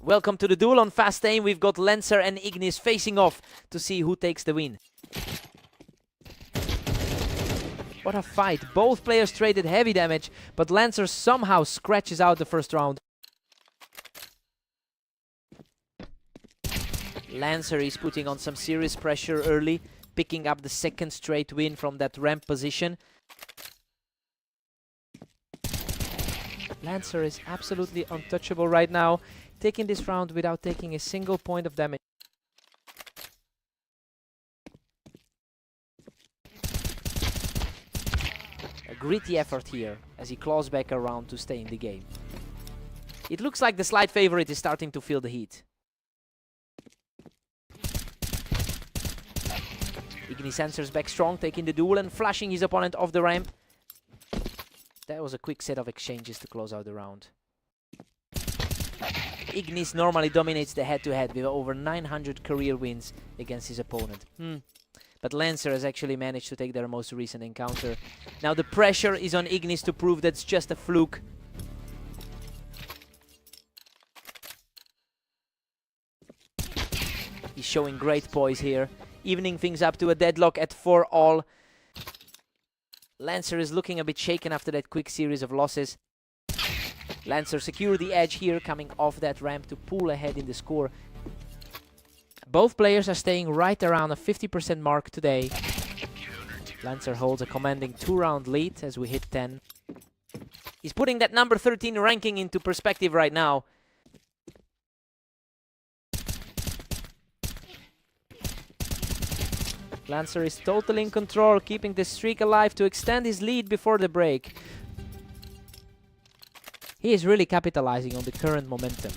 Welcome to the duel on Fast Aim. We've got Lancer and Ignis facing off to see who takes the win. What a fight. Both players traded heavy damage, but Lancer somehow scratches out the first round. Lancer is putting on some serious pressure early, picking up the second straight win from that ramp position. Lancer is absolutely untouchable right now, taking this round without taking a single point of damage. A gritty effort here as he claws back around to stay in the game. It looks like the slight favorite is starting to feel the heat. Ignis answers back strong, taking the duel and flashing his opponent off the ramp. That was a quick set of exchanges to close out the round. Ignis normally dominates the head-to-head with over 900 career wins against his opponent. But Lancer has actually managed to take their most recent encounter. Now the pressure is on Ignis to prove that's just a fluke. He's showing great poise here, evening things up to a deadlock at 4-all. Lancer is looking a bit shaken after that quick series of losses. Lancer secured the edge here, coming off that ramp to pull ahead in the score. Both players are staying right around a 50% mark today. Lancer holds a commanding 2-round lead as we hit 10. He's putting that number 13 ranking into perspective right now. Lancer is totally in control, keeping the streak alive to extend his lead before the break. He is really capitalizing on the current momentum.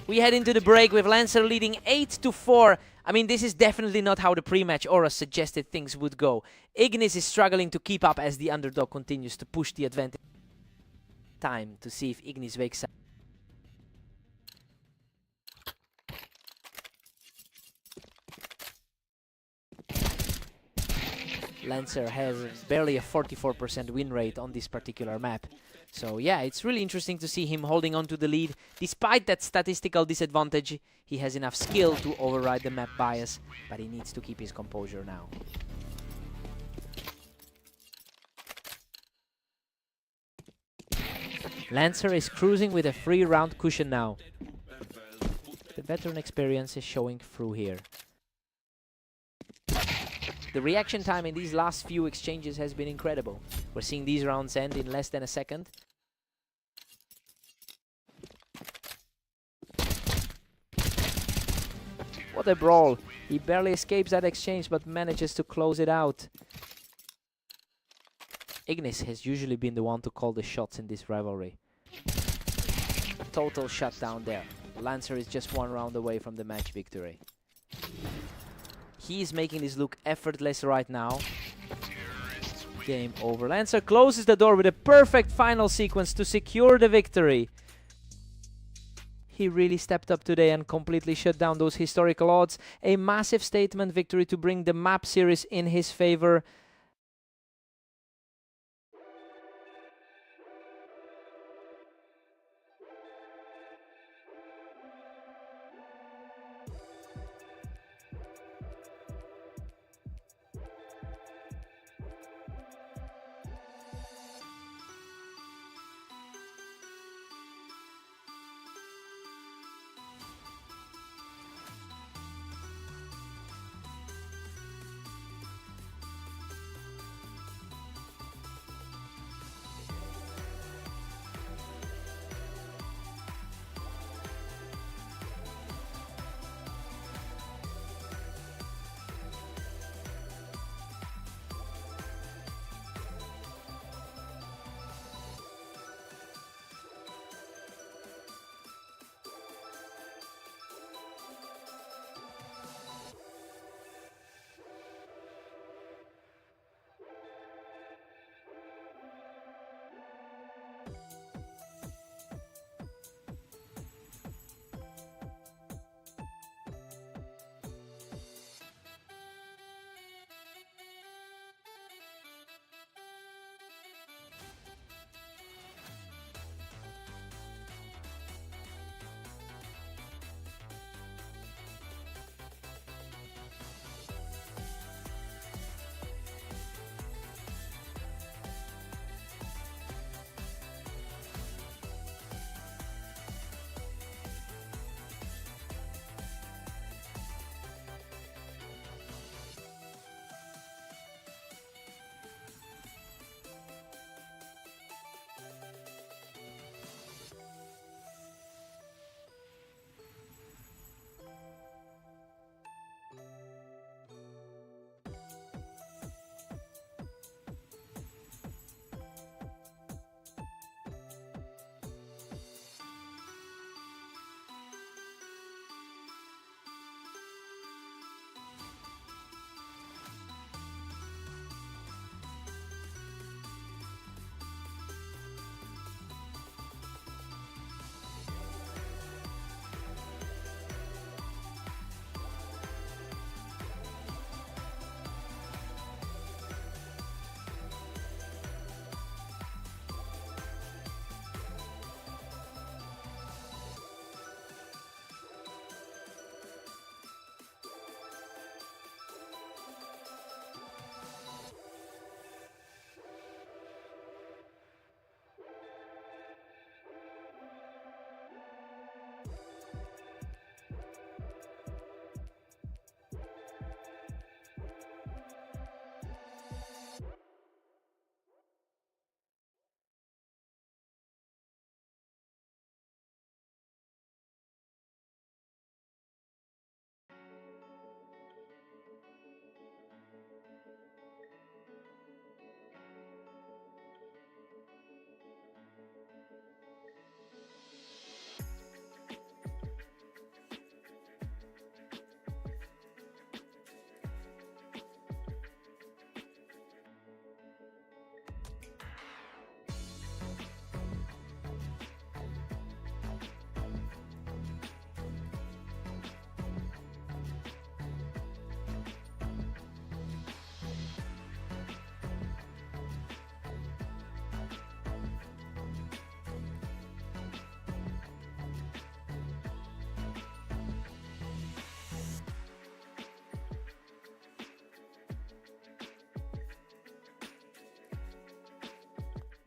We head into the break with Lancer leading 8-4. I mean, this is definitely not how the pre-match aura suggested things would go. Ignis is struggling to keep up as the underdog continues to push the advantage. Time to see if Ignis wakes up. Lancer has barely a 44% win rate on this particular map. So yeah, it's really interesting to see him holding on to the lead. Despite that statistical disadvantage, he has enough skill to override the map bias, but he needs to keep his composure now. Lancer is cruising with a 3-round cushion now. The veteran experience is showing through here. The reaction time in these last few exchanges has been incredible. We're seeing these rounds end in less than a second. What a brawl. He barely escapes that exchange but manages to close it out. Ignis has usually been the one to call the shots in this rivalry. Total shutdown there. Lancer is just 1 round away from the match victory. He's making this look effortless right now. Game over. Lancer closes the door with a perfect final sequence to secure the victory. He really stepped up today and completely shut down those historical odds. A massive statement victory to bring the map series in his favor.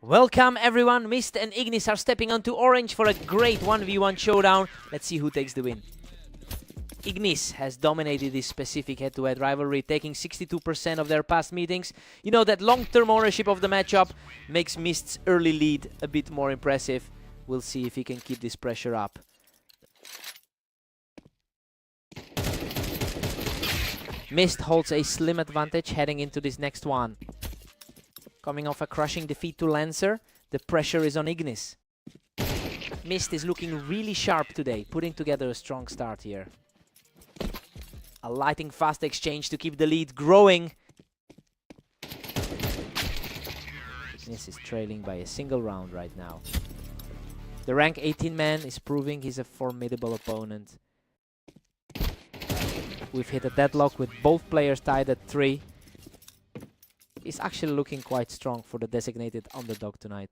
Welcome everyone, Mist and Ignis are stepping onto Orange for a great 1v1 showdown. Let's see who takes the win. Ignis has dominated this specific head-to-head rivalry, taking 62% of their past meetings. You know that long-term ownership of the matchup makes Mist's early lead a bit more impressive. We'll see if he can keep this pressure up. Mist holds a slim advantage heading into this next one. Coming off a crushing defeat to Lancer, the pressure is on Ignis. Mist is looking really sharp today, putting together a strong start here. A lightning fast exchange to keep the lead growing. Ignis is trailing by a single round right now. The rank 18 man is proving he's a formidable opponent. We've hit a deadlock with both players tied at 3. He's actually looking quite strong for the designated underdog tonight.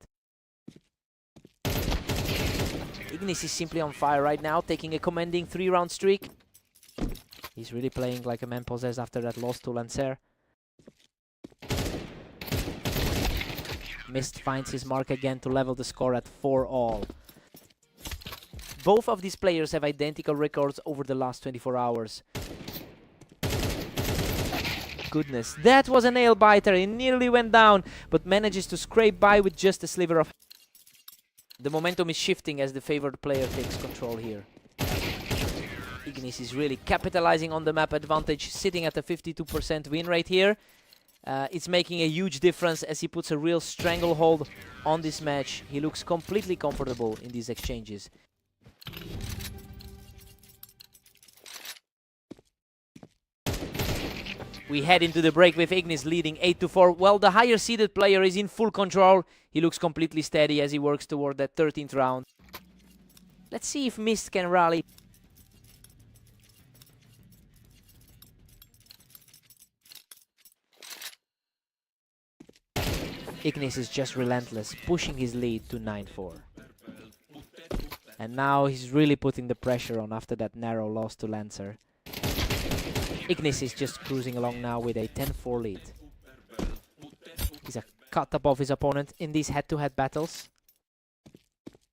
Ignis is simply on fire right now, taking a commanding 3-round streak. He's really playing like a man possessed after that loss to Lancer. Mist finds his mark again to level the score at 4-all. Both of these players have identical records over the last 24 hours. Goodness, that was a nail biter. He nearly went down, but manages to scrape by with just a sliver of... The momentum is shifting as the favored player takes control here. Ignis is really capitalizing on the map advantage, sitting at a 52% win rate here. It's making a huge difference as he puts a real stranglehold on this match. He looks completely comfortable in these exchanges. We head into the break with Ignis leading 8-4. Well, the higher seeded player is in full control. He looks completely steady as he works toward that 13th round. Let's see if Mist can rally. Ignis is just relentless, pushing his lead to 9-4. And now he's really putting the pressure on after that narrow loss to Lancer. Ignis is just cruising along now with a 10-4 lead. He's a cut above his opponent in these head-to-head battles.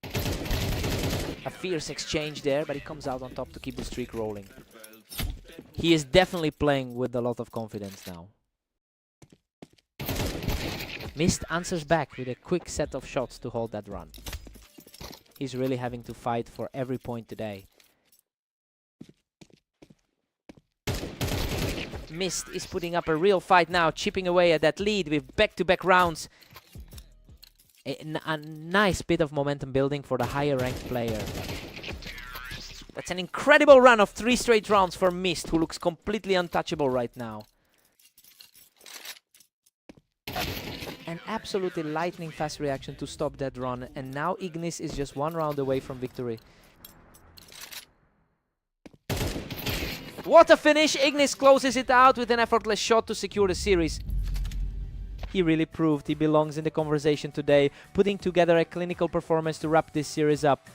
A fierce exchange there, but he comes out on top to keep the streak rolling. He is definitely playing with a lot of confidence now. Mist answers back with a quick set of shots to hold that run. He's really having to fight for every point today. Mist is putting up a real fight now, chipping away at that lead with back-to-back rounds. A nice bit of momentum building for the higher ranked player. That's an incredible run of 3 straight rounds for Mist, who looks completely untouchable right now. An absolutely lightning fast reaction to stop that run, and now Ignis is just 1 round away from victory. What a finish! Ignis closes it out with an effortless shot to secure the series. He really proved he belongs in the conversation today, putting together a clinical performance to wrap this series up.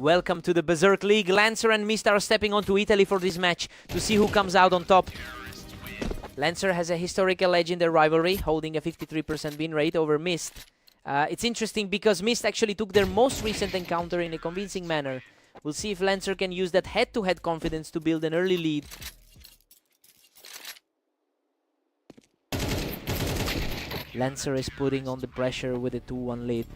Welcome to the Berserk League. Lancer and Mist are stepping onto Italy for this match to see who comes out on top. Lancer has a historical edge in their rivalry, holding a 53% win rate over Mist. It's interesting because Mist actually took their most recent encounter in a convincing manner. We'll see if Lancer can use that head-to-head confidence to build an early lead. Lancer is putting on the pressure with a 2-1 lead.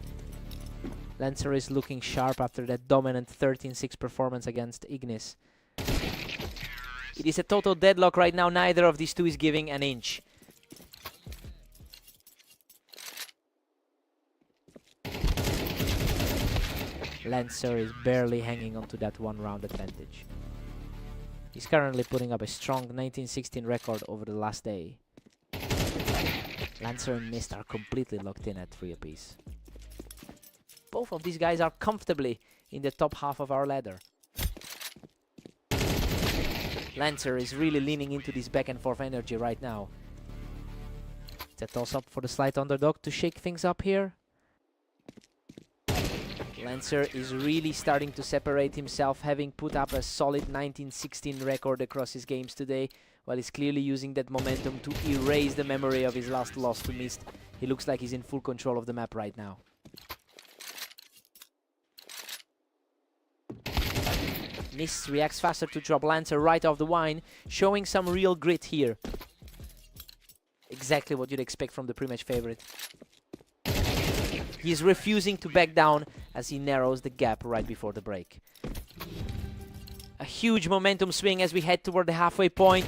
Lancer is looking sharp after that dominant 13-6 performance against Ignis. It is a total deadlock right now. Neither of these two is giving an inch. Lancer is barely hanging on to that one-round advantage. He's currently putting up a strong 19-16 record over the last day. Lancer and Mist are completely locked in at 3 apiece. Both of these guys are comfortably in the top half of our ladder. Lancer is really leaning into this back and forth energy right now. It's a toss-up for the slight underdog to shake things up here. Lancer is really starting to separate himself, having put up a solid 19-16 record across his games today, while he's clearly using that momentum to erase the memory of his last loss to Mist. He looks like he's in full control of the map right now. Mist reacts faster to drop Lancer right off the wine, showing some real grit here. Exactly what you'd expect from the pre-match favorite. He's refusing to back down as he narrows the gap right before the break. A huge momentum swing as we head toward the halfway point.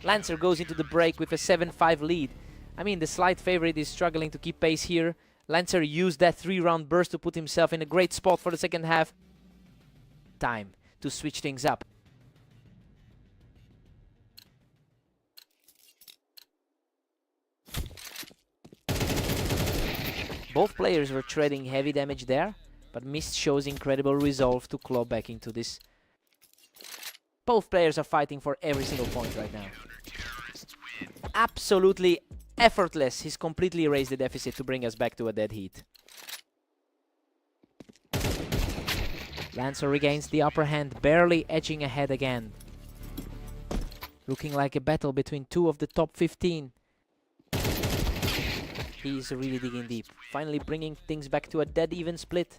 Lancer goes into the break with a 7-5 lead. I mean, the slight favorite is struggling to keep pace here. Lancer used that 3-round burst to put himself in a great spot for the second half. Time to switch things up. Both players were trading heavy damage there, but Mist shows incredible resolve to claw back into this. Both players are fighting for every single point right now. Absolutely effortless. He's completely erased the deficit to bring us back to a dead heat. Lancer regains the upper hand, barely edging ahead again. Looking like a battle between two of the top 15. He's really digging deep, finally bringing things back to a dead even split.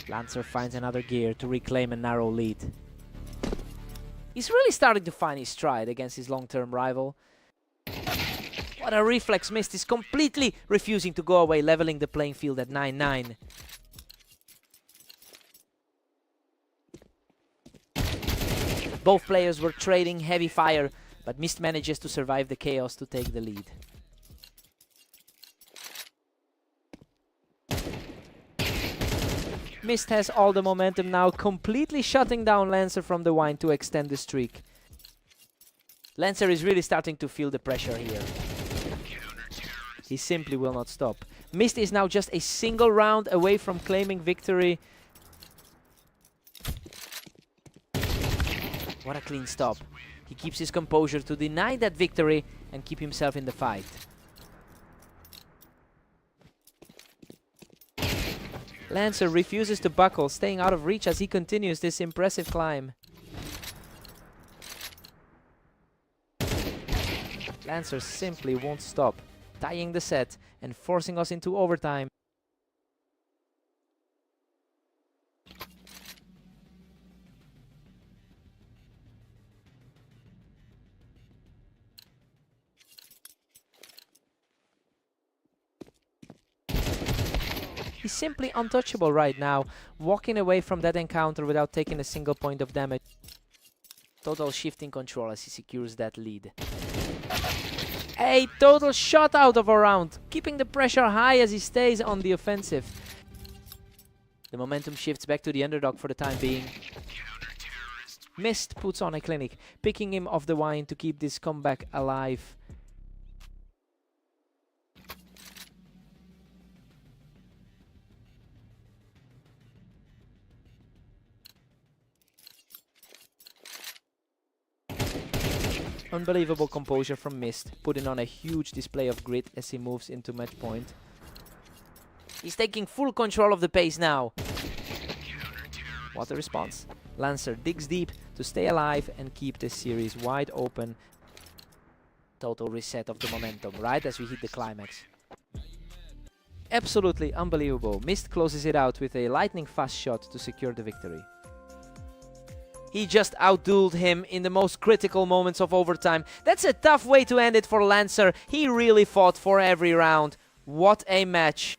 Lancer finds another gear to reclaim a narrow lead. He's really starting to find his stride against his long-term rival. What a reflex. Mist is completely refusing to go away, leveling the playing field at 9-9. Both players were trading heavy fire, but Mist manages to survive the chaos to take the lead. Mist has all the momentum now, completely shutting down Lancer from the wine to extend the streak. Lancer is really starting to feel the pressure here. He simply will not stop. Mist is now just a single round away from claiming victory. What a clean stop. He keeps his composure to deny that victory and keep himself in the fight. Lancer refuses to buckle, staying out of reach as he continues this impressive climb. Lancer simply won't stop, tying the set and forcing us into overtime. He's simply untouchable right now, walking away from that encounter without taking a single point of damage. Total shifting control as he secures that lead. A total shutout of a round, keeping the pressure high as he stays on the offensive. The momentum shifts back to the underdog for the time being. Mist puts on a clinic, picking him off the wine to keep this comeback alive. Unbelievable composure from Mist, putting on a huge display of grit as he moves into match point. He's taking full control of the pace now. What a response. Lancer digs deep to stay alive and keep this series wide open. Total reset of the momentum right as we hit the climax. Absolutely unbelievable. Mist closes it out with a lightning fast shot to secure the victory. He just outdueled him in the most critical moments of overtime. That's a tough way to end it for Lancer. He really fought for every round. What a match.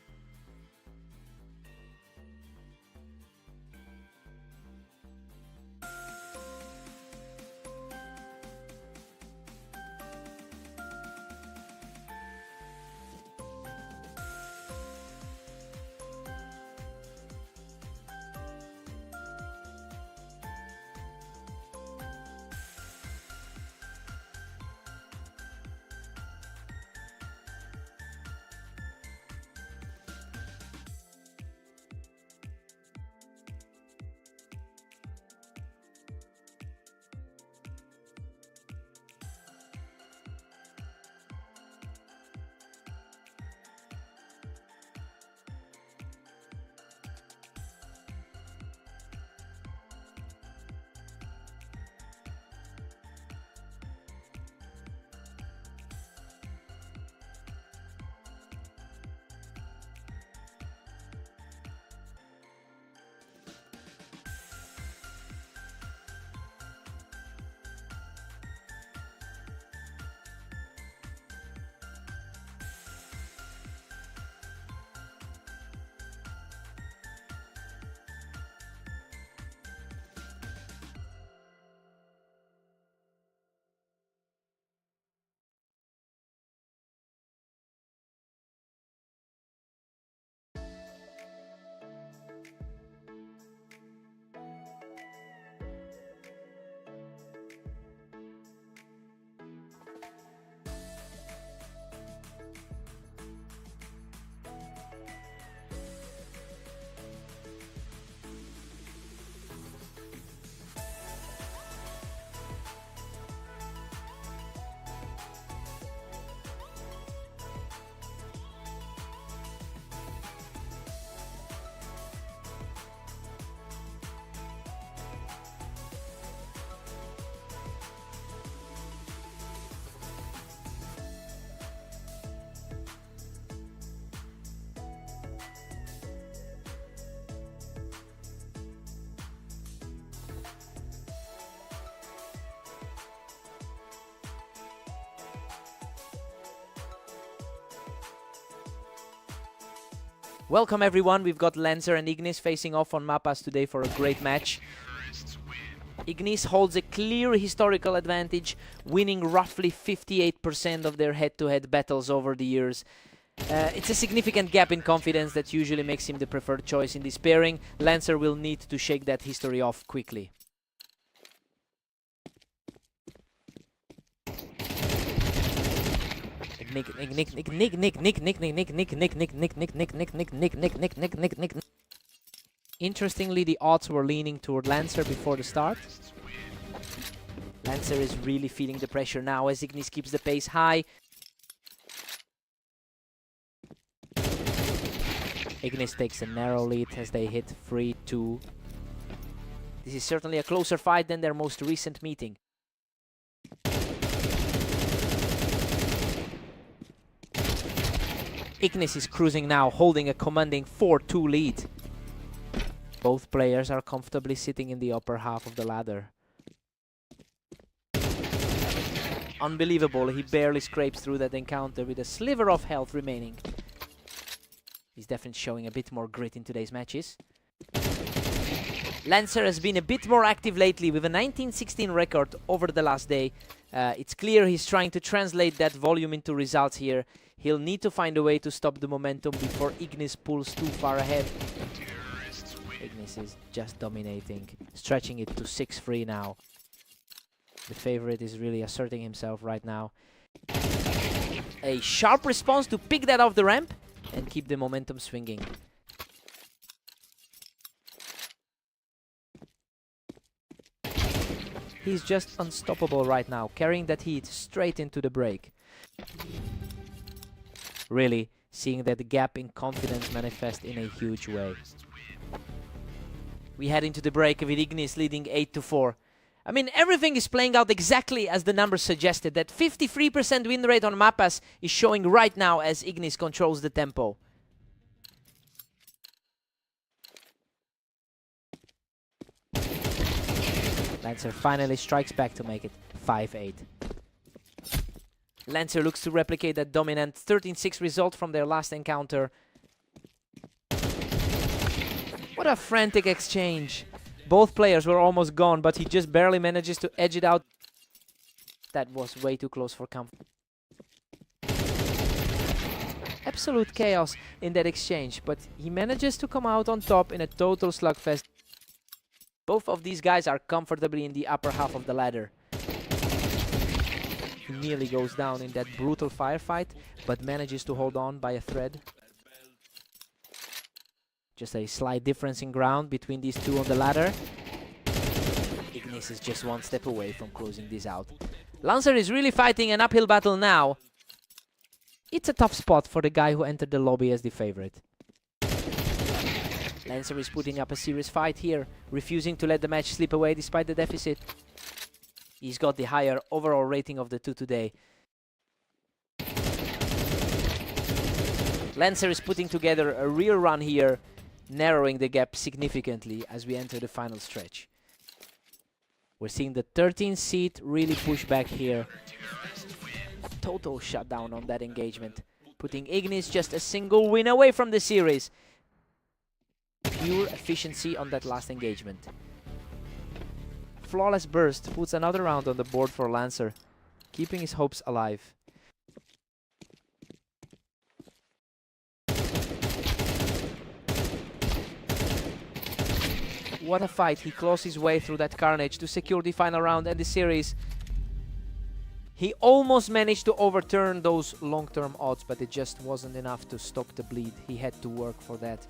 Welcome everyone, we've got Lancer and Ignis facing off on Mapas today for a great match. Ignis holds a clear historical advantage, winning roughly 58% of their head-to-head battles over the years. It's a significant gap in confidence that usually makes him the preferred choice in this pairing. Lancer will need to shake that history off quickly. Interestingly, the odds were leaning toward Lancer before the start. Lancer is really feeling the pressure now as Ignis keeps the pace high. Ignis takes a narrow lead as they hit 3-2. This is certainly a closer fight than their most recent meeting. Ignis is cruising now, holding a commanding 4-2 lead. Both players are comfortably sitting in the upper half of the ladder. Unbelievable, he barely scrapes through that encounter with a sliver of health remaining. He's definitely showing a bit more grit in today's matches. Lancer has been a bit more active lately with a 19-16 record over the last day. It's clear he's trying to translate that volume into results here. He'll need to find a way to stop the momentum before Ignis pulls too far ahead. Ignis is just dominating, stretching it to 6-3 now. The favorite is really asserting himself right now. A sharp response to pick that off the ramp and keep the momentum swinging. He's just unstoppable right now, carrying that heat straight into the break. Really, seeing that the gap in confidence manifest in a huge way. We head into the break with Ignis leading 8-4. I mean, everything is playing out exactly as the numbers suggested. That 53% win rate on Mapas is showing right now as Ignis controls the tempo. Lancer finally strikes back to make it 5-8. Lancer looks to replicate that dominant 13-6 result from their last encounter. What a frantic exchange. Both players were almost gone, but he just barely manages to edge it out. That was way too close for comfort. Absolute chaos in that exchange, but he manages to come out on top in a total slugfest. Both of these guys are comfortably in the upper half of the ladder. He nearly goes down in that brutal firefight, but manages to hold on by a thread. Just a slight difference in ground between these two on the ladder. Ignis is just one step away from closing this out. Lancer is really fighting an uphill battle now. It's a tough spot for the guy who entered the lobby as the favorite. Lancer is putting up a serious fight here, refusing to let the match slip away despite the deficit. He's got the higher overall rating of the two today. Lancer is putting together a real run here, narrowing the gap significantly as we enter the final stretch. We're seeing the 13th seed really push back here. Total shutdown on that engagement, putting Ignis just a single win away from the series. Pure efficiency on that last engagement. Flawless burst puts another round on the board for Lancer, keeping his hopes alive. What a fight. He claws his way through that carnage to secure the final round and the series. He almost managed to overturn those long-term odds, but it just wasn't enough to stop the bleed. He had to work for that.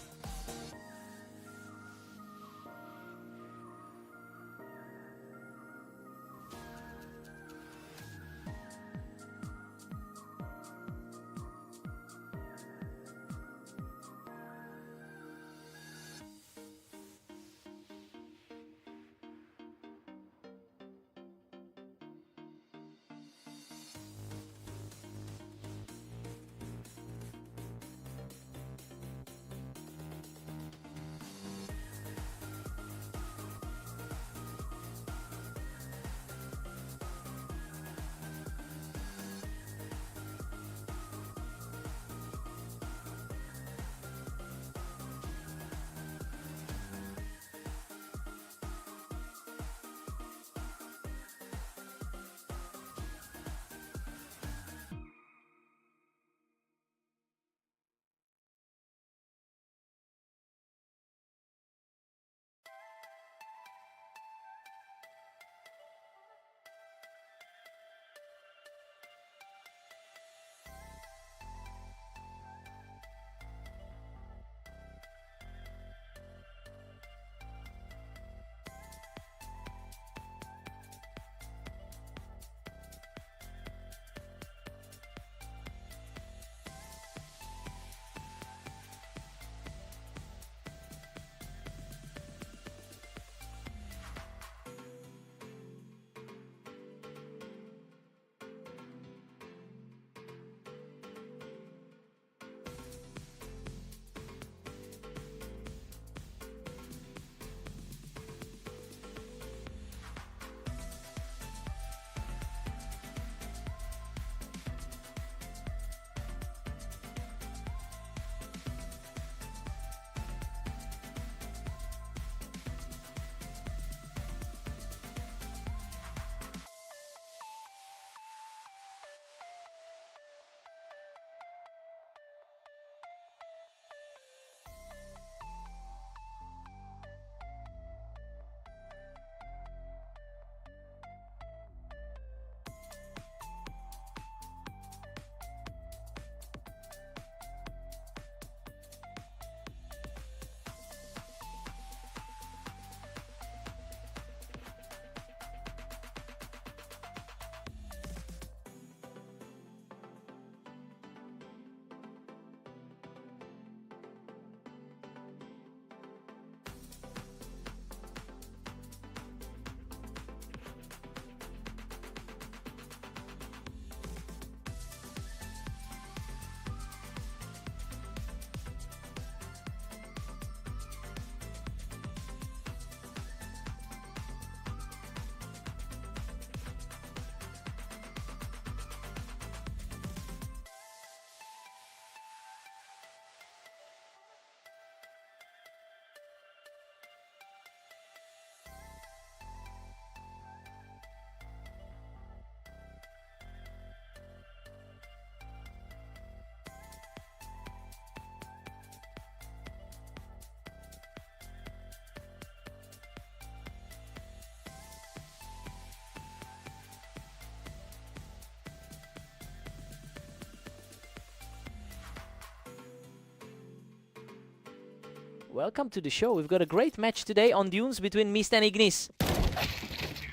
Welcome to the show. We've got a great match today on Dunes between Mist and Ignis.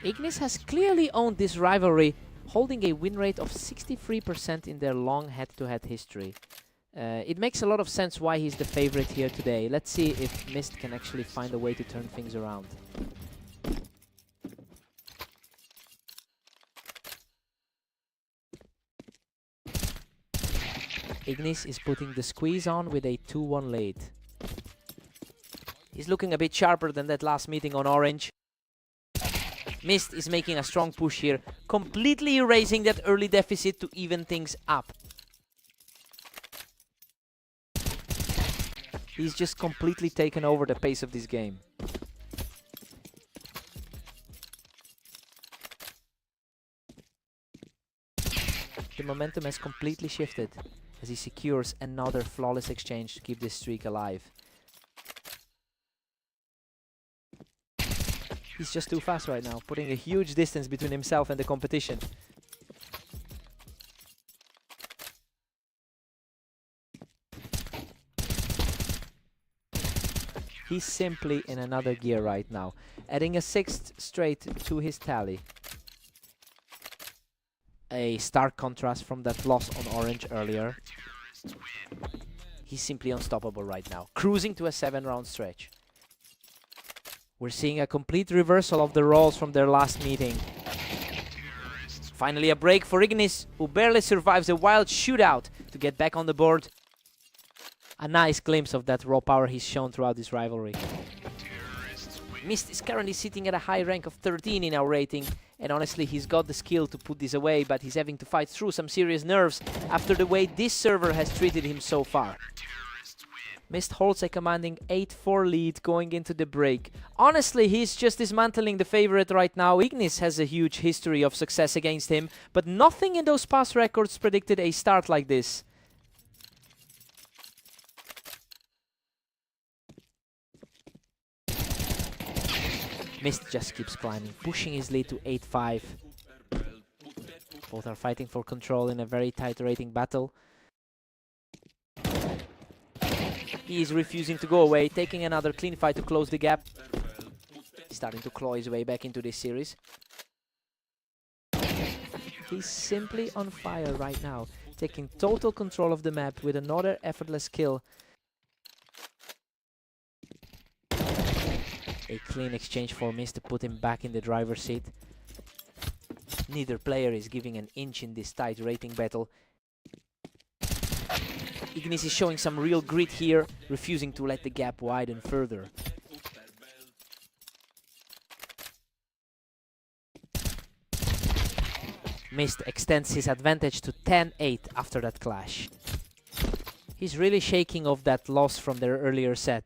Ignis has clearly owned this rivalry, holding a win rate of 63% in their long head-to-head history. It makes a lot of sense why he's the favorite here today. Let's see if Mist can actually find a way to turn things around. Ignis is putting the squeeze on with a 2-1 lead. He's looking a bit sharper than that last meeting on Orange. Mist is making a strong push here, completely erasing that early deficit to even things up. He's just completely taken over the pace of this game. The momentum has completely shifted as he secures another flawless exchange to keep this streak alive. He's just too fast right now, putting a huge distance between himself and the competition. He's simply in another gear right now, adding a 6th straight to his tally. A stark contrast from that loss on Orange earlier. He's simply unstoppable right now, cruising to a 7-round stretch. We're seeing a complete reversal of the roles from their last meeting. Finally a break for Ignis, who barely survives a wild shootout to get back on the board. A nice glimpse of that raw power he's shown throughout this rivalry. Mist is currently sitting at a high rank of 13 in our rating, and honestly he's got the skill to put this away, but he's having to fight through some serious nerves after the way this server has treated him so far. Mist holds a commanding 8-4 lead going into the break. Honestly, he's just dismantling the favorite right now. Ignis has a huge history of success against him, but nothing in those past records predicted a start like this. Mist just keeps climbing, pushing his lead to 8-5. Both are fighting for control in a very tight rating battle. He is refusing to go away, taking another clean fight to close the gap. Starting to claw his way back into this series. He's simply on fire right now, taking total control of the map with another effortless kill. A clean exchange for Mist to put him back in the driver's seat. Neither player is giving an inch in this tight rating battle. Ignis is showing some real grit here, refusing to let the gap widen further. Mist extends his advantage to 10-8 after that clash. He's really shaking off that loss from their earlier set.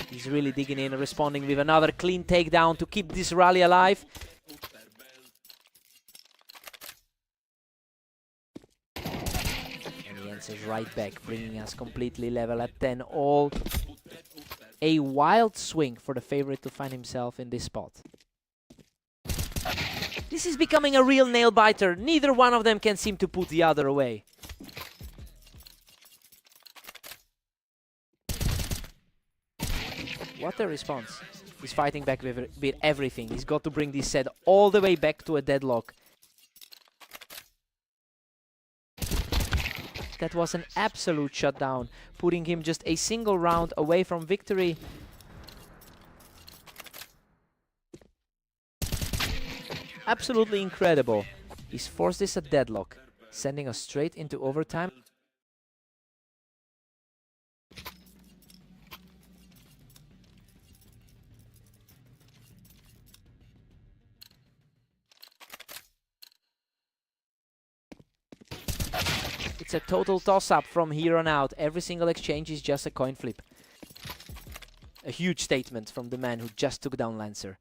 He's really digging in and responding with another clean takedown to keep this rally alive. And he answers right back, bringing us completely level at 10 all. A wild swing for the favorite to find himself in this spot. This is becoming a real nail-biter. Neither one of them can seem to put the other away. What a response. He's fighting back with everything. He's got to bring this set all the way back to a deadlock. That was an absolute shutdown, putting him just a single round away from victory. Absolutely incredible. He's forced this at deadlock, sending us straight into overtime. It's a total toss-up from here on out. Every single exchange is just a coin flip. A huge statement from the man who just took down Lancer.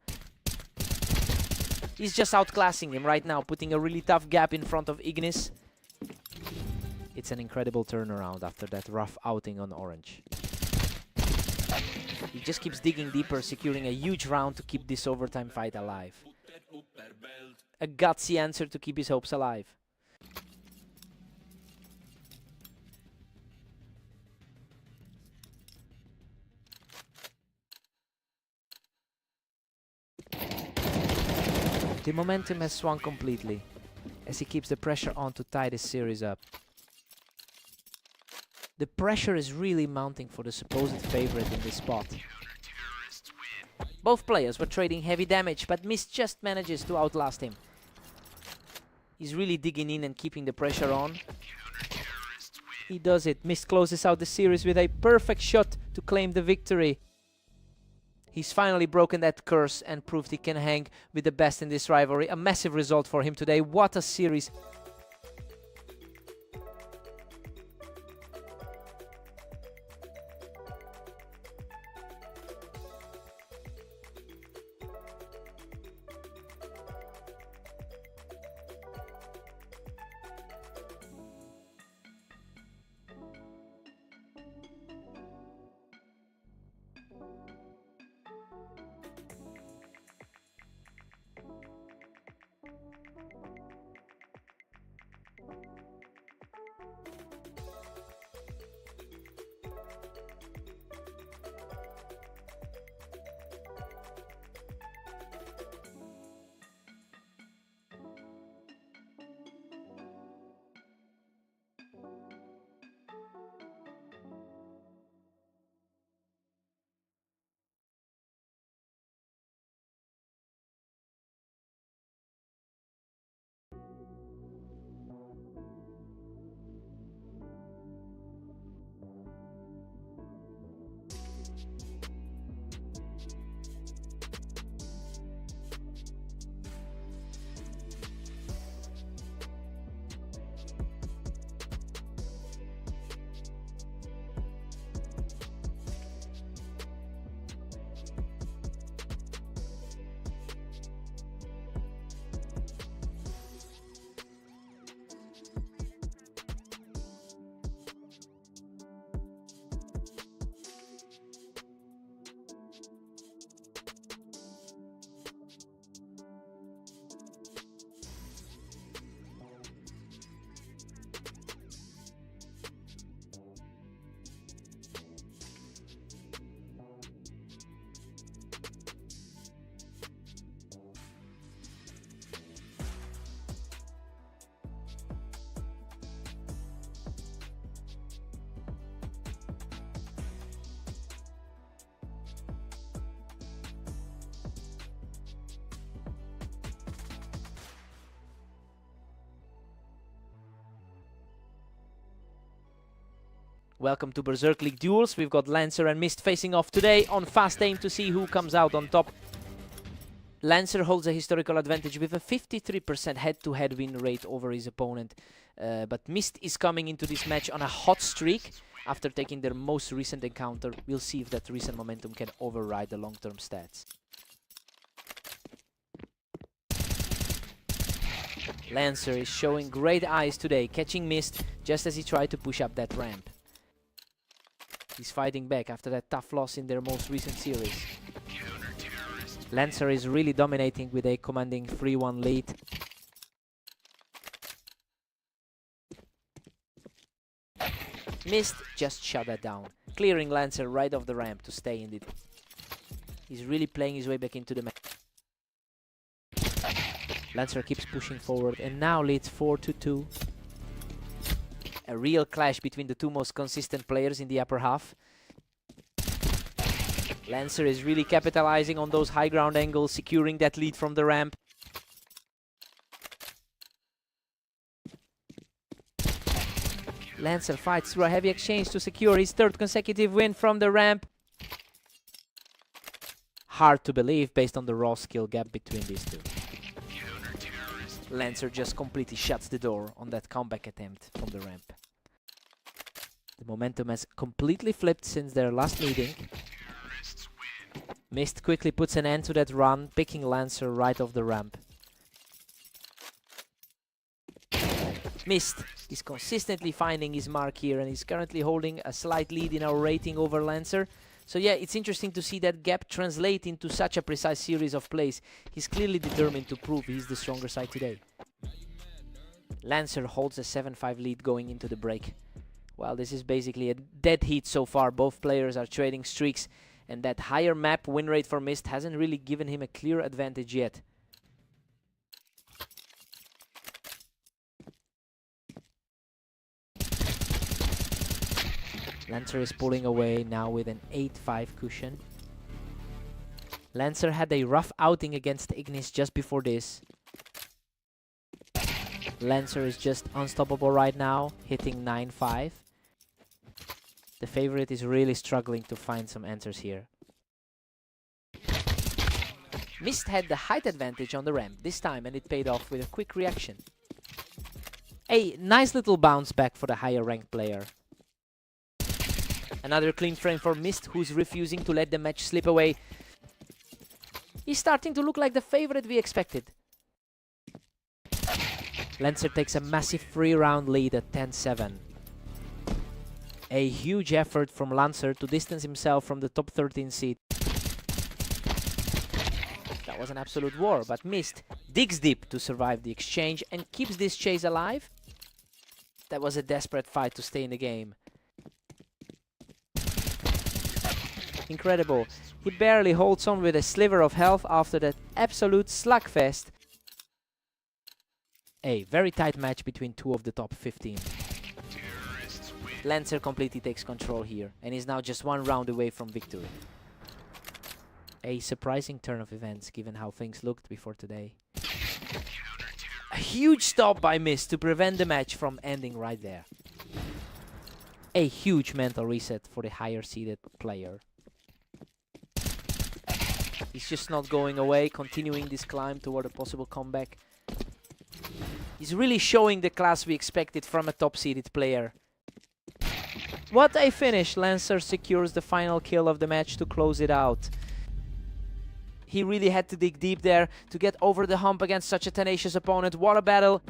He's just outclassing him right now, putting a really tough gap in front of Ignis. It's an incredible turnaround after that rough outing on Orange. He just keeps digging deeper, securing a huge round to keep this overtime fight alive. A gutsy answer to keep his hopes alive. The momentum has swung completely as he keeps the pressure on to tie this series up. The pressure is really mounting for the supposed favorite in this spot. Both players were trading heavy damage, but Mist just manages to outlast him. He's really digging in and keeping the pressure on. He does it. Mist closes out the series with a perfect shot to claim the victory. He's finally broken that curse and proved he can hang with the best in this rivalry. A massive result for him today. What a series. Welcome to Berserk League Duels. We've got Lancer and Mist facing off today on fast aim to see who comes out on top. Lancer holds a historical advantage with a 53% head-to-head win rate over his opponent. But Mist is coming into this match on a hot streak after taking their most recent encounter. We'll see if that recent momentum can override the long-term stats. Lancer is showing great eyes today, catching Mist just as he tried to push up that ramp. He's fighting back after that tough loss in their most recent series. Lancer is really dominating with a commanding 3-1 lead. Mist just shut that down, clearing Lancer right off the ramp to stay in it. He's really playing his way back into the match. Lancer keeps pushing forward and now leads 4-2. A real clash between the two most consistent players in the upper half. Lancer is really capitalizing on those high ground angles, securing that lead from the ramp. Lancer fights through a heavy exchange to secure his third consecutive win from the ramp. Hard to believe based on the raw skill gap between these two. Lancer just completely shuts the door on that comeback attempt from the ramp. The momentum has completely flipped since their last meeting. Mist quickly puts an end to that run, picking Lancer right off the ramp. Mist is consistently finding his mark here and he's currently holding a slight lead in our rating over Lancer. So yeah, it's interesting to see that gap translate into such a precise series of plays. He's clearly determined to prove he's the stronger side today. Lancer holds a 7-5 lead going into the break. Well, this is basically a dead heat so far. Both players are trading streaks, and that higher map win rate for Mist hasn't really given him a clear advantage yet. Lancer is pulling away now with an 8-5 cushion. Lancer had a rough outing against Ignis just before this. Lancer is just unstoppable right now, hitting 9-5. The favorite is really struggling to find some answers here. Mist had the height advantage on the ramp this time, and it paid off with a quick reaction. A nice little bounce back for the higher ranked player. Another clean frame for Mist, who's refusing to let the match slip away. He's starting to look like the favorite we expected. Lancer takes a massive 3-round lead at 10-7. A huge effort from Lancer to distance himself from the top 13 seed. That was an absolute war, but Mist digs deep to survive the exchange and keeps this chase alive. That was a desperate fight to stay in the game. Incredible. He barely holds on with a sliver of health after that absolute slugfest. A very tight match between two of the top 15. Lancer completely takes control here and is now just 1 round away from victory. A surprising turn of events given how things looked before today. A huge stop by Mist to prevent the match from ending right there. A huge mental reset for the higher seeded player. He's just not going away, continuing this climb toward a possible comeback. He's really showing the class we expected from a top-seeded player. What a finish! Lancer secures the final kill of the match to close it out. He really had to dig deep there to get over the hump against such a tenacious opponent. What a battle!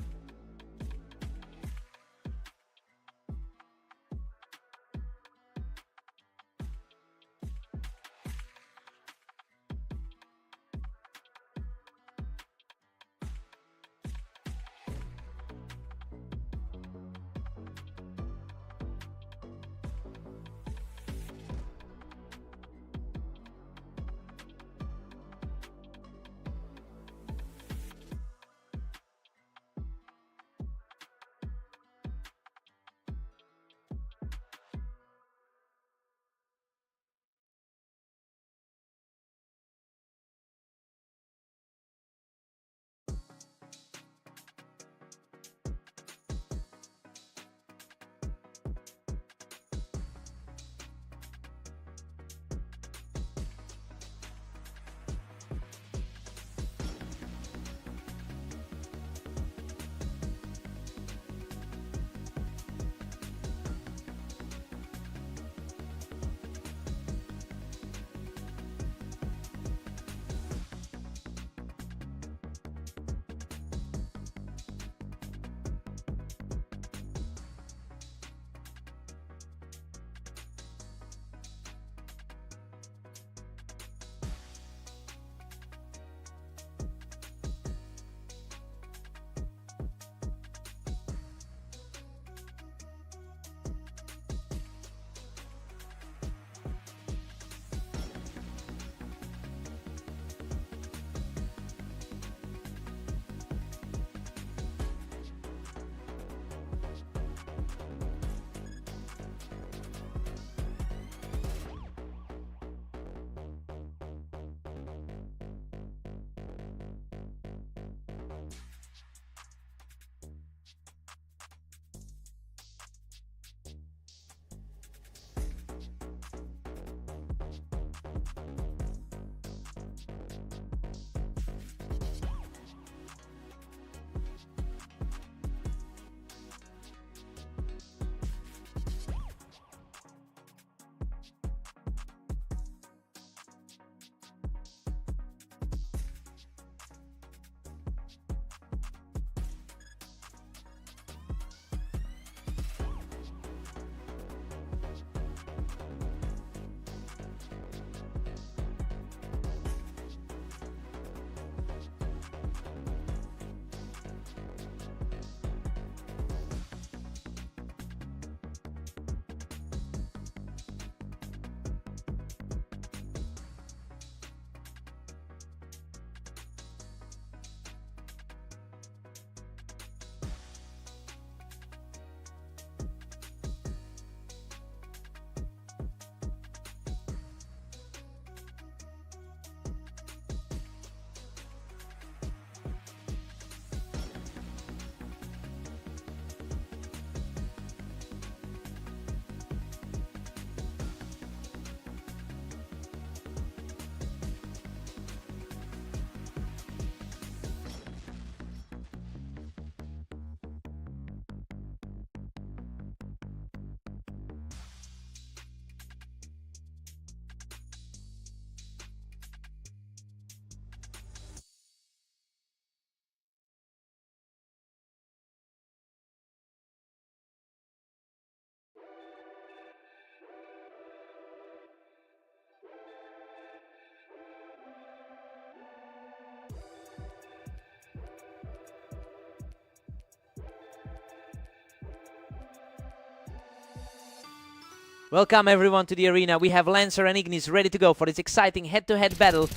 Welcome everyone to the arena. We have Lancer and Ignis ready to go for this exciting head-to-head battle.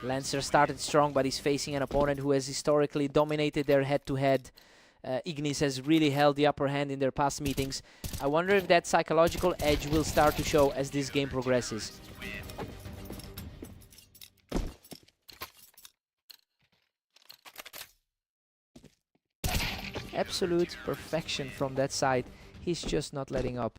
Lancer started strong, but he's facing an opponent who has historically dominated their head-to-head. Ignis has really held the upper hand in their past meetings. I wonder if that psychological edge will start to show as this game progresses. Absolute perfection from that side. He's just not letting up.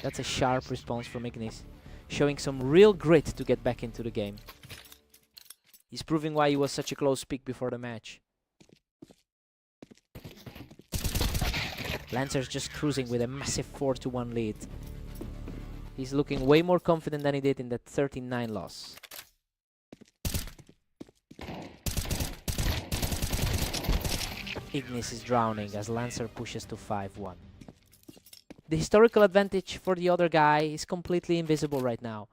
That's a sharp response from Ignis, showing some real grit to get back into the game. He's proving why he was such a close pick before the match. Lancer's just cruising with a massive 4-1 lead. He's looking way more confident than he did in that 13-9 loss. Ignis is drowning as Lancer pushes to 5-1. The historical advantage for the other guy is completely invisible right now.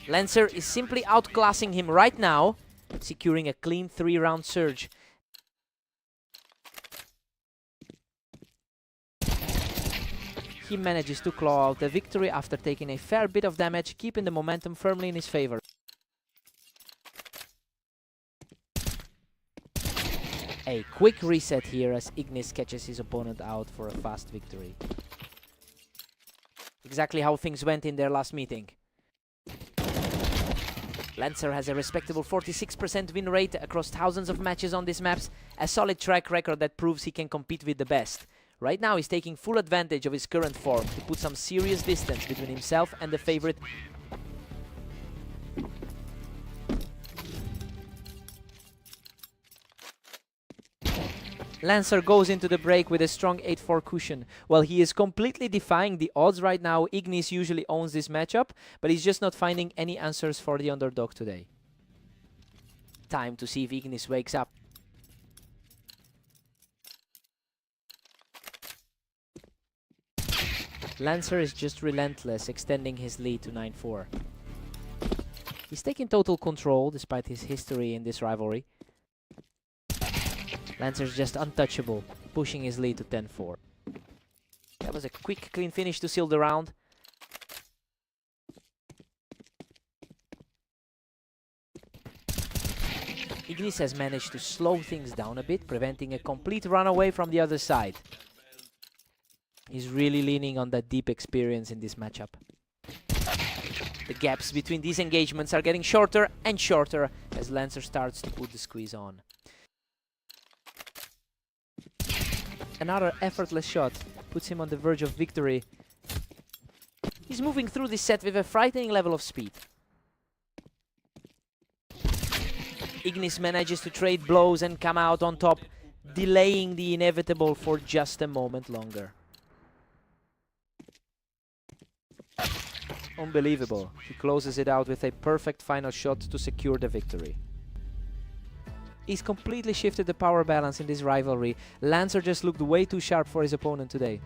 Lancer is simply outclassing him right now, securing a clean 3-round surge. He manages to claw out the victory after taking a fair bit of damage, keeping the momentum firmly in his favor. A quick reset here as Ignis catches his opponent out for a fast victory. Exactly how things went in their last meeting. Lancer has a respectable 46% win rate across thousands of matches on these maps, a solid track record that proves he can compete with the best. Right now he's taking full advantage of his current form to put some serious distance between himself and the favorite. Lancer goes into the break with a strong 8-4 cushion. While he is completely defying the odds right now, Ignis usually owns this matchup, but he's just not finding any answers for the underdog today. Time to see if Ignis wakes up. Lancer is just relentless, extending his lead to 9-4. He's taking total control despite his history in this rivalry. Lancer's just untouchable, pushing his lead to 10-4. That was a quick, clean finish to seal the round. Ignis has managed to slow things down a bit, preventing a complete runaway from the other side. He's really leaning on that deep experience in this matchup. The gaps between these engagements are getting shorter and shorter as Lancer starts to put the squeeze on. Another effortless shot puts him on the verge of victory. He's moving through this set with a frightening level of speed. Ignis manages to trade blows and come out on top, delaying the inevitable for just a moment longer. Unbelievable. He closes it out with a perfect final shot to secure the victory. He's completely shifted the power balance in this rivalry. Lancer just looked way too sharp for his opponent today.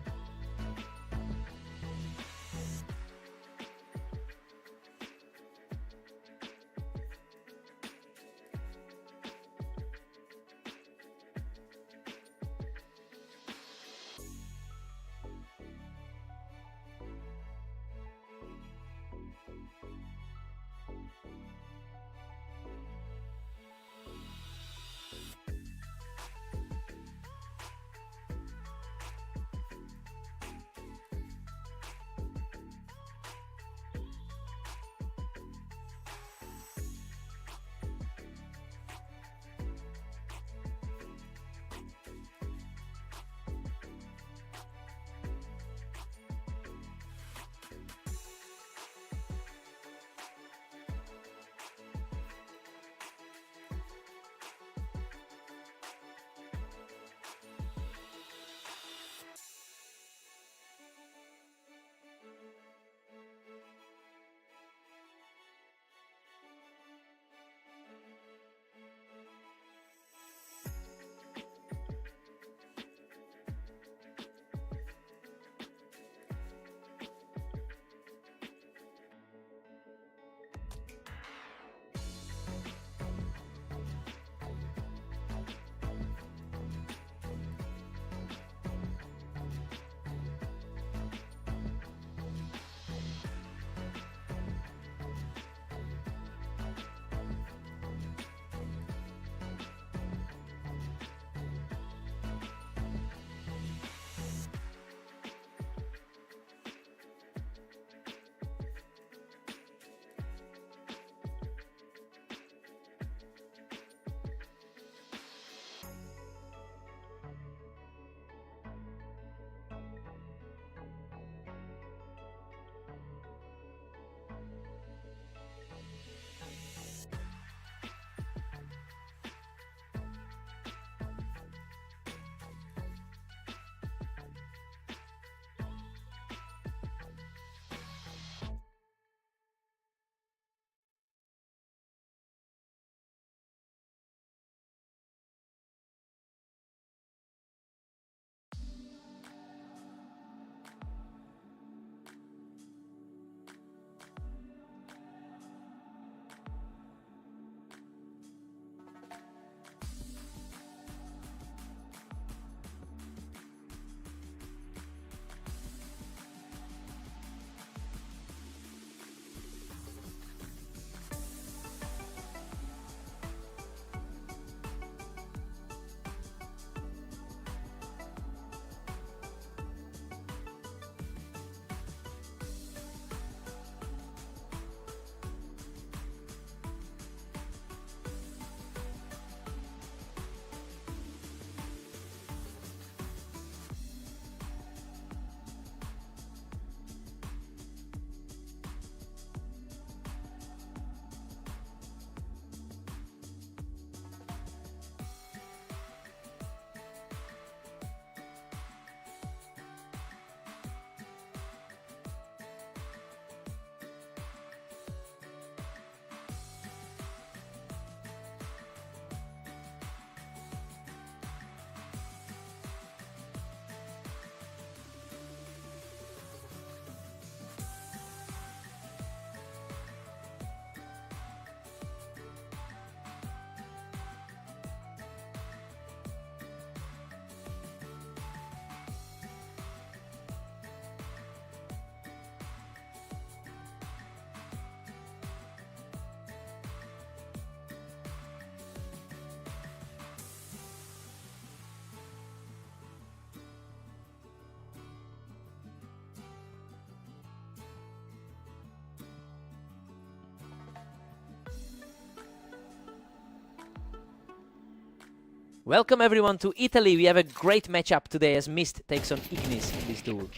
Welcome everyone to Italy. We have a great matchup today as Mist takes on Ignis in this duel.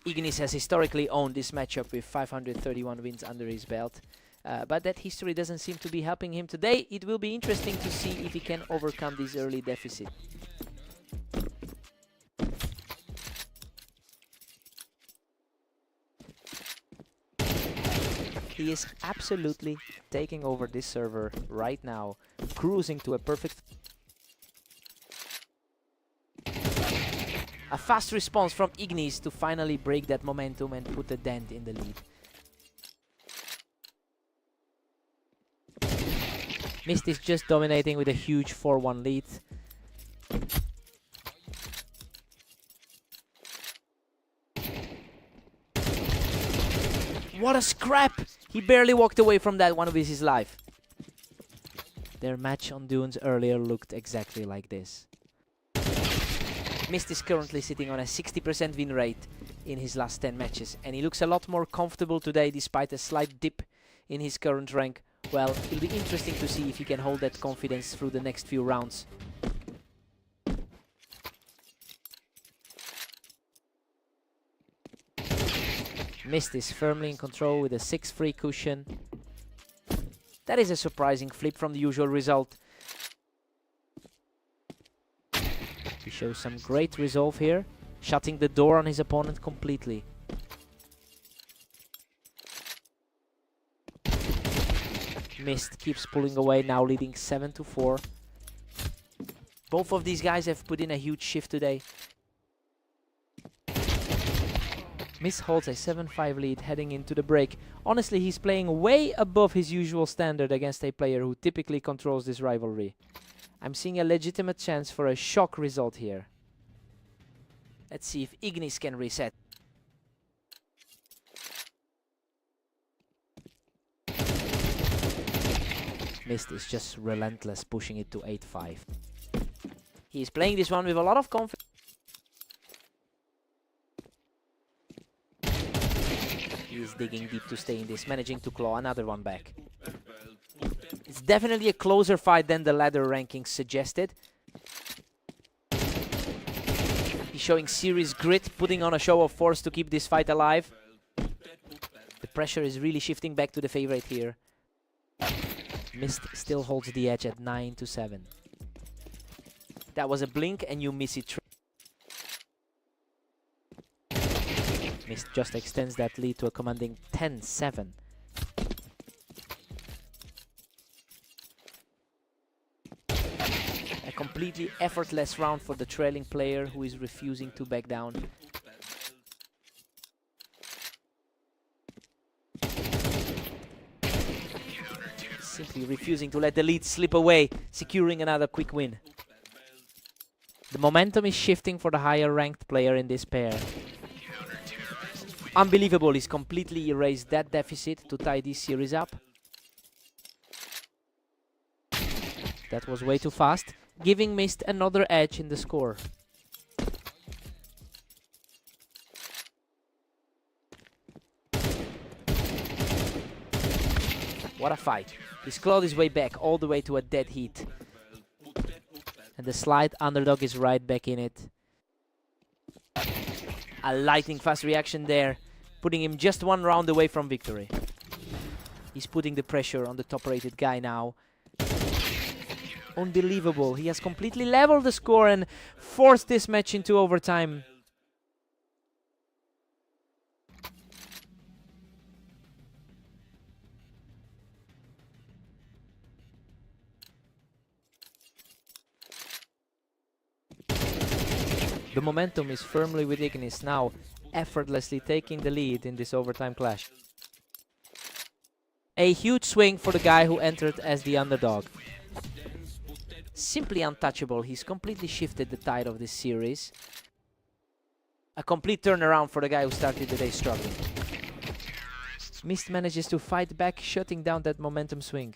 Ignis has historically owned this matchup with 531 wins under his belt. But that history doesn't seem to be helping him today. It will be interesting to see if he can overcome this early deficit. He is absolutely taking over this server right now, cruising to a perfect... A fast response from Ignis to finally break that momentum and put a dent in the lead. Mist is just dominating with a huge 4-1 lead. What a scrap! He barely walked away from that one with his life. Their match on Dunes earlier looked exactly like this. Mist is currently sitting on a 60% win rate in his last 10 matches, and he looks a lot more comfortable today despite a slight dip in his current rank. Well, it'll be interesting to see if he can hold that confidence through the next few rounds. Mist is firmly in control with a 6-free cushion. That is a surprising flip from the usual result. He shows some great resolve here, shutting the door on his opponent completely. Mist keeps pulling away, now leading 7-4. Both of these guys have put in a huge shift today. Mist holds a 7-5 lead heading into the break. Honestly, he's playing way above his usual standard against a player who typically controls this rivalry. I'm seeing a legitimate chance for a shock result here. Let's see if Ignis can reset. Mist is just relentless, pushing it to 8-5. He's playing this one with a lot of confidence. He's digging deep to stay in this, managing to claw another one back. It's definitely a closer fight than the ladder rankings suggested. He's showing serious grit, putting on a show of force to keep this fight alive. The pressure is really shifting back to the favorite here. Mist still holds the edge at 9-7. That was a blink and you miss it. Mist just extends that lead to a commanding 10-7. A completely effortless round for the trailing player who is refusing to back down. Simply refusing to let the lead slip away, securing another quick win. The momentum is shifting for the higher ranked player in this pair. Unbelievable, he's completely erased that deficit to tie this series up. That was way too fast, giving Mist another edge in the score. What a fight. He's clawed his way back all the way to a dead heat. And the slight underdog is right back in it. A lightning fast reaction there, putting him just one round away from victory. He's putting the pressure on the top-rated guy now. Unbelievable. He has completely leveled the score and forced this match into overtime. The momentum is firmly with Ignis now, effortlessly taking the lead in this overtime clash. A huge swing for the guy who entered as the underdog. Simply untouchable. He's completely shifted the tide of this series. A complete turnaround for the guy who started the day struggling. Mist manages to fight back, shutting down that momentum swing.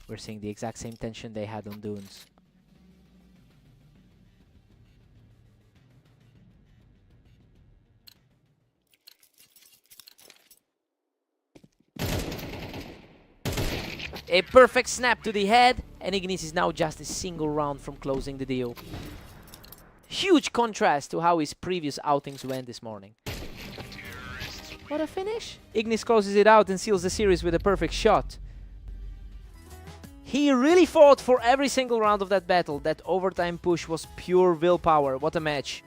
We're seeing the exact same tension they had on Dunes. A perfect snap to the head. And Ignis is now just a single round from closing the deal. Huge contrast to how his previous outings went this morning. What a finish! Ignis closes it out and seals the series with a perfect shot. He really fought for every single round of that battle. That overtime push was pure willpower. What a match.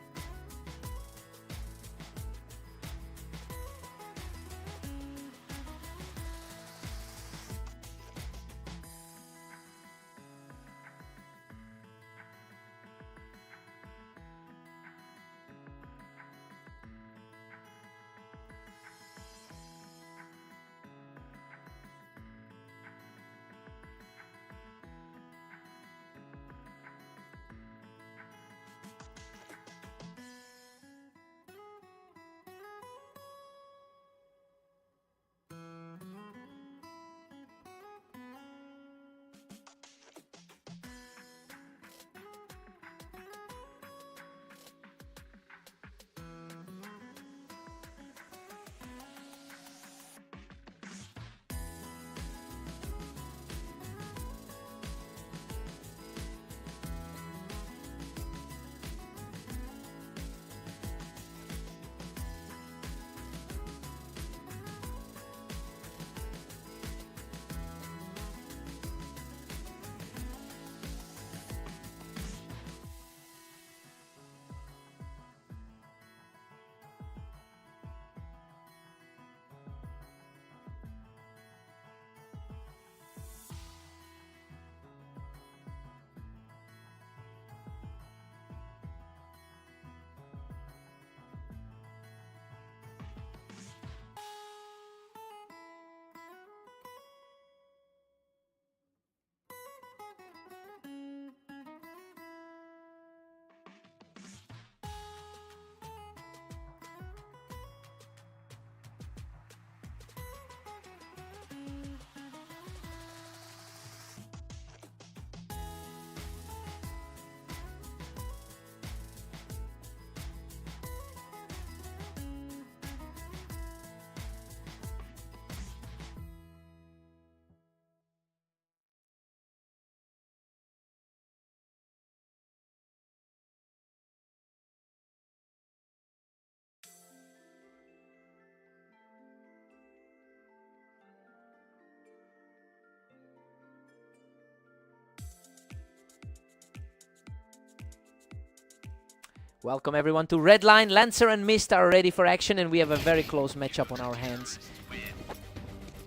Welcome everyone to Red Line. Lancer and Mist are ready for action, and we have a very close matchup on our hands.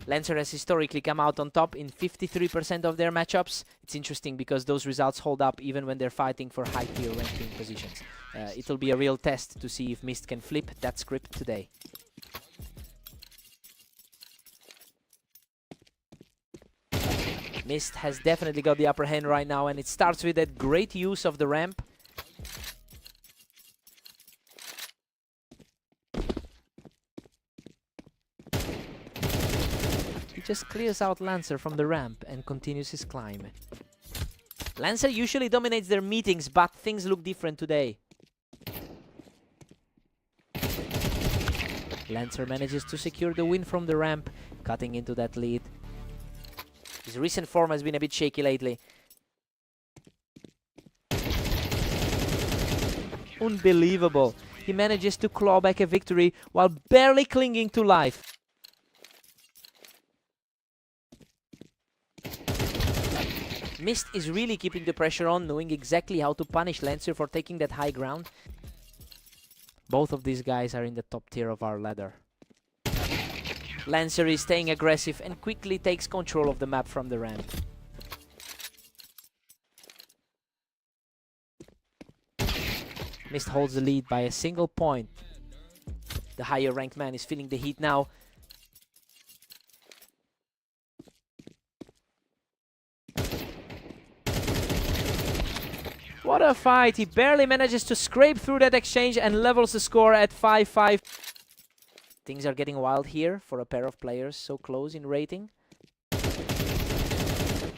Lancer has historically come out on top in 53% of their matchups. It's interesting because those results hold up even when they're fighting for high tier ranking positions. It'll be a real test to see if Mist can flip that script today. Mist has definitely got the upper hand right now, and it starts with that great use of the ramp. Just clears out Lancer from the ramp and continues his climb. Lancer usually dominates their meetings, but things look different today. Lancer manages to secure the win from the ramp, cutting into that lead. His recent form has been a bit shaky lately. Unbelievable. He manages to claw back a victory while barely clinging to life. Mist is really keeping the pressure on, knowing exactly how to punish Lancer for taking that high ground. Both of these guys are in the top tier of our ladder. Lancer is staying aggressive and quickly takes control of the map from the ramp. Mist holds the lead by a single point. The higher ranked man is feeling the heat now. What a fight! He barely manages to scrape through that exchange and levels the score at 5-5. Things are getting wild here for a pair of players so close in rating.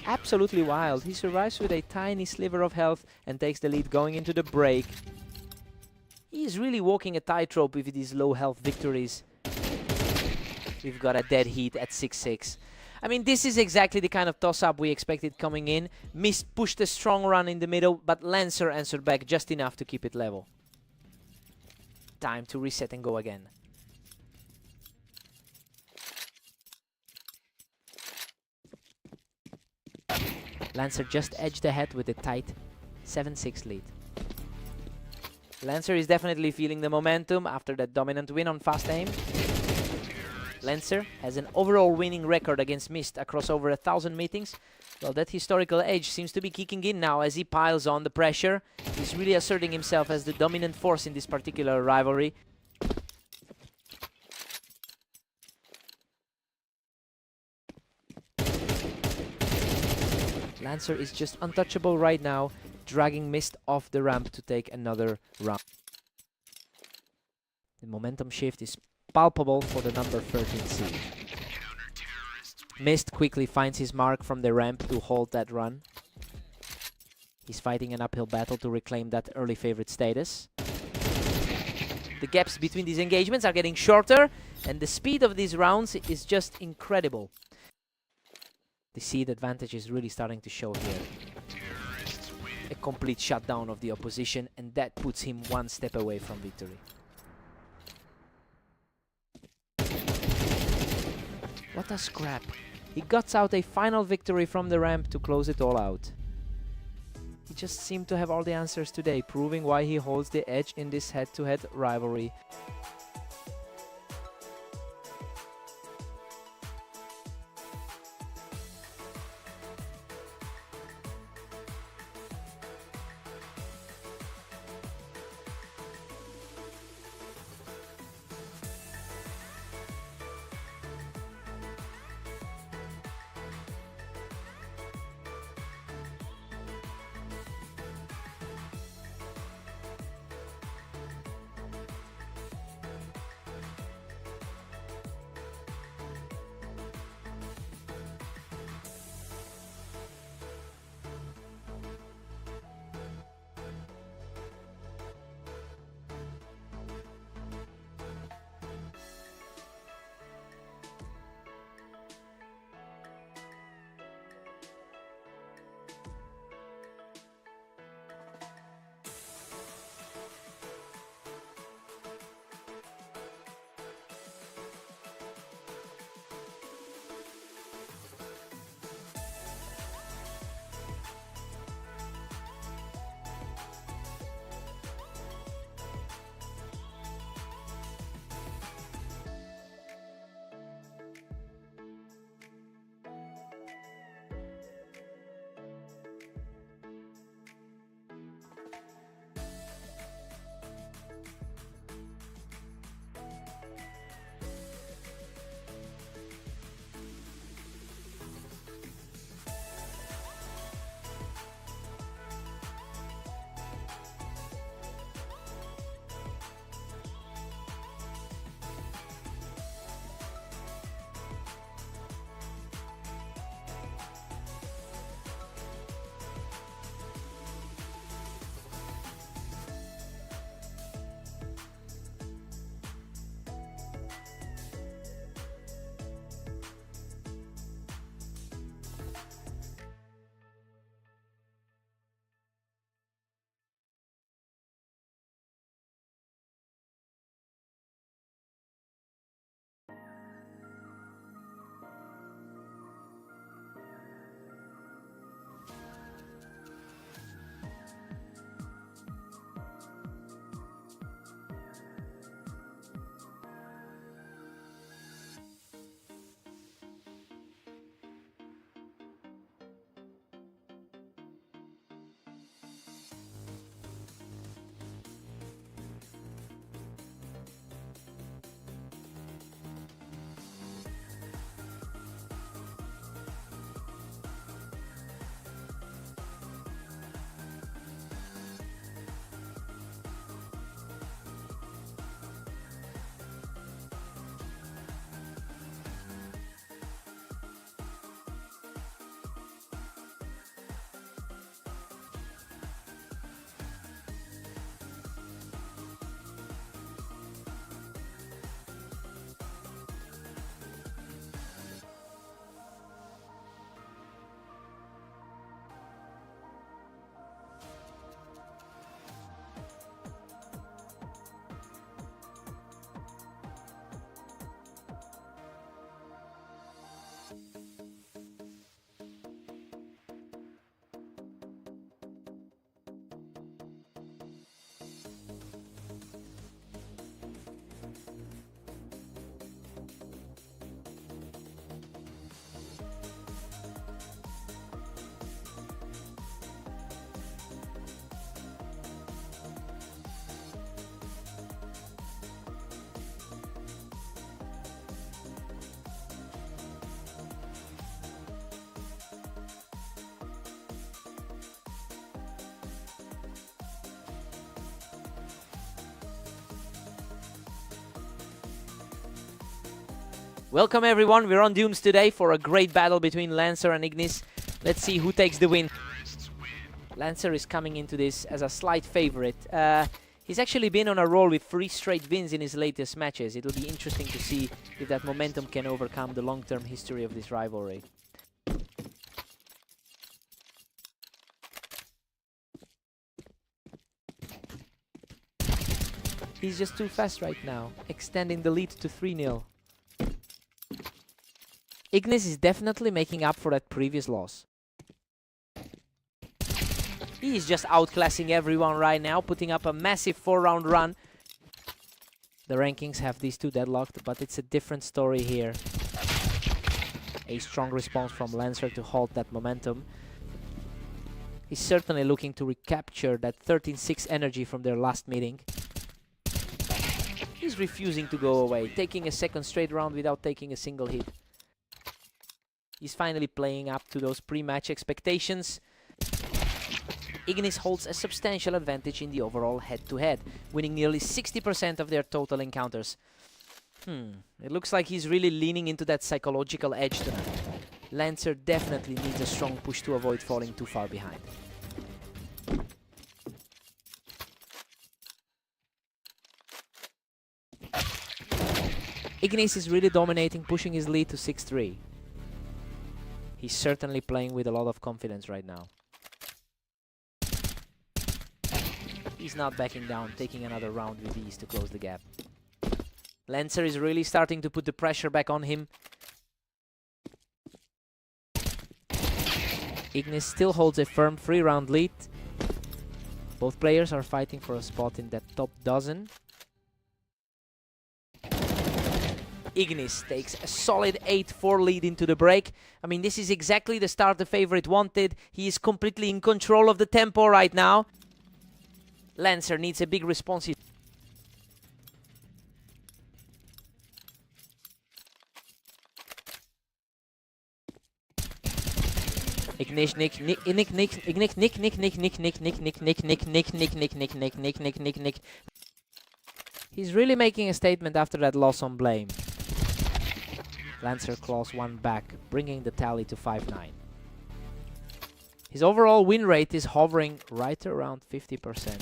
Absolutely wild. He survives with a tiny sliver of health and takes the lead going into the break. He is really walking a tightrope with these low health victories. We've got a dead heat at 6-6. I mean, this is exactly the kind of toss-up we expected coming in. Mist pushed a strong run in the middle, but Lancer answered back just enough to keep it level. Time to reset and go again. Lancer just edged ahead with a tight 7-6 lead. Lancer is definitely feeling the momentum after that dominant win on fast aim. Lancer has an overall winning record against Mist across over 1,000 meetings. Well, that historical edge seems to be kicking in now as he piles on the pressure. He's really asserting himself as the dominant force in this particular rivalry. Lancer is just untouchable right now, dragging Mist off the ramp to take another round. The momentum shift is palpable for the number 13 seed. Mist quickly finds his mark from the ramp to hold that run. He's fighting an uphill battle to reclaim that early favorite status. The gaps between these engagements are getting shorter, and the speed of these rounds is just incredible. The seed advantage is really starting to show here. A complete shutdown of the opposition, and that puts him one step away from victory. What a scrap. He guts out a final victory from the ramp to close it all out. He just seemed to have all the answers today, proving why he holds the edge in this head-to-head rivalry. Welcome everyone, we're on Dooms today for a great battle between Lancer and Ignis. Let's see who takes the win. Lancer is coming into this as a slight favorite. He's actually been on a roll with 3 straight wins in his latest matches. It'll be interesting to see if that momentum can overcome the long-term history of this rivalry. He's just too fast right now, extending the lead to 3-0. Ignis is definitely making up for that previous loss. He is just outclassing everyone right now, putting up a massive 4-round run. The rankings have these two deadlocked, but it's a different story here. A strong response from Lancer to halt that momentum. He's certainly looking to recapture that 13-6 energy from their last meeting. He's refusing to go away, taking a second straight round without taking a single hit. He's finally playing up to those pre-match expectations. Ignis holds a substantial advantage in the overall head-to-head, winning nearly 60% of their total encounters. It looks like he's really leaning into that psychological edge tonight. Lancer definitely needs a strong push to avoid falling too far behind. Ignis is really dominating, pushing his lead to 6-3. He's certainly playing with a lot of confidence right now. He's not backing down, taking another round with ease to close the gap. Lancer is really starting to put the pressure back on him. Ignis still holds a firm 3-round lead. Both players are fighting for a spot in that top dozen. Ignis takes a solid 8-4 lead into the break. I mean, this is exactly the start the favorite wanted. He is completely in control of the tempo right now. Lancer needs a big response. Ignis. He's really making a statement after that loss on Blame. Lancer claws one back, bringing the tally to 5-9. His overall win rate is hovering right around 50%.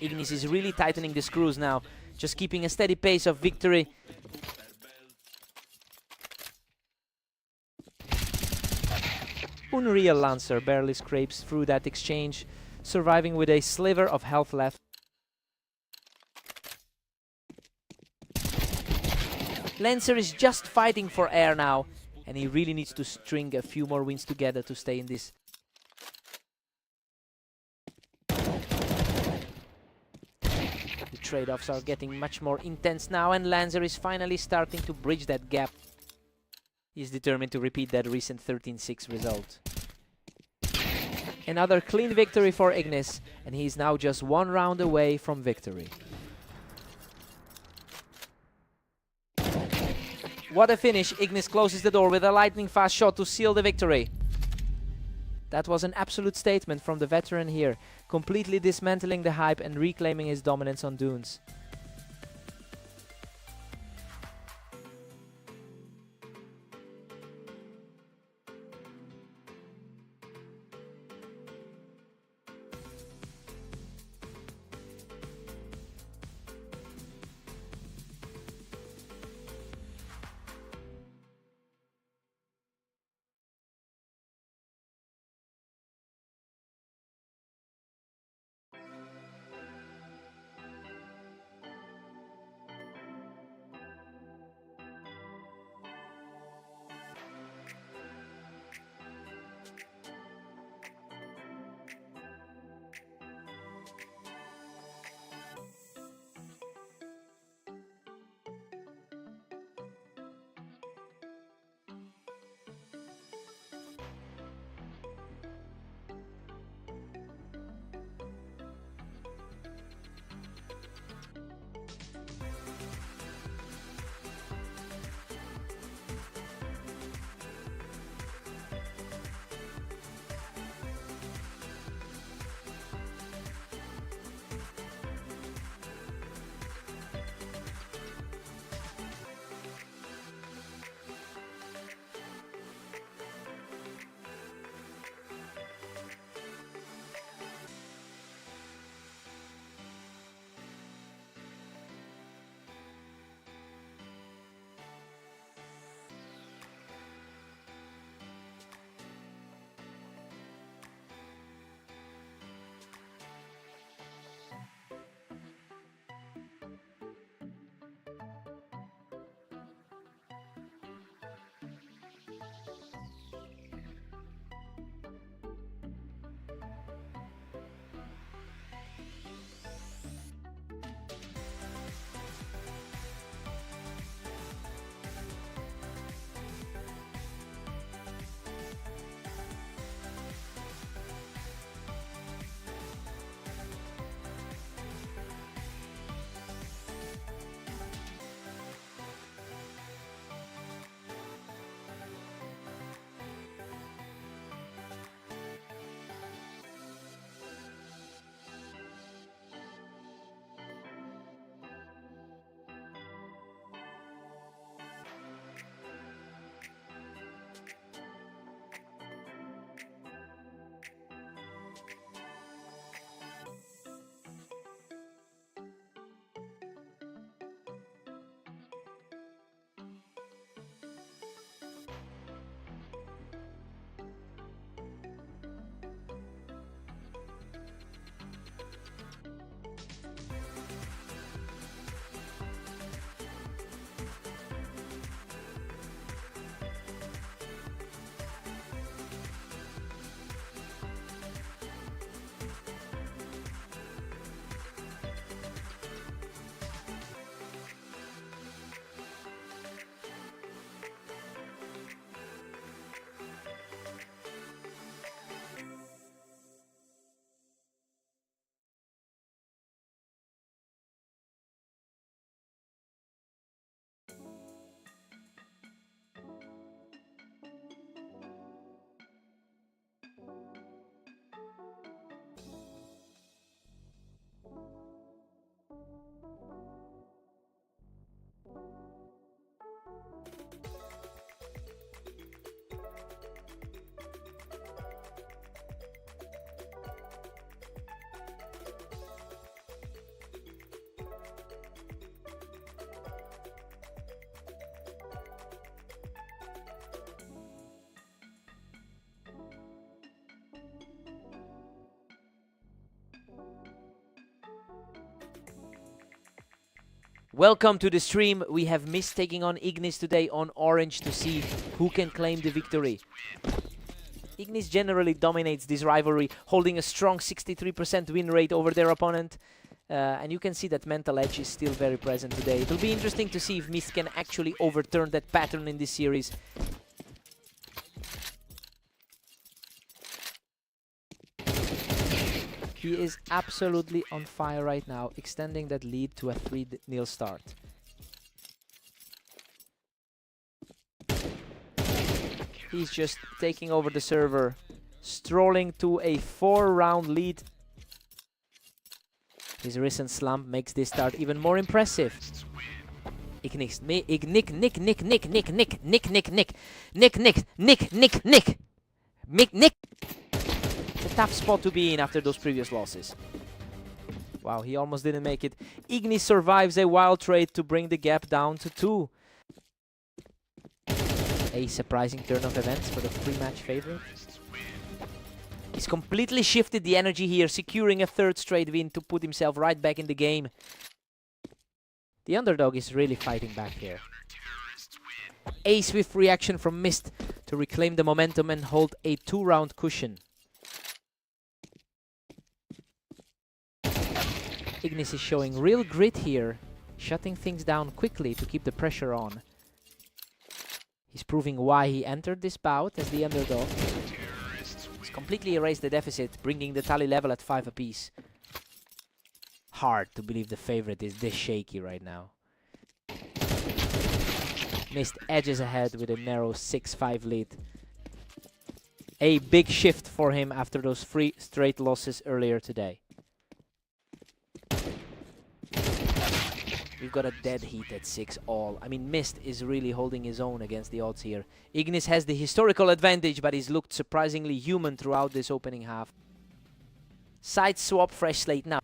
Ignis is really tightening the screws now, just keeping a steady pace of victory. Unreal Lancer barely scrapes through that exchange, surviving with a sliver of health left. Lancer is just fighting for air now, and he really needs to string a few more wins together to stay in this. The trade-offs are getting much more intense now, and Lancer is finally starting to bridge that gap. He's determined to repeat that recent 13-6 result. Another clean victory for Ignis, and he's now just 1 round away from victory. What a finish. Ignis closes the door with a lightning-fast shot to seal the victory. That was an absolute statement from the veteran here, completely dismantling the hype and reclaiming his dominance on Dunes. Welcome to the stream. We have Mist taking on Ignis today on Orange to see who can claim the victory. Ignis generally dominates this rivalry, holding a strong 63% win rate over their opponent. And you can see that mental edge is still very present today. It'll be interesting to see if Mist can actually overturn that pattern in this series. He is absolutely on fire right now, extending that lead to a 3-0 start. He's just taking over the server, strolling to a 4-round lead. His recent slump makes this start even more impressive. Ignis, Nick. It's a tough spot to be in after those previous losses. Wow, he almost didn't make it. Ignis survives a wild trade to bring the gap down to 2. A surprising turn of events for the pre-match favorite. He's completely shifted the energy here, securing a 3rd straight win to put himself right back in the game. The underdog is really fighting back here. A swift reaction from Mist to reclaim the momentum and hold a 2-round cushion. Ignis is showing real grit here, shutting things down quickly to keep the pressure on. He's proving why he entered this bout as the underdog. He's completely erased the deficit, bringing the tally level at 5 apiece. Hard to believe the favorite is this shaky right now. Mist edges ahead with a narrow 6-5 lead. A big shift for him after those 3 straight losses earlier today. We've got a dead heat at 6-all. I mean, Mist is really holding his own against the odds here. Ignis has the historical advantage, but he's looked surprisingly human throughout this opening half. Side swap, fresh slate now.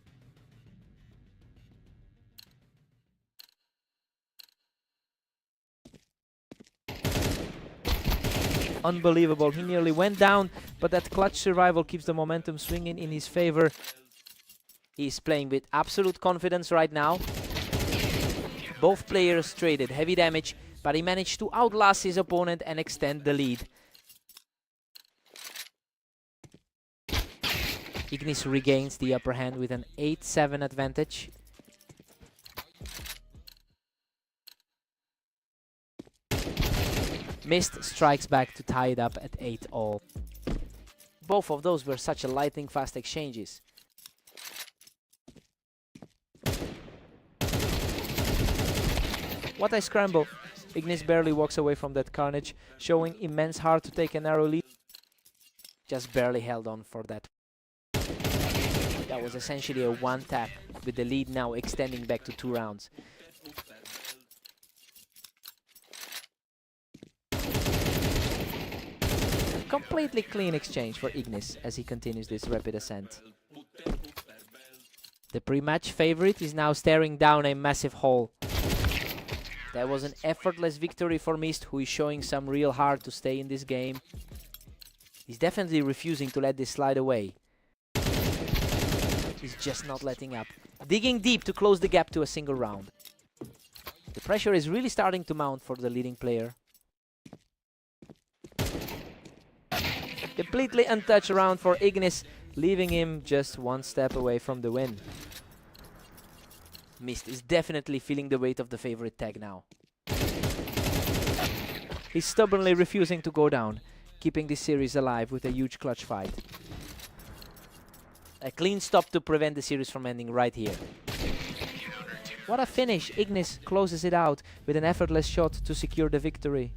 Unbelievable. He nearly went down, but that clutch survival keeps the momentum swinging in his favor. He's playing with absolute confidence right now. Both players traded heavy damage, but he managed to outlast his opponent and extend the lead. Ignis regains the upper hand with an 8-7 advantage. Mist strikes back to tie it up at 8-all. Both of those were such a lightning fast exchanges. What a scramble. Ignis barely walks away from that carnage, showing immense heart to take a narrow lead. Just barely held on for that. That was essentially a one-tap, with the lead now extending back to 2 rounds. Completely clean exchange for Ignis as he continues this rapid ascent. The pre-match favorite is now staring down a massive hole. That was an effortless victory for Mist, who is showing some real heart to stay in this game. He's definitely refusing to let this slide away. He's just not letting up. Digging deep to close the gap to a single round. The pressure is really starting to mount for the leading player. Completely untouched round for Ignis, leaving him just 1 step away from the win. Mist is definitely feeling the weight of the favorite tag now. He's stubbornly refusing to go down, keeping this series alive with a huge clutch fight. A clean stop to prevent the series from ending right here. What a finish! Ignis closes it out with an effortless shot to secure the victory.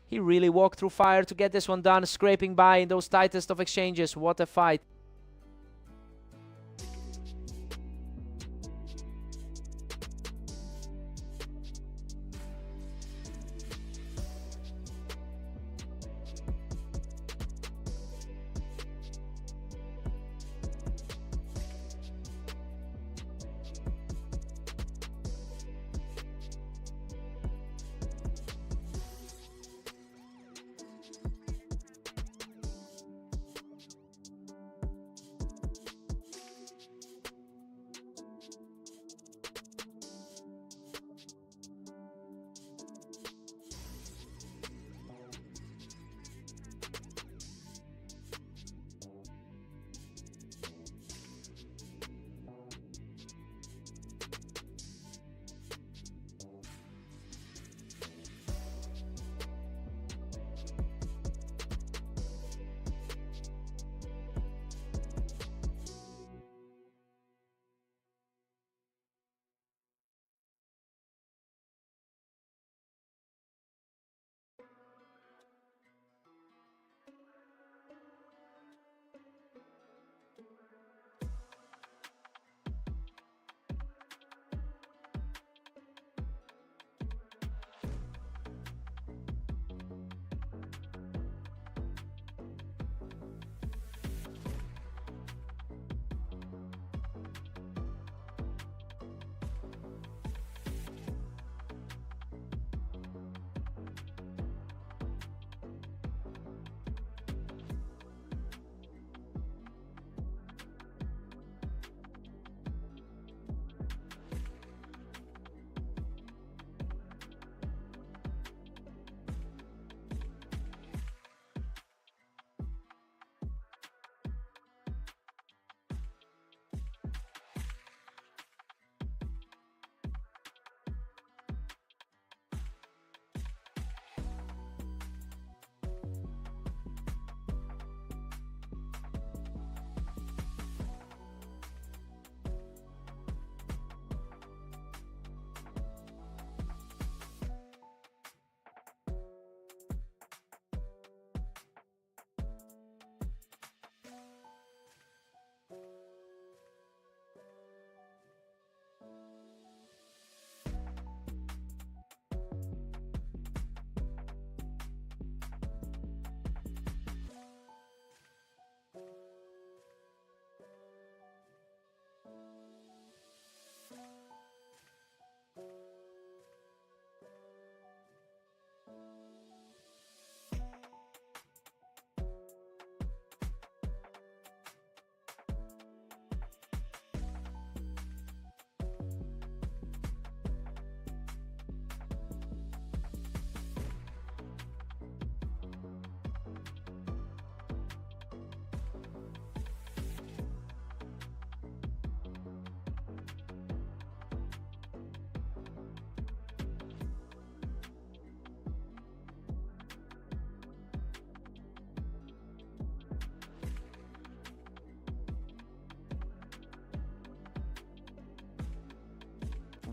He really walked through fire to get this one done, scraping by in those tightest of exchanges. What a fight!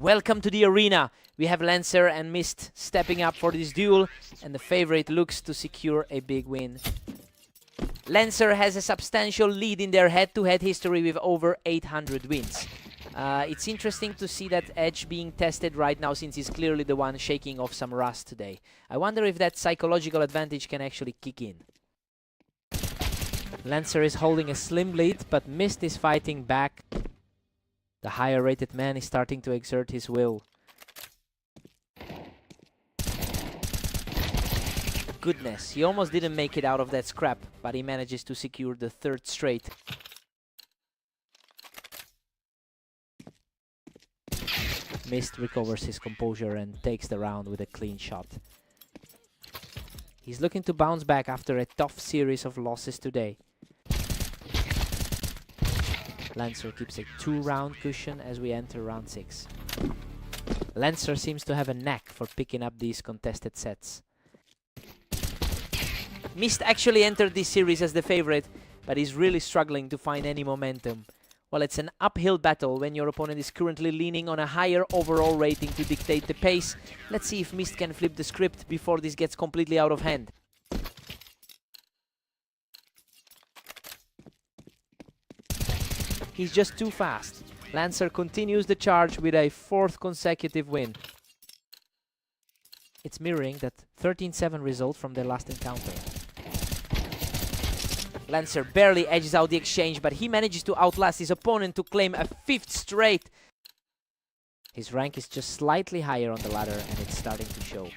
Welcome to the arena. We have Lancer and Mist stepping up for this duel, and the favorite looks to secure a big win. Lancer has a substantial lead in their head-to-head history with over 800 wins. It's interesting to see that Edge being tested right now, since he's clearly the one shaking off some rust today. I wonder if that psychological advantage can actually kick in. Lancer is holding a slim lead, but Mist is fighting back. The higher rated man is starting to exert his will. Goodness, he almost didn't make it out of that scrap, but he manages to secure the third straight. Mist recovers his composure and takes the round with a clean shot. He's looking to bounce back after a tough series of losses today. Lancer keeps a 2-round cushion as we enter round 6. Lancer seems to have a knack for picking up these contested sets. Mist actually entered this series as the favorite, but he's really struggling to find any momentum. Well, it's an uphill battle when your opponent is currently leaning on a higher overall rating to dictate the pace. Let's see if Mist can flip the script before this gets completely out of hand. He's just too fast. Lancer continues the charge with a 4th consecutive win. It's mirroring that 13-7 result from their last encounter. Lancer barely edges out the exchange, but he manages to outlast his opponent to claim a 5th straight. His rank is just slightly higher on the ladder, and it's starting to show.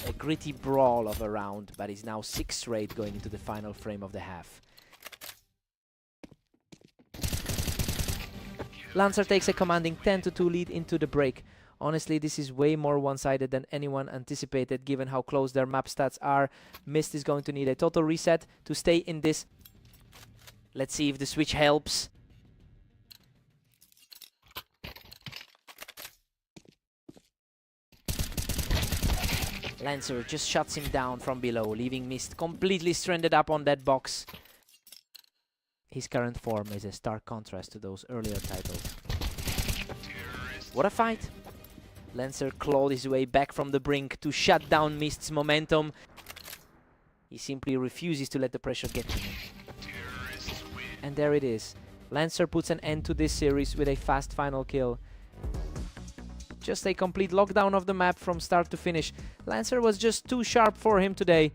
A gritty brawl of a round, but he's now 6th straight going into the final frame of the half. Lancer takes a commanding 10-2 lead into the break. Honestly, this is way more one-sided than anyone anticipated, given how close their map stats are. Mist is going to need a total reset to stay in this. Let's see if the switch helps. Lancer just shuts him down from below, leaving Mist completely stranded up on that box. His current form is a stark contrast to those earlier titles. What a fight! Lancer clawed his way back from the brink to shut down Mist's momentum. He simply refuses to let the pressure get to him. And there it is. Lancer puts an end to this series with a fast final kill. Just a complete lockdown of the map from start to finish. Lancer was just too sharp for him today.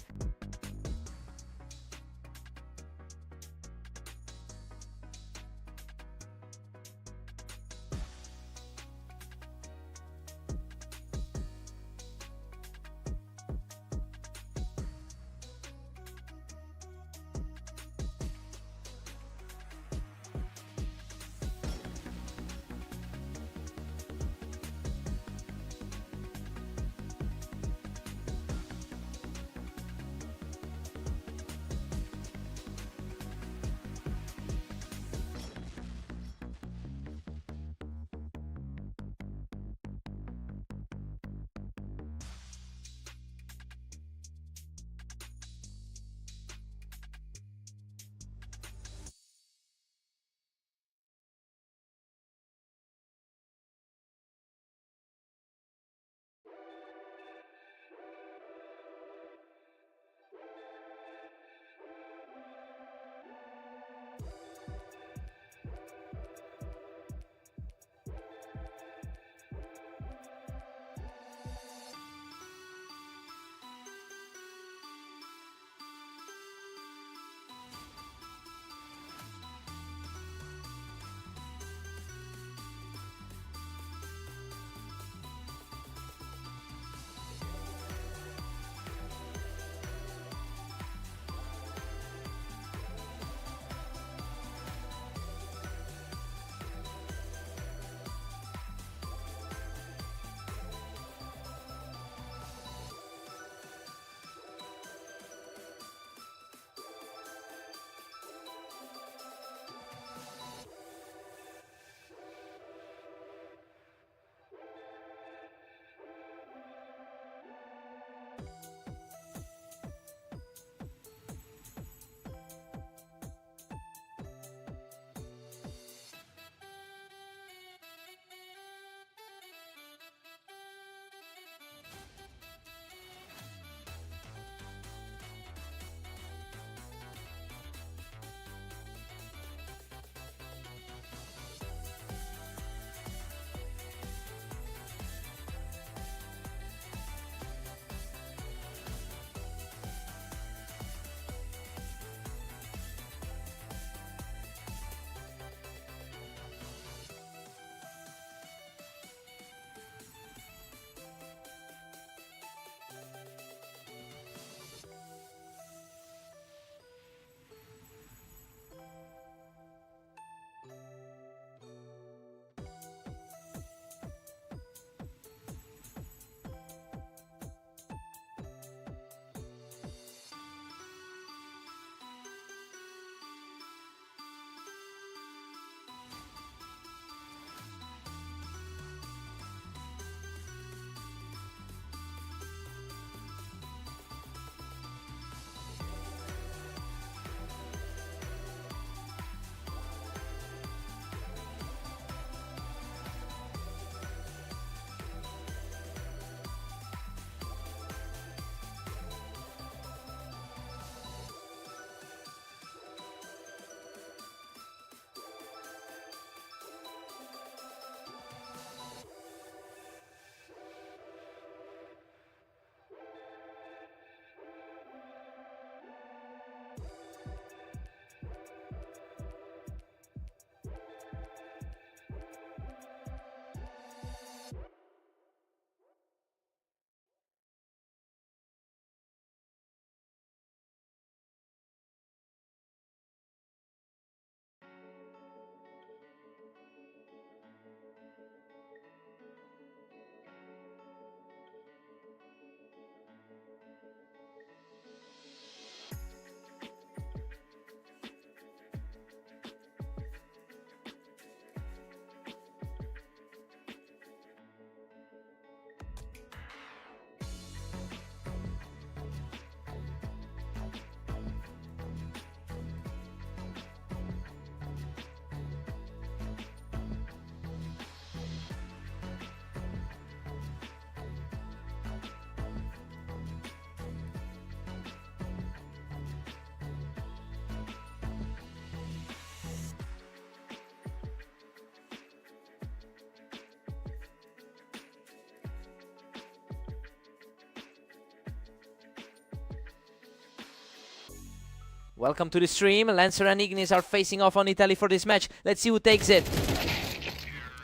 Welcome to the stream. Lancer and Ignis are facing off on Italy for this match. Let's see who takes it.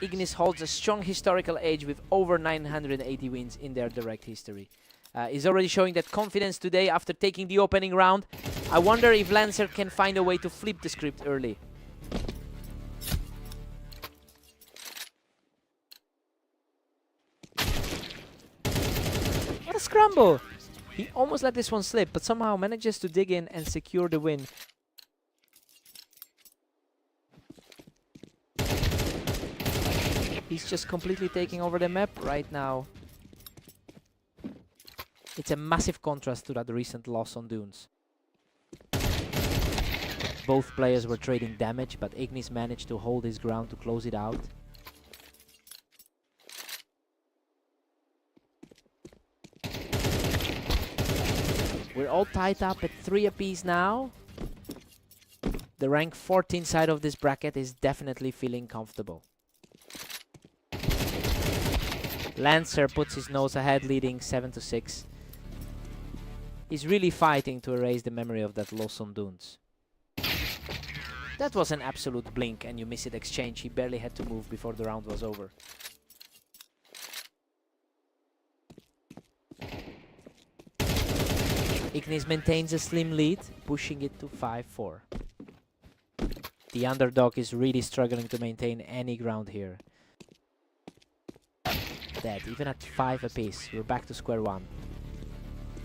Ignis holds a strong historical edge with over 980 wins in their direct history. He's already showing that confidence today after taking the opening round. I wonder if Lancer can find a way to flip the script early. What a scramble! He almost let this one slip, but somehow manages to dig in and secure the win. He's just completely taking over the map right now. It's a massive contrast to that recent loss on Dunes. Both players were trading damage, but Ignis managed to hold his ground to close it out. We're all tied up at 3 apiece now. The rank 14 side of this bracket is definitely feeling comfortable. Lancer puts his nose ahead, leading 7-6. He's really fighting to erase the memory of that loss on Dunes. That was an absolute blink and you miss it exchange. He barely had to move before the round was over. Ignis maintains a slim lead, pushing it to 5-4. The underdog is really struggling to maintain any ground here. Dead, even at 5 apiece. We're back to square one.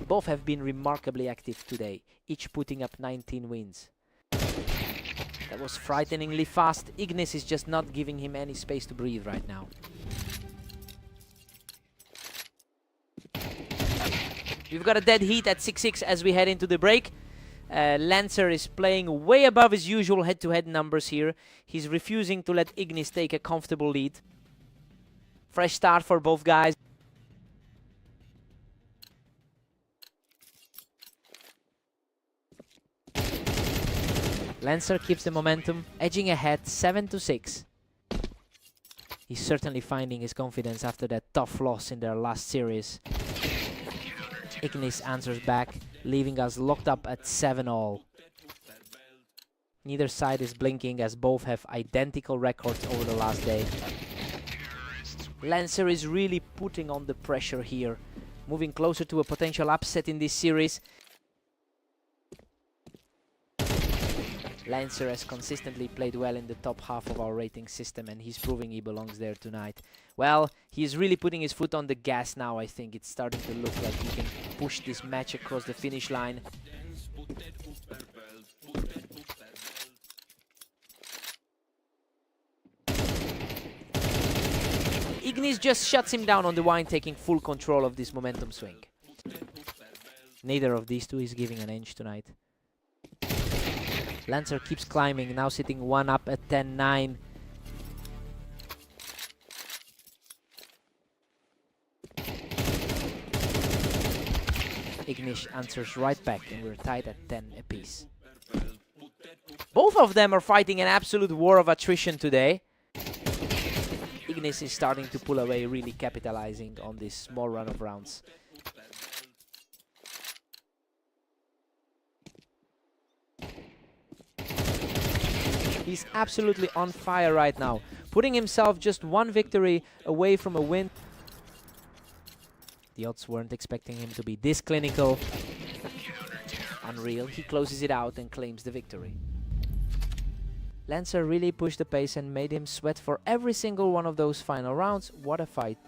Both have been remarkably active today, each putting up 19 wins. That was frighteningly fast. Ignis is just not giving him any space to breathe right now. We've got a dead heat at 6-6 as we head into the break. Lancer is playing way above his usual head-to-head numbers here. He's refusing to let Ignis take a comfortable lead. Fresh start for both guys. Lancer keeps the momentum, edging ahead 7-6. He's certainly finding his confidence after that tough loss in their last series. Ignis answers back, leaving us locked up at 7-all. Neither side is blinking as both have identical records over the last day. Lancer is really putting on the pressure here, moving closer to a potential upset in this series. Lancer has consistently played well in the top half of our rating system and he's proving he belongs there tonight. Well, he's really putting his foot on the gas now. I think it's starting to look like he can push this match across the finish line. Ignis just shuts him down on the wine, taking full control of this momentum swing. Neither of these two is giving an inch tonight. Lancer keeps climbing, now sitting 1 up at 10-9. Ignis answers right back and we're tied at 10 apiece. Both of them are fighting an absolute war of attrition today. Ignis is starting to pull away, really capitalizing on this small run of rounds. He's absolutely on fire right now, putting himself just 1 victory away from a win. The odds weren't expecting him to be this clinical. Unreal, he closes it out and claims the victory. Lancer really pushed the pace and made him sweat for every single one of those final rounds. What a fight.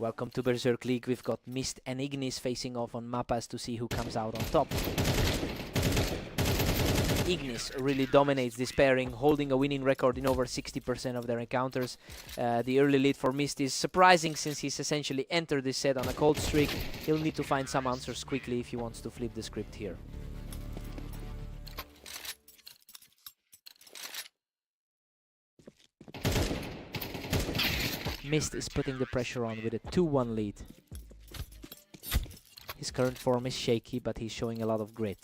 Welcome to Berserk League. We've got Mist and Ignis facing off on Mapas to see who comes out on top. Ignis really dominates this pairing, holding a winning record in over 60% of their encounters. The early lead for Mist is surprising since he's essentially entered this set on a cold streak. He'll need to find some answers quickly if he wants to flip the script here. Mist is putting the pressure on with a 2-1 lead. His current form is shaky, but he's showing a lot of grit.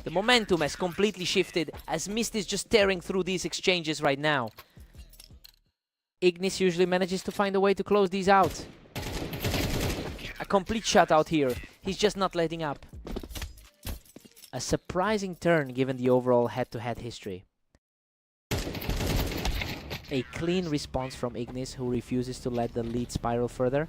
The momentum has completely shifted as Mist is just tearing through these exchanges right now. Ignis usually manages to find a way to close these out. A complete shutout here. He's just not letting up. A surprising turn given the overall head-to-head history. A clean response from Ignis, who refuses to let the lead spiral further.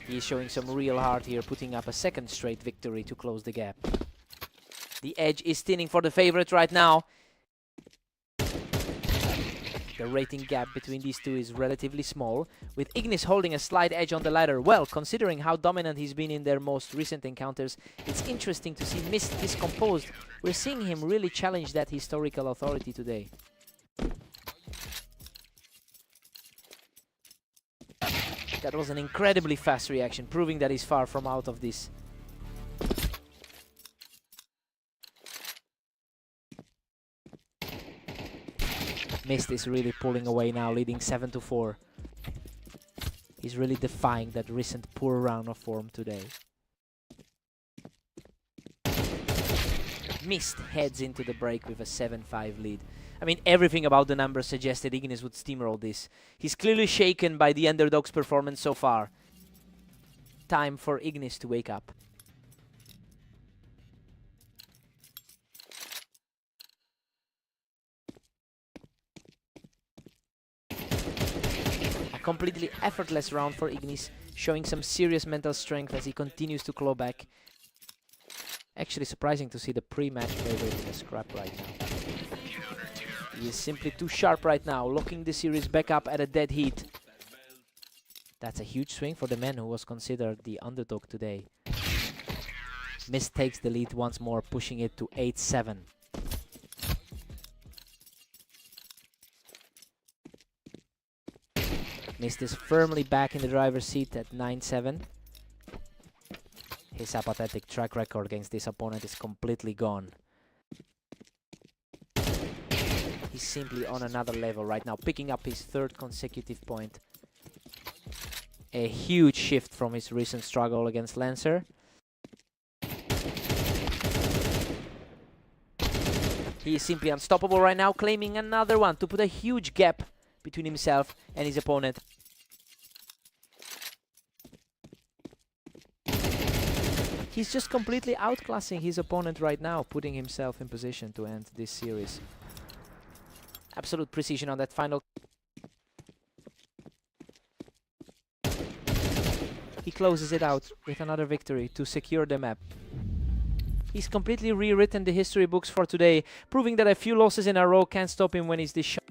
He's showing some real heart here, putting up a second straight victory to close the gap. The edge is thinning for the favorite right now. The rating gap between these two is relatively small, with Ignis holding a slight edge on the ladder. Well, considering how dominant he's been in their most recent encounters, it's interesting to see Mist discomposed. We're seeing him really challenge that historical authority today. That was an incredibly fast reaction, proving that he's far from out of this. Mist is really pulling away now, leading 7-4. He's really defying that recent poor round of form today. Mist heads into the break with a 7-5 lead. I mean, everything about the numbers suggested Ignis would steamroll this. He's clearly shaken by the underdog's performance so far. Time for Ignis to wake up. A completely effortless round for Ignis, showing some serious mental strength as he continues to claw back. Actually surprising to see the pre-match favorite in a scrap right now. He is simply too sharp right now, locking the series back up at a dead heat. That's a huge swing for the man who was considered the underdog today. Mist takes the lead once more, pushing it to 8-7. Mist is firmly back in the driver's seat at 9-7. His apathetic track record against this opponent is completely gone. He's simply on another level right now, picking up his third consecutive point. A huge shift from his recent struggle against Lancer. He is simply unstoppable right now, claiming another one to put a huge gap between himself and his opponent. He's just completely outclassing his opponent right now, putting himself in position to end this series. Absolute precision on that final. He closes it out with another victory to secure the map. He's completely rewritten the history books for today, proving that a few losses in a row can't stop him when he's this sharp.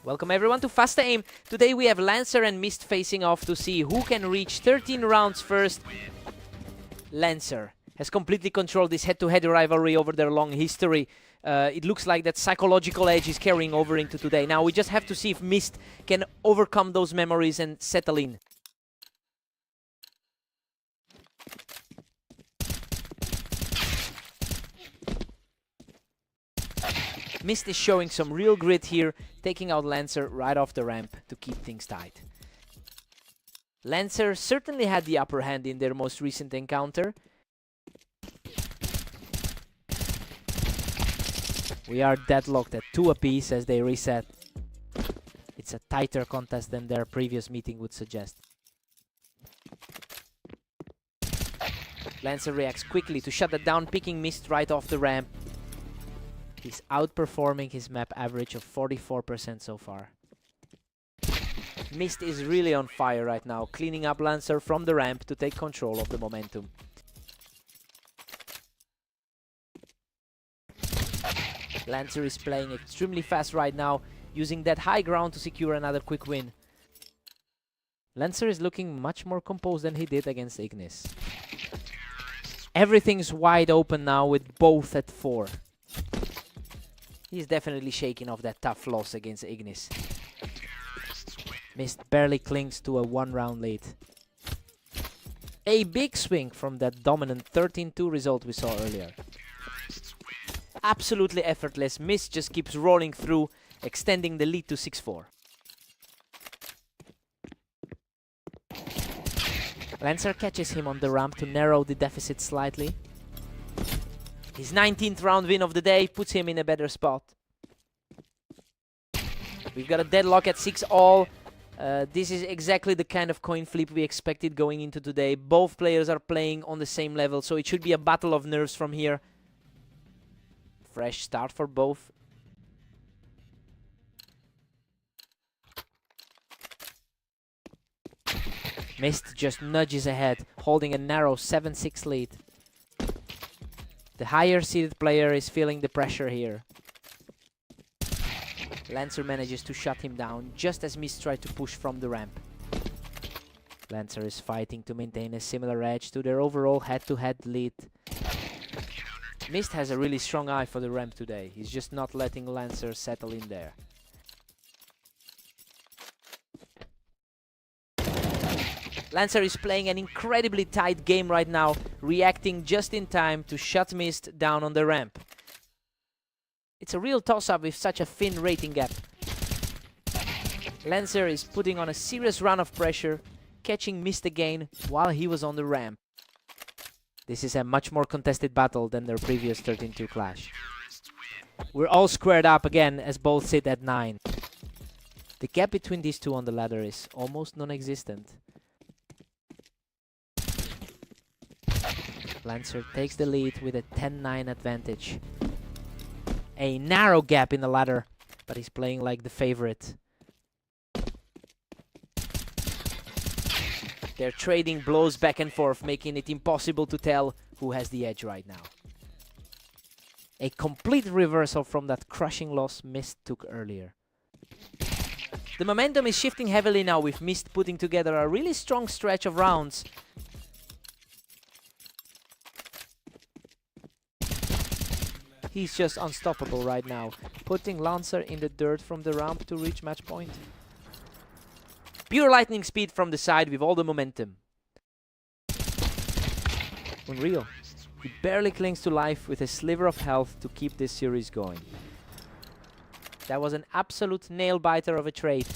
Welcome everyone to Fast Aim. Today we have Lancer and Mist facing off to see who can reach 13 rounds first. Lancer has completely controlled this head-to-head rivalry over their long history. It looks like that psychological edge is carrying over into today. Now we just have to see if Mist can overcome those memories and settle in. Mist is showing some real grit here, taking out Lancer right off the ramp to keep things tight. Lancer certainly had the upper hand in their most recent encounter. We are deadlocked at 2 apiece as they reset. It's a tighter contest than their previous meeting would suggest. Lancer reacts quickly to shut that down, picking Mist right off the ramp. He's outperforming his map average of 44% so far. Mist is really on fire right now, cleaning up Lancer from the ramp to take control of the momentum. Lancer is playing extremely fast right now, using that high ground to secure another quick win. Lancer is looking much more composed than he did against Ignis. Everything's wide open now with both at 4. He's definitely shaking off that tough loss against Ignis. Mist barely clings to a 1-round lead. A big swing from that dominant 13-2 result we saw earlier. Absolutely effortless, Mist just keeps rolling through, extending the lead to 6-4. Lancer catches him on the ramp to narrow the deficit slightly. His 19th round win of the day puts him in a better spot. We've got a deadlock at 6-all. This is exactly the kind of coin flip we expected going into today. Both players are playing on the same level, so it should be a battle of nerves from here. Fresh start for both. Mist just nudges ahead, holding a narrow 7-6 lead. The higher seeded player is feeling the pressure here. Lancer manages to shut him down just as Mist tried to push from the ramp. Lancer is fighting to maintain a similar edge to their overall head-to-head lead. Mist has a really strong eye for the ramp today. He's just not letting Lancer settle in there. Lancer is playing an incredibly tight game right now, reacting just in time to shut Mist down on the ramp. It's a real toss-up with such a thin rating gap. Lancer is putting on a serious run of pressure, catching Mist again while he was on the ramp. This is a much more contested battle than their previous 13-2 clash. We're all squared up again as both sit at 9. The gap between these two on the ladder is almost non-existent. Lancer takes the lead with a 10-9 advantage. A narrow gap in the ladder, but he's playing like the favorite. They're trading blows back and forth, making it impossible to tell who has the edge right now. A complete reversal from that crushing loss Mist took earlier. The momentum is shifting heavily now, with Mist putting together a really strong stretch of rounds. He's just unstoppable right now, putting Lancer in the dirt from the ramp to reach match point. Pure lightning speed from the side with all the momentum. Unreal. He barely clings to life with a sliver of health to keep this series going. That was an absolute nail-biter of a trade.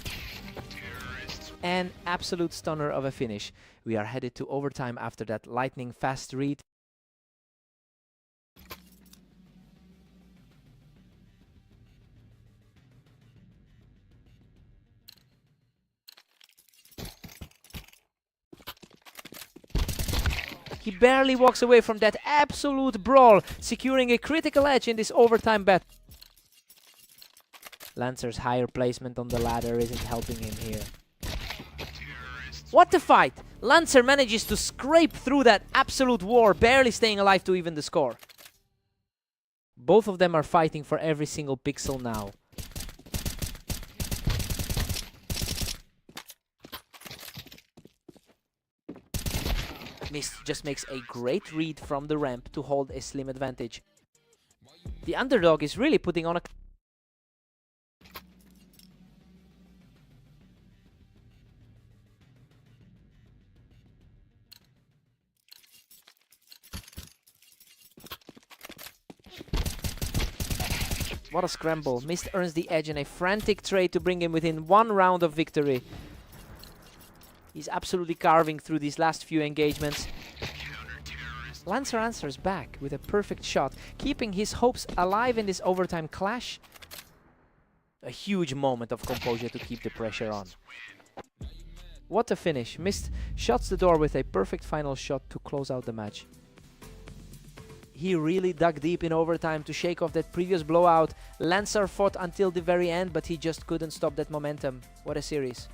An absolute stunner of a finish. We are headed to overtime after that lightning fast read. He barely walks away from that absolute brawl, securing a critical edge in this overtime battle. Lancer's higher placement on the ladder isn't helping him here. What a fight! Lancer manages to scrape through that absolute war, barely staying alive to even the score. Both of them are fighting for every single pixel now. Ignis just makes a great read from the ramp to hold a slim advantage. The underdog is really putting on a... What a scramble. Mist earns the edge in a frantic trade to bring him within 1 round of victory. He's absolutely carving through these last few engagements. Lancer answers back with a perfect shot, keeping his hopes alive in this overtime clash. A huge moment of composure to keep the pressure on. What a finish. Mist shuts the door with a perfect final shot to close out the match. He really dug deep in overtime to shake off that previous blowout. Lancer fought until the very end, but he just couldn't stop that momentum. What a series.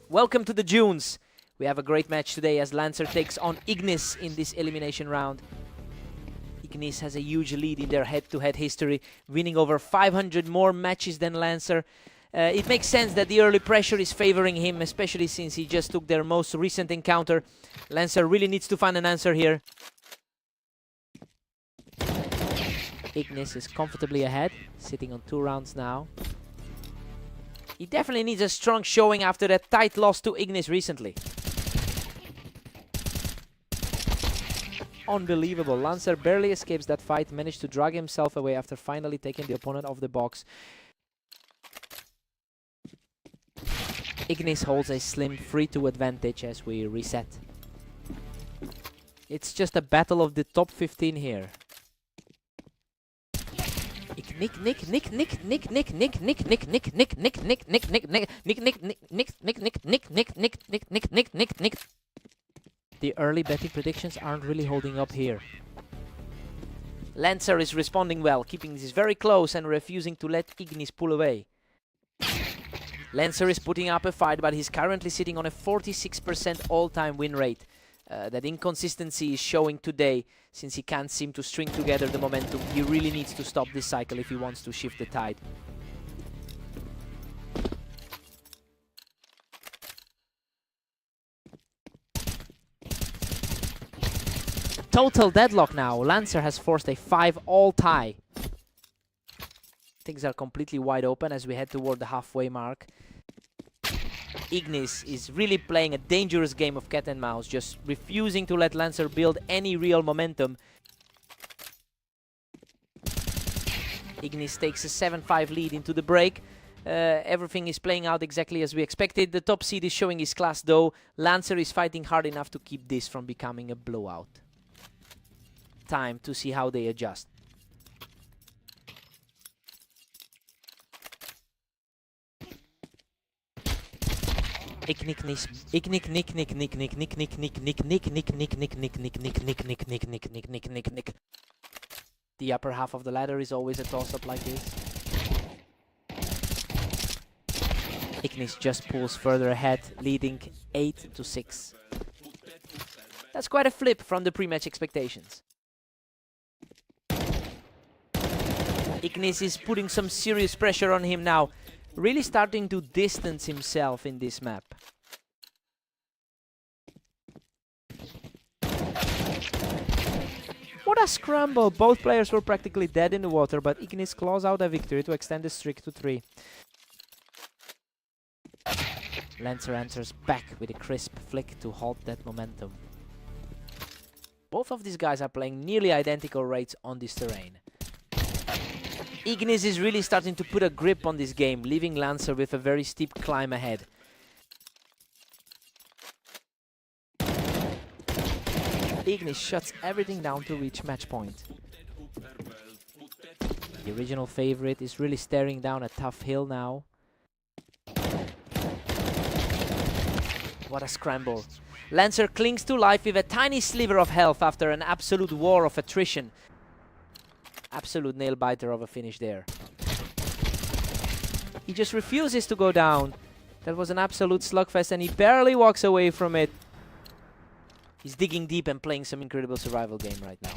Welcome to the Dunes. We have a great match today as Lancer takes on Ignis in this elimination round. Ignis has a huge lead in their head-to-head history, winning over 500 more matches than Lancer. It makes sense that the early pressure is favoring him, especially since he just took their most recent encounter. Lancer really needs to find an answer here. Ignis is comfortably ahead, sitting on 2 rounds now. He definitely needs a strong showing after that tight loss to Ignis recently. Unbelievable. Lancer barely escapes that fight, managed to drag himself away after finally taking the opponent off the box. Ignis holds a slim 3-2 advantage as we reset. It's just a battle of the top 15 here. Nick. The early betting predictions aren't really holding up here. Lancer is responding well, keeping this very close and refusing to let Ignis pull away. Lancer is putting up a fight, but he's currently sitting on a 46% all-time win rate. That inconsistency is showing today, since he can't seem to string together the momentum. He really needs to stop this cycle if he wants to shift the tide. Total deadlock now. Lancer has forced a 5-all tie. Things are completely wide open as we head toward the halfway mark. Ignis is really playing a dangerous game of cat and mouse, just refusing to let Lancer build any real momentum. Ignis takes a 7-5 lead into the break. Everything is playing out exactly as we expected. The top seed is showing his class though. Lancer is fighting hard enough to keep this from becoming a blowout. Time to see how they adjust. The upper half of the ladder is always a toss-up like this. Ignis just pulls further ahead, leading 8-6. That's quite a flip from the pre-match expectations. Ignis is putting some serious pressure on him now, really starting to distance himself in this map. What a scramble! Both players were practically dead in the water, but Ignis claws out a victory to extend the streak to 3. Lancer enters back with a crisp flick to halt that momentum. Both of these guys are playing nearly identical rates on this terrain. Ignis is really starting to put a grip on this game, leaving Lancer with a very steep climb ahead. Ignis shuts everything down to reach match point. The original favorite is really staring down a tough hill now. What a scramble. Lancer clings to life with a tiny sliver of health after an absolute war of attrition. Absolute nail-biter of a finish there. He just refuses to go down. That was an absolute slugfest and he barely walks away from it. He's digging deep and playing some incredible survival game right now.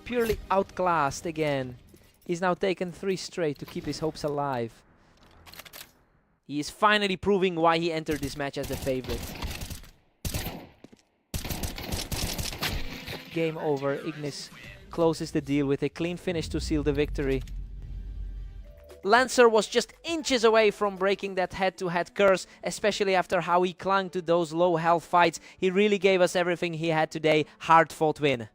Purely outclassed again. He's now taken 3 straight to keep his hopes alive. He is finally proving why he entered this match as the favorite. Game over. Ignis closes the deal with a clean finish to seal the victory. Lancer was just inches away from breaking that head-to-head curse, especially after how he clung to those low health fights. He really gave us everything he had today. Hard-fought win.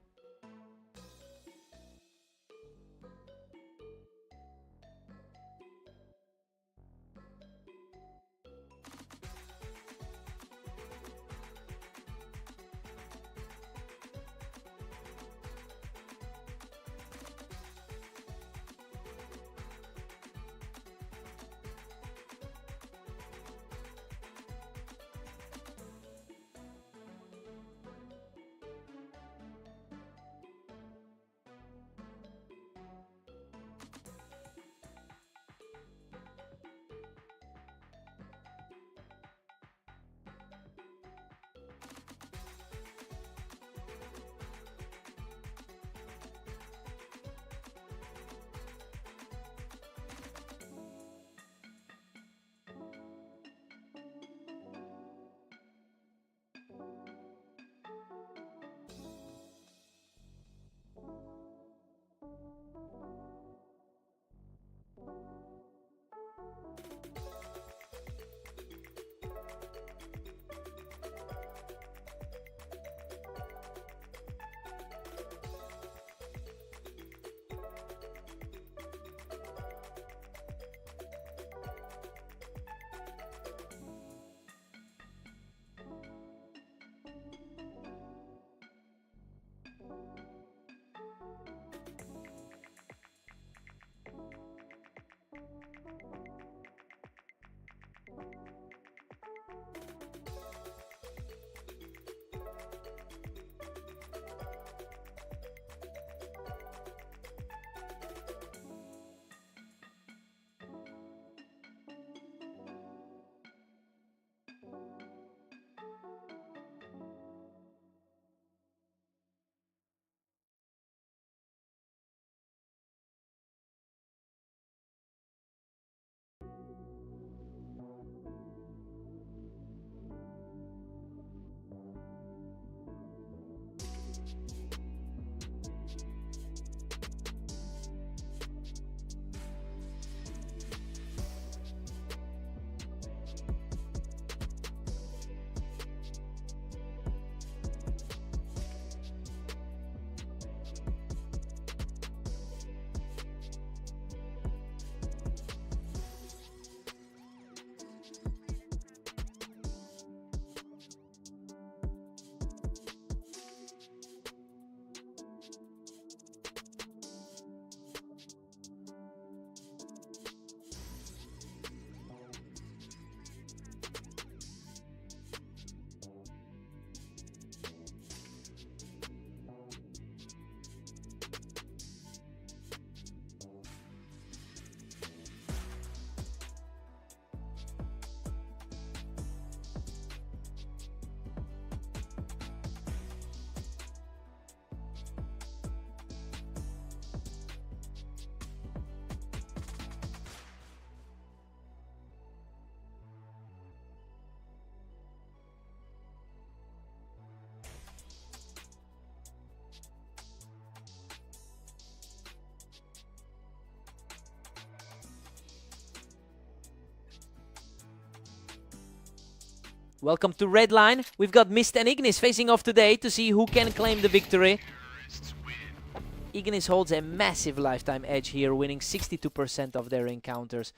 Welcome to Red Line. We've got Mist and Ignis facing off today to see who can claim the victory. Ignis holds a massive lifetime edge here, winning 62% of their encounters.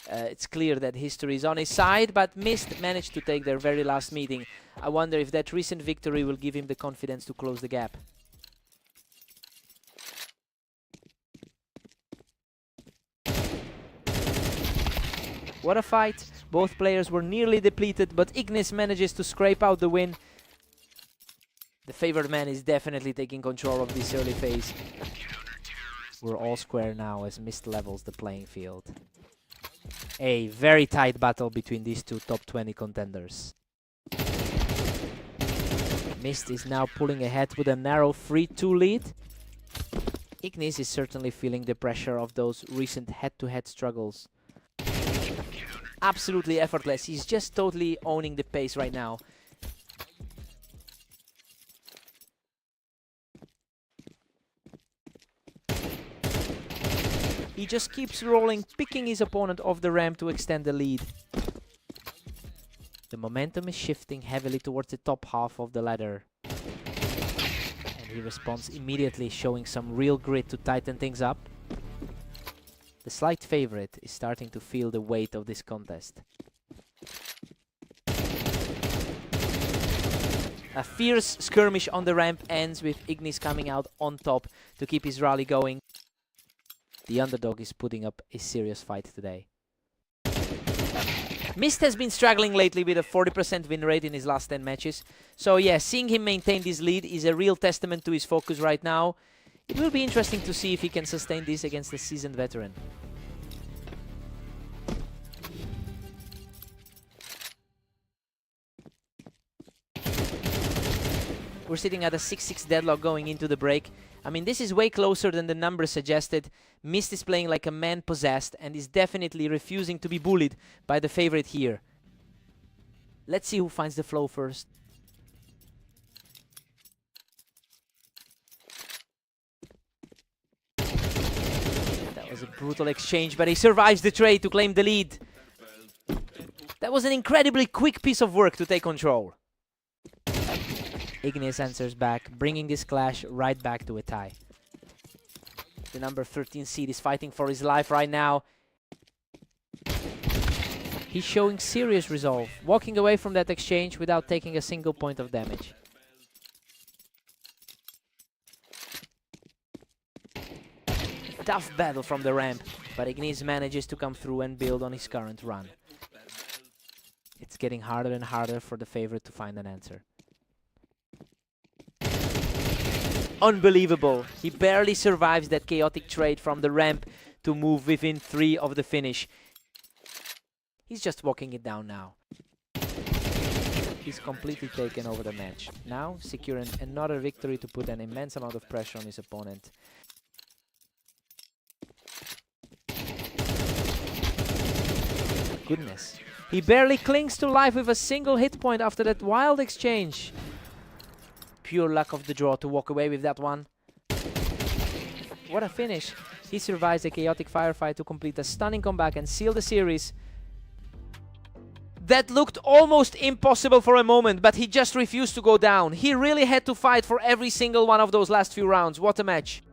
It's clear that history is on his side, but Mist managed to take their very last meeting. I wonder if that recent victory will give him the confidence to close the gap. What a fight! Both players were nearly depleted, but Ignis manages to scrape out the win. The favored man is definitely taking control of this early phase. We're all square now as Mist levels the playing field. A very tight battle between these two top 20 contenders. Mist is now pulling ahead with a narrow 3-2 lead. Ignis is certainly feeling the pressure of those recent head-to-head struggles. Absolutely effortless. He's just totally owning the pace right now. He just keeps rolling, picking his opponent off the ramp to extend the lead. The momentum is shifting heavily towards the top half of the ladder. And he responds immediately, showing some real grit to tighten things up. The slight favorite is starting to feel the weight of this contest. A fierce skirmish on the ramp ends with Ignis coming out on top to keep his rally going. The underdog is putting up a serious fight today. Mist has been struggling lately with a 40% win rate in his last 10 matches. So yeah, seeing him maintain this lead is a real testament to his focus right now. It will be interesting to see if he can sustain this against a seasoned veteran. We're sitting at a 6-6 deadlock going into the break. I mean, this is way closer than the numbers suggested. Mist is playing like a man possessed and is definitely refusing to be bullied by the favorite here. Let's see who finds the flow first. That was a brutal exchange, but he survives the trade to claim the lead. That was an incredibly quick piece of work to take control. Ignis answers back, bringing this clash right back to a tie. The number 13 seed is fighting for his life right now. He's showing serious resolve, walking away from that exchange without taking a single point of damage. Tough battle from the ramp, but Ignis manages to come through and build on his current run. It's getting harder and harder for the favorite to find an answer. Unbelievable. He barely survives that chaotic trade from the ramp to move within 3 of the finish. He's just walking it down now. He's completely taken over the match. Now securing another victory to put an immense amount of pressure on his opponent. Goodness. He barely clings to life with a single hit point after that wild exchange. Pure luck of the draw to walk away with that one. What a finish. He survives a chaotic firefight to complete a stunning comeback and seal the series. That looked almost impossible for a moment, but he just refused to go down. He really had to fight for every single one of those last few rounds. What a match.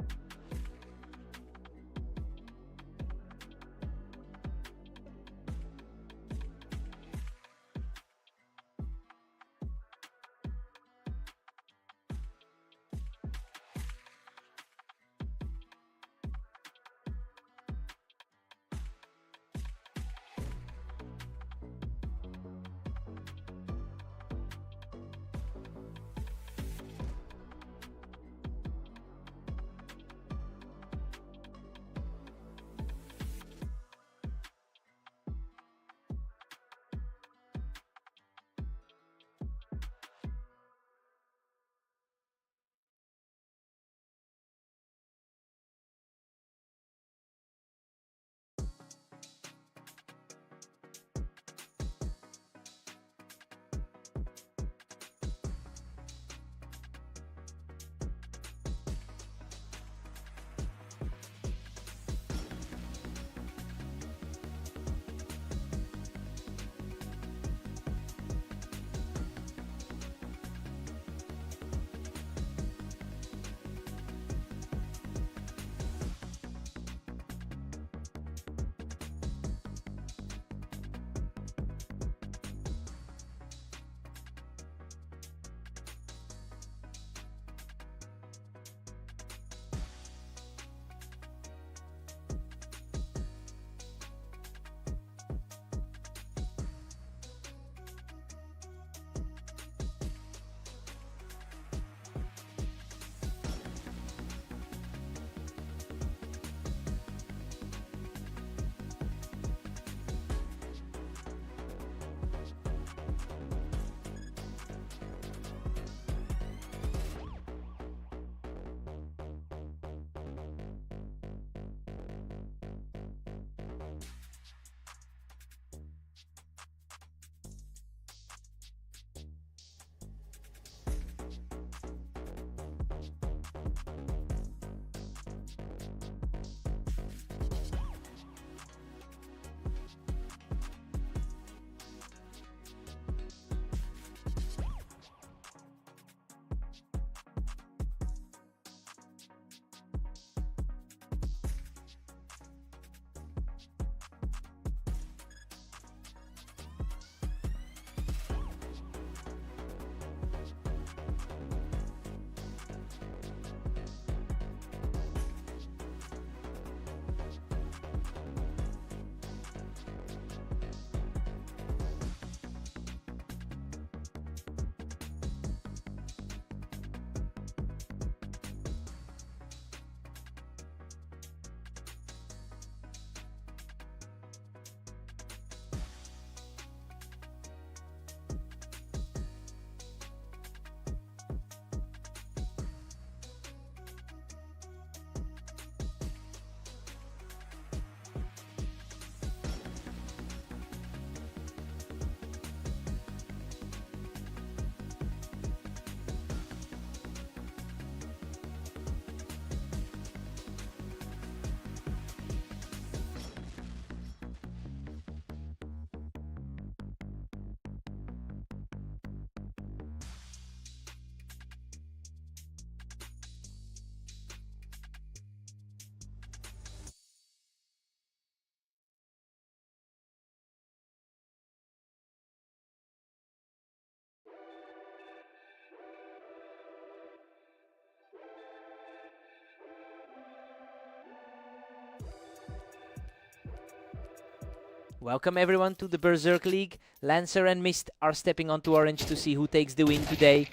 Welcome everyone to the Berserk League. Lancer and Mist are stepping onto orange to see who takes the win today.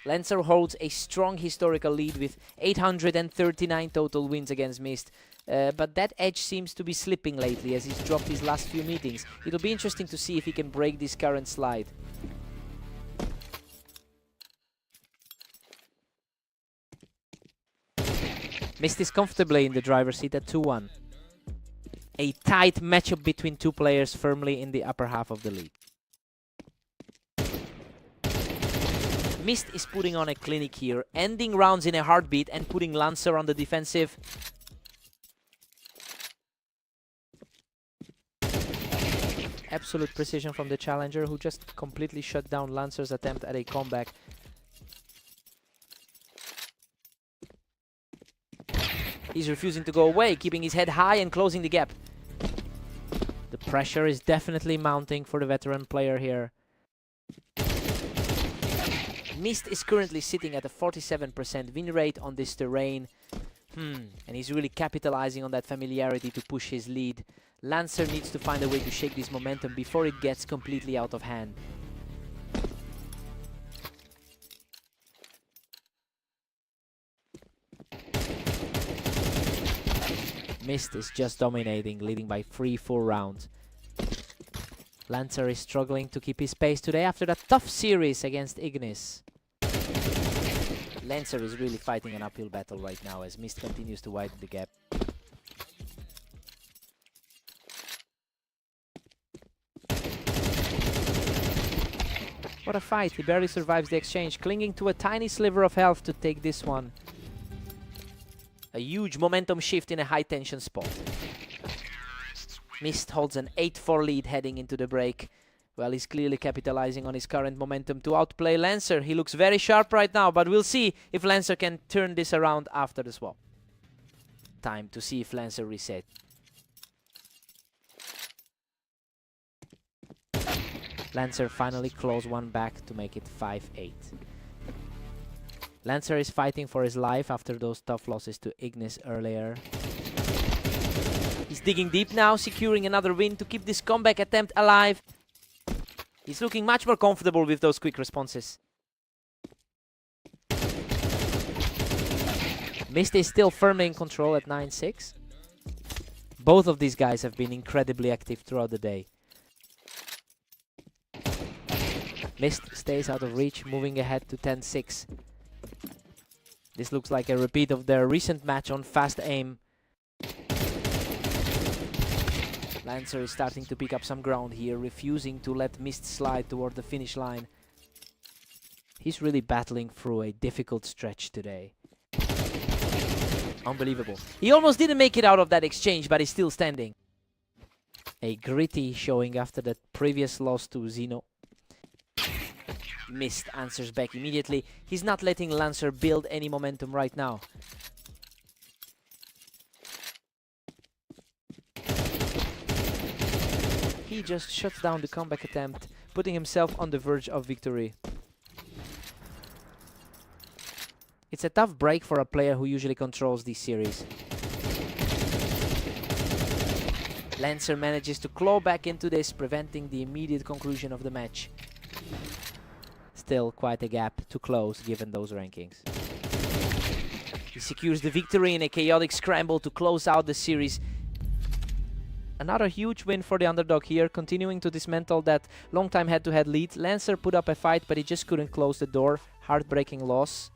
Lancer holds a strong historical lead with 839 total wins against Mist. But that edge seems to be slipping lately as he's dropped his last few meetings. It'll be interesting to see if he can break this current slide. Mist is comfortably in the driver's seat at 2-1. A tight matchup between two players firmly in the upper half of the league. Mist is putting on a clinic here, ending rounds in a heartbeat and putting Lancer on the defensive. Absolute precision from the challenger, who just completely shut down Lancer's attempt at a comeback. He's refusing to go away, keeping his head high and closing the gap. The pressure is definitely mounting for the veteran player here. Mist is currently sitting at a 47% win rate on this terrain. And he's really capitalizing on that familiarity to push his lead. Lancer needs to find a way to shake this momentum before it gets completely out of hand. Mist is just dominating, leading by 3-4 rounds. Lancer is struggling to keep his pace today after that tough series against Ignis. Lancer is really fighting an uphill battle right now as Mist continues to widen the gap. What a fight, he barely survives the exchange, clinging to a tiny sliver of health to take this one. A huge momentum shift in a high-tension spot. Mist holds an 8-4 lead heading into the break. Well, he's clearly capitalizing on his current momentum to outplay Lancer. He looks very sharp right now, but we'll see if Lancer can turn this around after the swap. Time to see if Lancer resets. Lancer finally claws one back to make it 5-8. Lancer is fighting for his life after those tough losses to Ignis earlier. He's digging deep now, securing another win to keep this comeback attempt alive. He's looking much more comfortable with those quick responses. Mist is still firmly in control at 9-6. Both of these guys have been incredibly active throughout the day. Mist stays out of reach, moving ahead to 10-6. This looks like a repeat of their recent match on fast aim. Lancer is starting to pick up some ground here, refusing to let Mist slide toward the finish line. He's really battling through a difficult stretch today. Unbelievable. He almost didn't make it out of that exchange, but he's still standing. A gritty showing after that previous loss to Zeno. Mist answers back immediately. He's not letting Lancer build any momentum right now. He just shuts down the comeback attempt, putting himself on the verge of victory. It's a tough break for a player who usually controls this series. Lancer manages to claw back into this, preventing the immediate conclusion of the match. Still quite a gap to close given those rankings. He secures the victory in a chaotic scramble to close out the series. Another huge win for the underdog here, continuing to dismantle that long-time head-to-head lead. Lancer put up a fight, but he just couldn't close the door. Heartbreaking loss.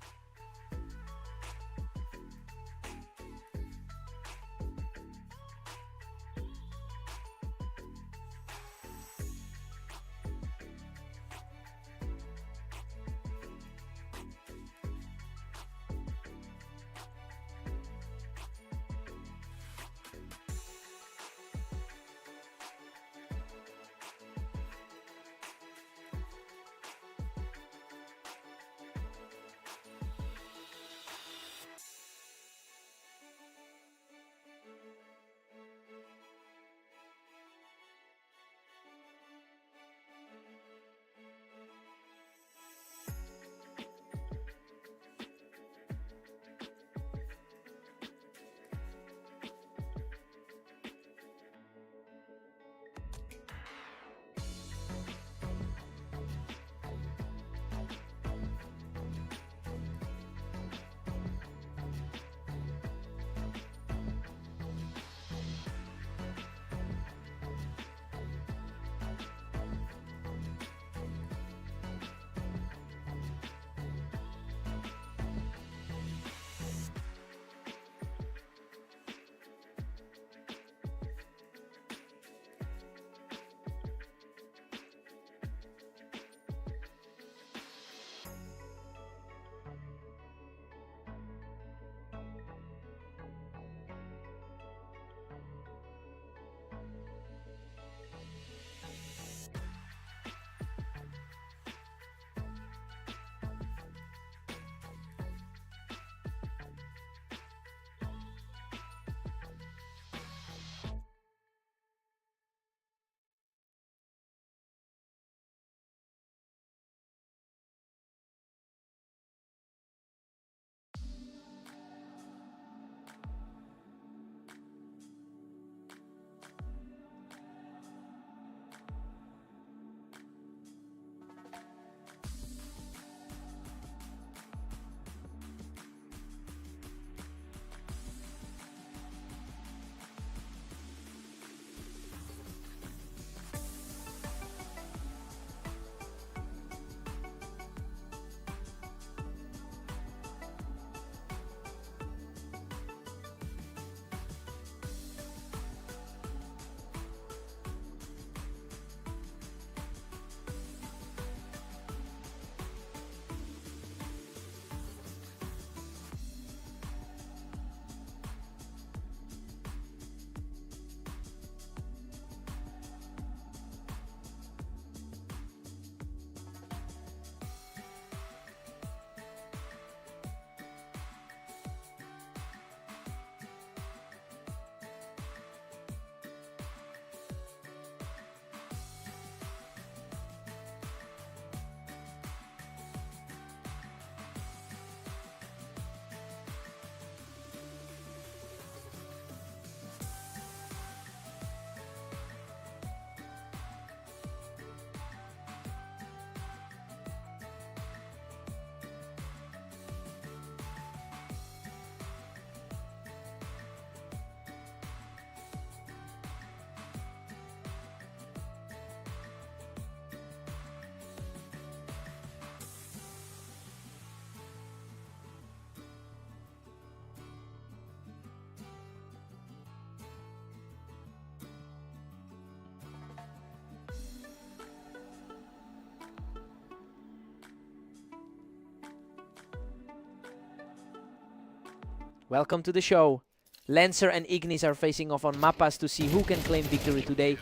Welcome to the show. Lancer and Ignis are facing off on Mappas to see who can claim victory today.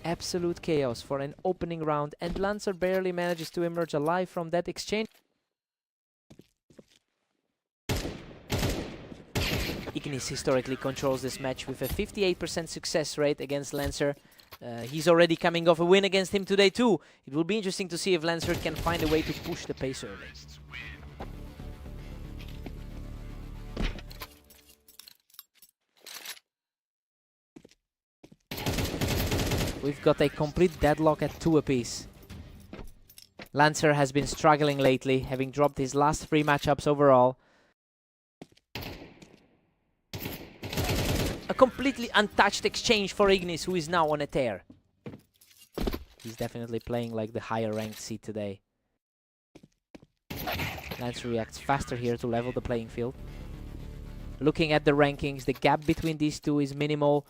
Absolute chaos for an opening round, and Lancer barely manages to emerge alive from that exchange. Ignis historically controls this match with a 58% success rate against Lancer. He's already coming off a win against him today too. It will be interesting to see if Lancer can find a way to push the pace early. We've got a complete deadlock at 2 apiece. Lancer has been struggling lately, having dropped his last 3 matchups overall. A completely untouched exchange for Ignis, who is now on a tear. He's definitely playing like the higher ranked seed today. Lancer reacts faster here to level the playing field. Looking at the rankings, the gap between these two is minimal.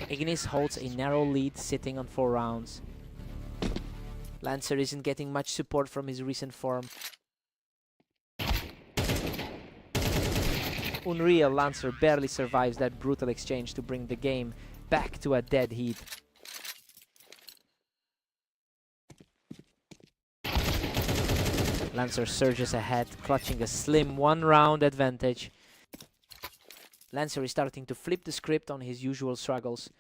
Ignis holds a narrow lead, sitting on 4 rounds. Lancer isn't getting much support from his recent form. Unreal, Lancer barely survives that brutal exchange to bring the game back to a dead heat. Lancer surges ahead, clutching a slim 1-round advantage. Lancer is starting to flip the script on his usual struggles.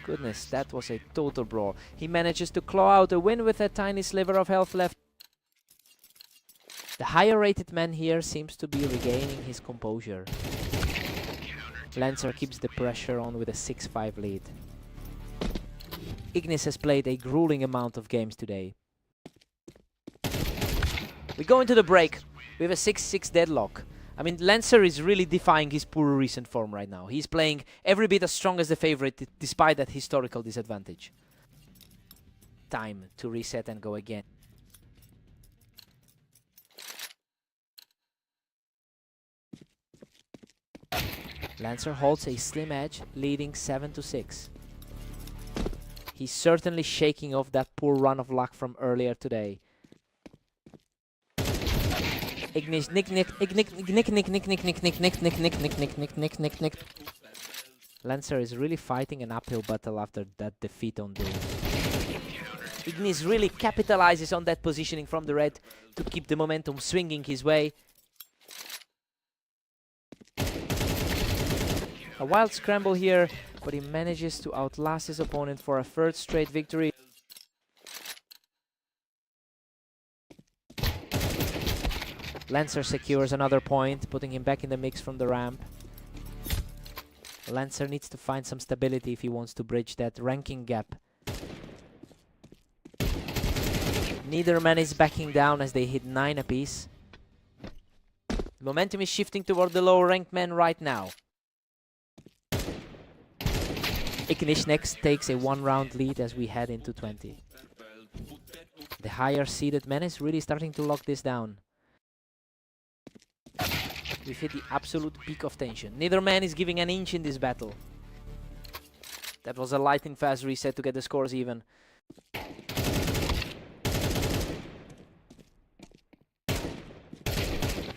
Goodness, that was a total brawl. He manages to claw out a win with a tiny sliver of health left. The higher rated man here seems to be regaining his composure. Lancer keeps the pressure on with a 6-5 lead. Ignis has played a grueling amount of games today. We go into the break with a 6-6 deadlock. I mean, Lancer is really defying his poor recent form right now. He's playing every bit as strong as the favorite, despite that historical disadvantage. Time to reset and go again. Lancer holds a slim edge, leading 7-6. He's certainly shaking off that poor run of luck from earlier today. Ignis, nick. Lancer is really fighting an uphill battle after that defeat on Doom. Ignis really capitalizes on that positioning from the red to keep the momentum swinging his way. A wild scramble here, but he manages to outlast his opponent for a 3rd straight victory. Lancer secures another point, putting him back in the mix from the ramp. Lancer needs to find some stability if he wants to bridge that ranking gap. Neither man is backing down as they hit 9 apiece. The momentum is shifting toward the lower ranked men right now. Ignis next takes a 1-round lead as we head into 20. The higher seeded man is really starting to lock this down. We've hit the absolute peak of tension. Neither man is giving an inch in this battle. That was a lightning fast reset to get the scores even.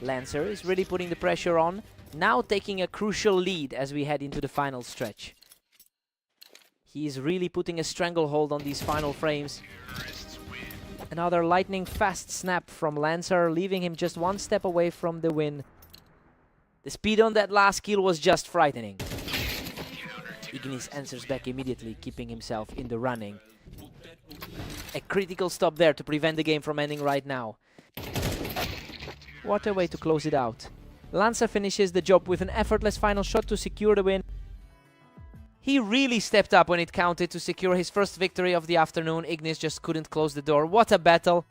Lancer is really putting the pressure on, now taking a crucial lead as we head into the final stretch. He is really putting a stranglehold on these final frames. Another lightning fast snap from Lancer, leaving him just 1 step away from the win. The speed on that last kill was just frightening. Ignis answers back immediately, keeping himself in the running. A critical stop there to prevent the game from ending right now. What a way to close it out. Lancer finishes the job with an effortless final shot to secure the win. He really stepped up when it counted to secure his first victory of the afternoon. Ignis just couldn't close the door. What a battle!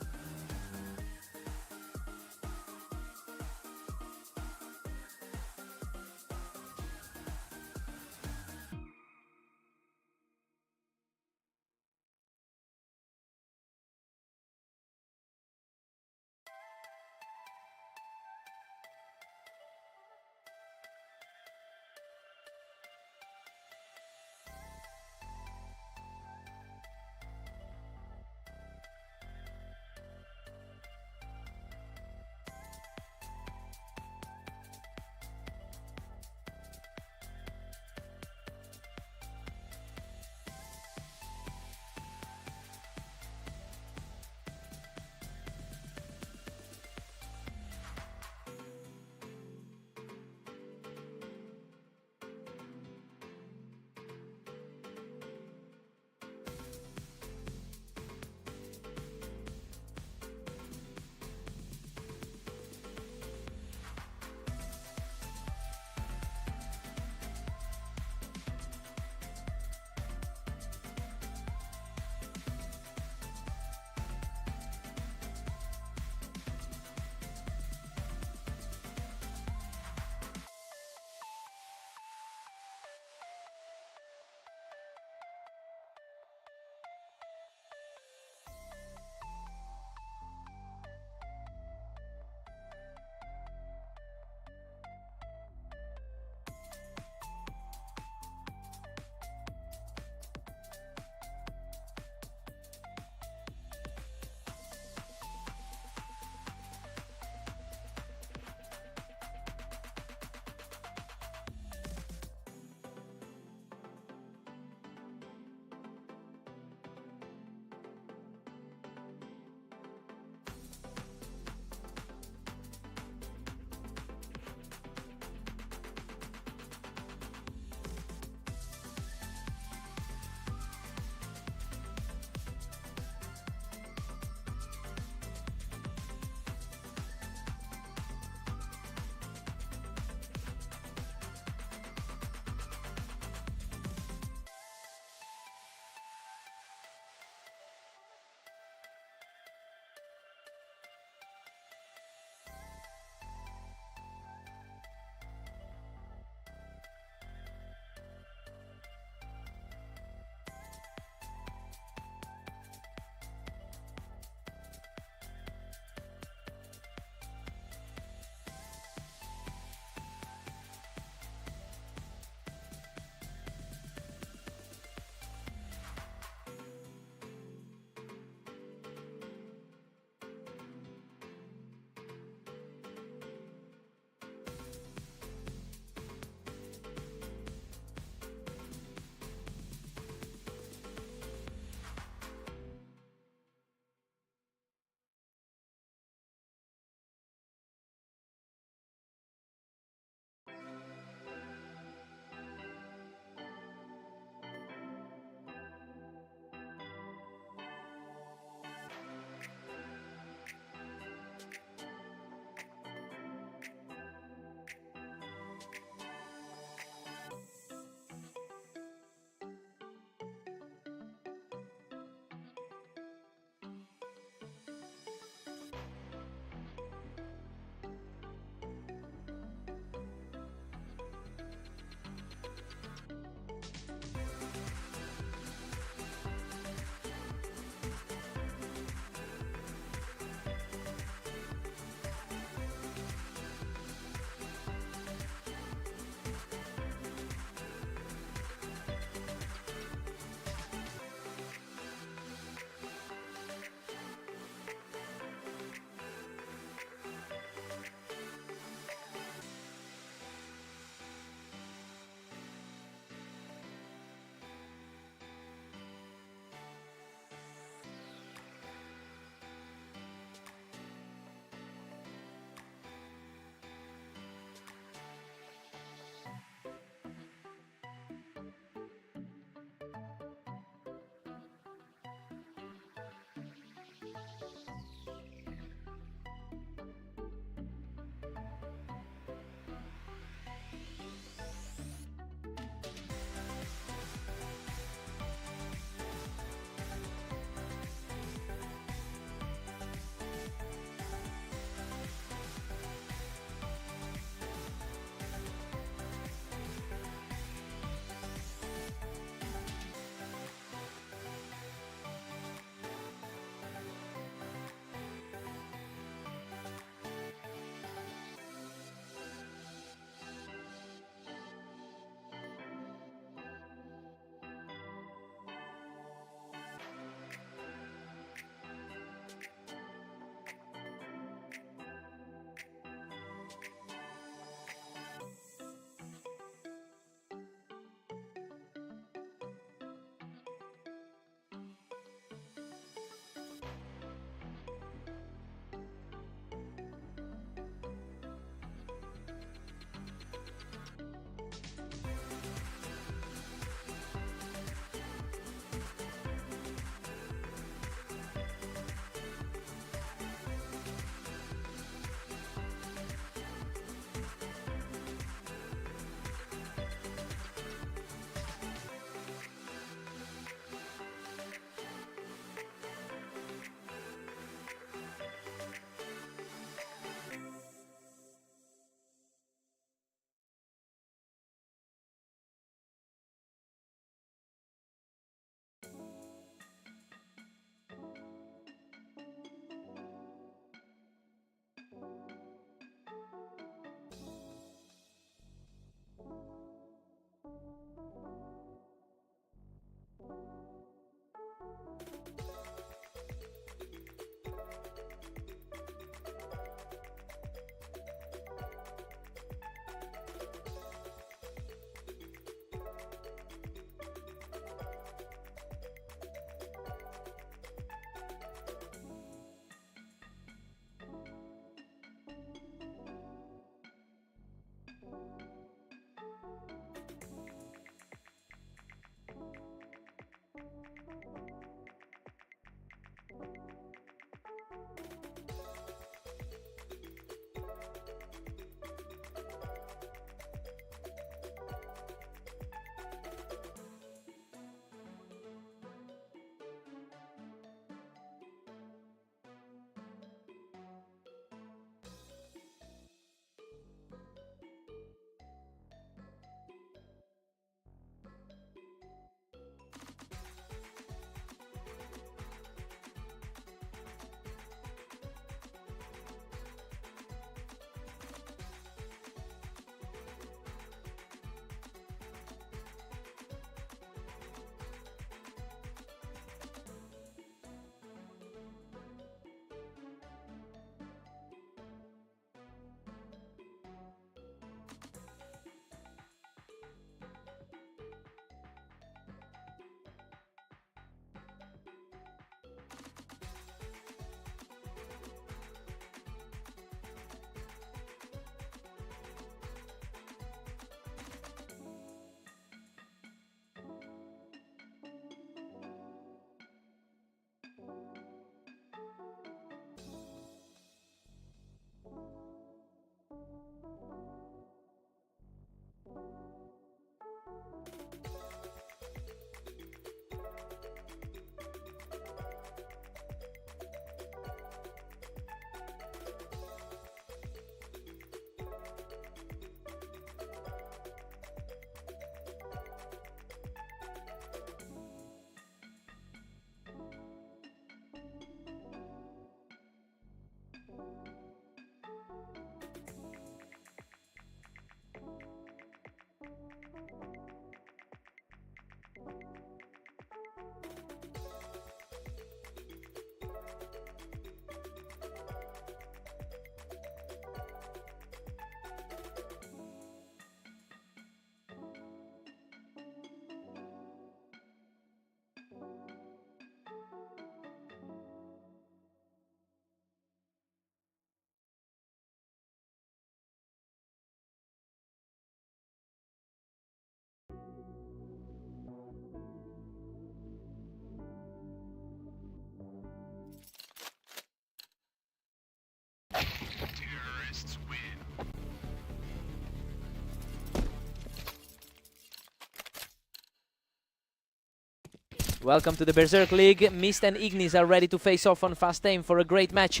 Welcome to the Berserk League. Mist and Ignis are ready to face off on Fast Aim for a great match.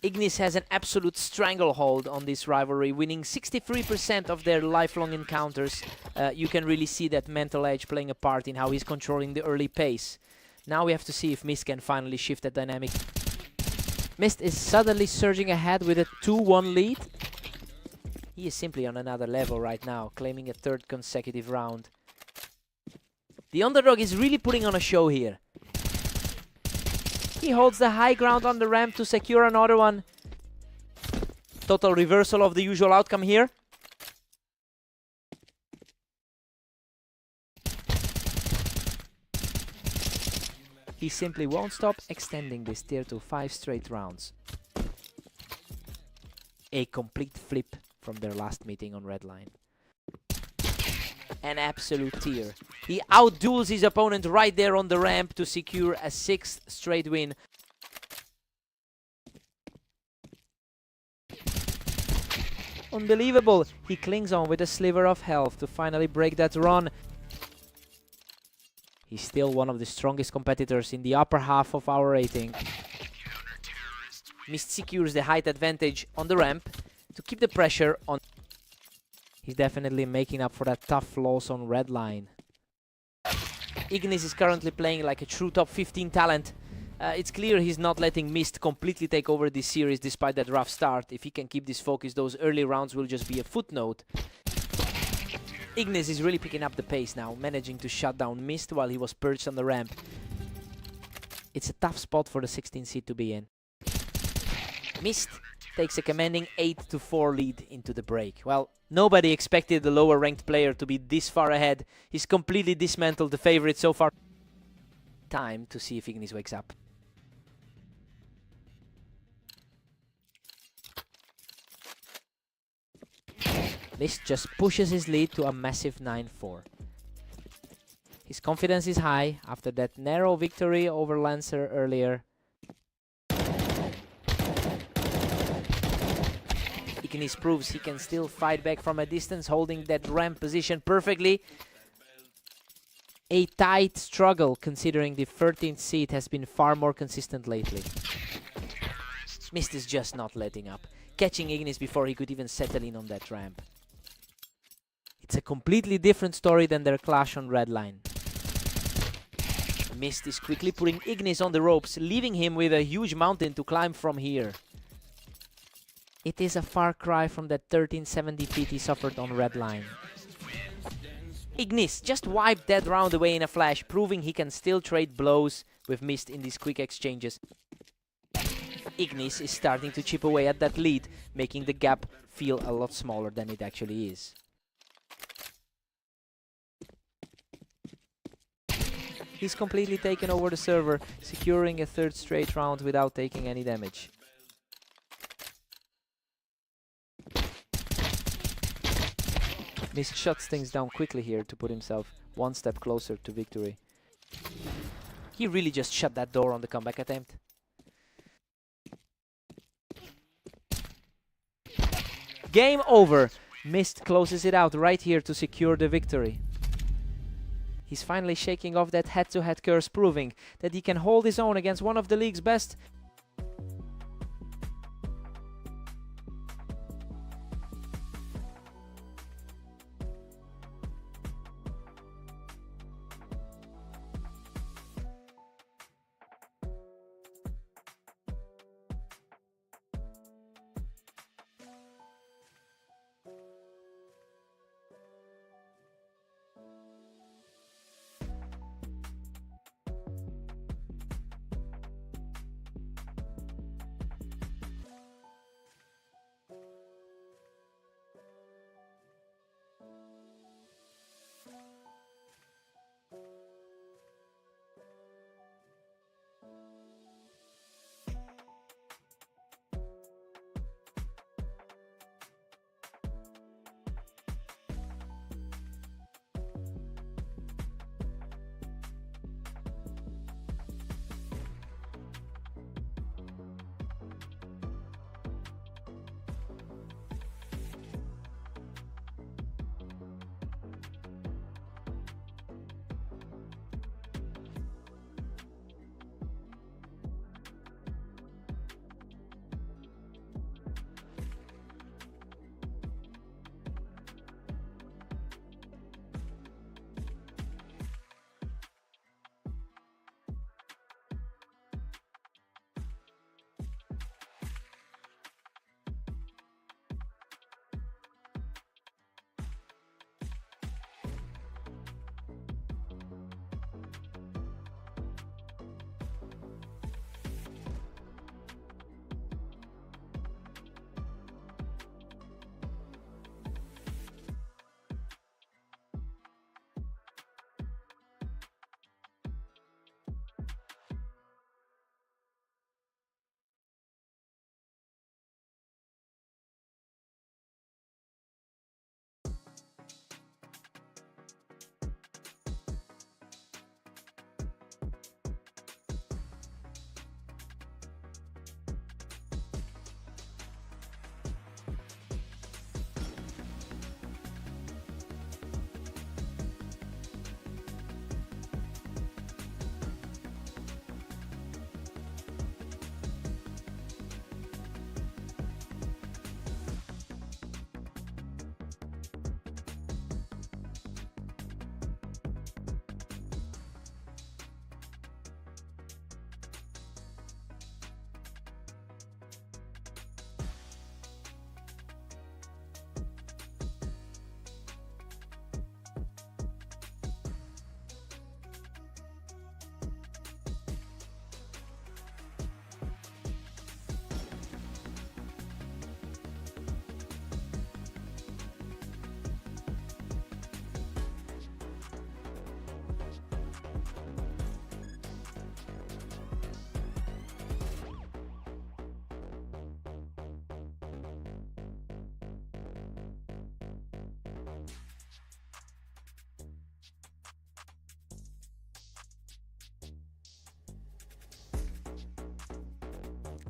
Ignis has an absolute stranglehold on this rivalry, winning 63% of their lifelong encounters. You can really see that mental edge playing a part in how he's controlling the early pace. Now we have to see if Mist can finally shift that dynamic. Mist is suddenly surging ahead with a 2-1 lead. He is simply on another level right now, claiming a third consecutive round. The underdog is really putting on a show here. He holds the high ground on the ramp to secure another one. Total reversal of the usual outcome here. He simply won't stop extending this tier to 5 straight rounds. A complete flip from their last meeting on red line. An absolute tier. He outduels his opponent right there on the ramp to secure a 6th straight win. Unbelievable. He clings on with a sliver of health to finally break that run. He's still one of the strongest competitors in the upper half of our rating. Mist secures the height advantage on the ramp to keep the pressure on. He's definitely making up for that tough loss on red line. Ignis is currently playing like a true top 15 talent. It's clear he's not letting Mist completely take over this series despite that rough start. If he can keep this focus, those early rounds will just be a footnote. Ignis is really picking up the pace now, managing to shut down Mist while he was perched on the ramp. It's a tough spot for the 16th seed to be in. Mist takes a commanding 8-4 lead into the break. Well, nobody expected the lower ranked player to be this far ahead. He's completely dismantled the favorite so far. Time to see if Ignis wakes up. Mist just pushes his lead to a massive 9-4. His confidence is high after that narrow victory over Lancer earlier. Ignis proves he can still fight back from a distance, holding that ramp position perfectly. A tight struggle, considering the 13th seed has been far more consistent lately. Mist is just not letting up, catching Ignis before he could even settle in on that ramp. It's a completely different story than their clash on red line. Mist is quickly putting Ignis on the ropes, leaving him with a huge mountain to climb from here. It is a far cry from that 1370 feet he suffered on red line. Ignis just wiped that round away in a flash, proving he can still trade blows with Mist in these quick exchanges. Ignis is starting to chip away at that lead, making the gap feel a lot smaller than it actually is. He's completely taken over the server, securing a 3rd straight round without taking any damage. Mist shuts things down quickly here to put himself one step closer to victory. He really just shut that door on the comeback attempt. Game over! Mist closes it out right here to secure the victory. He's finally shaking off that head-to-head curse, proving that he can hold his own against one of the league's best.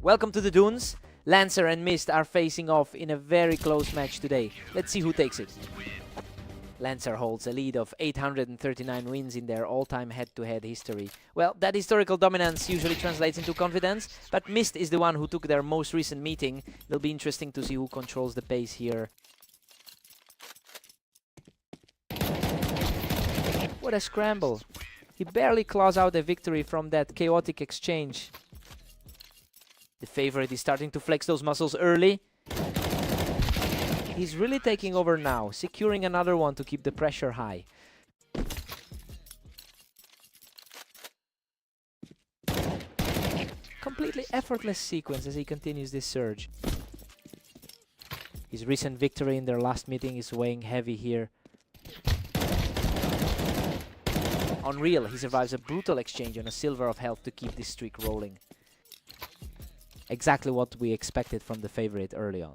Welcome to the Dunes. Lancer and Mist are facing off in a very close match today. Let's see who takes it. Lancer holds a lead of 839 wins in their all-time head-to-head history. Well, that historical dominance usually translates into confidence, but Mist is the one who took their most recent meeting. It'll be interesting to see who controls the pace here. What a scramble. He barely claws out a victory from that chaotic exchange. The favorite is starting to flex those muscles early. He's really taking over now, securing another one to keep the pressure high. Completely effortless sequence as he continues this surge. His recent victory in their last meeting is weighing heavy here. Unreal, he survives a brutal exchange on a silver of health to keep this streak rolling. Exactly what we expected from the favorite early on.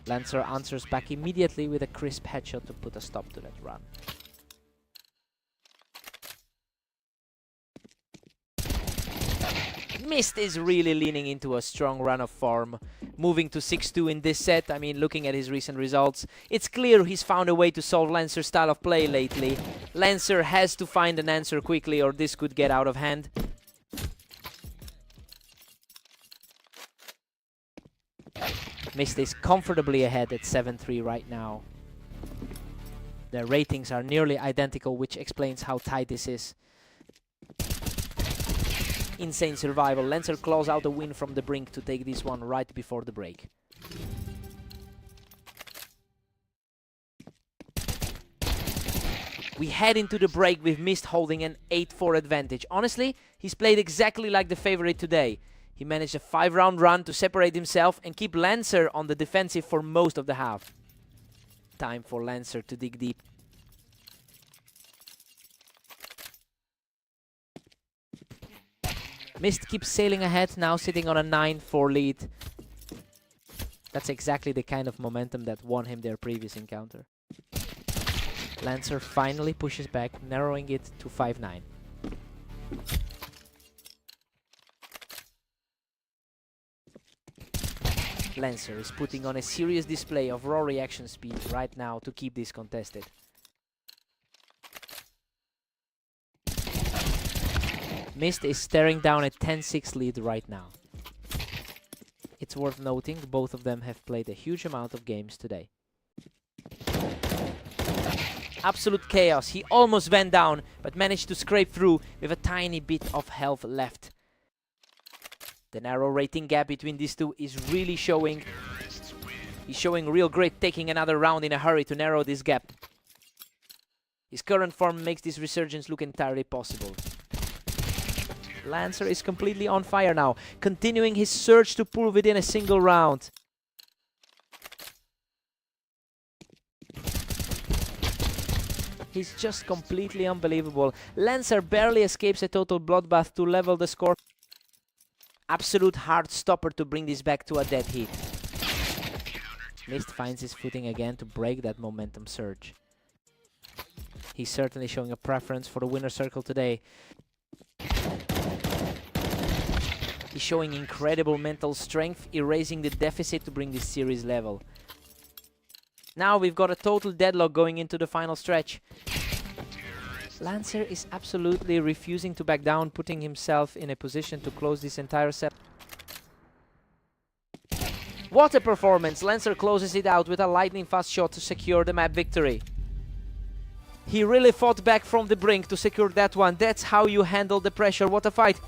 Lancer answers back immediately with a crisp headshot to put a stop to that run. Mist is really leaning into a strong run of form, moving to 6-2 in this set. I mean, looking at his recent results, it's clear he's found a way to solve Lancer's style of play lately. Lancer has to find an answer quickly or this could get out of hand. Mist is comfortably ahead at 7-3 right now. Their ratings are nearly identical, which explains how tight this is. Insane survival. Lancer claws out a win from the brink to take this one right before the break. We head into the break with Mist holding an 8-4 advantage. Honestly, he's played exactly like the favorite today. He managed a 5-round run to separate himself and keep Lancer on the defensive for most of the half. Time for Lancer to dig deep. Mist keeps sailing ahead, now sitting on a 9-4 lead. That's exactly the kind of momentum that won him their previous encounter. Lancer finally pushes back, narrowing it to 5-9. Lancer is putting on a serious display of raw reaction speed right now to keep this contested. Mist is staring down a 10-6 lead right now. It's worth noting both of them have played a huge amount of games today. Absolute chaos. He almost went down, but managed to scrape through with a tiny bit of health left. The narrow rating gap between these two is really showing. He's showing real grit, taking another round in a hurry to narrow this gap. His current form makes this resurgence look entirely possible. Lancer is completely on fire now, continuing his search to pull within a single round. He's just completely unbelievable. Lancer barely escapes a total bloodbath to level the score. Absolute hard stopper to bring this back to a dead heat. Mist finds his footing again to break that momentum surge. He's certainly showing a preference for the winner's circle today. He's showing incredible mental strength, erasing the deficit to bring this series level. Now we've got a total deadlock going into the final stretch. Lancer is absolutely refusing to back down, putting himself in a position to close this entire set. What a performance! Lancer closes it out with a lightning fast shot to secure the map victory. He really fought back from the brink to secure that one. That's how you handle the pressure. What a fight!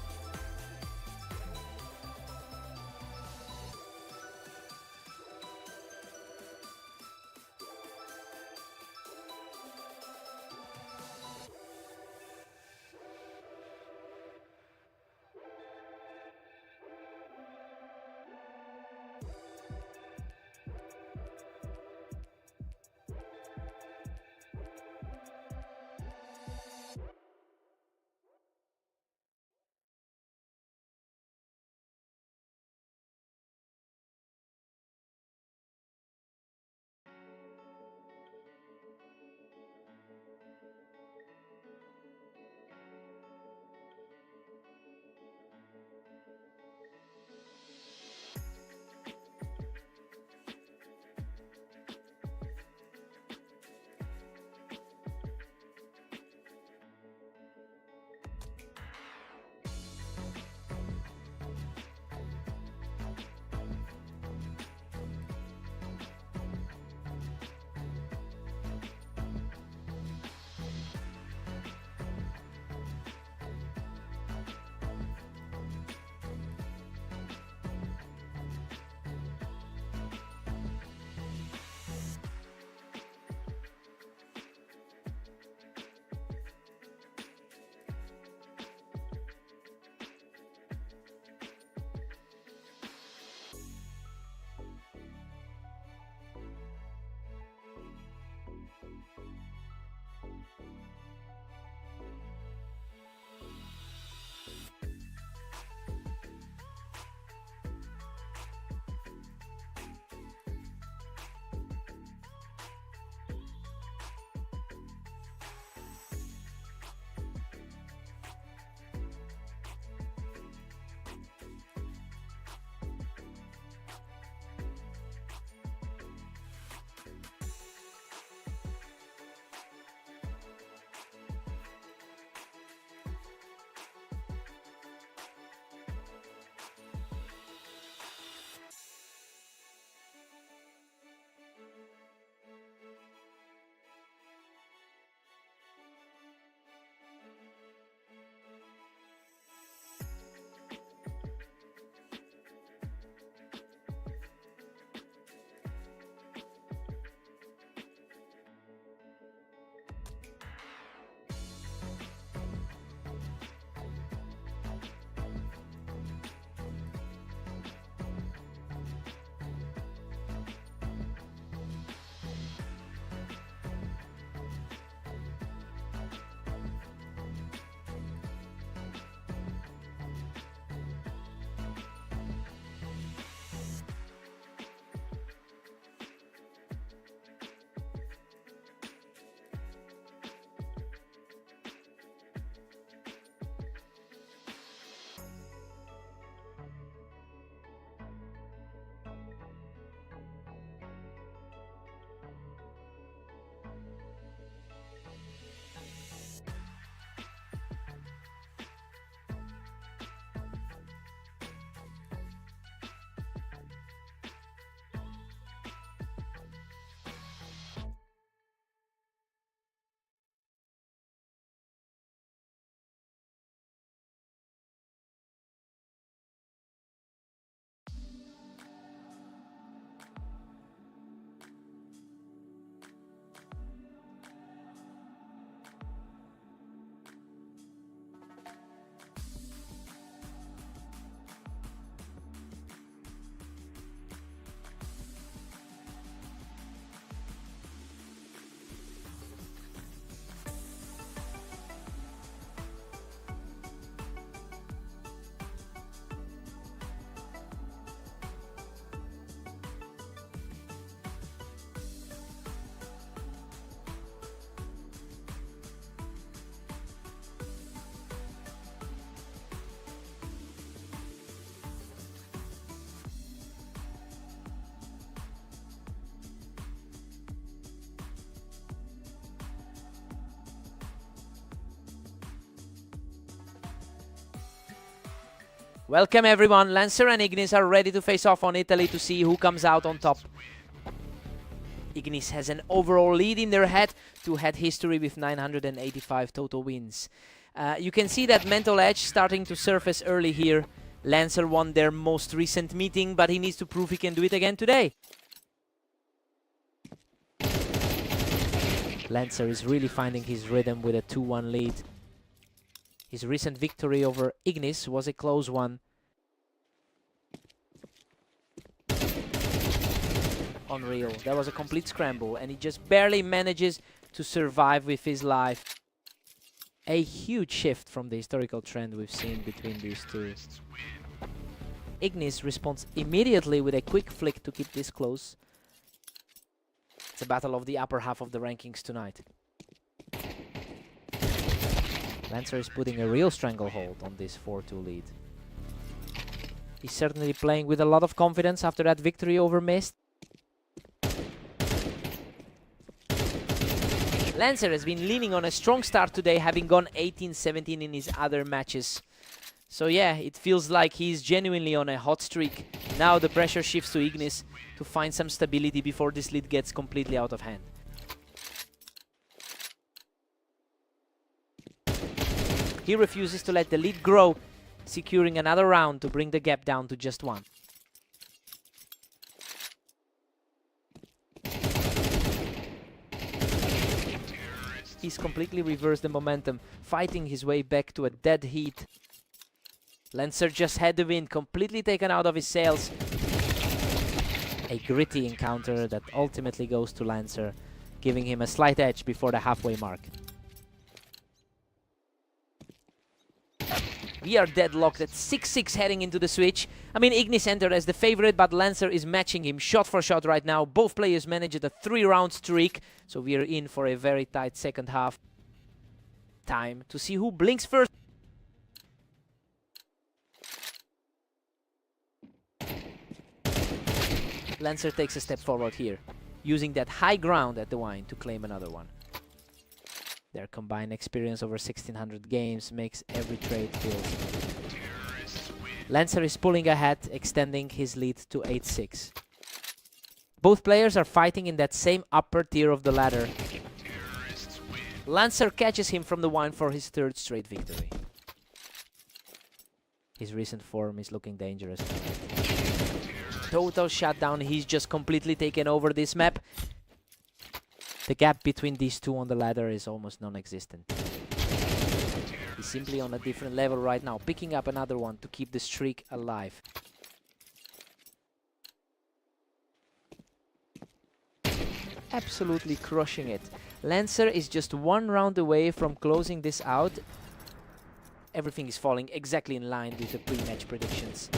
Welcome everyone, Lancer and Ignis are ready to face off on Italy to see who comes out on top. Ignis has an overall lead in their head-to-head history with 985 total wins. You can see that mental edge starting to surface early here. Lancer won their most recent meeting, but he needs to prove he can do it again today. Lancer is really finding his rhythm with a 2-1 lead. His recent victory over Ignis was a close one. Unreal. That was a complete scramble, and he just barely manages to survive with his life. A huge shift from the historical trend we've seen between these two. Ignis responds immediately with a quick flick to keep this close. It's a battle of the upper half of the rankings tonight. Lancer is putting a real stranglehold on this 4-2 lead. He's certainly playing with a lot of confidence after that victory over Mist. Lancer has been leaning on a strong start today, having gone 18-17 in his other matches. So yeah, it feels like he's genuinely on a hot streak. Now the pressure shifts to Ignis to find some stability before this lead gets completely out of hand. He refuses to let the lead grow, securing another round to bring the gap down to just 1. He's completely reversed the momentum, fighting his way back to a dead heat. Lancer just had the win, completely taken out of his sails. A gritty encounter that ultimately goes to Lancer, giving him a slight edge before the halfway mark. We are deadlocked at 6-6 heading into the switch. I mean, Ignis entered as the favorite, but Lancer is matching him shot for shot right now. Both players managed a 3-round streak, so we are in for a very tight second half. Time to see who blinks first. Lancer takes a step forward here, using that high ground at the wine to claim another one. Their combined experience over 1600 games makes every trade feel. Lancer is pulling ahead, extending his lead to 8-6. Both players are fighting in that same upper tier of the ladder. Lancer catches him from the wine for his 3rd straight victory. His recent form is looking dangerous. Total shutdown, he's just completely taken over this map. The gap between these two on the ladder is almost non-existent. He's simply on a different level right now, picking up another one to keep the streak alive. Absolutely crushing it. Lancer is just 1 round away from closing this out. Everything is falling exactly in line with the pre-match predictions.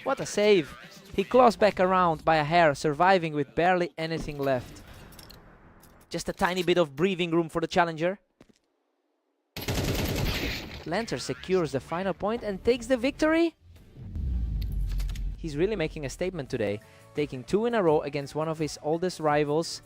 What a save! He claws back around by a hair, surviving with barely anything left. Just a tiny bit of breathing room for the challenger. Lancer secures the final point and takes the victory. He's really making a statement today, taking 2 in a row against one of his oldest rivals.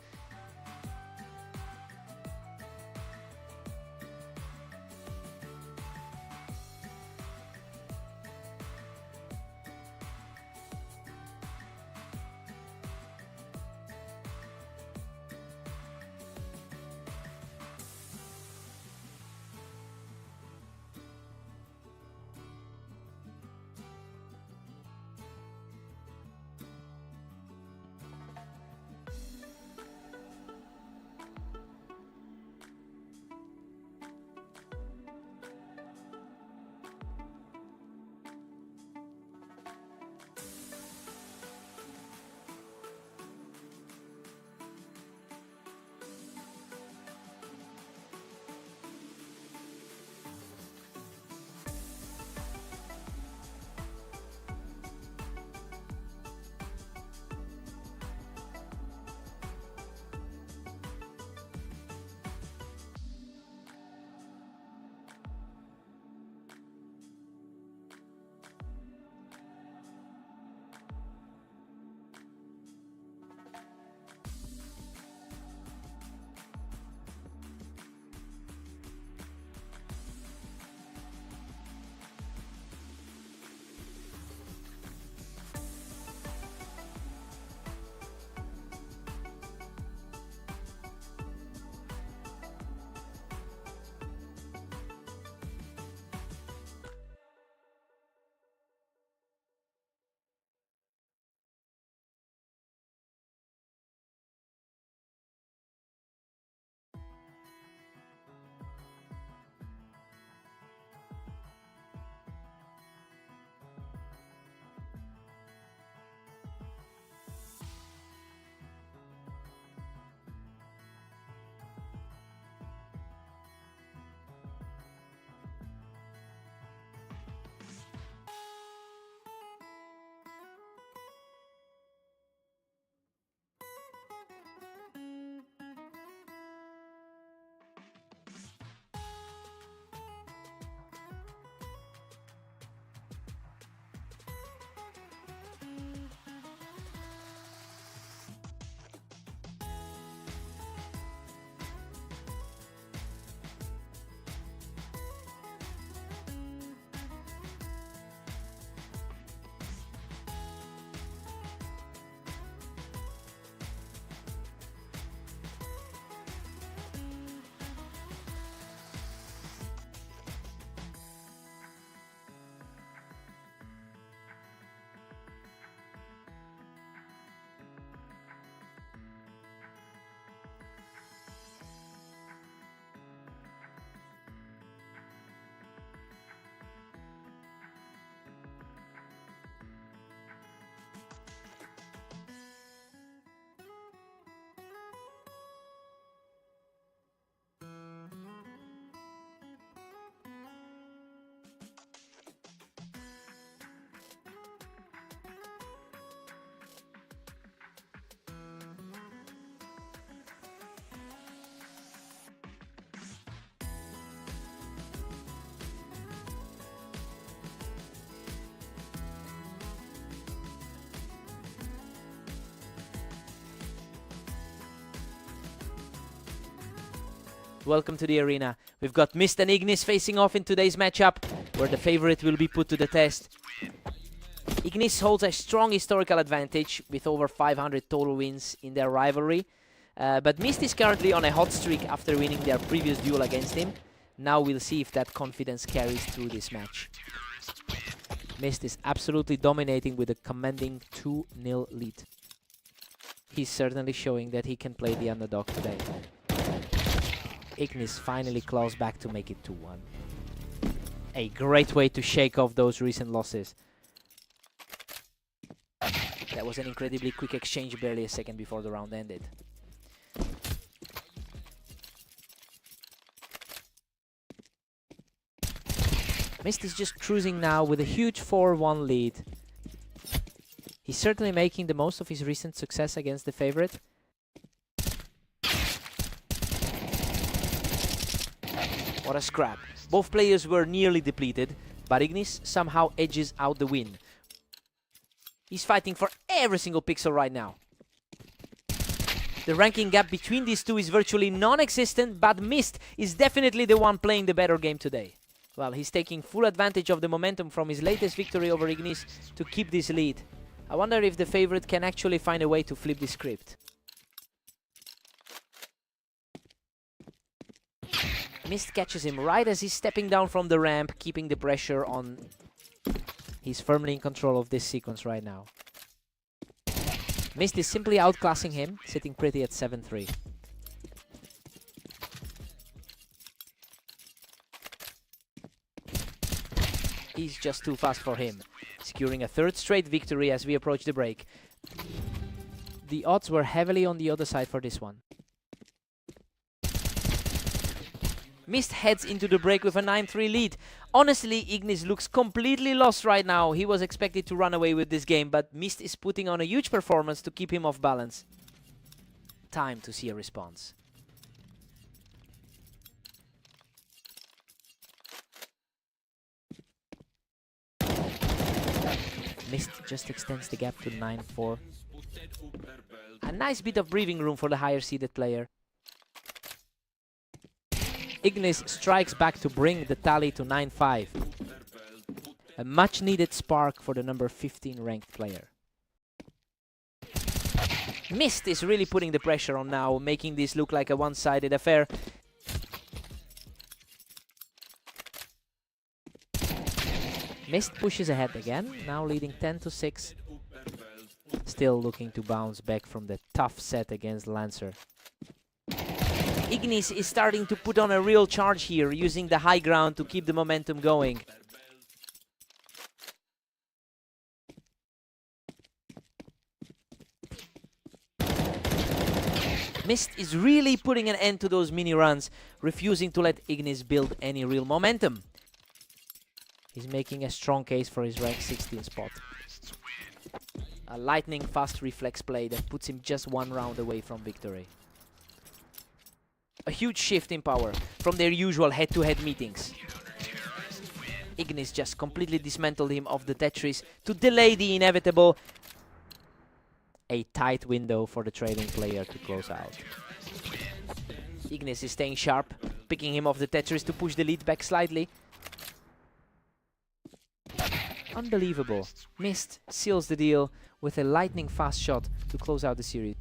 Welcome to the arena. We've got Mist and Ignis facing off in today's matchup, where the favorite will be put to the test. Ignis holds a strong historical advantage with over 500 total wins in their rivalry. But Mist is currently on a hot streak after winning their previous duel against him. Now we'll see if that confidence carries through this match. Mist is absolutely dominating with a commanding 2-0 lead. He's certainly showing that he can play the underdog today. Ignis finally claws back to make it 2-1. A great way to shake off those recent losses. That was an incredibly quick exchange barely a second before the round ended. Mist is just cruising now with a huge 4-1 lead. He's certainly making the most of his recent success against the favorite. What a scrap. Both players were nearly depleted, but Ignis somehow edges out the win. He's fighting for every single pixel right now. The ranking gap between these two is virtually non-existent, but Mist is definitely the one playing the better game today. Well, he's taking full advantage of the momentum from his latest victory over Ignis to keep this lead. I wonder if the favorite can actually find a way to flip the script. Mist catches him right as he's stepping down from the ramp, keeping the pressure on. He's firmly in control of this sequence right now. Mist is simply outclassing him, sitting pretty at 7-3. He's just too fast for him, securing a third straight victory as we approach the break. The odds were heavily on the other side for this one. Mist heads into the break with a 9-3 lead. Honestly, Ignis looks completely lost right now. He was expected to run away with this game, but Mist is putting on a huge performance to keep him off balance. Time to see a response. Mist just extends the gap to 9-4. A nice bit of breathing room for the higher seeded player. Ignis strikes back to bring the tally to 9-5. A much needed spark for the number 15 ranked player. Mist is really putting the pressure on now, making this look like a one-sided affair. Mist pushes ahead again, now leading 10-6. Still looking to bounce back from the tough set against Lancer. Ignis is starting to put on a real charge here, using the high ground to keep the momentum going. Mist is really putting an end to those mini runs, refusing to let Ignis build any real momentum. He's making a strong case for his rank 16 spot. A lightning fast reflex play that puts him just one round away from victory. A huge shift in power from their usual head-to-head meetings. Ignis just completely dismantled him off the Tetris to delay the inevitable. A tight window for the trailing player to close out. Ignis is staying sharp, picking him off the Tetris to push the lead back slightly. Unbelievable. Mist seals the deal with a lightning fast shot to close out the series.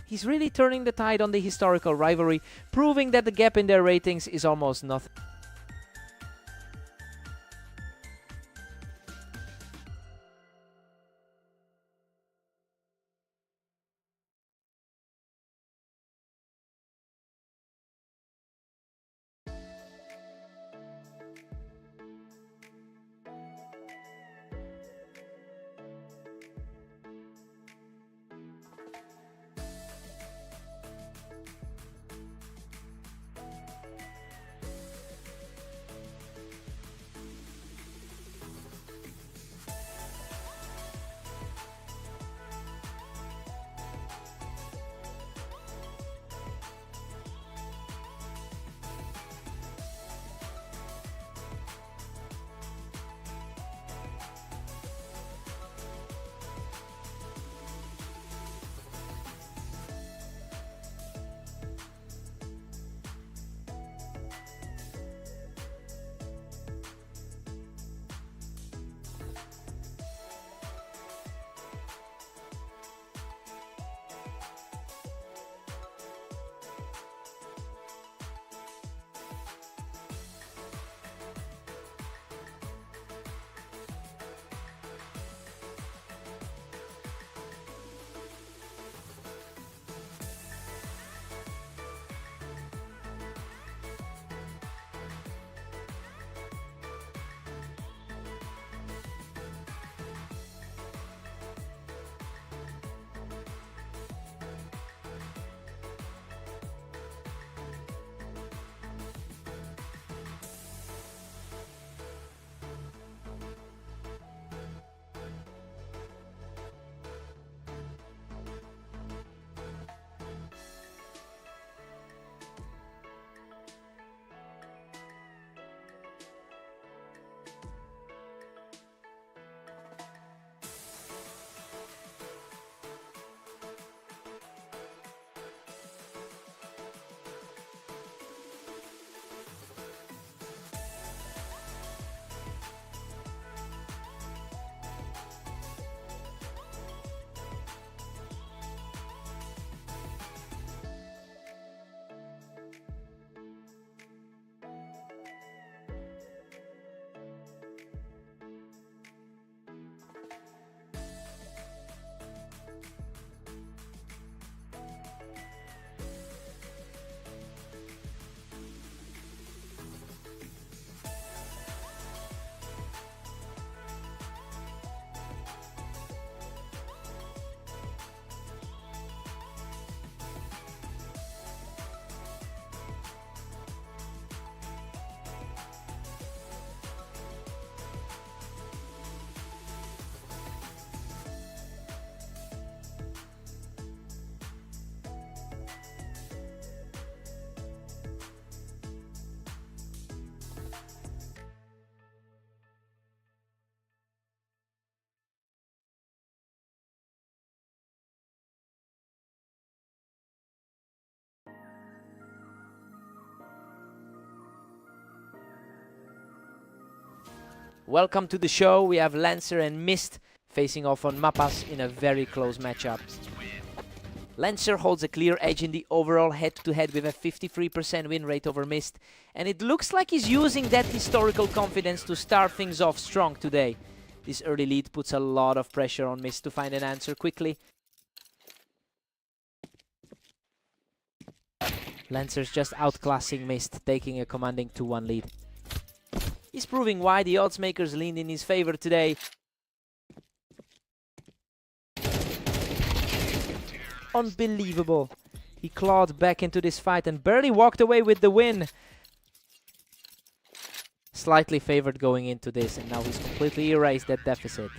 He's really turning the tide on the historical rivalry, proving that the gap in their ratings is almost nothing. Welcome to the show. We have Lancer and Mist facing off on Mapas in a very close matchup. Lancer holds a clear edge in the overall head-to-head with a 53% win rate over Mist, and it looks like he's using that historical confidence to start things off strong today. This early lead puts a lot of pressure on Mist to find an answer quickly. Lancer's just outclassing Mist, taking a commanding 2-1 lead. He's proving why the odds makers leaned in his favor today. Unbelievable. He clawed back into this fight and barely walked away with the win. Slightly favored going into this, and now he's completely erased that deficit.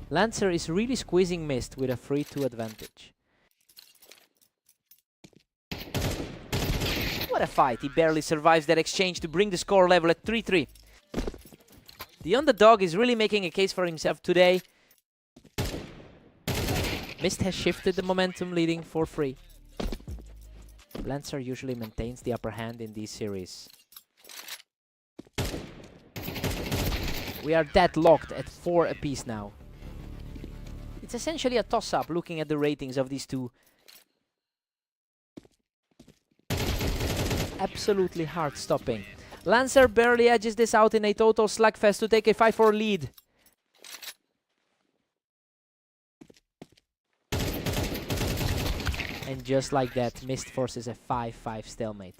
Lancer is really squeezing Mist with a 3-2 advantage. What a fight. He barely survives that exchange to bring the score level at 3-3. The underdog is really making a case for himself today. Mist has shifted the momentum, leading 4-3. Lancer usually maintains the upper hand in these series. We are deadlocked at 4 apiece now. It's essentially a toss-up looking at the ratings of these two. Absolutely heart-stopping. Lancer barely edges this out in a total slugfest to take a 5-4 lead. And just like that, Mist forces a 5-5 stalemate.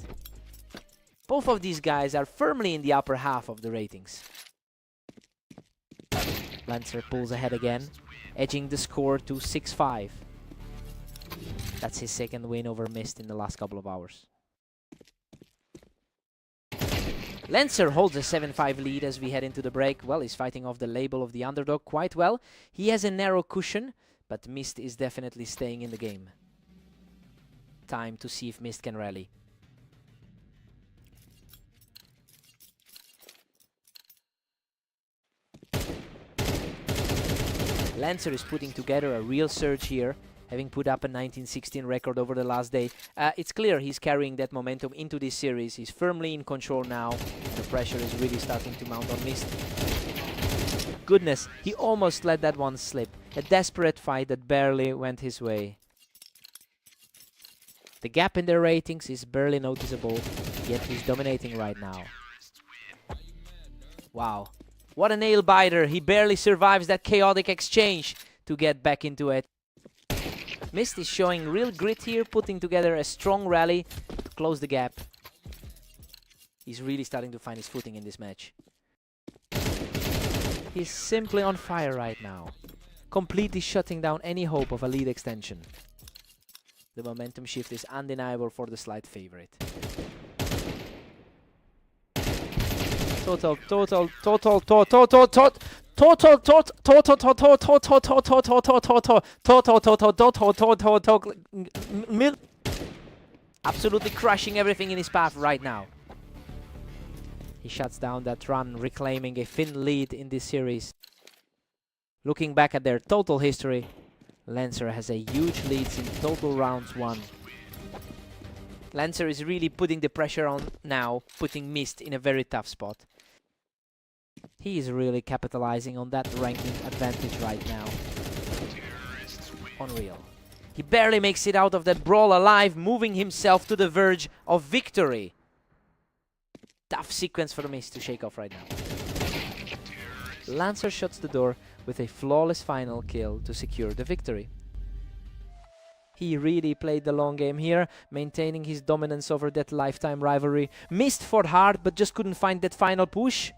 Both of these guys are firmly in the upper half of the ratings. Lancer pulls ahead again, edging the score to 6-5. That's his second win over Mist in the last couple of hours. Lancer holds a 7-5 lead as we head into the break. Well, he's fighting off the label of the underdog quite well. He has a narrow cushion, but Mist is definitely staying in the game. Time to see if Mist can rally. Lancer is putting together a real surge here, having put up a 1916 record over the last day. It's clear he's carrying that momentum into this series. He's firmly in control now. The pressure is really starting to mount on Mist. Goodness, he almost let that one slip. A desperate fight that barely went his way. The gap in their ratings is barely noticeable, yet he's dominating right now. Wow, what a nail biter. He barely survives that chaotic exchange to get back into it. Mist is showing real grit here, putting together a strong rally to close the gap. He's really starting to find his footing in this match. He's simply on fire right now, completely shutting down any hope of a lead extension. The momentum shift is undeniable for the slight favorite. Absolutely crushing everything in his path right now. He shuts down that run, reclaiming a thin lead in this series. Looking back at their total history, Lancer has a huge lead in total rounds won. Lancer is really putting the pressure on now, putting Mist in a very tough spot. He is really capitalizing on that ranking advantage right now. Unreal. He barely makes it out of that brawl alive, moving himself to the verge of victory. Tough sequence for Mist to shake off right now. Lancer shuts the door with a flawless final kill to secure the victory. He really played the long game here, maintaining his dominance over that lifetime rivalry. Mist fought hard, but just couldn't find that final push.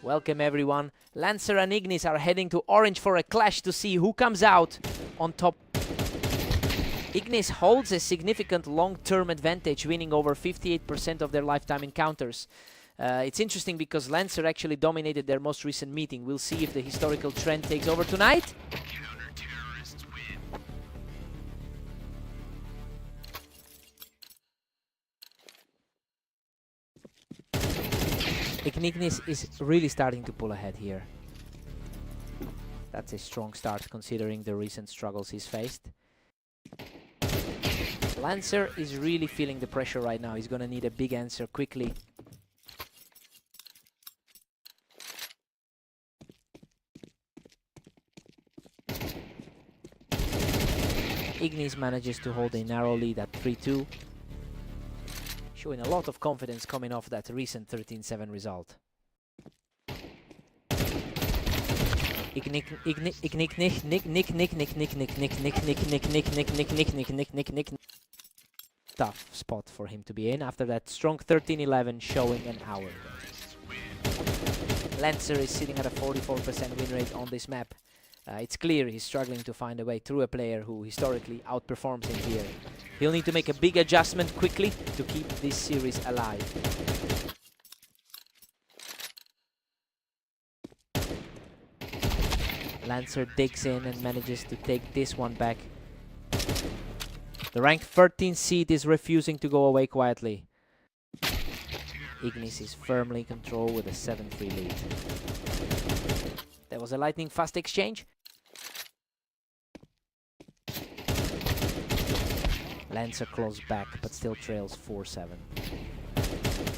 Welcome everyone. Lancer and Ignis are heading to Orange for a clash to see who comes out on top. Ignis holds a significant long-term advantage, winning over 58% of their lifetime encounters. It's interesting because Lancer actually dominated their most recent meeting. We'll see if the historical trend takes over tonight. Ignis is really starting to pull ahead here. That's a strong start considering the recent struggles he's faced. Lancer is really feeling the pressure right now. He's gonna need a big answer quickly. Ignis manages to hold a narrow lead at 3-2. Showing a lot of confidence coming off that recent 13-7 result. Tough spot for him to be in after that strong 13-11 showing an hour. Lancer is sitting at a 44% win rate on this map. It's clear he's struggling to find a way through a player who historically outperforms him here. He'll need to make a big adjustment quickly to keep this series alive. Lancer digs in and manages to take this one back. The ranked 13th seed is refusing to go away quietly. Ignis is firmly in control with a 7-3 lead. There was a lightning fast exchange. Lancer claws back but still trails 4-7.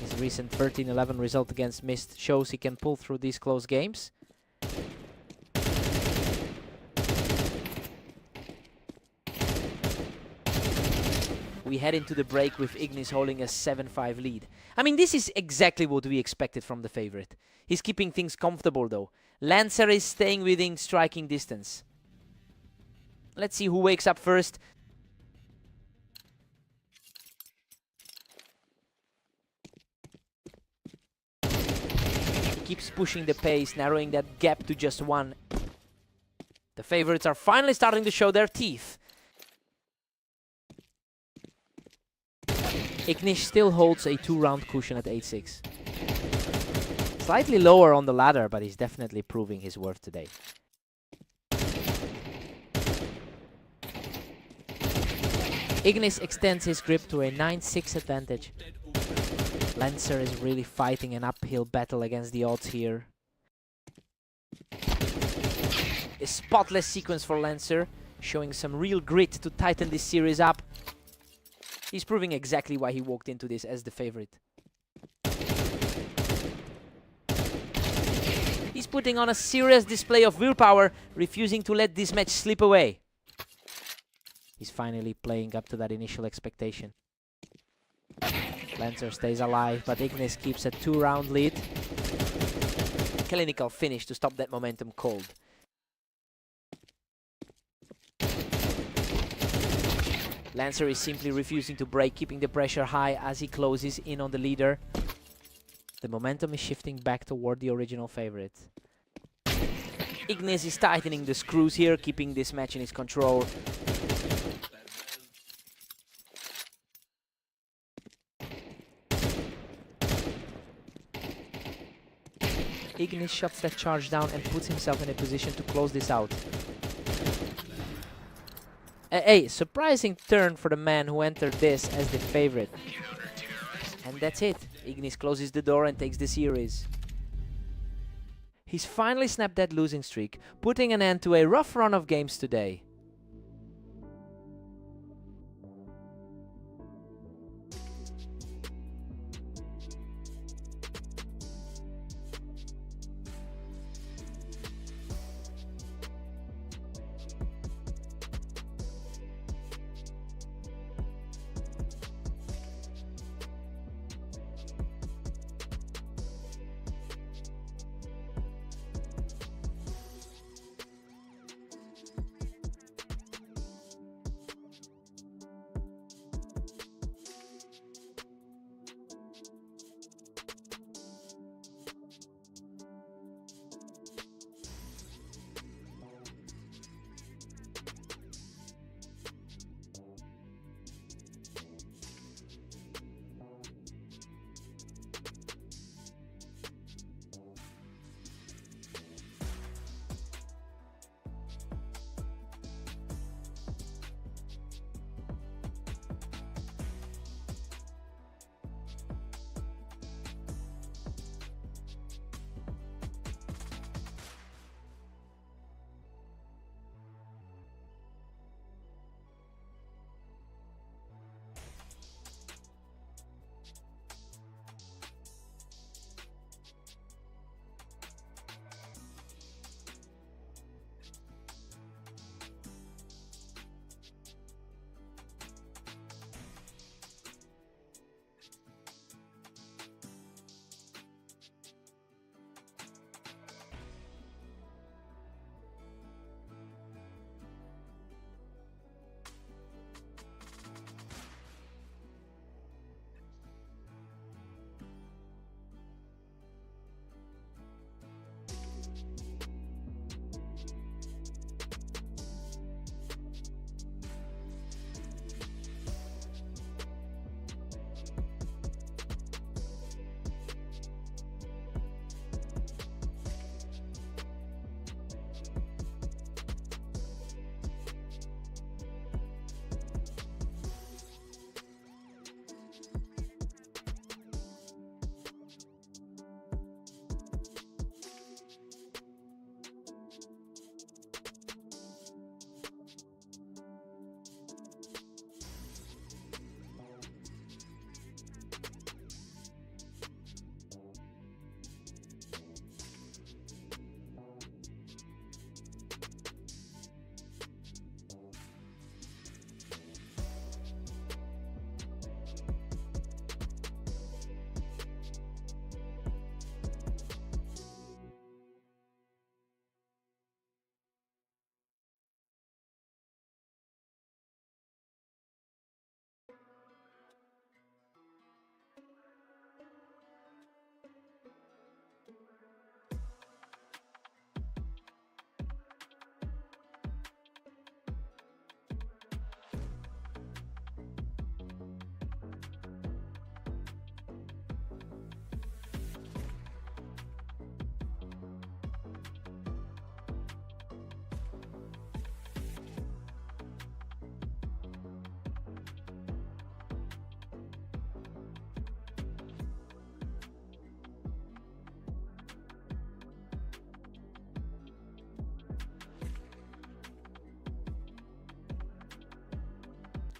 His recent 13-11 result against Mist shows he can pull through these close games. We head into the break with Ignis holding a 7-5 lead. I mean, this is exactly what we expected from the favorite. He's keeping things comfortable though. Lancer is staying within striking distance. Let's see who wakes up first. He keeps pushing the pace, narrowing that gap to just 1. The favorites are finally starting to show their teeth. Ignis still holds a 2-round cushion at 8-6. Slightly lower on the ladder, but he's definitely proving his worth today. Ignis extends his grip to a 9-6 advantage. Lancer is really fighting an uphill battle against the odds here. A spotless sequence for Lancer, showing some real grit to tighten this series up. He's proving exactly why he walked into this as the favorite. He's putting on a serious display of willpower, refusing to let this match slip away. He's finally playing up to that initial expectation. Lancer stays alive, but Ignis keeps a 2-round lead. Clinical finish to stop that momentum cold. Lancer is simply refusing to break, keeping the pressure high as he closes in on the leader. The momentum is shifting back toward the original favorite. Ignis is tightening the screws here, keeping this match in his control. Ignis shuts that charge down and puts himself in a position to close this out. A surprising turn for the man who entered this as the favorite. And that's it. Ignis closes the door and takes the series. He's finally snapped that losing streak, putting an end to a rough run of games today.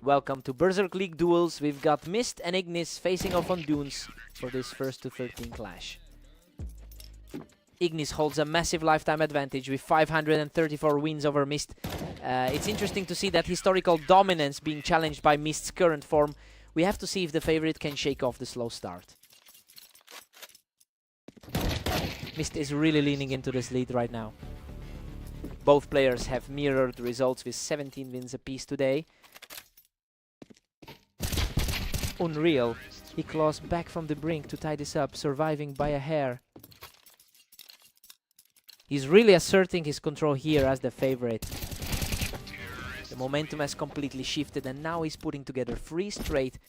Welcome to Berserk League duels. We've got Mist and Ignis facing off on Dunes for this first to 13 clash. Ignis holds a massive lifetime advantage with 534 wins over Mist. It's interesting to see that historical dominance being challenged by Mist's current form. We have to see if the favorite can shake off the slow start. Mist is really leaning into this lead right now. Both players have mirrored results with 17 wins apiece today. Unreal. He claws back from the brink to tie this up, surviving by a hair. He's really asserting his control here as the favorite. The momentum has completely shifted and now he's putting together 3 straight.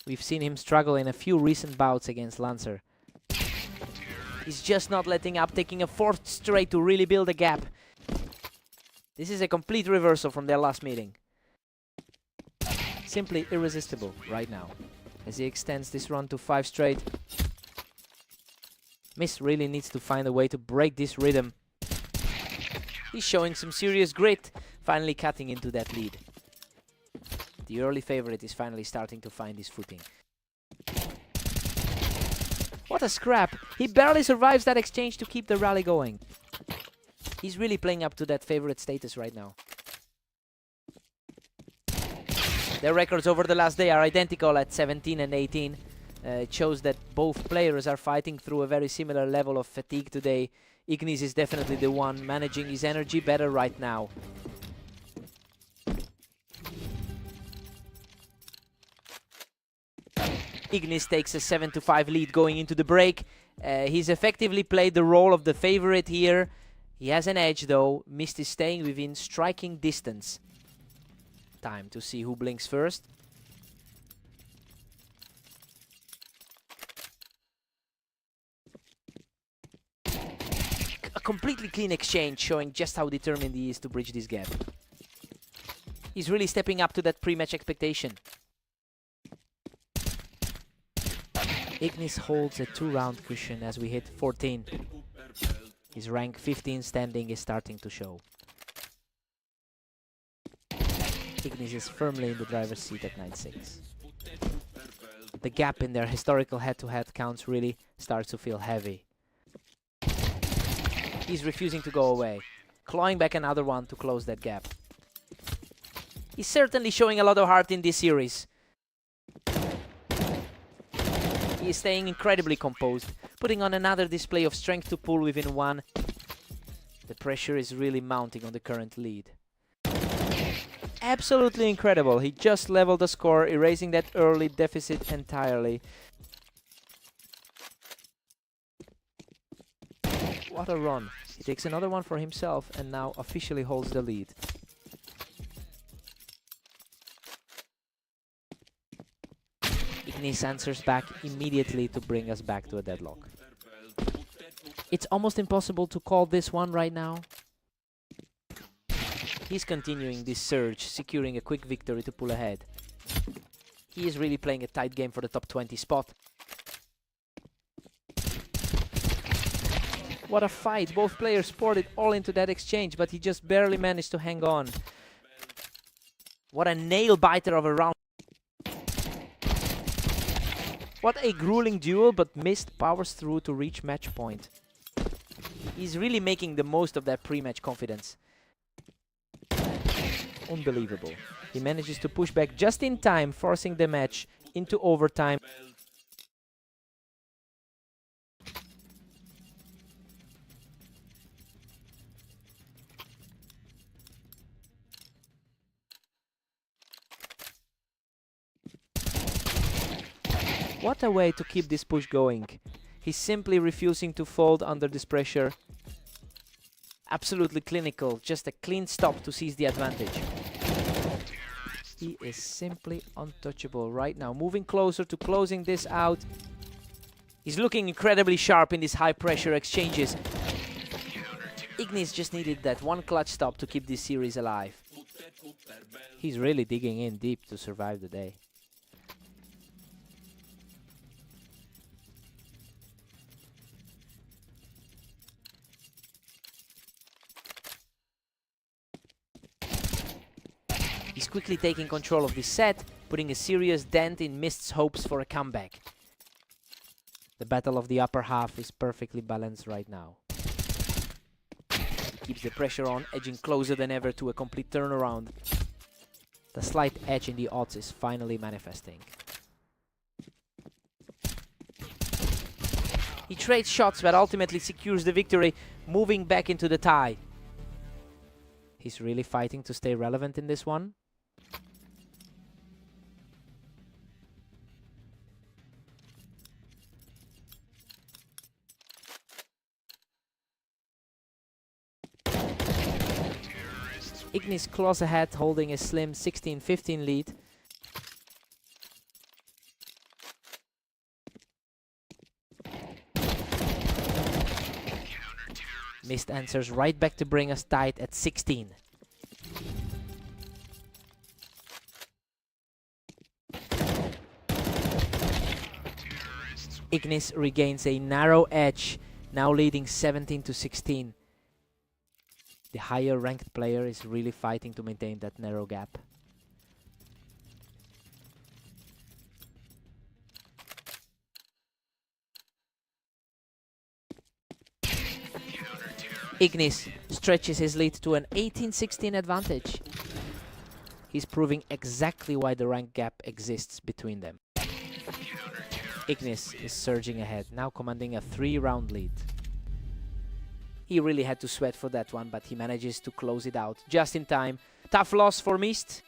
We've seen him struggle in a few recent bouts against Lancer. He's just not letting up, taking a 4th straight to really build a gap. This is a complete reversal from their last meeting. Simply irresistible right now, as he extends this run to 5 straight. Mist really needs to find a way to break this rhythm. He's showing some serious grit, finally cutting into that lead. The early favorite is finally starting to find his footing. What a scrap! He barely survives that exchange to keep the rally going. He's really playing up to that favorite status right now. Their records over the last day are identical at 17 and 18. It shows that both players are fighting through a very similar level of fatigue today. Ignis is definitely the one managing his energy better right now. Ignis takes a 7-5 lead going into the break. He's effectively played the role of the favorite here. He has an edge though. Mist is staying within striking distance. Time to see who blinks first. A completely clean exchange, showing just how determined he is to bridge this gap. He's really stepping up to that pre-match expectation. Ignis holds a 2-round cushion as we hit 14. His rank 15 standing is starting to show. Ignis is firmly in the driver's seat at 9-6. The gap in their historical head-to-head counts really starts to feel heavy. He's refusing to go away, clawing back another one to close that gap. He's certainly showing a lot of heart in this series. He is staying incredibly composed, putting on another display of strength to pull within 1. The pressure is really mounting on the current lead. Absolutely incredible. He just leveled the score, erasing that early deficit entirely. What a run. He takes another one for himself and now officially holds the lead. Ignis answers back immediately to bring us back to a deadlock. It's almost impossible to call this one right now. He's continuing this surge, securing a quick victory to pull ahead. He is really playing a tight game for the top 20 spot. What a fight! Both players poured it all into that exchange, but he just barely managed to hang on. What a nail-biter of a round. What a grueling duel, but Mist powers through to reach match point. He's really making the most of that pre-match confidence. Unbelievable. He manages to push back just in time, forcing the match into overtime. What a way to keep this push going. He's simply refusing to fold under this pressure. Absolutely clinical, just a clean stop to seize the advantage. He is simply untouchable right now, moving closer to closing this out. He's looking incredibly sharp in these high pressure exchanges. Ignis just needed that one clutch stop to keep this series alive. He's really digging in deep to survive the day. He's quickly taking control of this set, putting a serious dent in Mist's hopes for a comeback. The battle of the upper half is perfectly balanced right now. Keeps the pressure on, edging closer than ever to a complete turnaround. The slight edge in the odds is finally manifesting. He trades shots but ultimately secures the victory, moving back into the tie. He's really fighting to stay relevant in this one. Ignis claws ahead, holding a slim 16-15 lead. Mist answers right back to bring us tied at 16. Ignis regains a narrow edge, now leading 17-16. The higher ranked player is really fighting to maintain that narrow gap. Ignis stretches his lead to an 18-16 advantage. He's proving exactly why the rank gap exists between them. Ignis is surging ahead, now commanding a 3-round lead. He really had to sweat for that one, but he manages to close it out just in time. Tough loss for Mist.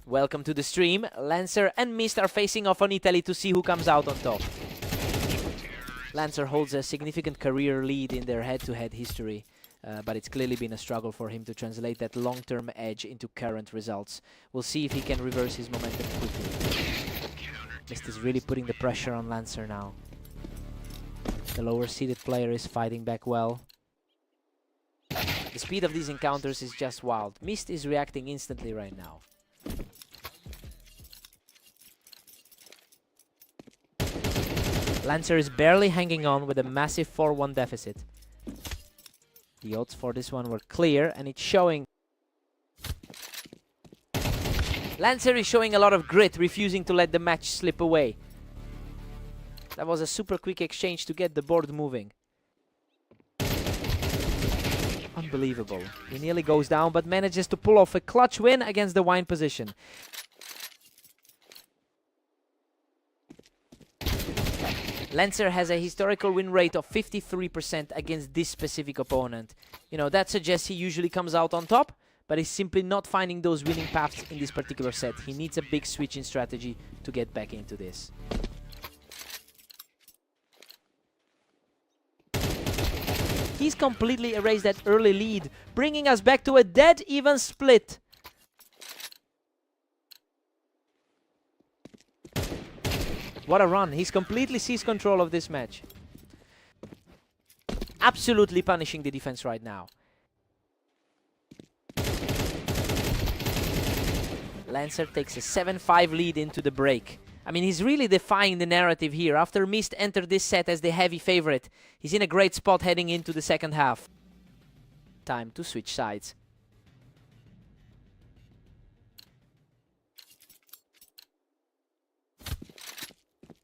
Welcome to the stream. Lancer and Mist are facing off on Italy to see who comes out on top. Lancer holds a significant career lead in their head-to-head history, but it's clearly been a struggle for him to translate that long-term edge into current results. We'll see if he can reverse his momentum quickly. Mist is really putting the pressure on Lancer now. The lower-seeded player is fighting back well. The speed of these encounters is just wild. Mist is reacting instantly right now. Lancer is barely hanging on with a massive 4-1 deficit. The odds for this one were clear, and it's showing. Lancer is showing a lot of grit, refusing to let the match slip away. That was a super quick exchange to get the board moving. Unbelievable. He nearly goes down, but manages to pull off a clutch win against the wine position. Lancer has a historical win rate of 53% against this specific opponent. You know, that suggests he usually comes out on top, but he's simply not finding those winning paths in this particular set. He needs a big switch in strategy to get back into this. He's completely erased that early lead, bringing us back to a dead even split. What a run. He's completely seized control of this match. Absolutely punishing the defense right now. Lancer takes a 7-5 lead into the break I mean, he's really defying the narrative here. After Mist entered this set as the heavy favorite, he's in a great spot heading into the second half. Time to switch sides.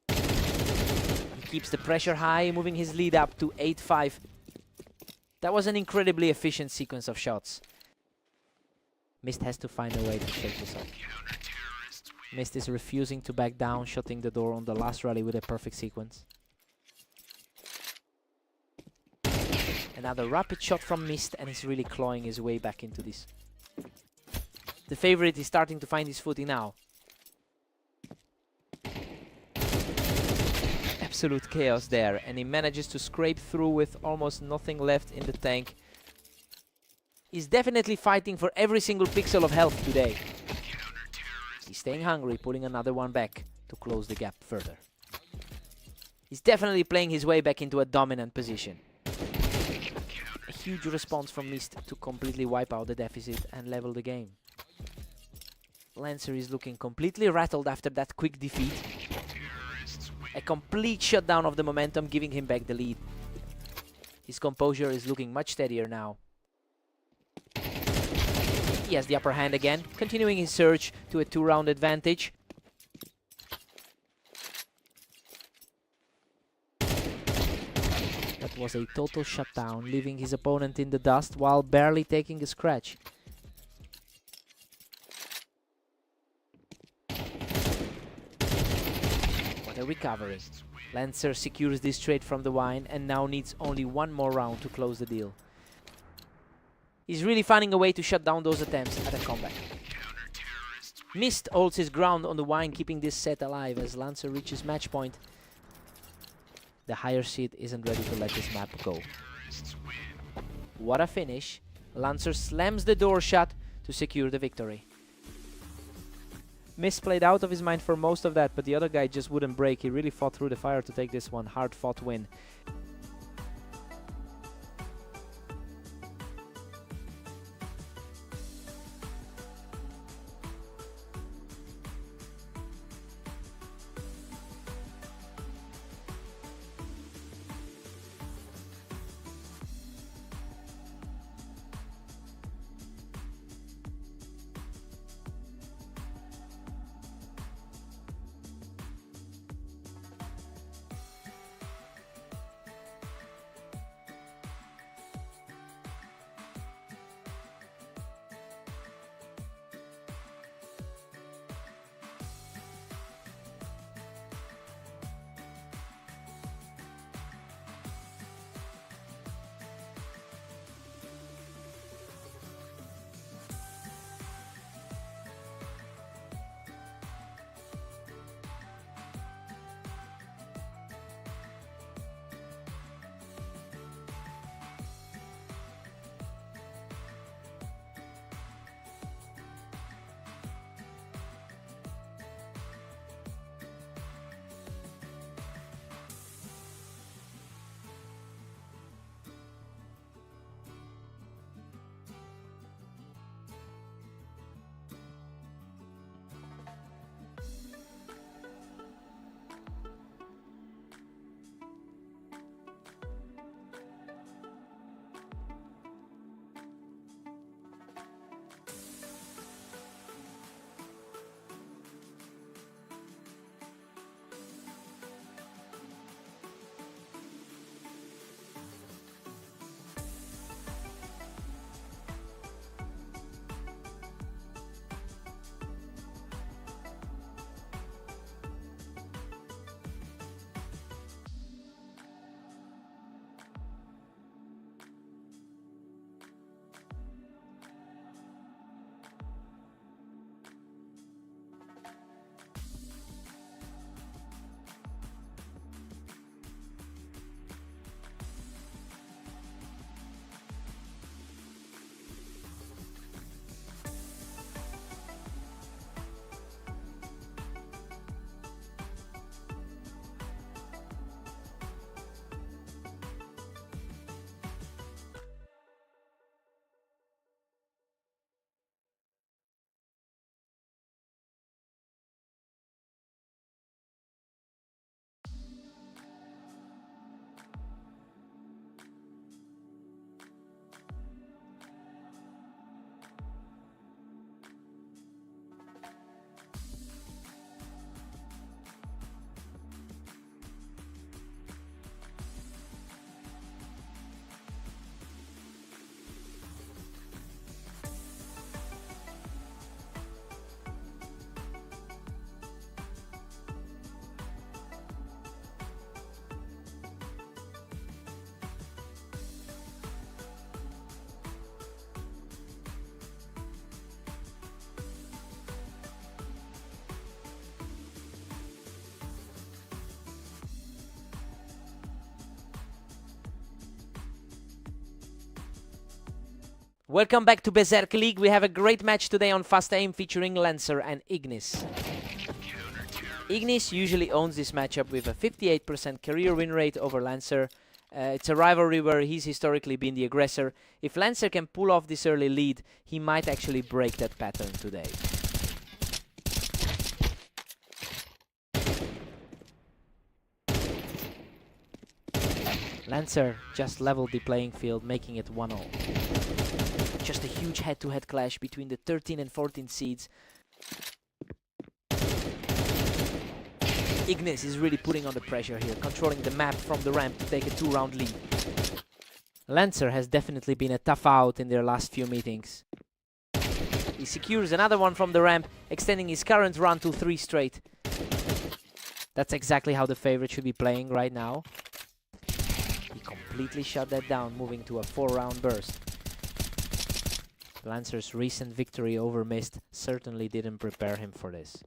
He keeps the pressure high, moving his lead up to 8-5. That was an incredibly efficient sequence of shots. Mist has to find a way to shake this off. Mist is refusing to back down, shutting the door on the last rally with a perfect sequence. Another rapid shot from Mist, and he's really clawing his way back into this. The favorite is starting to find his footing now. Absolute chaos there, and he manages to scrape through with almost nothing left in the tank. He's definitely fighting for every single pixel of health today. He's staying hungry, pulling another one back to close the gap further. He's definitely playing his way back into a dominant position. A huge response from Mist to completely wipe out the deficit and level the game. Lancer is looking completely rattled after that quick defeat. A complete shutdown of the momentum, giving him back the lead. His composure is looking much steadier now. He has the upper hand again, continuing his surge to a 2-round advantage. That was a total shutdown, leaving his opponent in the dust while barely taking a scratch. What a recovery. Lancer secures this trade from the wine and now needs only one more round to close the deal. He's really finding a way to shut down those attempts at a comeback. Mist holds his ground on the wine, keeping this set alive as Lancer reaches match point. The higher seed isn't ready to let this map go. What a finish. Lancer slams the door shut to secure the victory. Mist played out of his mind for most of that, but the other guy just wouldn't break. He really fought through the fire to take this one. Hard-fought win. Welcome back to Berserk League. We have a great match today on Fast Aim featuring Lancer and Ignis. Ignis usually owns this matchup with a 58% career win rate over Lancer. It's a rivalry where he's historically been the aggressor. If Lancer can pull off this early lead, he might actually break that pattern today. Lancer just leveled the playing field, making it 1-0. Just a huge head-to-head clash between the 13 and 14 seeds. Ignis is really putting on the pressure here, controlling the map from the ramp to take a 2-round lead. Lancer has definitely been a tough out in their last few meetings. He secures another one from the ramp, extending his current run to 3 straight. That's exactly how the favorite should be playing right now. He completely shut that down, moving to a 4-round burst. Lancer's recent victory over Mist certainly didn't prepare him for this.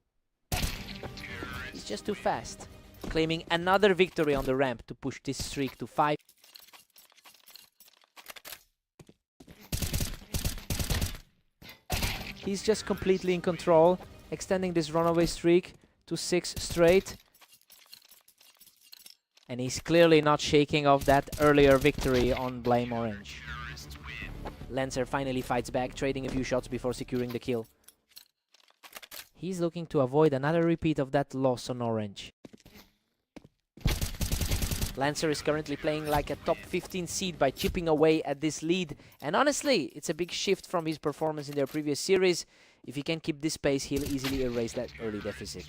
He's just too fast, claiming another victory on the ramp to push this streak to 5. He's just completely in control, extending this runaway streak to 6 straight. And he's clearly not shaking off that earlier victory on Blame Orange. Lancer finally fights back, trading a few shots before securing the kill. He's looking to avoid another repeat of that loss on Orange. Lancer is currently playing like a top 15 seed by chipping away at this lead. And honestly, it's a big shift from his performance in their previous series. If he can keep this pace, he'll easily erase that early deficit.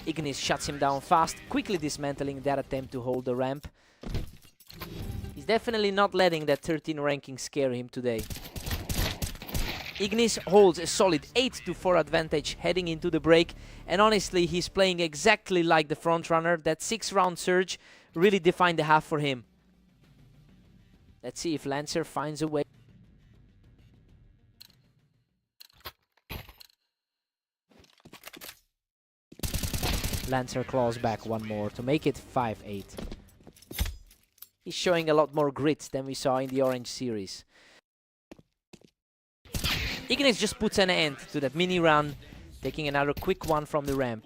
Ignis shuts him down fast, quickly dismantling that attempt to hold the ramp. He's definitely not letting that 13 ranking scare him today. Ignis holds a solid 8-4 advantage heading into the break, and honestly, he's playing exactly like the frontrunner. That 6-round surge really defined the half for him. Let's see if Lancer finds a way. Lancer claws back one more to make it 5-8. He's showing a lot more grit than we saw in the Orange series. Ignis just puts an end to that mini run, taking another quick one from the ramp.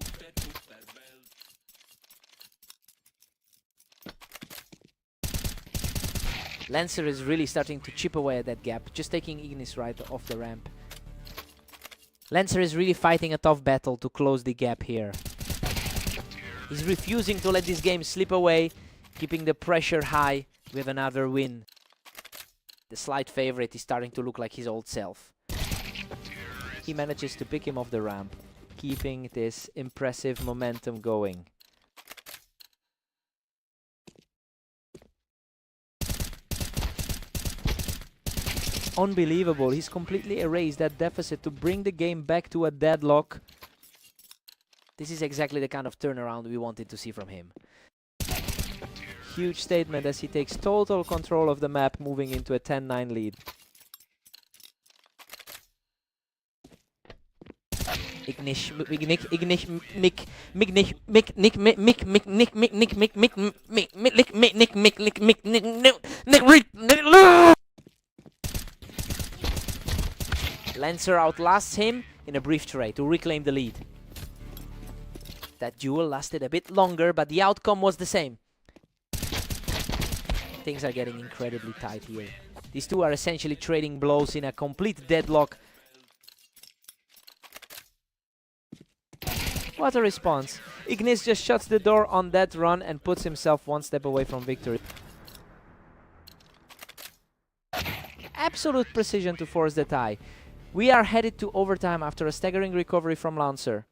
Lancer is really starting to chip away at that gap, just taking Ignis right off the ramp. Lancer is really fighting a tough battle to close the gap here. He's refusing to let this game slip away, keeping the pressure high with another win. The slight favorite is starting to look like his old self. He manages to pick him off the ramp, keeping this impressive momentum going. Unbelievable, he's completely erased that deficit to bring the game back to a deadlock. This is exactly the kind of turnaround we wanted to see from him. Huge statement as he takes total control of the map, moving into a 10-9 lead. Ignis, Lancer outlasts him in a brief trade to reclaim the lead. That duel lasted a bit longer, but the outcome was the same. Things are getting incredibly tight here. These two are essentially trading blows in a complete deadlock. What a response. Ignis just shuts the door on that run and puts himself one step away from victory. Absolute precision to force the tie. We are headed to overtime after a staggering recovery from Lancer.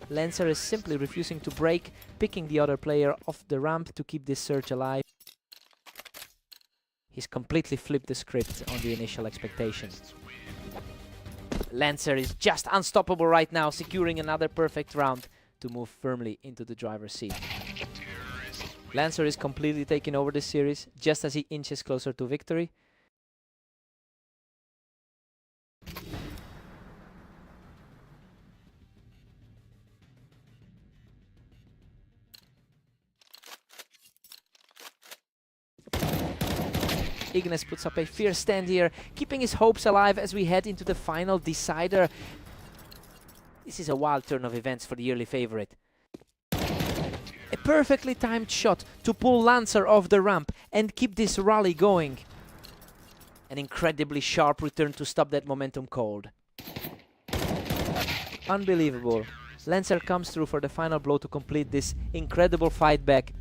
Lancer is simply refusing to break, picking the other player off the ramp to keep this surge alive. He's completely flipped the script on the initial expectation. Lancer is just unstoppable right now, securing another perfect round to move firmly into the driver's seat. Lancer is completely taking over this series, just as he inches closer to victory. Ignis puts up a fierce stand here, keeping his hopes alive as we head into the final decider. This is a wild turn of events for the yearly favorite. A perfectly timed shot to pull Lancer off the ramp and keep this rally going. An incredibly sharp return to stop that momentum cold. Unbelievable. Lancer comes through for the final blow to complete this incredible fight back.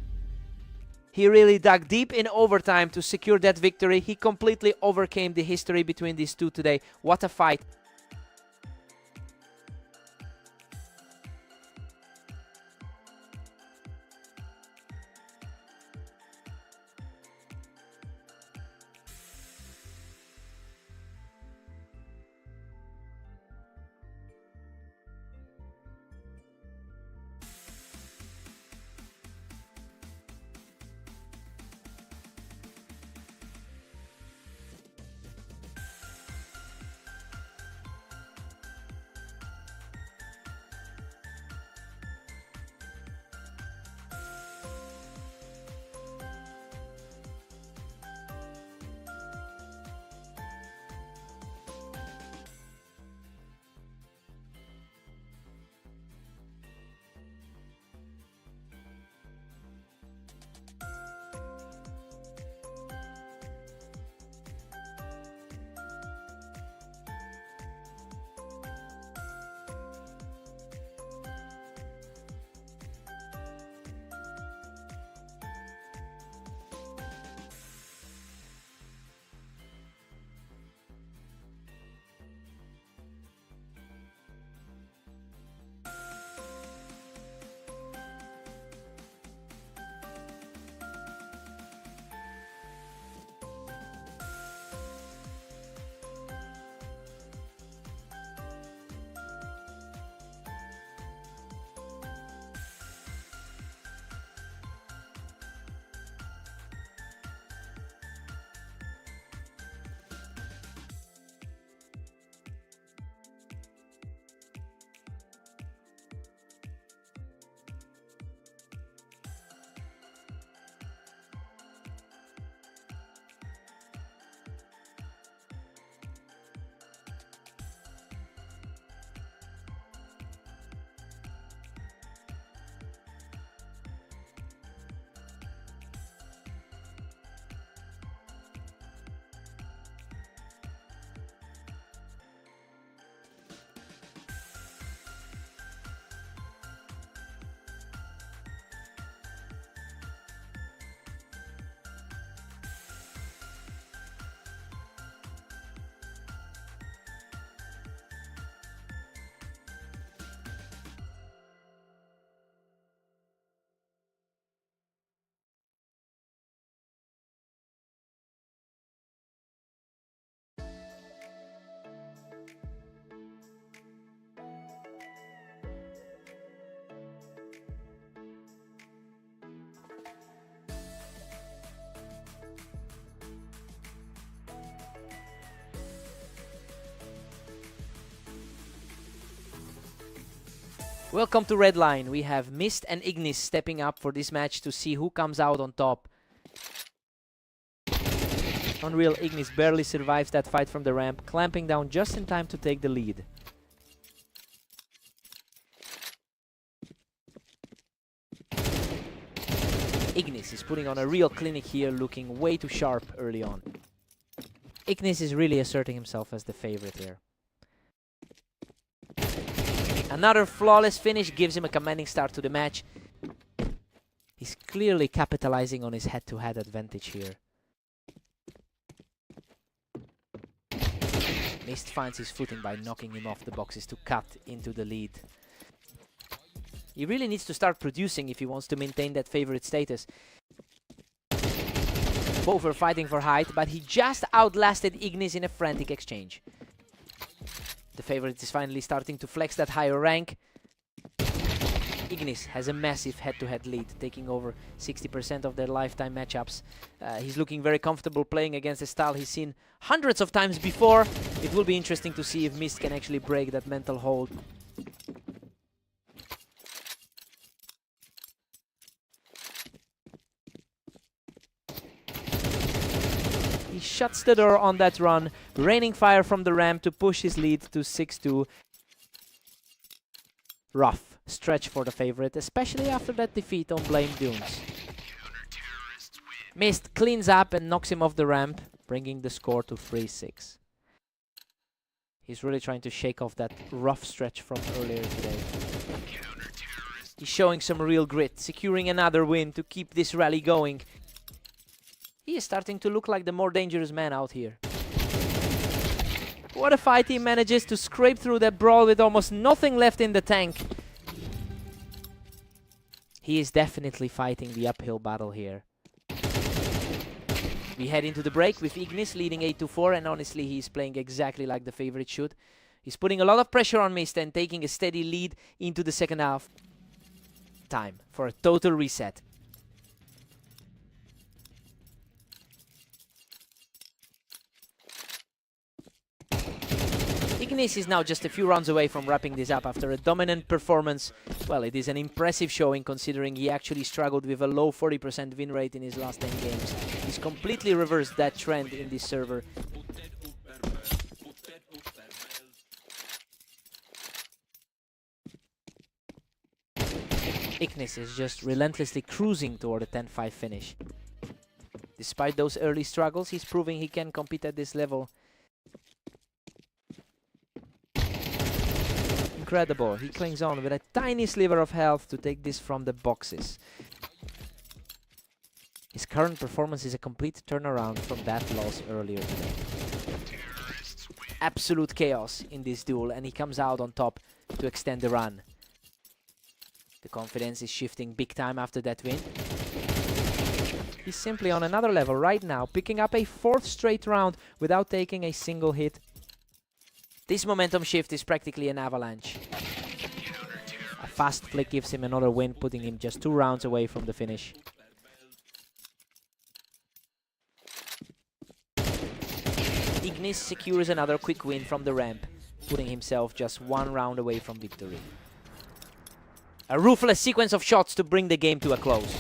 He really dug deep in overtime to secure that victory. He completely overcame the history between these two today. What a fight. Welcome to Red Line. We have Mist and Ignis stepping up for this match to see who comes out on top. Unreal, Ignis barely survives that fight from the ramp, clamping down just in time to take the lead. Ignis is putting on a real clinic here, looking way too sharp early on. Ignis is really asserting himself as the favorite here. Another flawless finish gives him a commanding start to the match. He's clearly capitalizing on his head-to-head advantage here. Mist finds his footing by knocking him off the boxes to cut into the lead. He really needs to start producing if he wants to maintain that favorite status. Both are fighting for height, but he just outlasted Ignis in a frantic exchange. The favorite is finally starting to flex that higher rank. Ignis has a massive head-to-head lead, taking over 60% of their lifetime matchups. He's looking very comfortable playing against a style he's seen hundreds of times before. It will be interesting to see if Mist can actually break that mental hold. He shuts the door on that run, raining fire from the ramp to push his lead to 6-2. Rough stretch for the favorite, especially after that defeat on Blame Dunes. Mist cleans up and knocks him off the ramp, bringing the score to 3-6. He's really trying to shake off that rough stretch from earlier today. He's showing some real grit, securing another win to keep this rally going. He is starting to look like the more dangerous man out here. What a fight he manages to scrape through that brawl with almost nothing left in the tank. He is definitely fighting the uphill battle here. We head into the break with Ignis leading 8-4, and honestly he's playing exactly like the favorite should. He's putting a lot of pressure on Mist and taking a steady lead into the second half. Time for a total reset. Ignis is now just a few rounds away from wrapping this up after a dominant performance. Well, it is an impressive showing considering he actually struggled with a low 40% win rate in his last 10 games. He's completely reversed that trend in this server. Ignis is just relentlessly cruising toward a 10-5 finish. Despite those early struggles, he's proving he can compete at this level. Incredible, he clings on with a tiny sliver of health to take this from the boxes. His current performance is a complete turnaround from that loss earlier today. Absolute chaos in this duel, and he comes out on top to extend the run. The confidence is shifting big time after that win. He's simply on another level right now, picking up a 4th straight round without taking a single hit. This momentum shift is practically an avalanche. A fast flick gives him another win, putting him just 2 rounds away from the finish. Ignis secures another quick win from the ramp, putting himself just 1 round away from victory. A ruthless sequence of shots to bring the game to a close.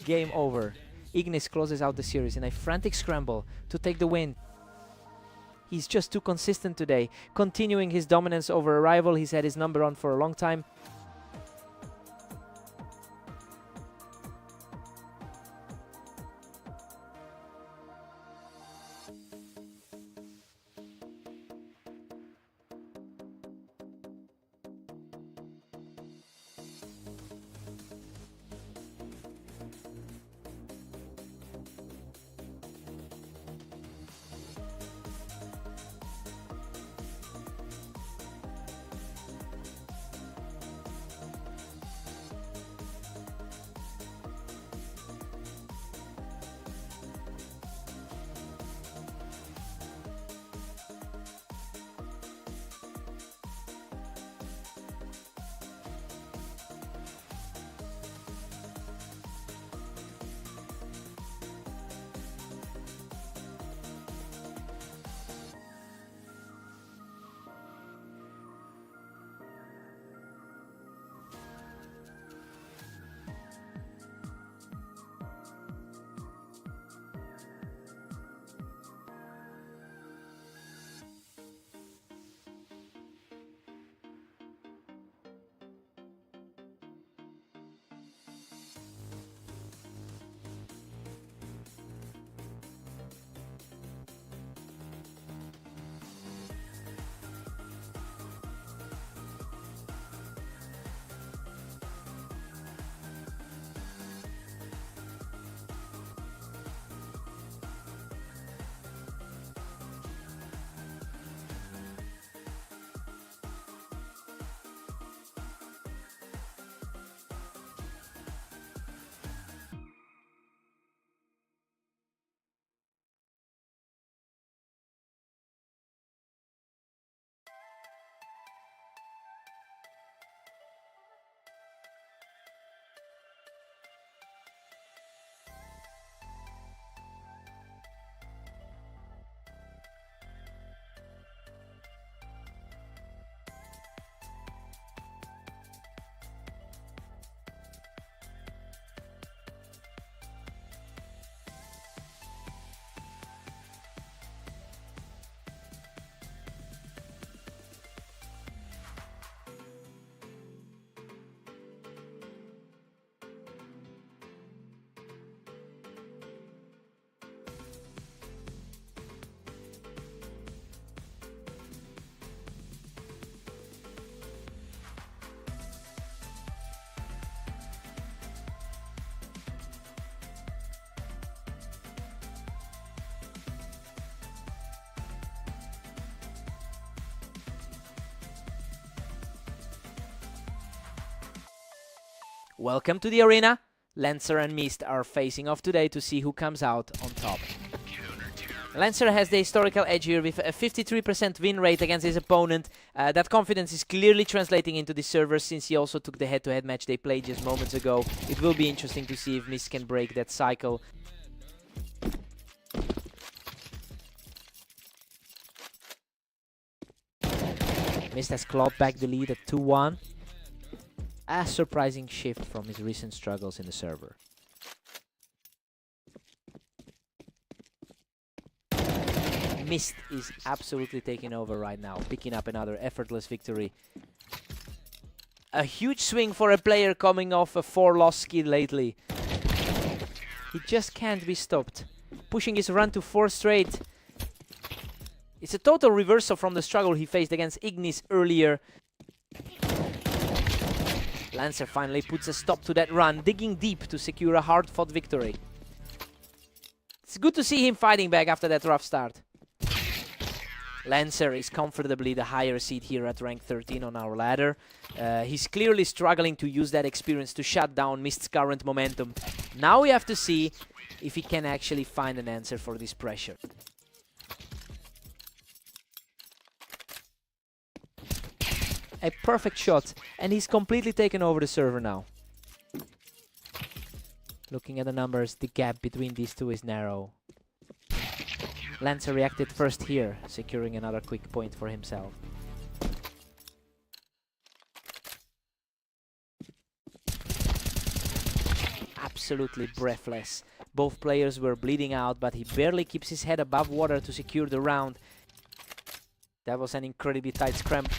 Game over. Ignis closes out the series in a frantic scramble to take the win. He's just too consistent today, continuing his dominance over a rival he's had his number on for a long time. Welcome to the arena. Lancer and Mist are facing off today to see who comes out on top. Lancer has the historical edge here with a 53% win rate against his opponent. That confidence is clearly translating into the server since he also took the head-to-head match they played just moments ago. It will be interesting to see if Mist can break that cycle. Mist has clawed back the lead at 2-1. A surprising shift from his recent struggles in the server. Mist is absolutely taking over right now, picking up another effortless victory. A huge swing for a player coming off a 4-loss skid lately. He just can't be stopped, pushing his run to 4 straight. It's a total reversal from the struggle he faced against Ignis earlier. Lancer finally puts a stop to that run, digging deep to secure a hard-fought victory. It's good to see him fighting back after that rough start. Lancer is comfortably the higher seed here at rank 13 on our ladder. He's clearly struggling to use that experience to shut down Mist's current momentum. Now we have to see if he can actually find an answer for this pressure. A perfect shot, and he's completely taken over the server now. Looking at the numbers, the gap between these two is narrow. Lancer reacted first here, securing another quick point for himself. Absolutely breathless. Both players were bleeding out, but he barely keeps his head above water to secure the round. That was an incredibly tight scramble.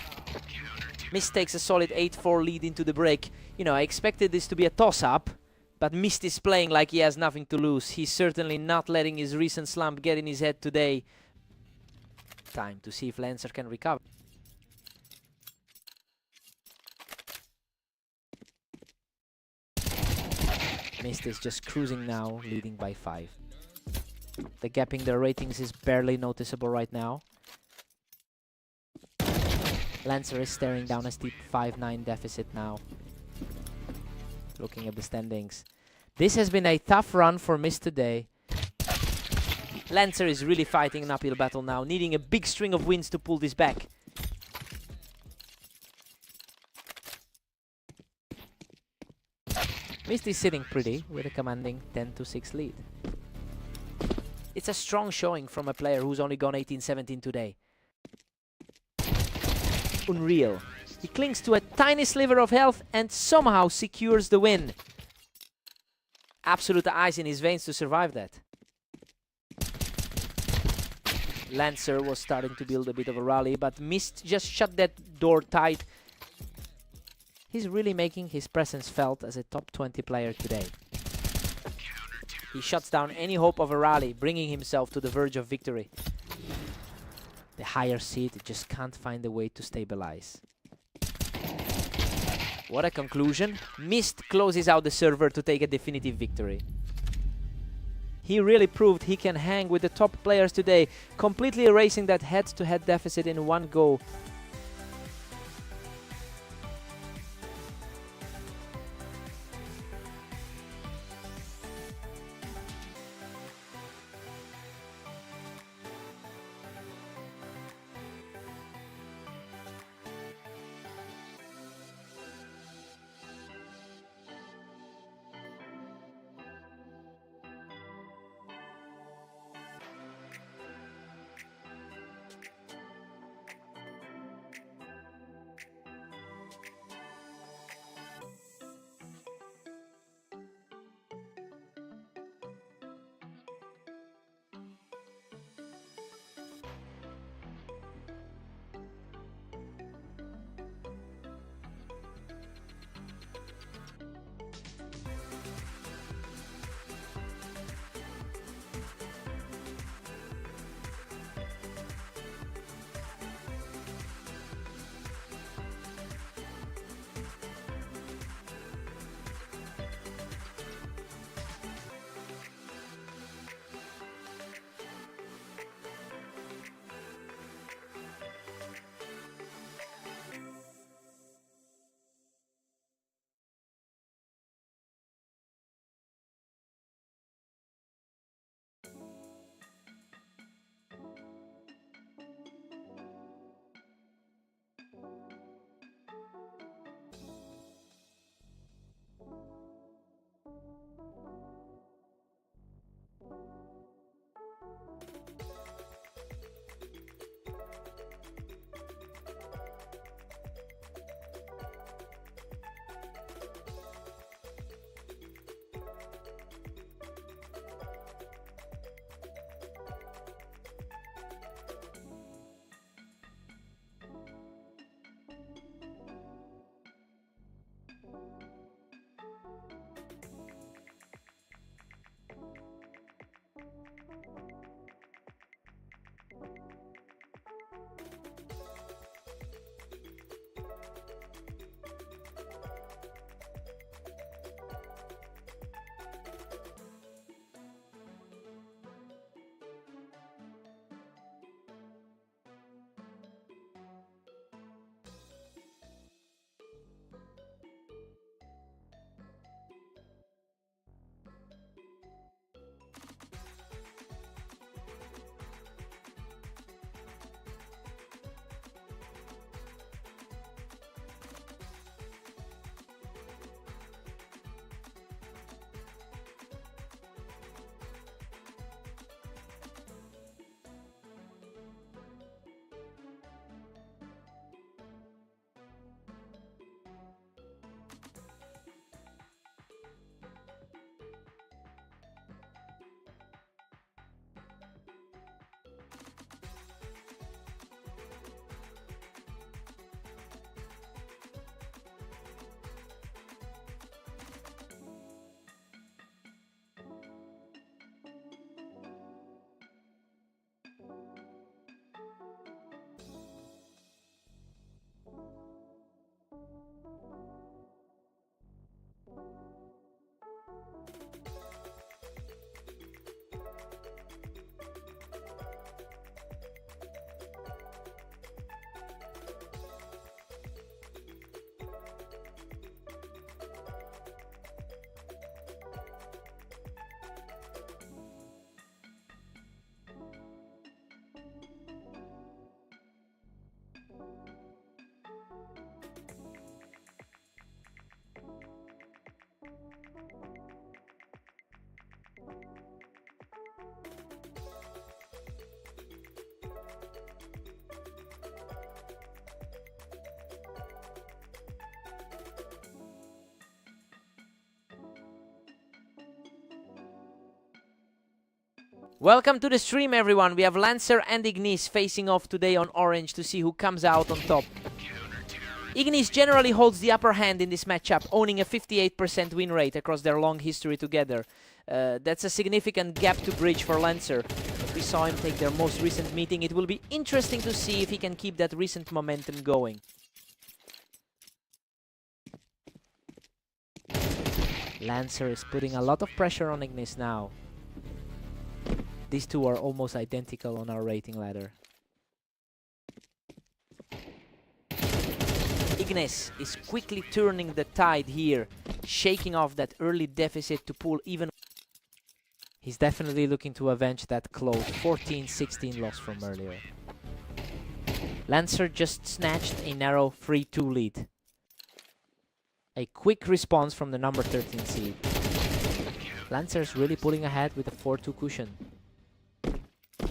Mist takes a solid 8-4 lead into the break. You know, I expected this to be a toss-up, but Mist is playing like he has nothing to lose. He's certainly not letting his recent slump get in his head today. Time to see if Lancer can recover. Mist is just cruising now, leading by 5. The gap in their ratings is barely noticeable right now. Lancer is staring down a steep 5-9 deficit now. Looking at the standings. This has been a tough run for Mist today. Lancer is really fighting an uphill battle now, needing a big string of wins to pull this back. Mist is sitting pretty with a commanding 10-6 lead. It's a strong showing from a player who's only gone 18-17 today. Unreal. He clings to a tiny sliver of health and somehow secures the win. Absolute ice in his veins to survive that. Lancer was starting to build a bit of a rally, but Mist just shut that door tight. He's really making his presence felt as a top 20 player today. He shuts down any hope of a rally, bringing himself to the verge of victory. The higher seed just can't find a way to stabilize. What a conclusion. Mist closes out the server to take a definitive victory. He really proved he can hang with the top players today, completely erasing that head-to-head deficit in one go. Welcome to the stream, everyone. We have Lancer and Ignis facing off today on Orange to see who comes out on top. Ignis generally holds the upper hand in this matchup, owning a 58% win rate across their long history together. That's a significant gap to bridge for Lancer. We saw him take their most recent meeting. It will be interesting to see if he can keep that recent momentum going. Lancer is putting a lot of pressure on Ignis now. These two are almost identical on our rating ladder. Ignis is quickly turning the tide here, shaking off that early deficit to pull even. He's definitely looking to avenge that close 14-16 loss from earlier. Lancer just snatched a narrow 3-2 lead. A quick response from the number 13 seed. Lancer's really pulling ahead with a 4-2 cushion.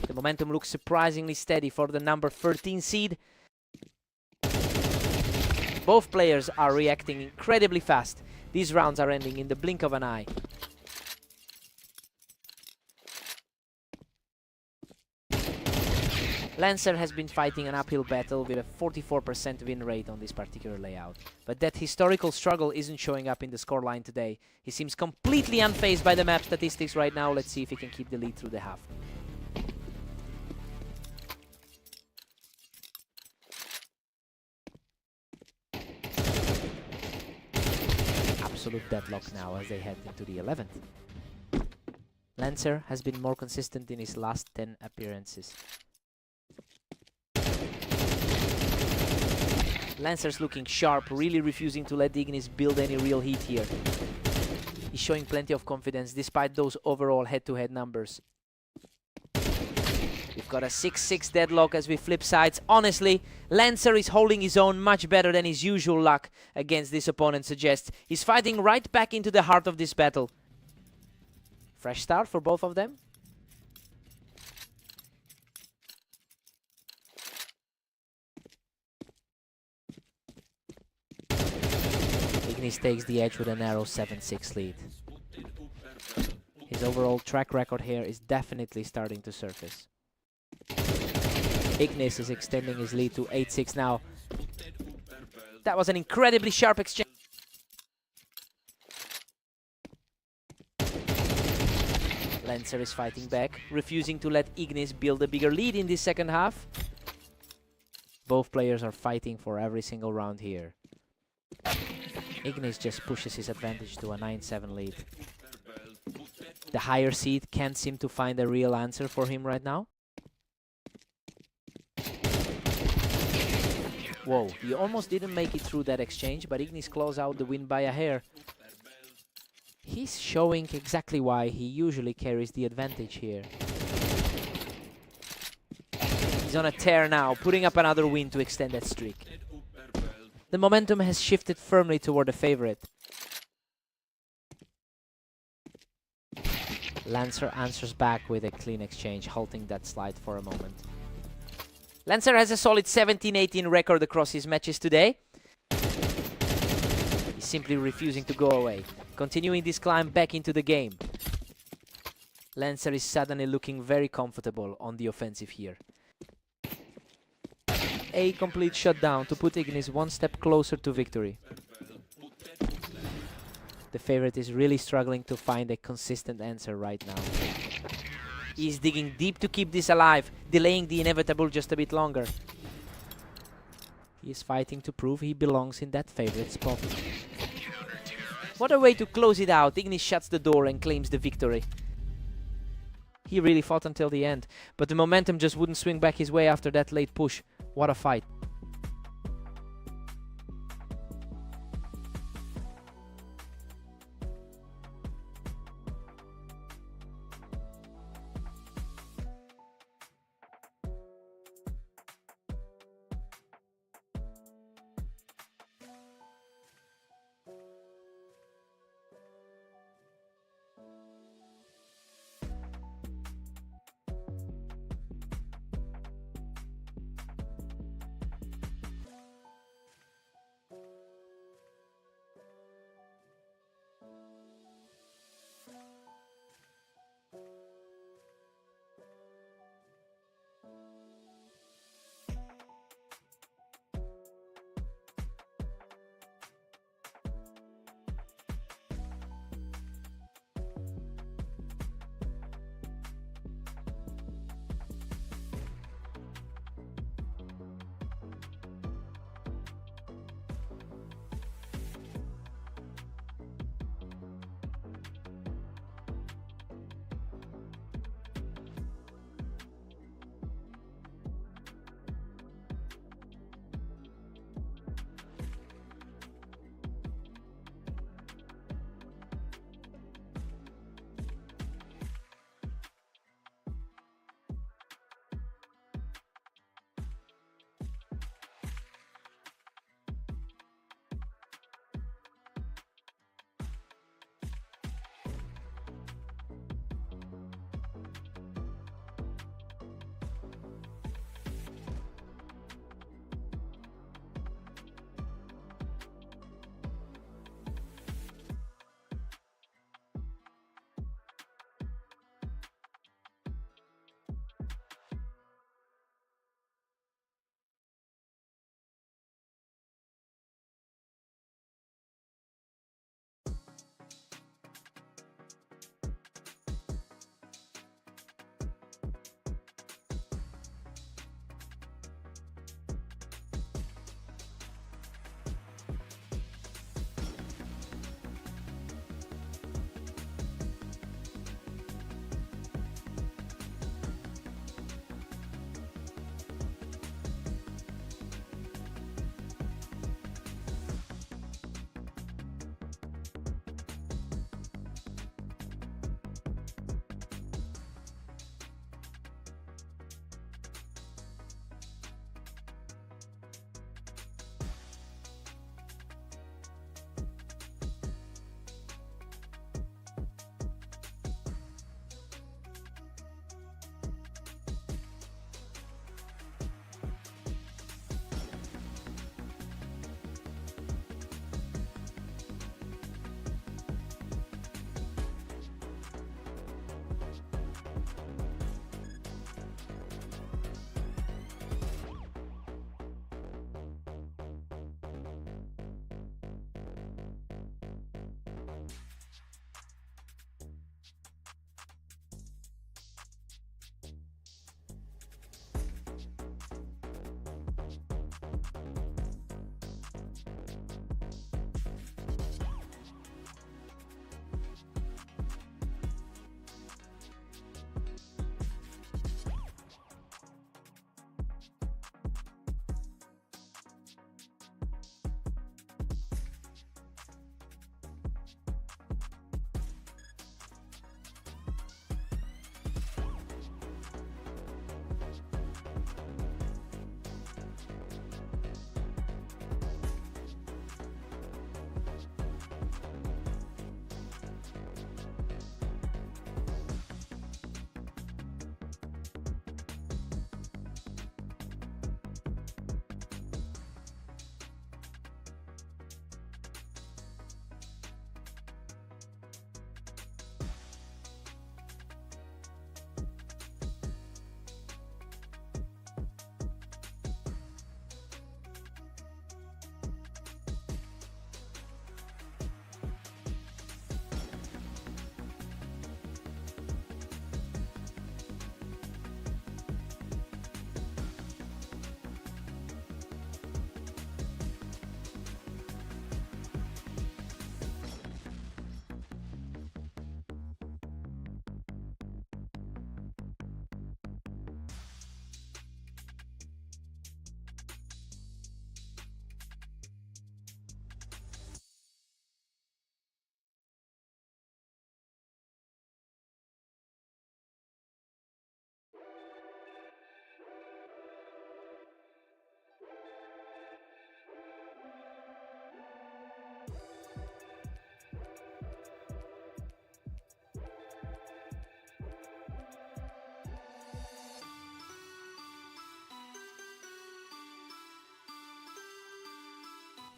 The momentum looks surprisingly steady for the number 13 seed. Both players are reacting incredibly fast. These rounds are ending in the blink of an eye. Lancer has been fighting an uphill battle with a 44% win rate on this particular layout. But that historical struggle isn't showing up in the scoreline today. He seems completely unfazed by the map statistics right now. Let's see if he can keep the lead through the half. Absolute deadlock now as they head into the 11th. Lancer has been more consistent in his last 10 appearances. Lancer's looking sharp, really refusing to let Ignis build any real heat here. He's showing plenty of confidence despite those overall head-to-head numbers. We've got a 6-6 deadlock as we flip sides. Honestly, Lancer is holding his own much better than his usual luck against this opponent suggests. He's fighting right back into the heart of this battle. Fresh start for both of them. Ignis takes the edge with a narrow 7-6 lead. His overall track record here is definitely starting to surface. Ignis is extending his lead to 8-6 now. That was an incredibly sharp exchange. Lancer is fighting back, refusing to let Ignis build a bigger lead in this second half. Both players are fighting for every single round here. Ignis just pushes his advantage to a 9-7 lead. The higher seed can't seem to find a real answer for him right now. Whoa, he almost didn't make it through that exchange, but Ignis closed out the win by a hair. He's showing exactly why he usually carries the advantage here. He's on a tear now, putting up another win to extend that streak. The momentum has shifted firmly toward the favorite. Lancer answers back with a clean exchange, halting that slide for a moment. Lancer has a solid 17-18 record across his matches today. He's simply refusing to go away, continuing this climb back into the game. Lancer is suddenly looking very comfortable on the offensive here. A complete shutdown to put Ignis one step closer to victory. The favorite is really struggling to find a consistent answer right now. He's digging deep to keep this alive, delaying the inevitable just a bit longer. He is fighting to prove he belongs in that favorite spot. What a way to close it out. Ignis shuts the door and claims the victory. He really fought until the end, but the momentum just wouldn't swing back his way after that late push. What a fight.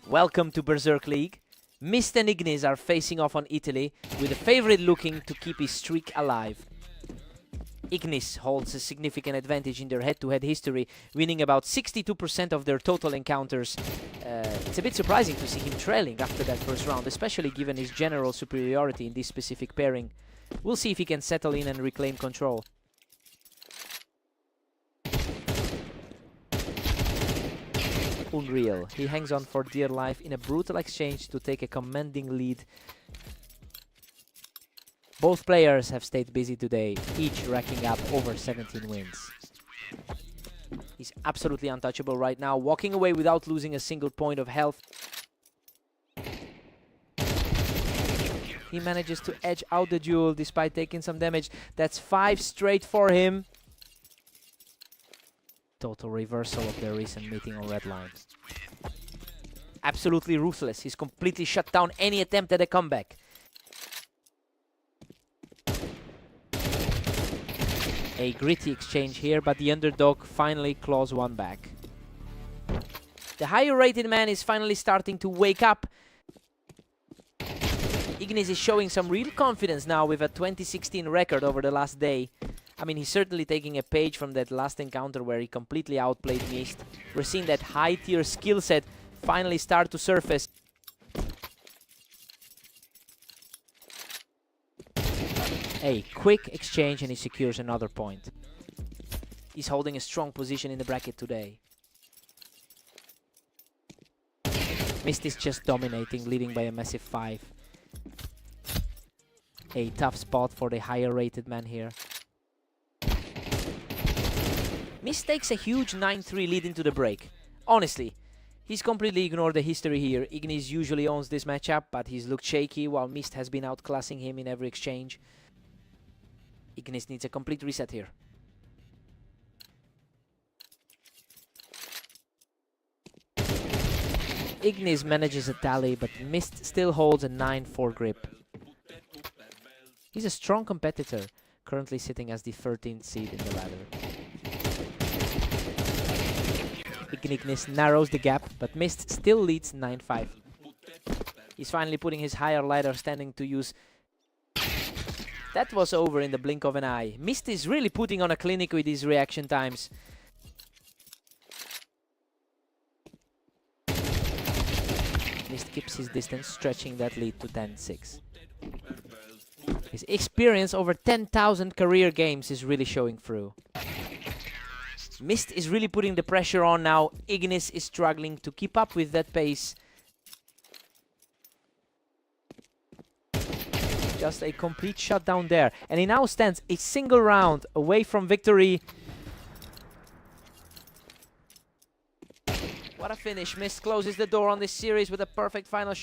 Welcome to Berserk League. Mist and Ignis are facing off on Italy, with the favorite looking to keep his streak alive. Ignis holds a significant advantage in their head-to-head history, winning about 62% of their total encounters. It's a bit surprising to see him trailing after that first round, especially given his general superiority in this specific pairing. We'll see if he can settle in and reclaim control. Unreal. He hangs on for dear life in a brutal exchange to take a commanding lead. Both players have stayed busy today, each racking up over 17 wins. He's absolutely untouchable right now, walking away without losing a single point of health. He manages to edge out the duel despite taking some damage. That's 5 straight for him. Total reversal of their recent meeting on red line. Absolutely ruthless. He's completely shut down any attempt at a comeback. A gritty exchange here, but the underdog finally claws one back. The higher rated man is finally starting to wake up. Ignis is showing some real confidence now with a 2016 record over the last day. I mean, he's certainly taking a page from that last encounter where he completely outplayed Mist. We're seeing that high-tier skill set finally start to surface. A quick exchange and he secures another point. He's holding a strong position in the bracket today. Mist is just dominating, leading by a massive 5. A tough spot for the higher rated man here. Mist takes a huge 9-3 lead into the break. Honestly, he's completely ignored the history here. Ignis usually owns this matchup, but he's looked shaky while Mist has been outclassing him in every exchange. Ignis needs a complete reset here. Ignis manages a tally, but Mist still holds a 9-4 grip. He's a strong competitor, currently sitting as the 13th seed in the ladder. Ignis narrows the gap, but Mist still leads 9-5. He's finally putting his higher ladder standing to use. That was over in the blink of an eye. Mist is really putting on a clinic with his reaction times. Mist keeps his distance, stretching that lead to 10-6. His experience over 10,000 career games is really showing through. Mist is really putting the pressure on now. Ignis is struggling to keep up with that pace. Just a complete shutdown there. And he now stands a single round away from victory. What a finish. Mist closes the door on this series with a perfect final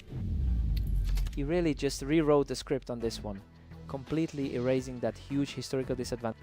He really just rewrote the script on this one, completely erasing that huge historical disadvantage.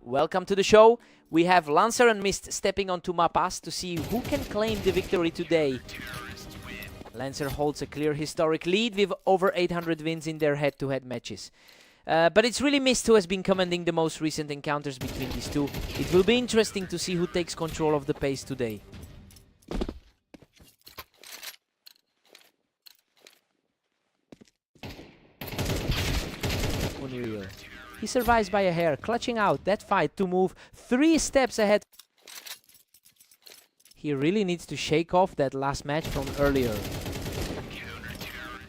Welcome to the show. We have Lancer and Mist stepping onto Mapas to see who can claim the victory today. Lancer holds a clear historic lead with over 800 wins in their head-to-head matches. But it's really Mist who has been commanding the most recent encounters between these two. It will be interesting to see who takes control of the pace today. Unreal. He survives by a hair, clutching out that fight to move 3 steps ahead. He really needs to shake off that last match from earlier.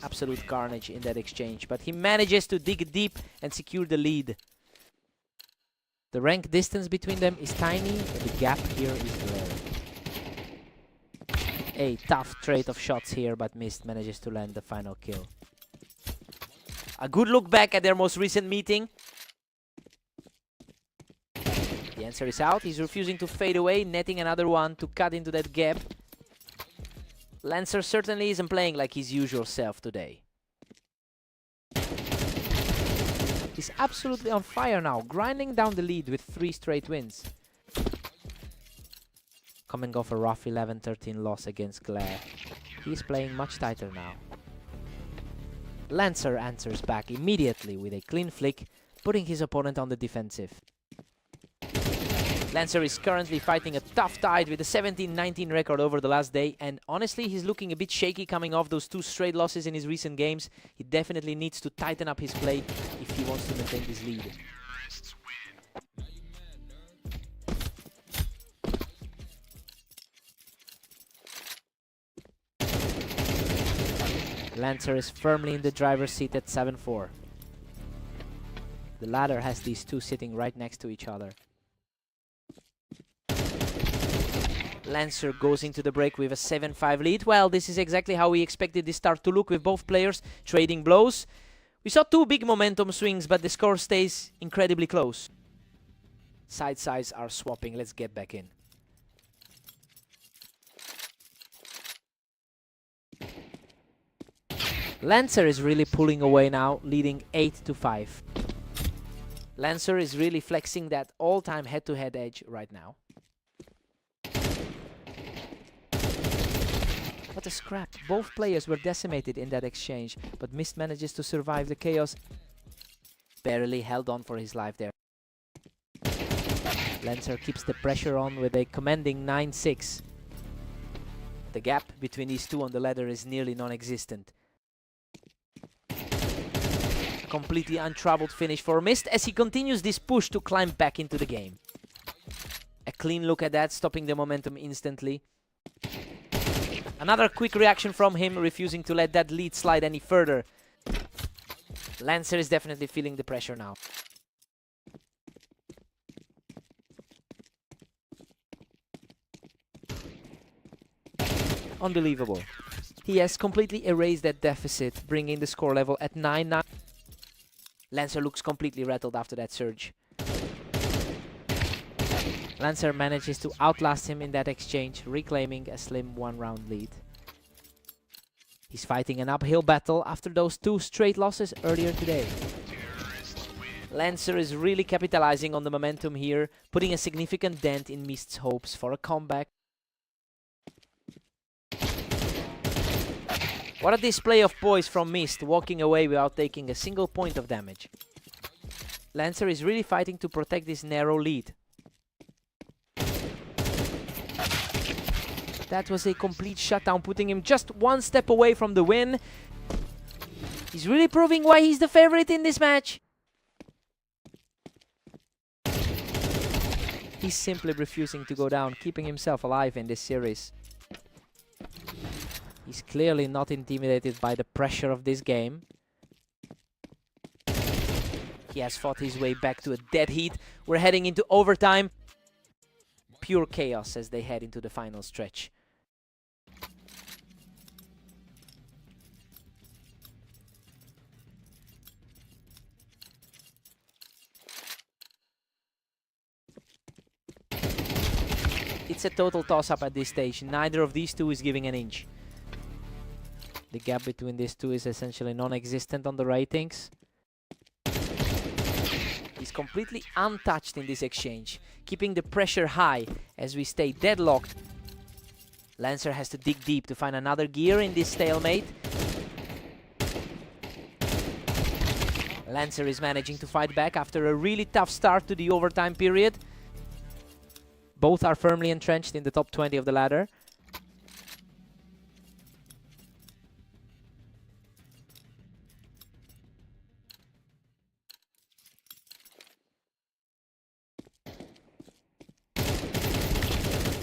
Absolute carnage in that exchange, but he manages to dig deep and secure the lead. The rank distance between them is tiny, but the gap here is glaring. A tough trade of shots here, but Mist manages to land the final kill. A good look back at their most recent meeting. The answer is out. He's refusing to fade away, netting another one to cut into that gap. Lancer certainly isn't playing like his usual self today. He's absolutely on fire now, grinding down the lead with 3 straight wins. Coming off a rough 11-13 loss against Glare, he's playing much tighter now. Lancer answers back immediately with a clean flick, putting his opponent on the defensive. Lancer is currently fighting a tough tide with a 17-19 record over the last day, and honestly he's looking a bit shaky coming off those 2 straight losses in his recent games. He definitely needs to tighten up his play if he wants to maintain this lead. Lancer is firmly in the driver's seat at 7-4. The ladder has these two sitting right next to each other. Lancer goes into the break with a 7-5 lead. Well, this is exactly how we expected this start to look, with both players trading blows. We saw 2 big momentum swings, but the score stays incredibly close. Side sides are swapping. Let's get back in. Lancer is really pulling away now, leading 8-5. Lancer is really flexing that all-time head-to-head edge right now. What a scrap. Both players were decimated in that exchange, but Mist manages to survive the chaos. Barely held on for his life there. Lancer keeps the pressure on with a commanding 9-6. The gap between these two on the ladder is nearly non-existent. Completely untroubled finish for Mist as he continues this push to climb back into the game. A clean look at that, stopping the momentum instantly. Another quick reaction from him, refusing to let that lead slide any further. Lancer is definitely feeling the pressure now. Unbelievable. He has completely erased that deficit, bringing the score level at 9-9. Lancer looks completely rattled after that surge. Lancer manages to outlast him in that exchange, reclaiming a slim 1-round lead. He's fighting an uphill battle after those 2 straight losses earlier today. Lancer is really capitalizing on the momentum here, putting a significant dent in Mist's hopes for a comeback. What a display of poise from Mist, walking away without taking a single point of damage. Lancer is really fighting to protect this narrow lead. That was a complete shutdown, putting him just 1 step away from the win. He's really proving why he's the favorite in this match. He's simply refusing to go down, keeping himself alive in this series. He's clearly not intimidated by the pressure of this game. He has fought his way back to a dead heat. We're heading into overtime. Pure chaos as they head into the final stretch. It's a total toss-up at this stage. Neither of these two is giving an inch. The gap between these two is essentially non-existent on the ratings. He's completely untouched in this exchange, keeping the pressure high as we stay deadlocked. Lancer has to dig deep to find another gear in this stalemate. Lancer is managing to fight back after a really tough start to the overtime period. Both are firmly entrenched in the top 20 of the ladder.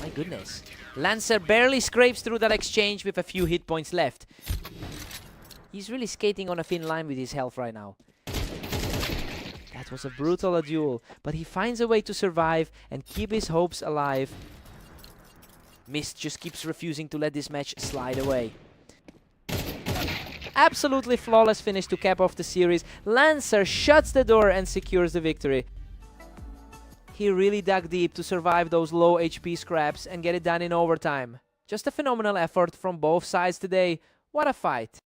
My goodness. Lancer barely scrapes through that exchange with a few hit points left. He's really skating on a thin line with his health right now. That was a brutal duel, but he finds a way to survive and keep his hopes alive. Mist just keeps refusing to let this match slide away. Absolutely flawless finish to cap off the series. Lancer shuts the door and secures the victory. He really dug deep to survive those low HP scraps and get it done in overtime. Just a phenomenal effort from both sides today. What a fight!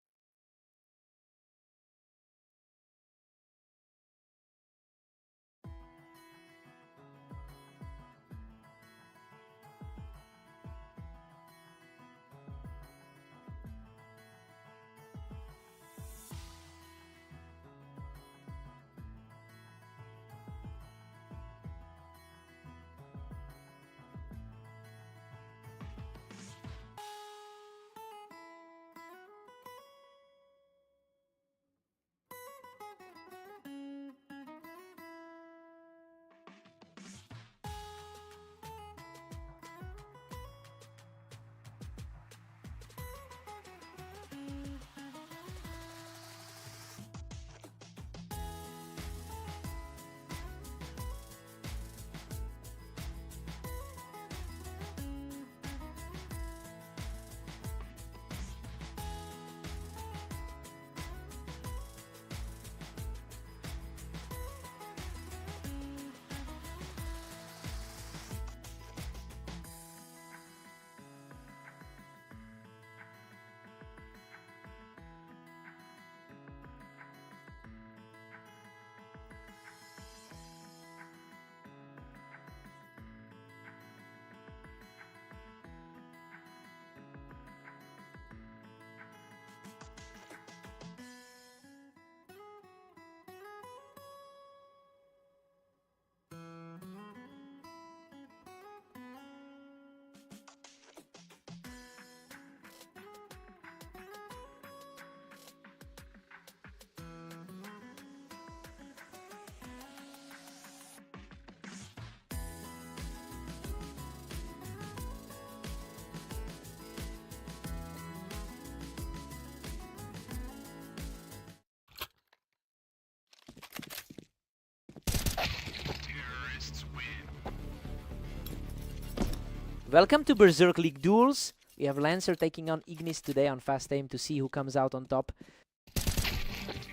Welcome to Berserk League Duels. We have Lancer taking on Ignis today on Fast Aim to see who comes out on top.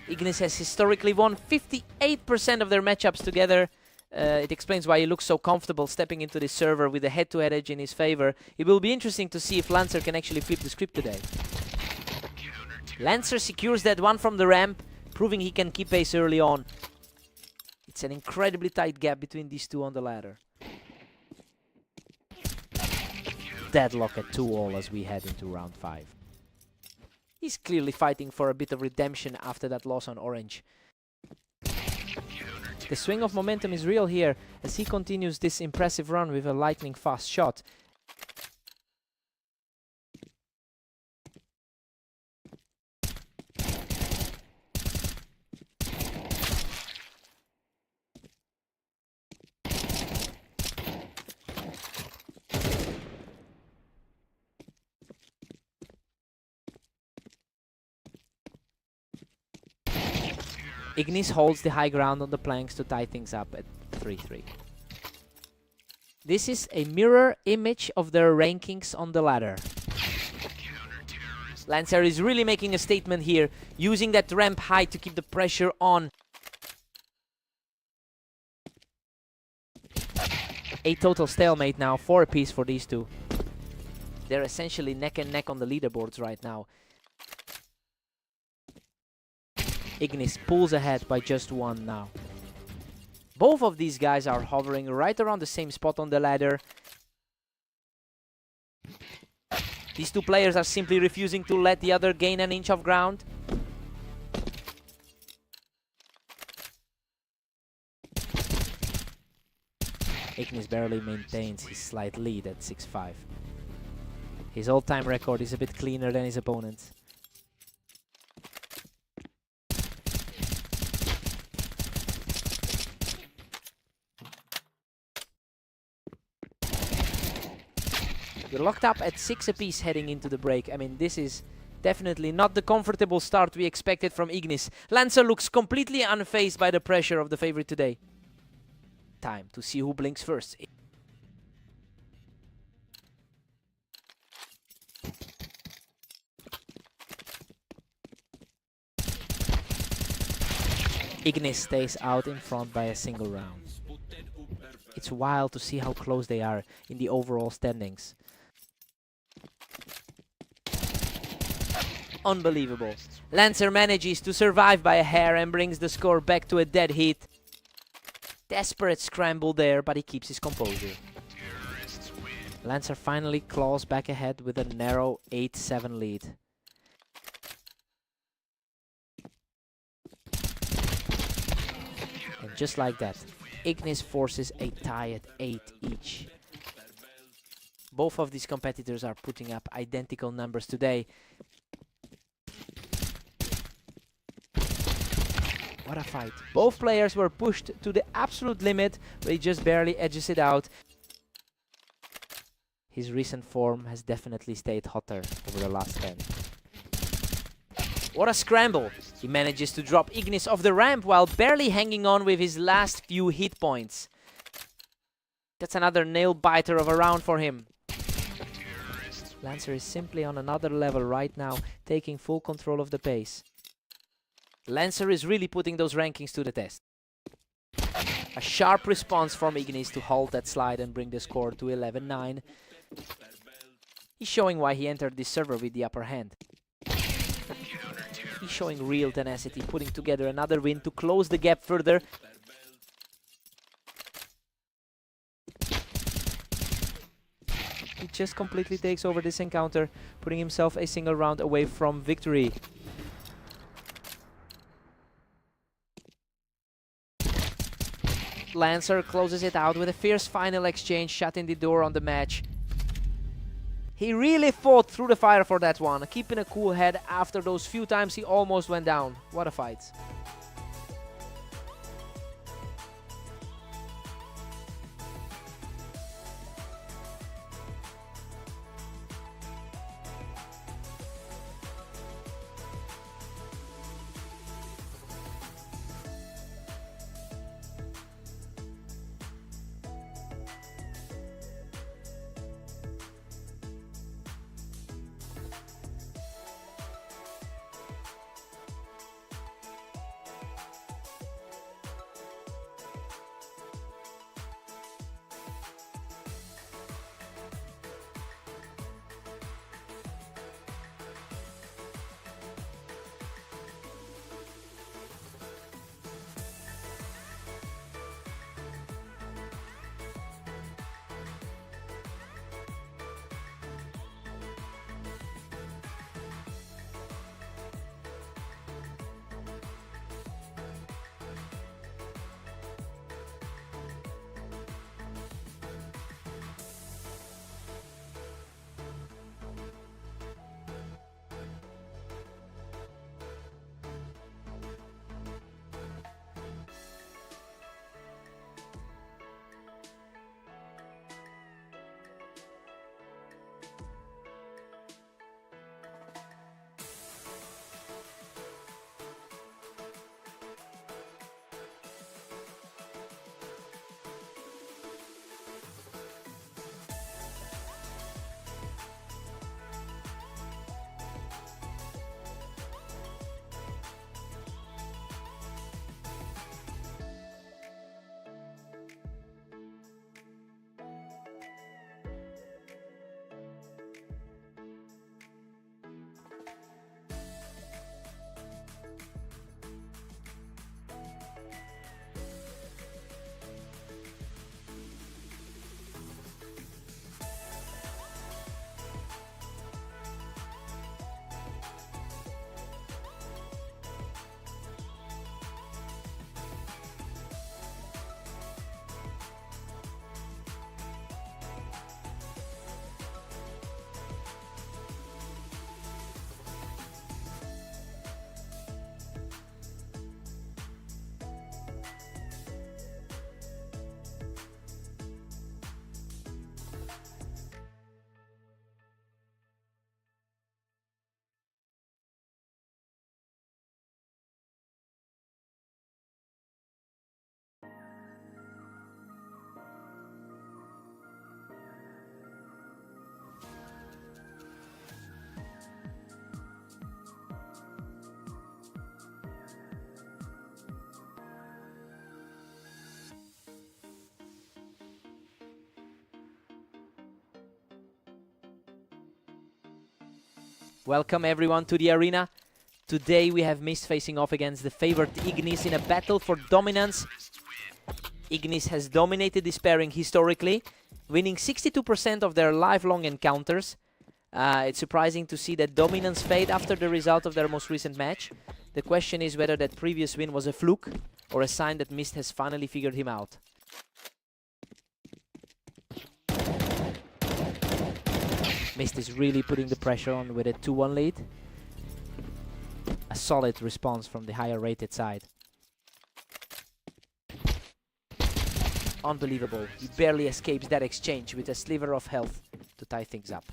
Ignis has historically won 58% of their matchups together. It explains why he looks so comfortable stepping into this server with a head-to-head edge in his favor. It will be interesting to see if Lancer can actually flip the script today. Lancer secures that one from the ramp, proving he can keep pace early on. It's an incredibly tight gap between these two on the ladder. Deadlock at 2-all as we head into round 5. He's clearly fighting for a bit of redemption after that loss on Orange. The swing of momentum is real here as he continues this impressive run with a lightning fast shot. Ignis holds the high ground on the planks to tie things up at 3-3. This is a mirror image of their rankings on the ladder. Lancer is really making a statement here, using that ramp height to keep the pressure on. A total stalemate now, 4 apiece for these two. They're essentially neck and neck on the leaderboards right now. Ignis pulls ahead by just 1 now. Both of these guys are hovering right around the same spot on the ladder. These two players are simply refusing to let the other gain an inch of ground. Ignis barely maintains his slight lead at 6-5. His all-time record is a bit cleaner than his opponent's. We're locked up at 6 apiece heading into the break. I mean, this is definitely not the comfortable start we expected from Ignis. Lancer looks completely unfazed by the pressure of the favorite today. Time to see who blinks first. Ignis stays out in front by a single round. It's wild to see how close they are in the overall standings. Unbelievable. Lancer manages to survive by a hair and brings the score back to a dead heat. Desperate scramble there, but he keeps his composure. Lancer finally claws back ahead with a narrow 8-7 lead. And just like that, Ignis forces a tie at 8 each. Both of these competitors are putting up identical numbers today. What a fight. Both players were pushed to the absolute limit, but he just barely edges it out. His recent form has definitely stayed hotter over the last 10. What a scramble! He manages to drop Ignis off the ramp while barely hanging on with his last few hit points. That's another nail-biter of a round for him. Lancer is simply on another level right now, taking full control of the pace. Lancer is really putting those rankings to the test. A sharp response from Ignis to halt that slide and bring the score to 11-9. He's showing why he entered this server with the upper hand. He's showing real tenacity, putting together another win to close the gap further. He just completely takes over this encounter, putting himself a single round away from victory. Lancer closes it out with a fierce final exchange, shutting the door on the match. He really fought through the fire for that one, keeping a cool head after those few times he almost went down. What a fight. Welcome everyone to the arena. Today we have Mist facing off against the favored Ignis in a battle for dominance. Ignis has dominated this pairing historically, winning 62% of their lifelong encounters. It's surprising to see that dominance fade after the result of their most recent match. The question is whether that previous win was a fluke or a sign that Mist has finally figured him out. Mist is really putting the pressure on with a 2-1 lead. A solid response from the higher rated side. Unbelievable. He barely escapes that exchange with a sliver of health to tie things up.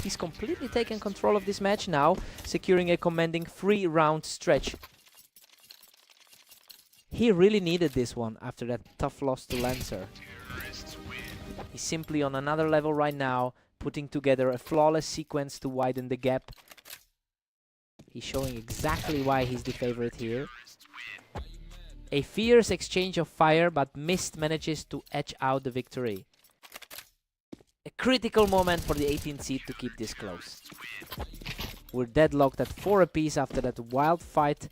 He's completely taken control of this match now, securing a commanding 3-round stretch. He really needed this one after that tough loss to Lancer. He's simply on another level right now, putting together a flawless sequence to widen the gap. He's showing exactly why he's the favorite here. A fierce exchange of fire, but Mist manages to edge out the victory. A critical moment for the 18th seed to keep this close. We're deadlocked at 4 apiece after that wild fight.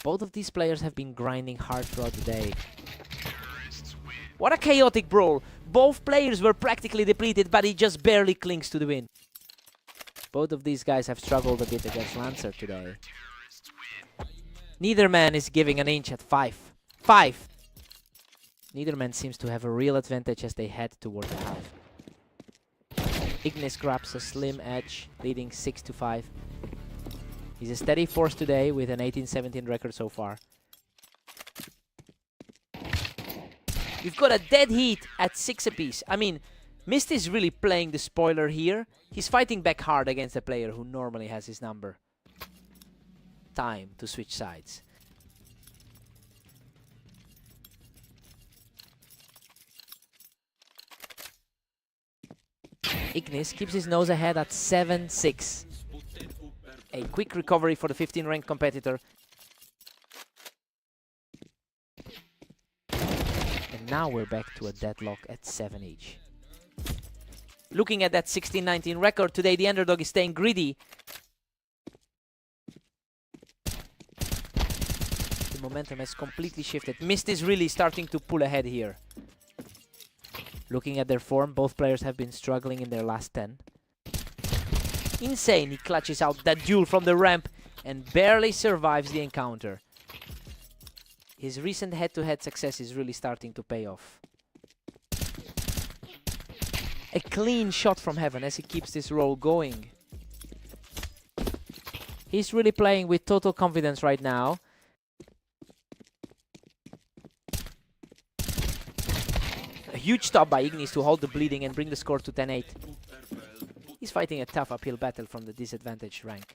Both of these players have been grinding hard throughout the day. What a chaotic brawl! Both players were practically depleted, but he just barely clings to the win. Both of these guys have struggled a bit against Lancer today. Neither man is giving an inch at 5. 5! Neither man seems to have a real advantage as they head toward the half. Ignis grabs a slim edge, leading 6-5. He's a steady force today with an 18-17 record so far. We've got a dead heat at 6 apiece. I mean, Mist is really playing the spoiler here. He's fighting back hard against a player who normally has his number. Time to switch sides. Ignis keeps his nose ahead at 7-6. A quick recovery for the 15th-ranked competitor. And now we're back to a deadlock at 7 each. Looking at that 16-19 record today, the underdog is staying greedy. The momentum has completely shifted. Mist is really starting to pull ahead here. Looking at their form, both players have been struggling in their last 10. Insane, he clutches out that duel from the ramp and barely survives the encounter. His recent head-to-head success is really starting to pay off. A clean shot from heaven as he keeps this roll going. He's really playing with total confidence right now. A huge stop by Ignis to hold the bleeding and bring the score to 10-8. He's fighting a tough uphill battle from the disadvantaged rank.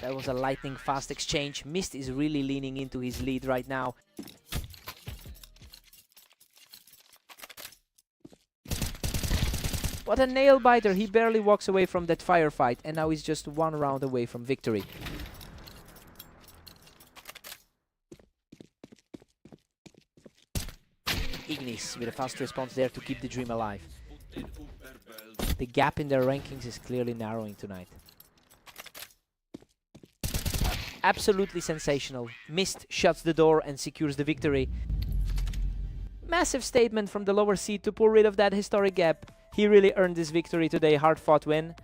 That was a lightning-fast exchange. Mist is really leaning into his lead right now. What a nail-biter! He barely walks away from that firefight, and now he's just 1 round away from victory. Ignis with a fast response there to keep the dream alive. The gap in their rankings is clearly narrowing tonight. Absolutely sensational. Mist shuts the door and secures the victory. Massive statement from the lower seed to pull rid of that historic gap. He really earned this victory today. Hard-fought win.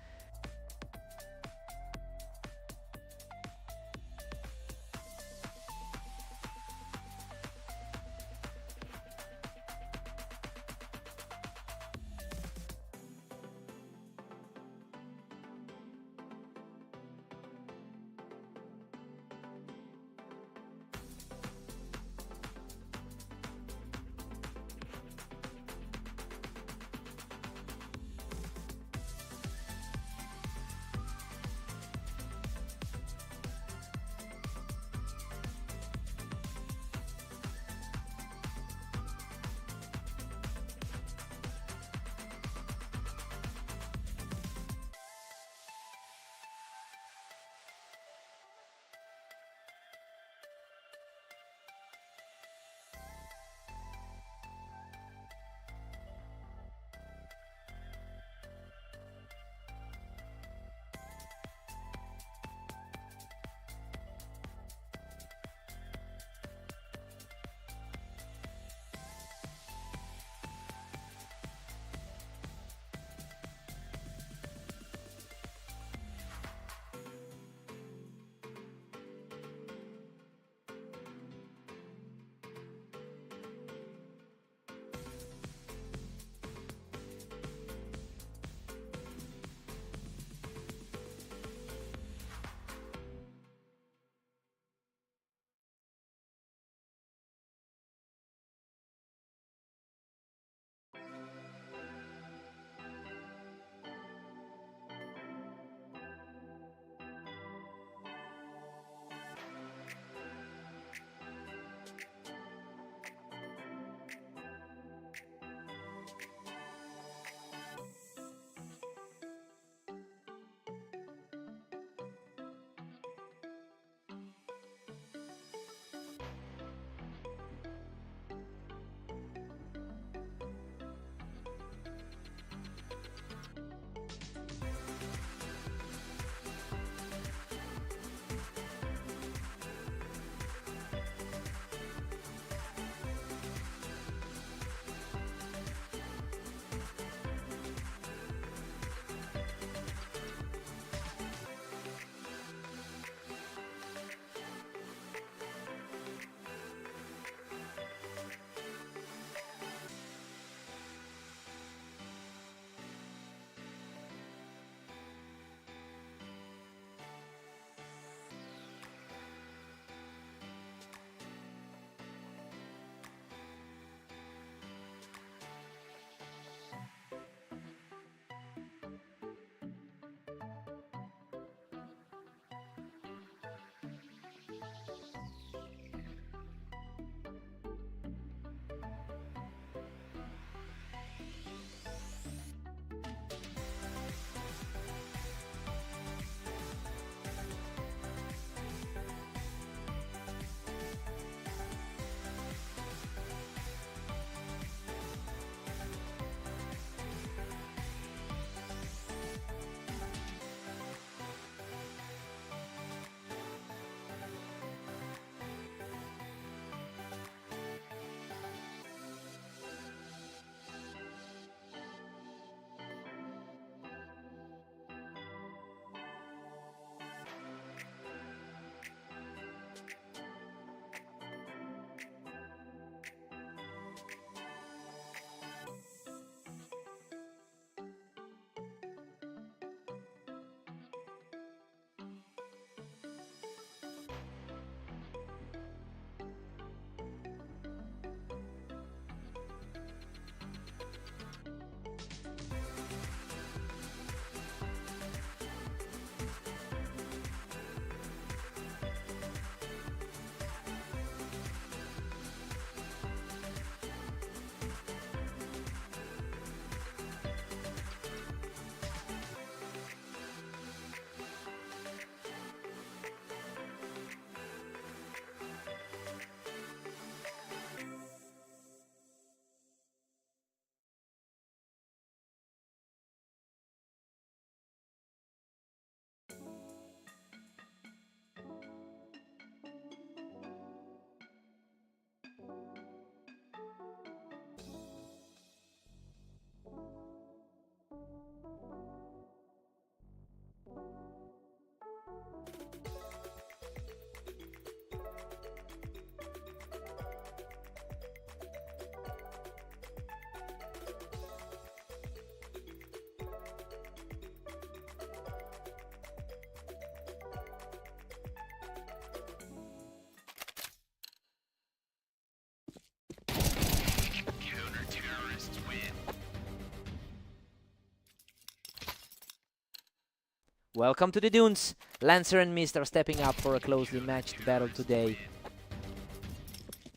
Welcome to the Dunes. Lancer and Mist are stepping up for a closely matched battle today.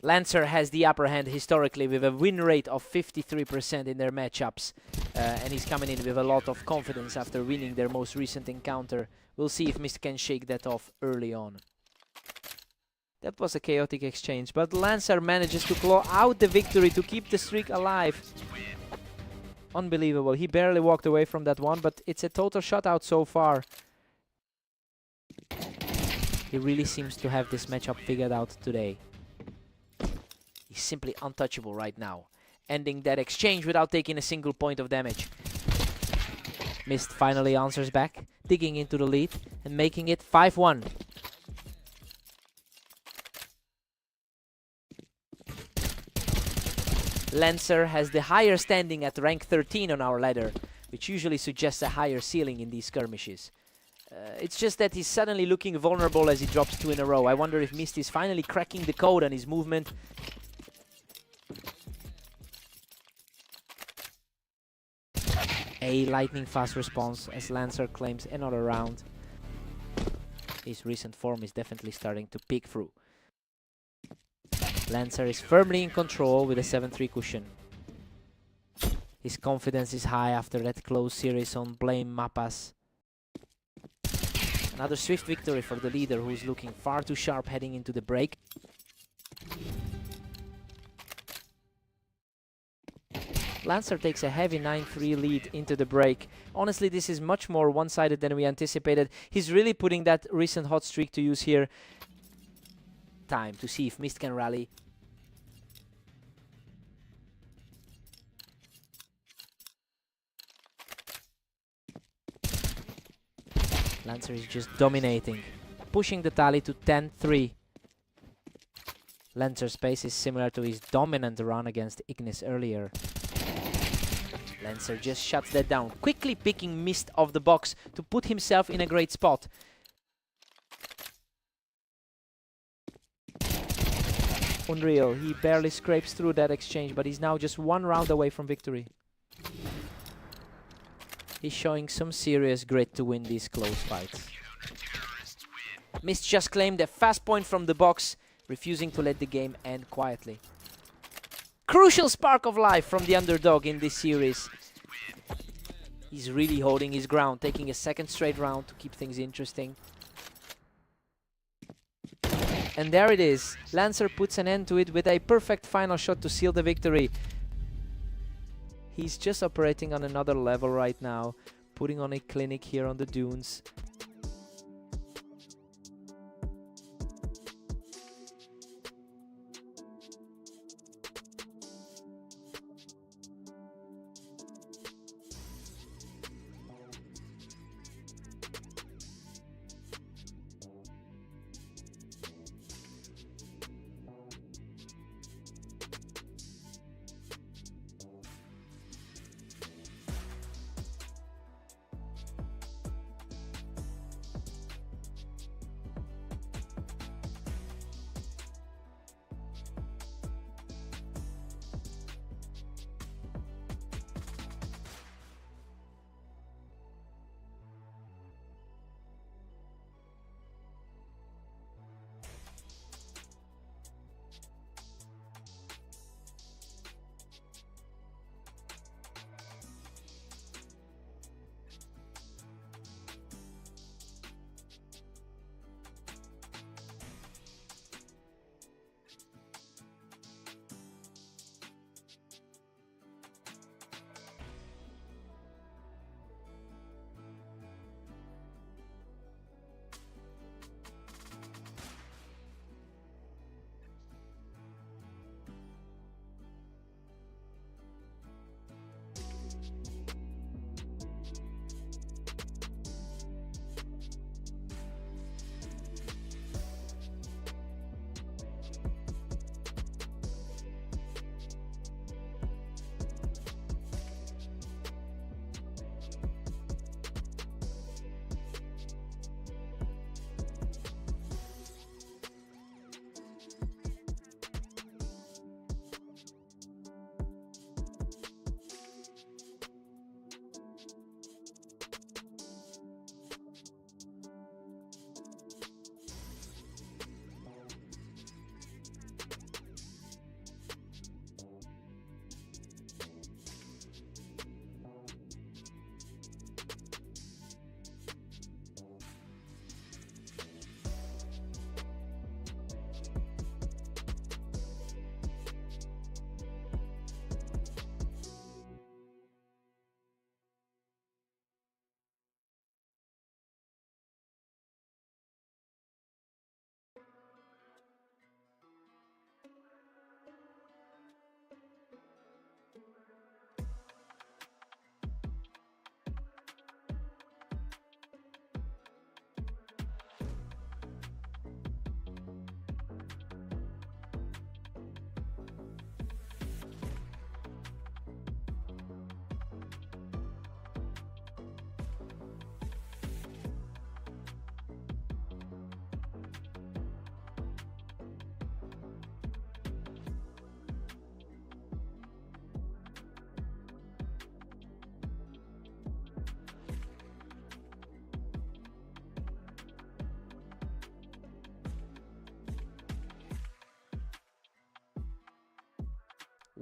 Lancer has the upper hand historically with a win rate of 53% in their matchups. And he's coming in with a lot of confidence after winning their most recent encounter. We'll see if Mist can shake that off early on. That was a chaotic exchange, but Lancer manages to claw out the victory to keep the streak alive. Unbelievable. He barely walked away from that one, but it's a total shutout so far. He really seems to have this matchup figured out today. He's simply untouchable right now, ending that exchange without taking a single point of damage. Mist finally answers back, digging into the lead and making it 5-1. Lancer has the higher standing at rank 13 on our ladder, which usually suggests a higher ceiling in these skirmishes. It's just that he's suddenly looking vulnerable as he drops 2 in a row. I wonder if Mist is finally cracking the code on his movement. A lightning fast response as Lancer claims another round. His recent form is definitely starting to peek through. Lancer is firmly in control with a 7-3 cushion. His confidence is high after that close series on Blame Mappas. Another swift victory for the leader, who's looking far too sharp heading into the break. Lancer takes a heavy 9-3 lead into the break. Honestly, this is much more one-sided than we anticipated. He's really putting that recent hot streak to use here. Time to see if Mist can rally. Lancer is just dominating, pushing the tally to 10-3. Lancer's pace is similar to his dominant run against Ignis earlier. Lancer just shuts that down, quickly picking Mist off the box to put himself in a great spot. Unreal, he barely scrapes through that exchange, but he's now just 1 round away from victory. He's showing some serious grit to win these close fights. Mist just claimed a fast point from the box, refusing to let the game end quietly. Crucial spark of life from the underdog in this series. He's really holding his ground, taking a 2nd straight round to keep things interesting. And there it is. Lancer puts an end to it with a perfect final shot to seal the victory. He's just operating on another level right now, putting on a clinic here on the Dunes.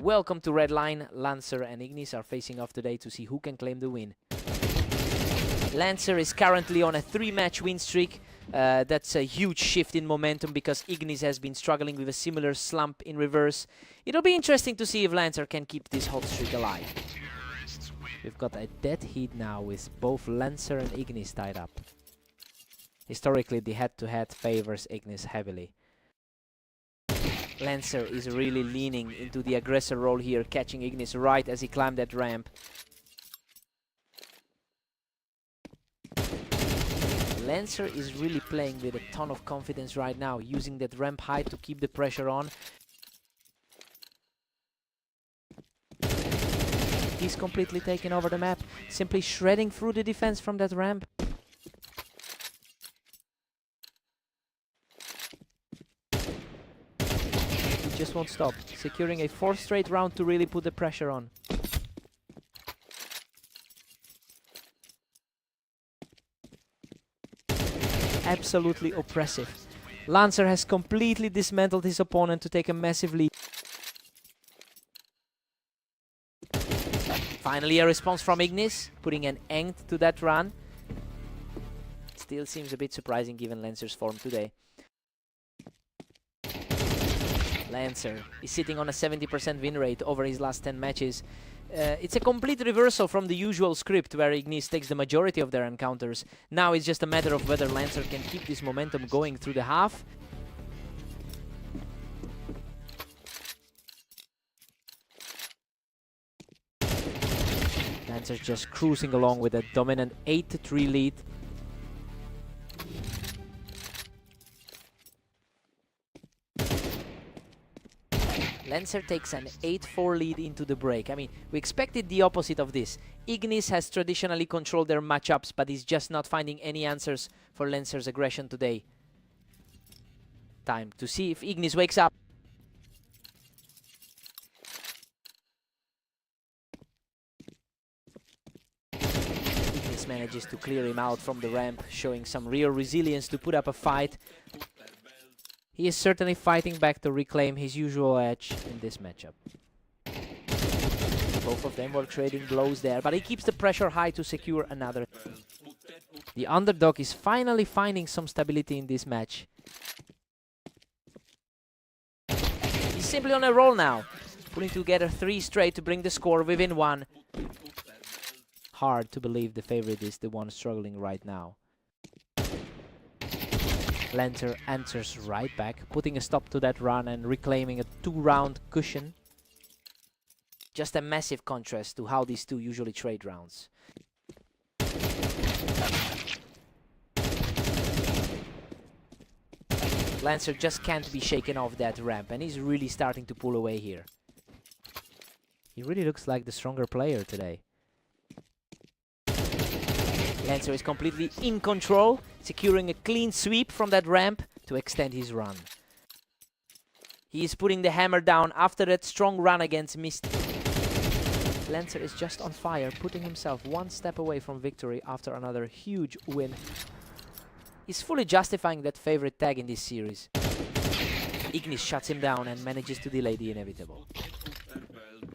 Welcome to Red Line. Lancer and Ignis are facing off today to see who can claim the win. Lancer is currently on a 3-match win streak. That's a huge shift in momentum because Ignis has been struggling with a similar slump in reverse. It'll be interesting to see if Lancer can keep this hot streak alive. We've got a dead heat now with both Lancer and Ignis tied up. Historically, the head-to-head favors Ignis heavily. Lancer is really leaning into the aggressor role here, catching Ignis right as he climbed that ramp. Lancer is really playing with a ton of confidence right now, using that ramp height to keep the pressure on. He's completely taken over the map, simply shredding through the defense from that ramp. He just won't stop, securing a 4th straight round to really put the pressure on. Absolutely oppressive. Lancer has completely dismantled his opponent to take a massive lead. Finally a response from Ignis, putting an end to that run. Still seems a bit surprising given Lancer's form today. Lancer is sitting on a 70% win rate over his last 10 matches. It's a complete reversal from the usual script where Ignis takes the majority of their encounters. Now it's just a matter of whether Lancer can keep this momentum going through the half. Lancer just cruising along with a dominant 8-3 lead. Lancer takes an 8-4 lead into the break. I mean, we expected the opposite of this. Ignis has traditionally controlled their matchups, but is just not finding any answers for Lancer's aggression today. Time to see if Ignis wakes up. Ignis manages to clear him out from the ramp, showing some real resilience to put up a fight. He is certainly fighting back to reclaim his usual edge in this matchup. Both of them were trading blows there, but he keeps the pressure high to secure another. The underdog is finally finding some stability in this match. He's simply on a roll now, putting together 3 straight to bring the score within 1. Hard to believe the favorite is the one struggling right now. Lancer answers right back, putting a stop to that run and reclaiming a 2-round cushion. Just a massive contrast to how these two usually trade rounds. Lancer just can't be shaken off that ramp, and he's really starting to pull away here. He really looks like the stronger player today. Lancer is completely in control, securing a clean sweep from that ramp to extend his run. He is putting the hammer down after that strong run against Misty. Lancer is just on fire, putting himself 1 step away from victory after another huge win. He's fully justifying that favorite tag in this series. Ignis shuts him down and manages to delay the inevitable.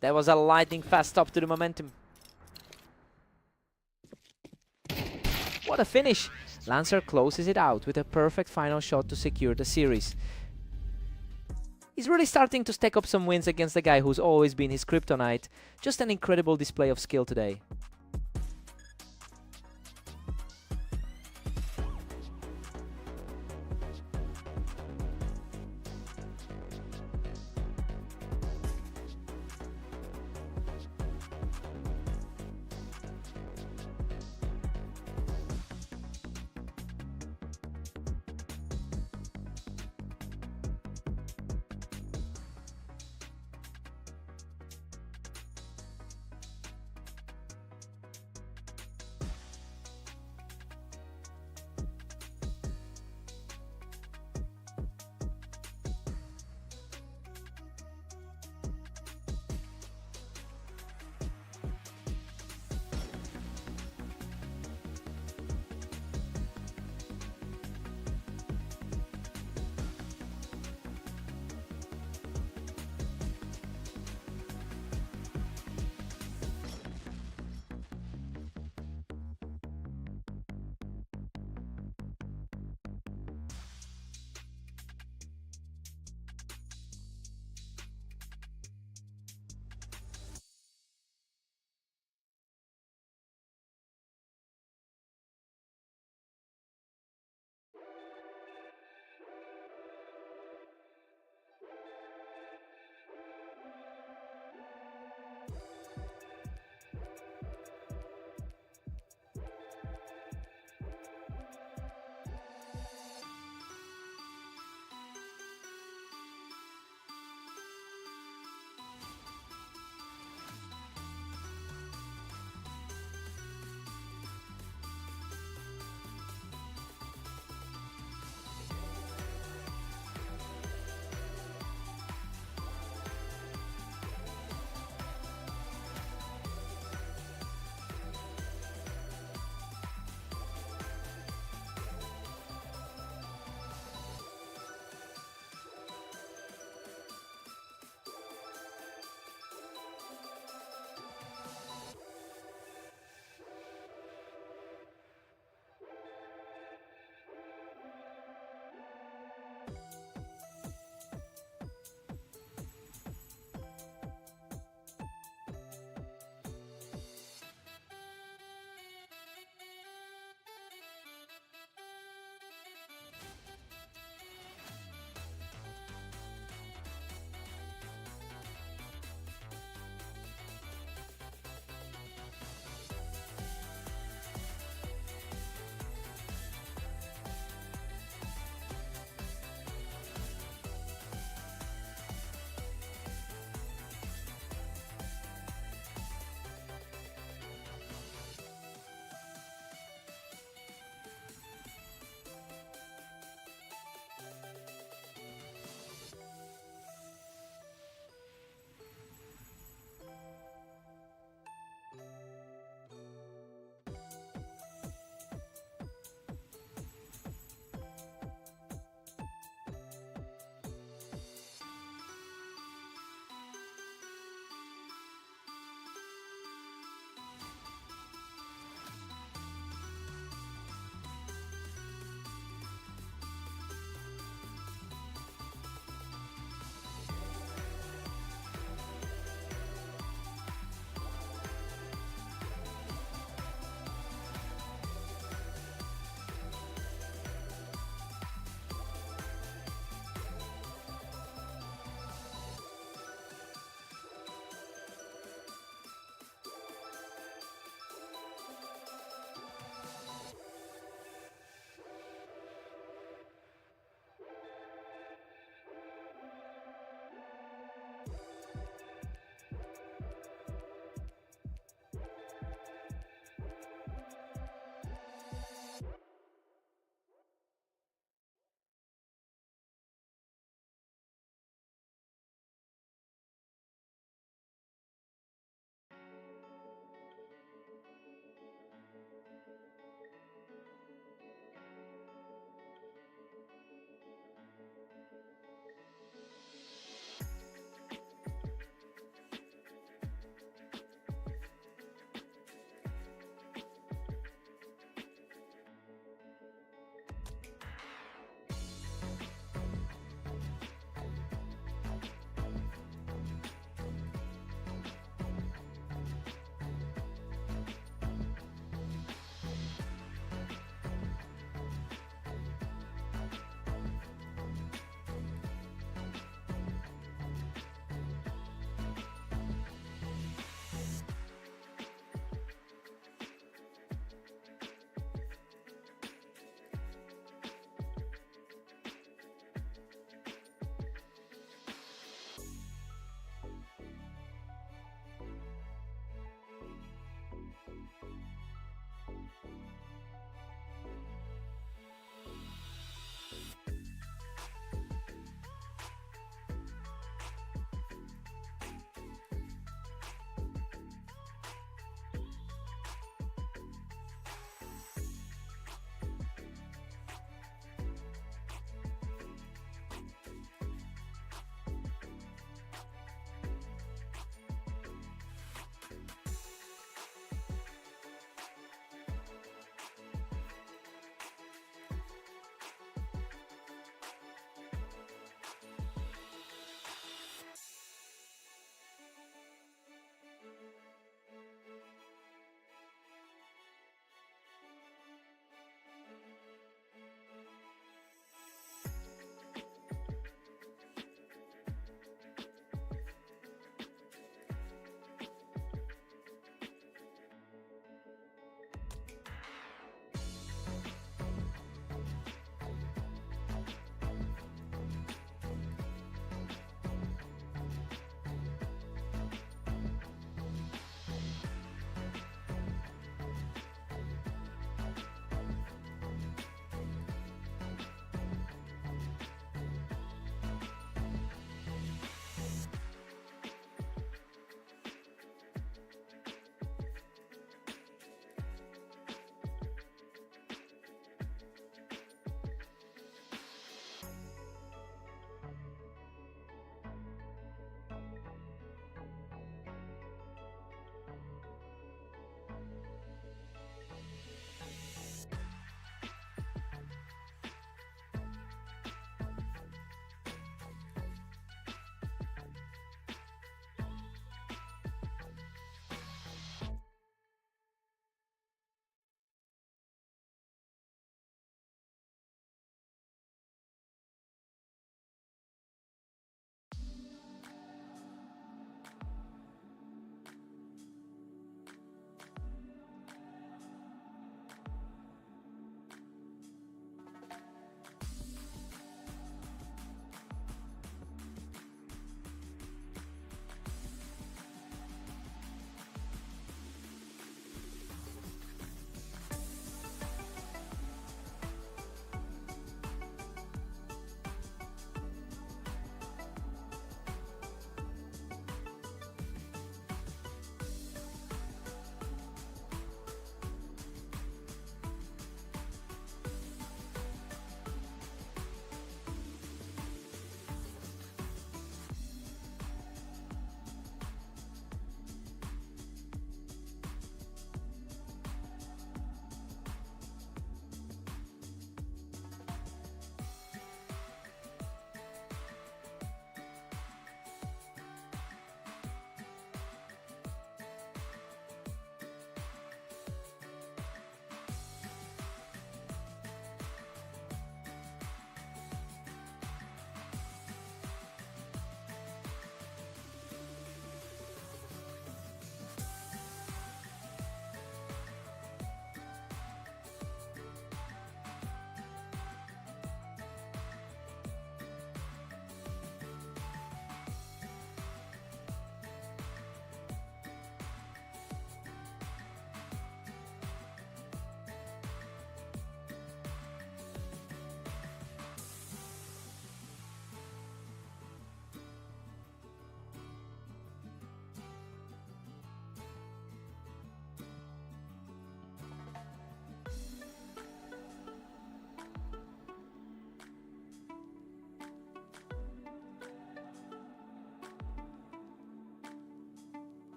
That was a lightning fast stop to the momentum. What a finish! Lancer closes it out with a perfect final shot to secure the series. He's really starting to stack up some wins against the guy who's always been his kryptonite. Just an incredible display of skill today.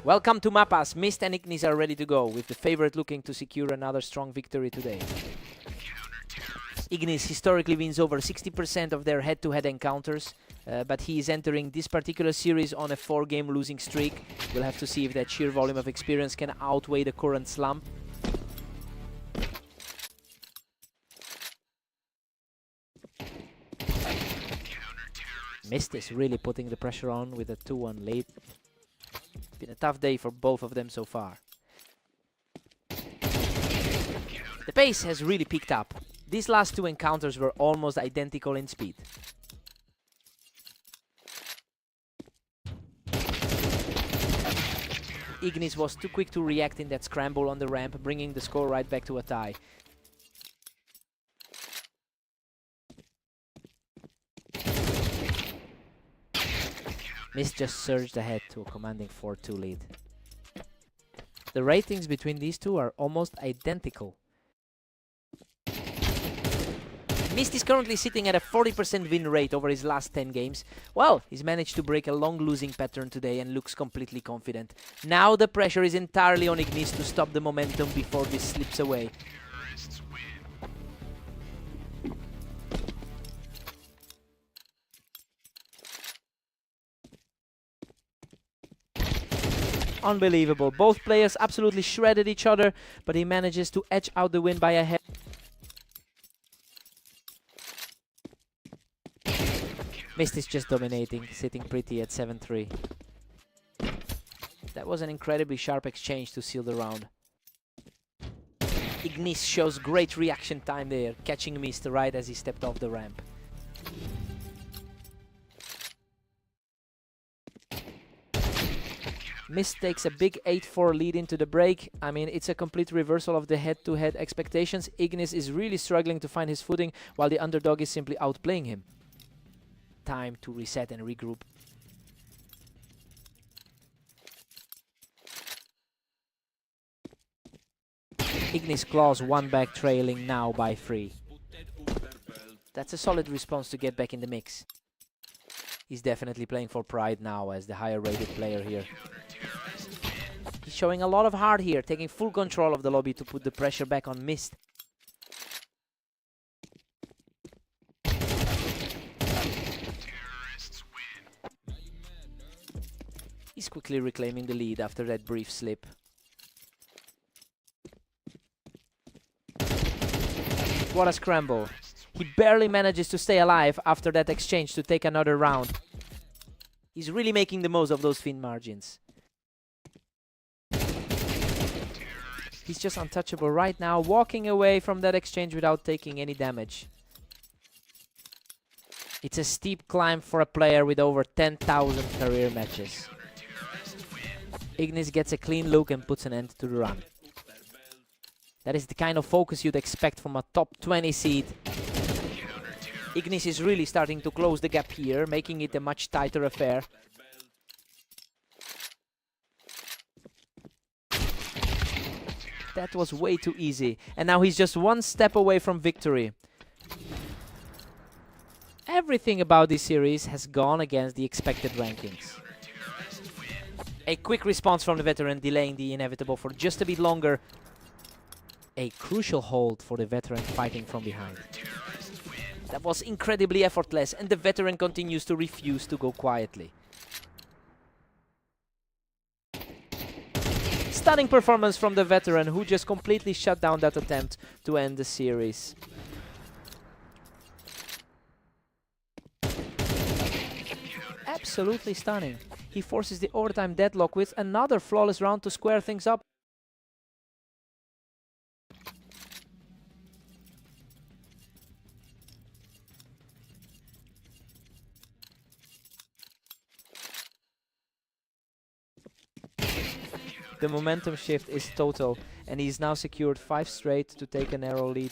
Welcome to Mapas. Mist and Ignis are ready to go, with the favorite looking to secure another strong victory today. Ignis historically wins over 60% of their head-to-head encounters, but he is entering this particular series on a 4-game losing streak. We'll have to see if that sheer volume of experience can outweigh the current slump. Mist is really putting the pressure on with a 2-1 lead. Been a tough day for both of them so far. The pace has really picked up. These last two encounters were almost identical in speed. Ignis was too quick to react in that scramble on the ramp, bringing the score right back to a tie. Mist just surged ahead to a commanding 4-2 lead. The ratings between these two are almost identical. Mist is currently sitting at a 40% win rate over his last 10 games. Well, he's managed to break a long losing pattern today and looks completely confident. Now the pressure is entirely on Ignis to stop the momentum before this slips away. Unbelievable. Both players absolutely shredded each other, but he manages to edge out the win by a head. Mist is just dominating, sitting pretty at 7-3. That was an incredibly sharp exchange to seal the round. Ignis shows great reaction time there, catching Mist right as he stepped off the ramp. Mist takes a big 8-4 lead into the break. I mean, it's a complete reversal of the head-to-head expectations. Ignis is really struggling to find his footing, while the underdog is simply outplaying him. Time to reset and regroup. Ignis claws one back, trailing now by 3. That's a solid response to get back in the mix. He's definitely playing for pride now as the higher rated player here. He's showing a lot of heart here, taking full control of the lobby to put the pressure back on Mist. He's quickly reclaiming the lead after that brief slip. What a scramble. He barely manages to stay alive after that exchange to take another round. He's really making the most of those fin margins. He's just untouchable right now, walking away from that exchange without taking any damage. It's a steep climb for a player with over 10,000 career matches. Ignis gets a clean look and puts an end to the run. That is the kind of focus you'd expect from a top 20 seed. Ignis is really starting to close the gap here, making it a much tighter affair. That was way too easy, and now he's just one step away from victory. Everything about this series has gone against the expected rankings. A quick response from the veteran, delaying the inevitable for just a bit longer. A crucial hold for the veteran fighting from behind. That was incredibly effortless, and the veteran continues to refuse to go quietly. Stunning performance from the veteran, who just completely shut down that attempt to end the series. Absolutely stunning. He forces the overtime deadlock with another flawless round to square things up. The momentum shift is total, and he's now secured 5 straight to take a narrow lead.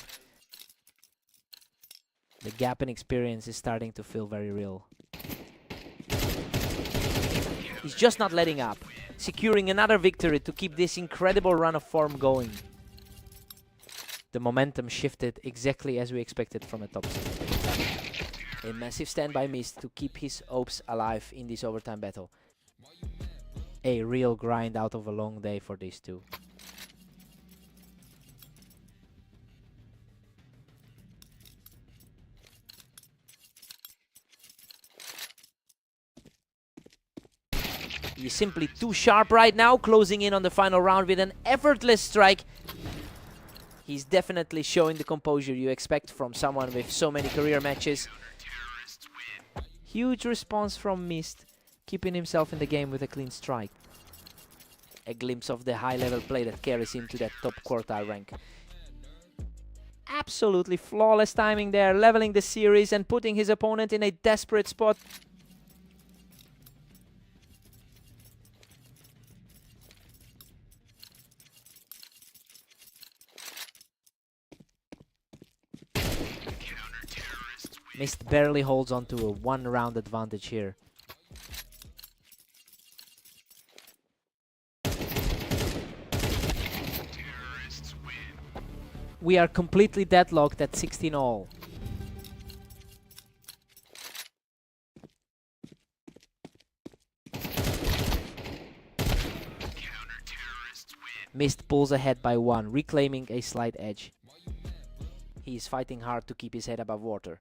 The gap in experience is starting to feel very real. He's just not letting up, securing another victory to keep this incredible run of form going. The momentum shifted exactly as we expected from a top seed. A massive stand by Mist to keep his hopes alive in this overtime battle. A real grind out of a long day for these two. He's simply too sharp right now, closing in on the final round with an effortless strike. He's definitely showing the composure you expect from someone with so many career matches. Huge response from Mist, keeping himself in the game with a clean strike. A glimpse of the high-level play that carries him to that top quartile rank. Absolutely flawless timing there, leveling the series and putting his opponent in a desperate spot. Mist barely holds on to a one-round advantage here. We are completely deadlocked at 16 all. Mist pulls ahead by 1, reclaiming a slight edge. He is fighting hard to keep his head above water.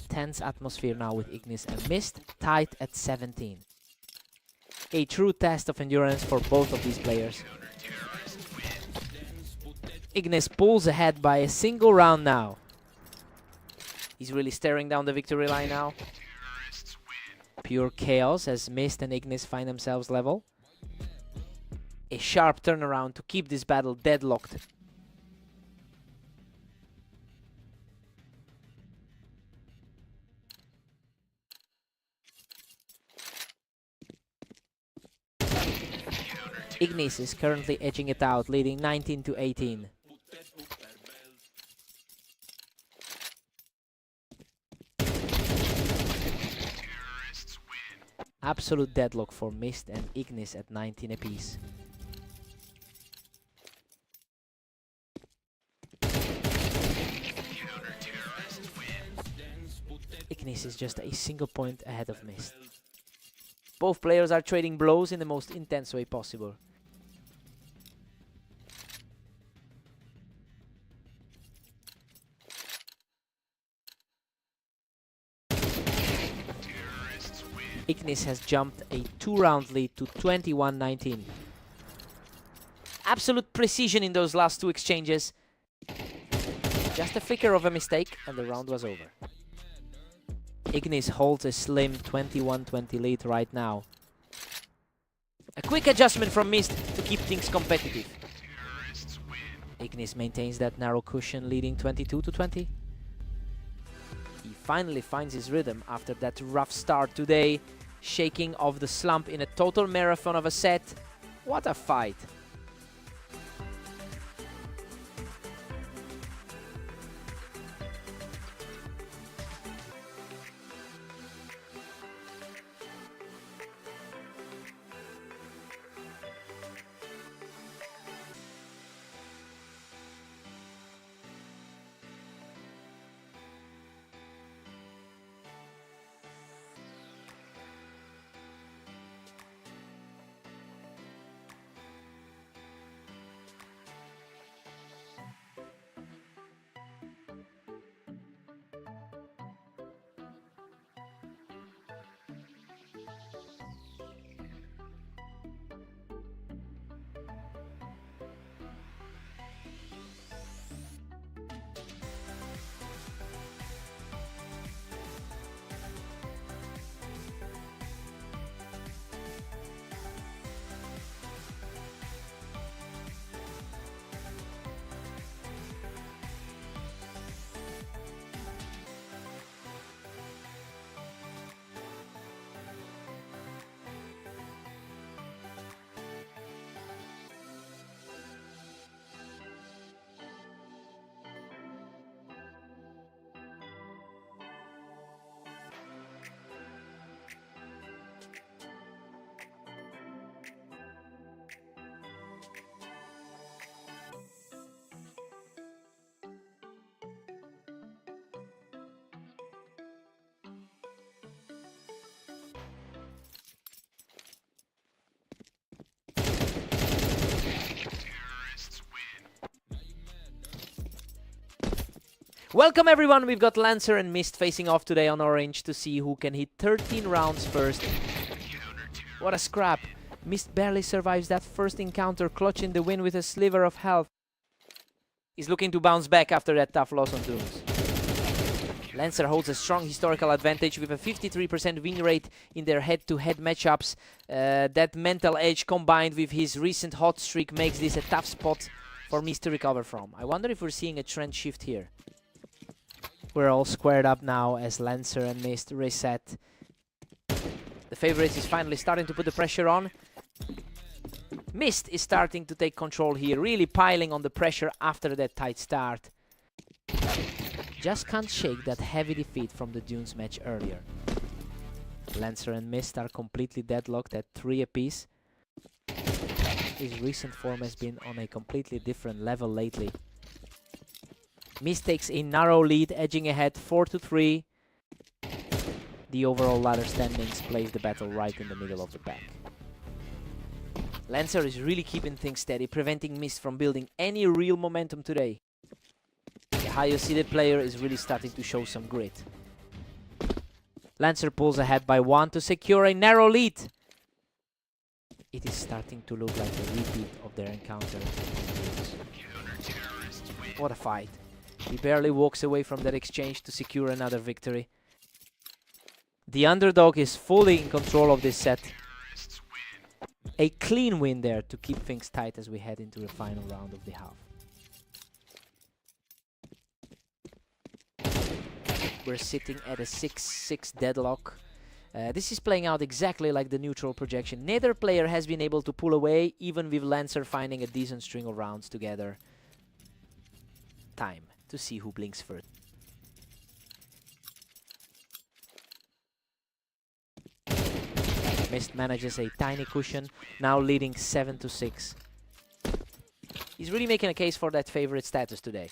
Tense atmosphere now with Ignis and Mist, tied at 17. A true test of endurance for both of these players. Ignis pulls ahead by a single round now. He's really staring down the victory line now. Pure chaos as Mist and Ignis find themselves level. A sharp turnaround to keep this battle deadlocked. Ignis is currently edging it out, leading 19 to 18. Absolute deadlock for Mist and Ignis at 19 apiece. Ignis is just a single point ahead of Mist. Both players are trading blows in the most intense way possible. Ignis has jumped a 2-round lead to 21-19. Absolute precision in those last two exchanges. Just a flicker of a mistake and the round was over. Ignis holds a slim 21-20 lead right now. A quick adjustment from Mist to keep things competitive. Ignis maintains that narrow cushion, leading 22-20. He finally finds his rhythm after that rough start today, shaking off the slump in a total marathon of a set. What a fight! Welcome everyone, we've got Lancer and Mist facing off today on Orange to see who can hit 13 rounds first. What a scrap. Mist barely survives that first encounter, clutching the win with a sliver of health. He's looking to bounce back after that tough loss on Dunes. Lancer holds a strong historical advantage with a 53% win rate in their head-to-head matchups. That mental edge combined with his recent hot streak makes this a tough spot for Mist to recover from. I wonder if we're seeing a trend shift here. We're all squared up now as Lancer and Mist reset. The favorites is finally starting to put the pressure on. Mist is starting to take control here, really piling on the pressure after that tight start. Just can't shake that heavy defeat from the Dunes match earlier. Lancer and Mist are completely deadlocked at 3 apiece. His recent form has been on a completely different level lately. Mist takes a narrow lead, edging ahead 4-3. The overall ladder standings place the battle right in the middle of the pack. Lancer is really keeping things steady, preventing Mist from building any real momentum today. The highest seeded player is really starting to show some grit. Lancer pulls ahead by 1 to secure a narrow lead. It is starting to look like a repeat of their encounter. What a fight. He barely walks away from that exchange to secure another victory. The underdog is fully in control of this set. A clean win there to keep things tight as we head into the final round of the half. We're sitting at a 6-6 deadlock. This is playing out exactly like the neutral projection. Neither player has been able to pull away, even with Lancer finding a decent string of rounds together. Time to see who blinks first. Mist manages a tiny cushion, now leading 7-6. He's really making a case for that favorite status today.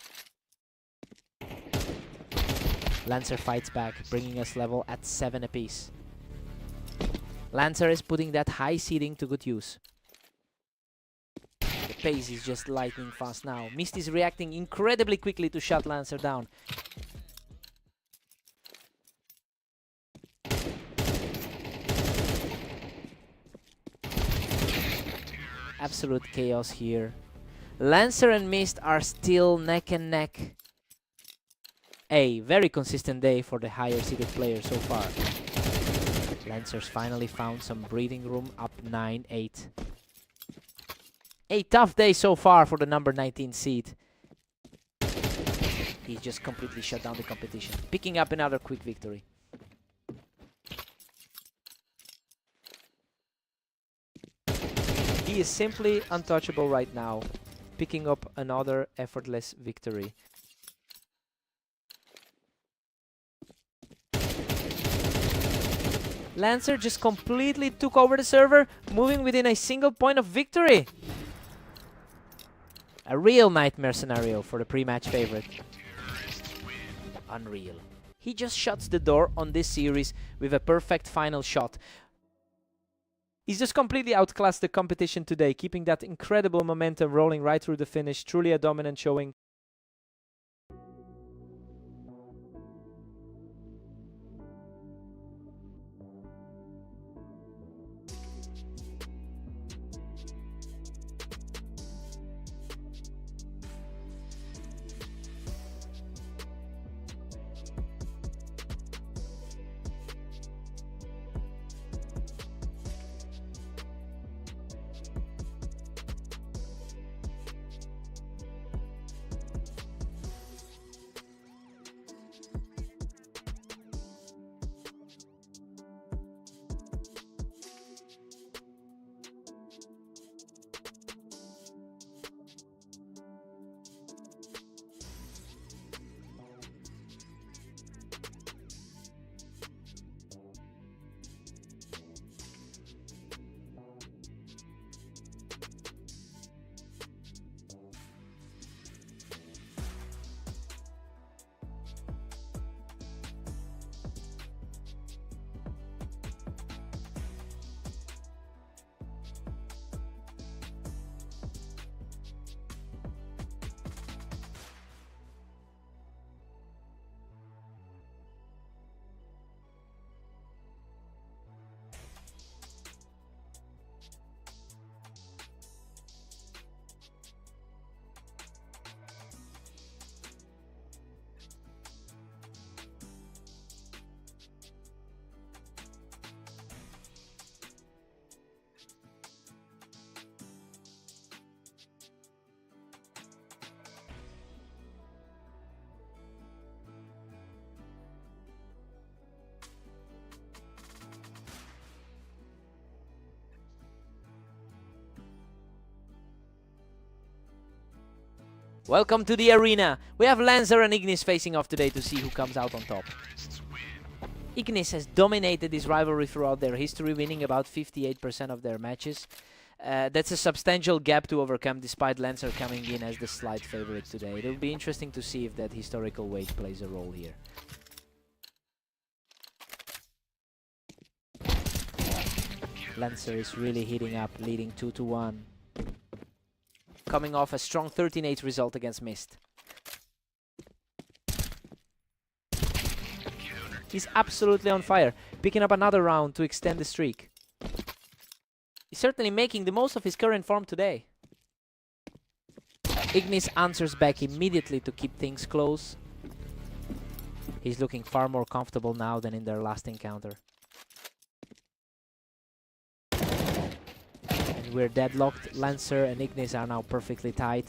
Lancer fights back, bringing us level at 7 apiece. Lancer is putting that high seeding to good use. The pace is just lightning fast now. Mist is reacting incredibly quickly to shut Lancer down. Absolute chaos here. Lancer and Mist are still neck and neck. A very consistent day for the higher seeded player so far. Lancer's finally found some breathing room, up 9-8. A tough day so far for the number 19 seed. He's just completely shut down the competition, picking up another quick victory. He is simply untouchable right now, picking up another effortless victory. Lancer just completely took over the server, moving within a single point of victory. A real nightmare scenario for the pre-match favorite. Unreal. He just shuts the door on this series with a perfect final shot. He's just completely outclassed the competition today, keeping that incredible momentum rolling right through the finish. Truly a dominant showing. Welcome to the arena. We have Lancer and Ignis facing off today to see who comes out on top. Ignis has dominated this rivalry throughout their history, winning about 58% of their matches. That's a substantial gap to overcome, despite Lancer coming in as the slight favorite today. It'll be interesting to see if that historical weight plays a role here. Lancer is really heating up, leading 2-1. Coming off a strong 13-8 result against Mist. He's absolutely on fire, picking up another round to extend the streak. He's certainly making the most of his current form today. Ignis answers back immediately to keep things close. He's looking far more comfortable now than in their last encounter. And we're deadlocked. Lancer and Ignis are now perfectly tied.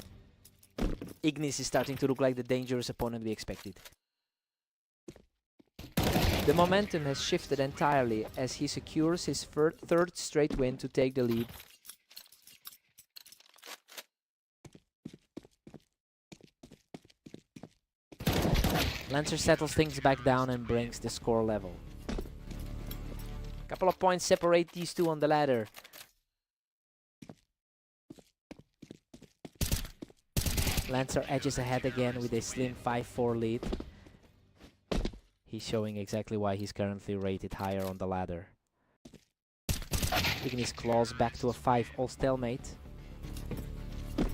Ignis is starting to look like the dangerous opponent we expected. The momentum has shifted entirely as he secures his third straight win to take the lead. Lancer settles things back down and brings the score level. A couple of points separate these two on the ladder. Lancer edges ahead again with a slim 5-4 lead. He's showing exactly why he's currently rated higher on the ladder. Ignis claws back to a 5 all stalemate.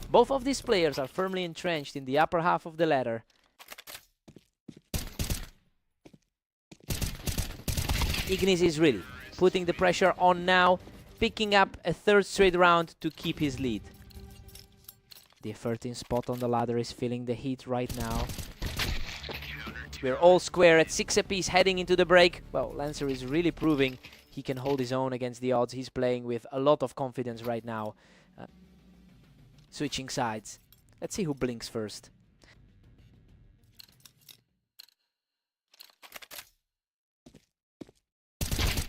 Both of these players are firmly entrenched in the upper half of the ladder. Ignis is really putting the pressure on now, picking up a third straight round to keep his lead. The 13th spot on the ladder is feeling the heat right now. We're all square at 6 apiece heading into the break. Well, Lancer is really proving he can hold his own against the odds. He's playing with a lot of confidence right now. Switching sides. Let's see who blinks first.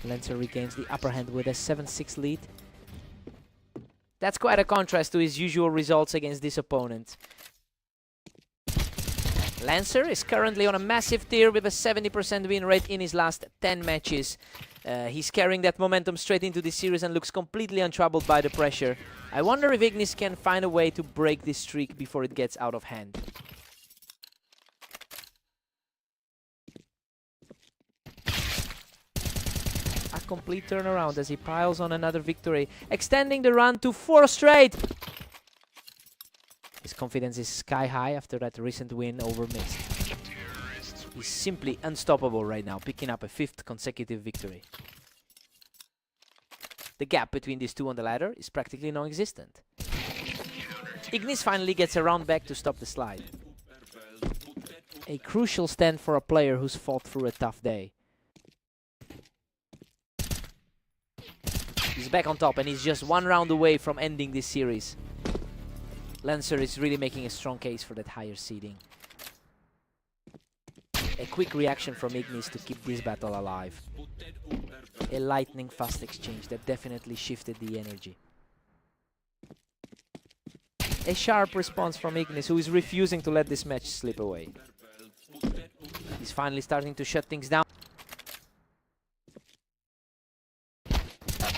Lancer regains the upper hand with a 7-6 lead. That's quite a contrast to his usual results against this opponent. Lancer is currently on a massive tier with a 70% win rate in his last 10 matches. He's carrying that momentum straight into this series and looks completely untroubled by the pressure. I wonder if Ignis can find a way to break this streak before it gets out of hand. A complete turnaround as he piles on another victory, extending the run to 4 straight. His confidence is sky high after that recent win over Mist. He's simply unstoppable right now, picking up a 5th consecutive victory. The gap between these two on the ladder is practically non-existent. Ignis finally gets a round back to stop the slide. A crucial stand for a player who's fought through a tough day. He's back on top and he's just 1 round away from ending this series. Lancer is really making a strong case for that higher seeding. A quick reaction from Ignis to keep this battle alive. A lightning fast exchange that definitely shifted the energy. A sharp response from Ignis, who is refusing to let this match slip away. He's finally starting to shut things down.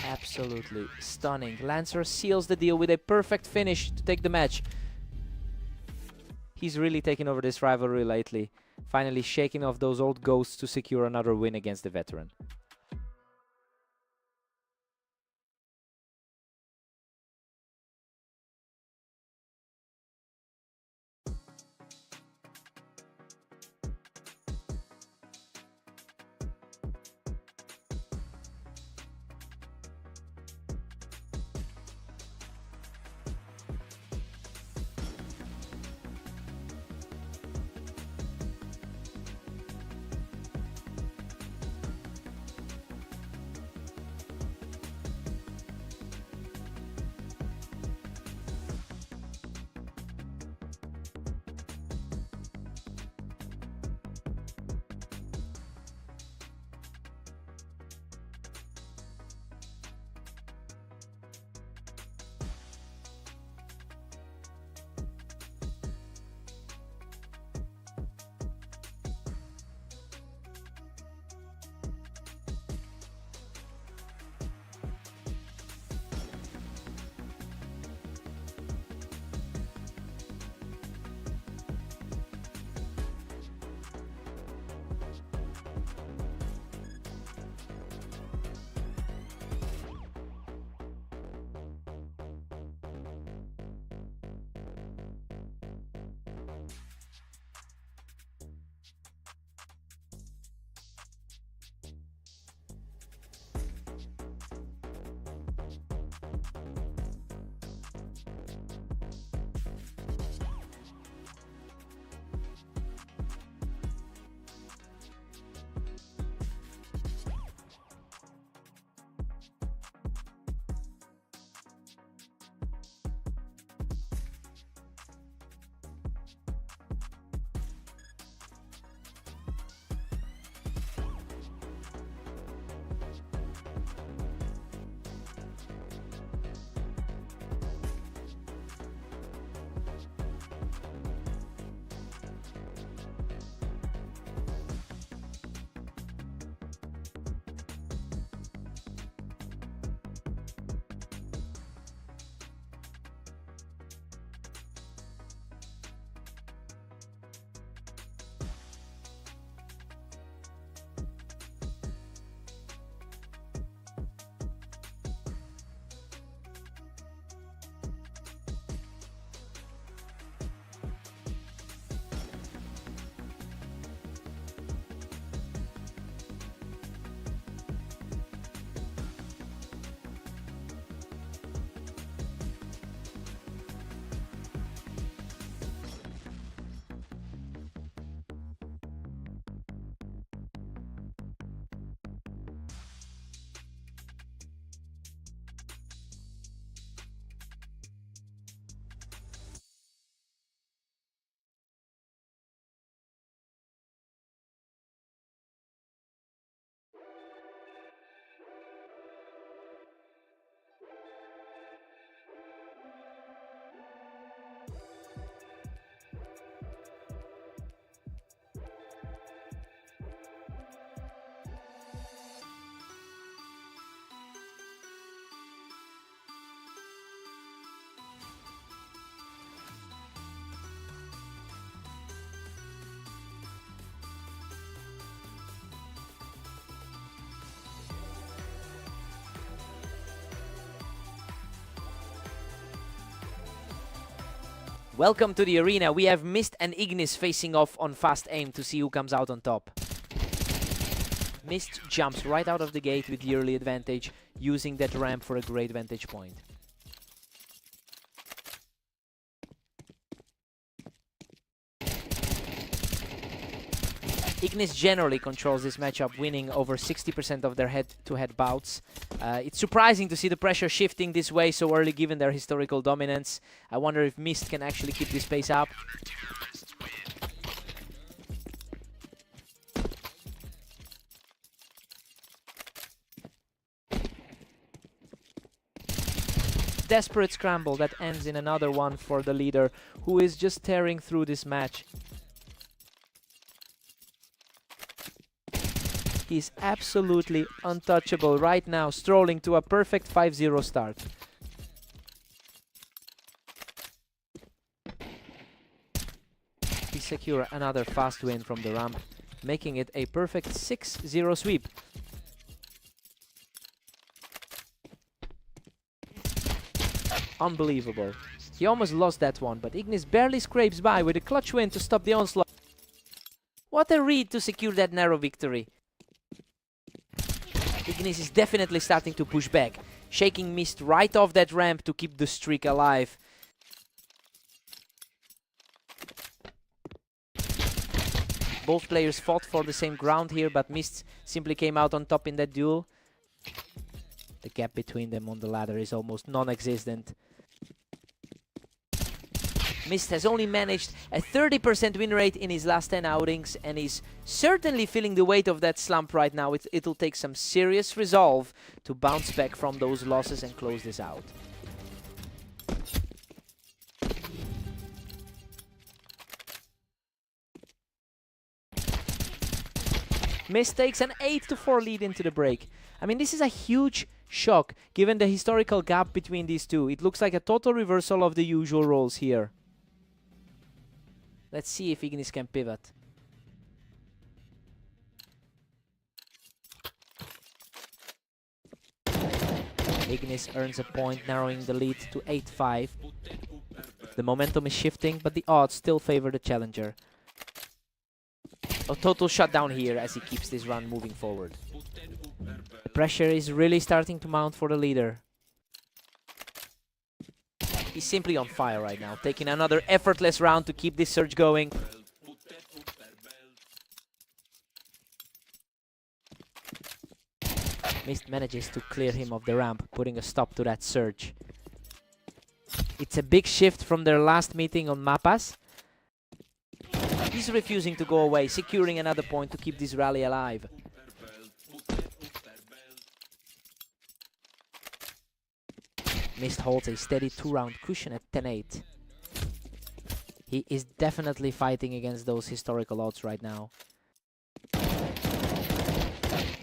Absolutely stunning. Lancer seals the deal with a perfect finish to take the match. He's really taken over this rivalry lately, finally shaking off those old ghosts to secure another win against the veteran. Welcome to the arena. We have Mist and Ignis facing off on fast aim to see who comes out on top. Mist jumps right out of the gate with the early advantage, using that ramp for a great vantage point. Ignis generally controls this matchup, winning over 60% of their head-to-head bouts. It's surprising to see the pressure shifting this way so early given their historical dominance. I wonder if Mist can actually keep this pace up. Desperate scramble that ends in another one for the leader, who is just tearing through this match. He's absolutely untouchable right now, strolling to a perfect 5-0 start. He secures another fast win from the ramp, making it a perfect 6-0 sweep. Unbelievable. He almost lost that one, but Ignis barely scrapes by with a clutch win to stop the onslaught. What a read to secure that narrow victory. Ignis is definitely starting to push back, shaking Mist right off that ramp to keep the streak alive. Both players fought for the same ground here, but Mist simply came out on top in that duel. The gap between them on the ladder is almost non-existent. Mist has only managed a 30% win rate in his last 10 outings and is certainly feeling the weight of that slump right now. It'll take some serious resolve to bounce back from those losses and close this out. Mist takes an 8-4 lead into the break. I mean, this is a huge shock given the historical gap between these two. It looks like a total reversal of the usual roles here. Let's see if Ignis can pivot. Ignis earns a point, narrowing the lead to 8-5. The momentum is shifting, but the odds still favor the challenger. A total shutdown here as he keeps this run moving forward. The pressure is really starting to mount for the leader. He's simply on fire right now, taking another effortless round to keep this surge going. Mist manages to clear him of the ramp, putting a stop to that surge. It's a big shift from their last meeting on Mapas. He's refusing to go away, securing another point to keep this rally alive. Mist holds a steady 2-round cushion at 10-8. He is definitely fighting against those historical odds right now.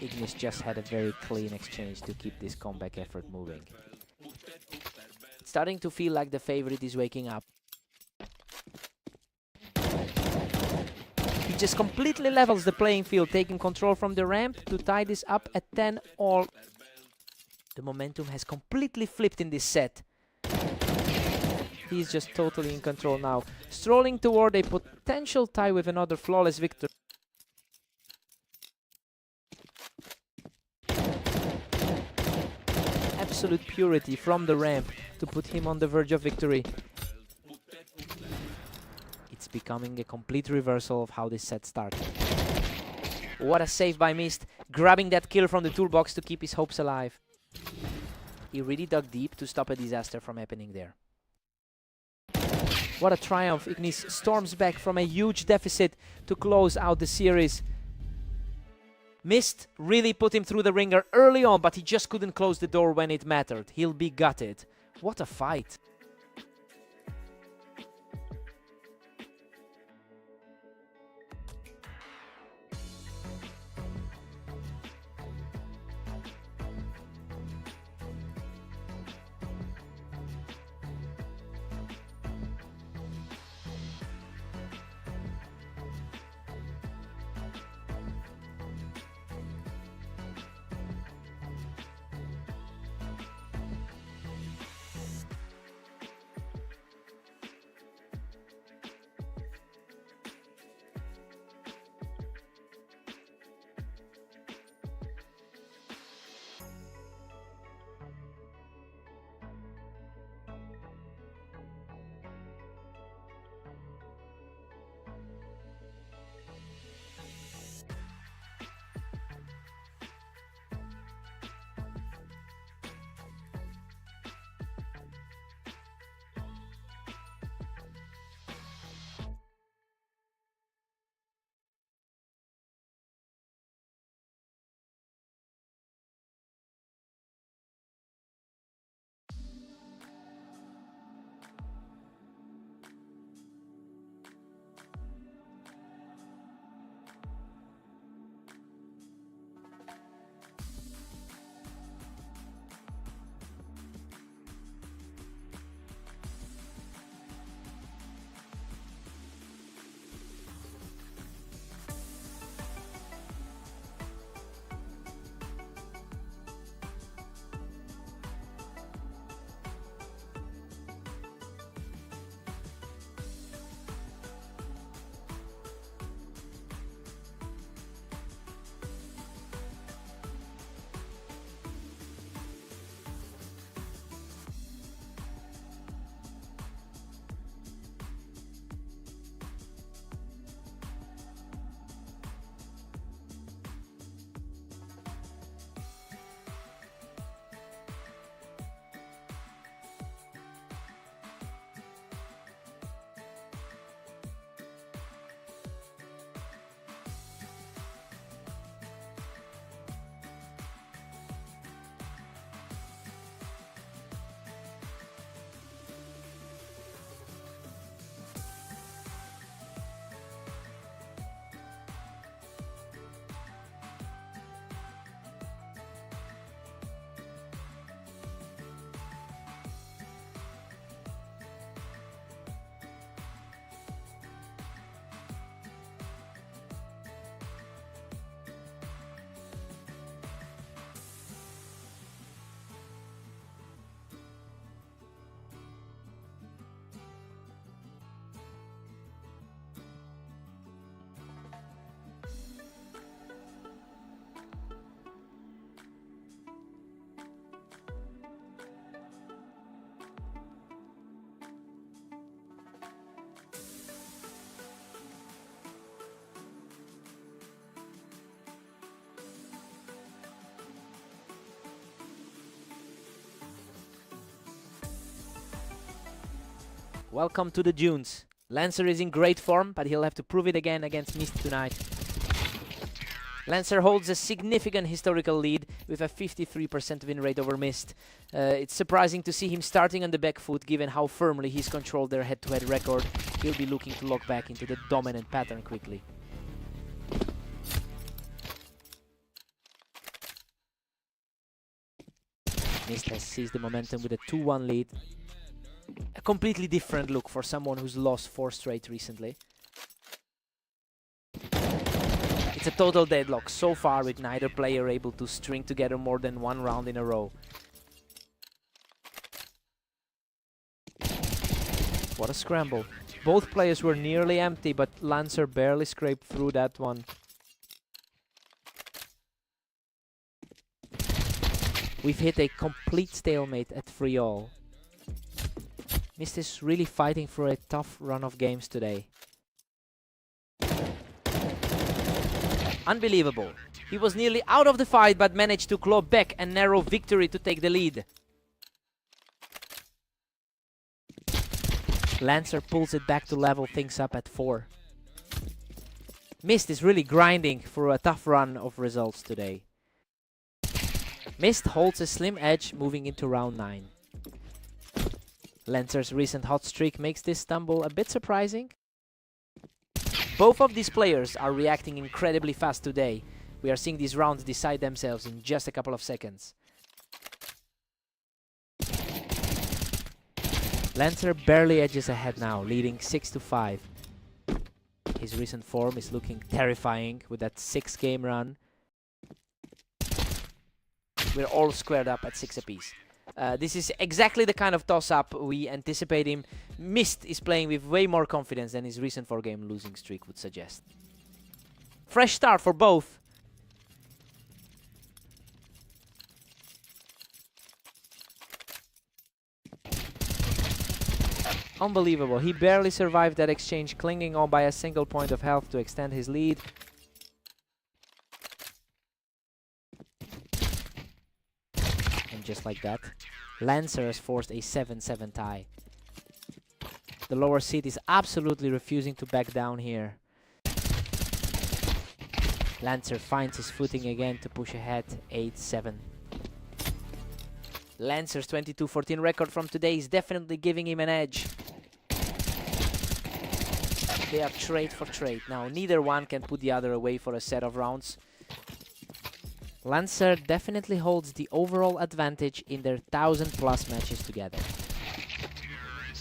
Ignis just had a very clean exchange to keep this comeback effort moving. It's starting to feel like the favorite is waking up. He just completely levels the playing field, taking control from the ramp to tie this up at 10-all. The momentum has completely flipped in this set. He's just totally in control now, strolling toward a potential tie with another flawless victory. Absolute purity from the ramp to put him on the verge of victory. It's becoming a complete reversal of how this set started. What a save by Mist, grabbing that kill from the toolbox to keep his hopes alive. He really dug deep to stop a disaster from happening there. What a triumph. Ignis storms back from a huge deficit to close out the series. Mist really put him through the ringer early on, but he just couldn't close the door when it mattered. He'll be gutted. What a fight. Welcome to the Dunes. Lancer is in great form, but he'll have to prove it again against Mist tonight. Lancer holds a significant historical lead with a 53% win rate over Mist. It's surprising to see him starting on the back foot given how firmly he's controlled their head-to-head record. He'll be looking to lock back into the dominant pattern quickly. Mist has seized the momentum with a 2-1 lead. A completely different look for someone who's lost 4 straight recently. It's a total deadlock so far, with neither player able to string together more than 1 round in a row. What a scramble. Both players were nearly empty, but Lancer barely scraped through that one. We've hit a complete stalemate at 3-all. Mist is really fighting for a tough run of games today. Unbelievable. He was nearly out of the fight but managed to claw back a narrow victory to take the lead. Lancer pulls it back to level things up at 4. Mist is really grinding for a tough run of results today. Mist holds a slim edge moving into round 9. Lancer's recent hot streak makes this stumble a bit surprising. Both of these players are reacting incredibly fast today. We are seeing these rounds decide themselves in just a couple of seconds. Lancer barely edges ahead now, leading 6-5. His recent form is looking terrifying with that 6-game run. We're all squared up at 6 apiece. This is exactly the kind of toss-up we anticipate him. Mist is playing with way more confidence than his recent 4-game losing streak would suggest. Fresh start for both. Unbelievable. He barely survived that exchange, clinging on by a single point of health to extend his lead. And just like that, Lancer has forced a 7-7 tie. The lower seed is absolutely refusing to back down here. Lancer finds his footing again to push ahead 8-7. Lancer's 22-14 record from today is definitely giving him an edge. They are trade for trade. Now neither one can put the other away for a set of rounds. Lancer definitely holds the overall advantage in their 1000+ matches together.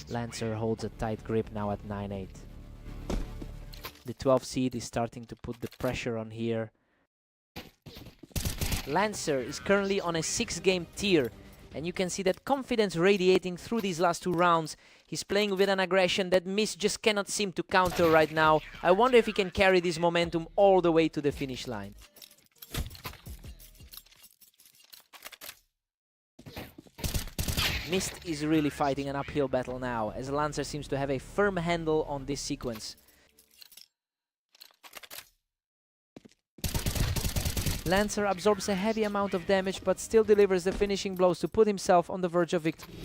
Lancer holds a tight grip now at 9-8. The 12th seed is starting to put the pressure on here. Lancer is currently on a 6-game tier, and you can see that confidence radiating through these last 2 rounds. He's playing with an aggression that Mist just cannot seem to counter right now. I wonder if he can carry this momentum all the way to the finish line. Mist is really fighting an uphill battle now, as Lancer seems to have a firm handle on this sequence. Lancer absorbs a heavy amount of damage, but still delivers the finishing blows to put himself on the verge of victory.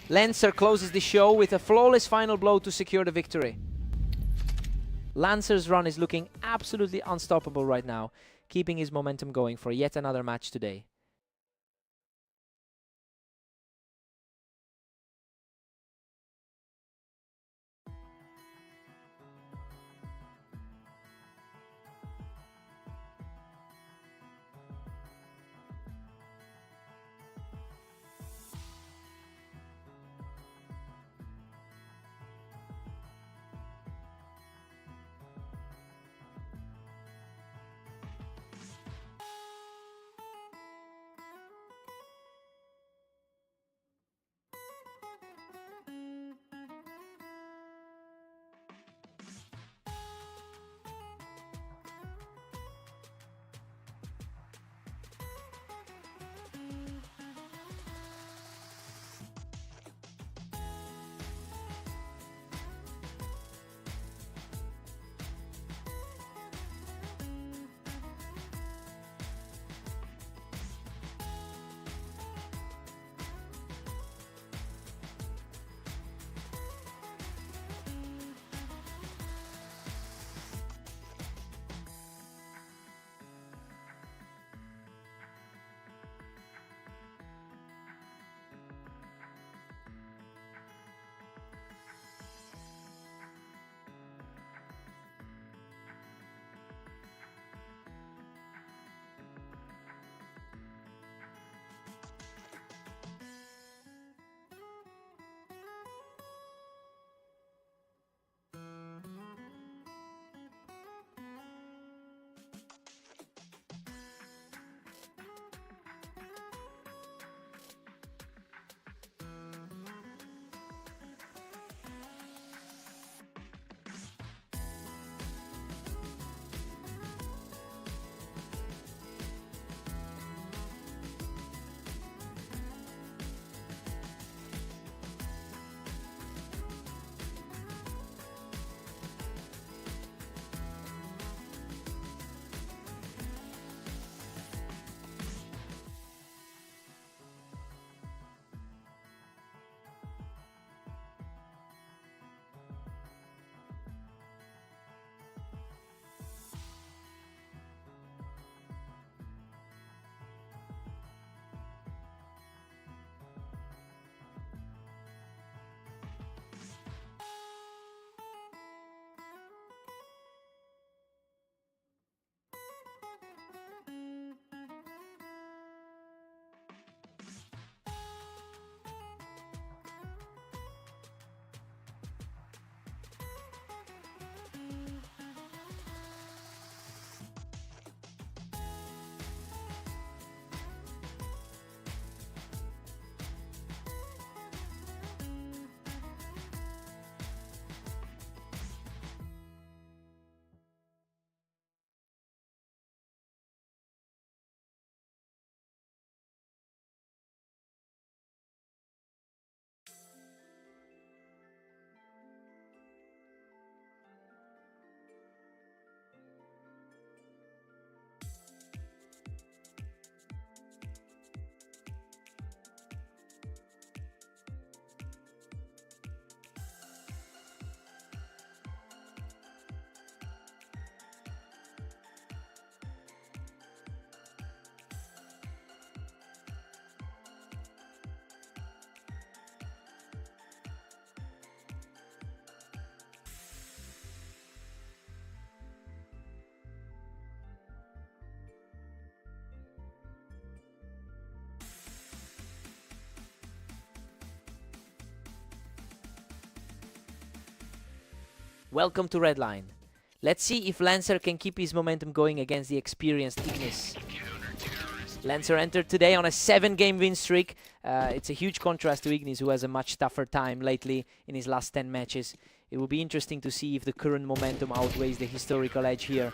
Lancer closes the show with a flawless final blow to secure the victory. Lancer's run is looking absolutely unstoppable right now, keeping his momentum going for yet another match today. Welcome to Redline. Let's see if Lancer can keep his momentum going against the experienced Ignis. Lancer entered today on a 7-game win streak. It's a huge contrast to Ignis, who has a much tougher time lately in his last 10 matches. It will be interesting to see if the current momentum outweighs the historical edge here.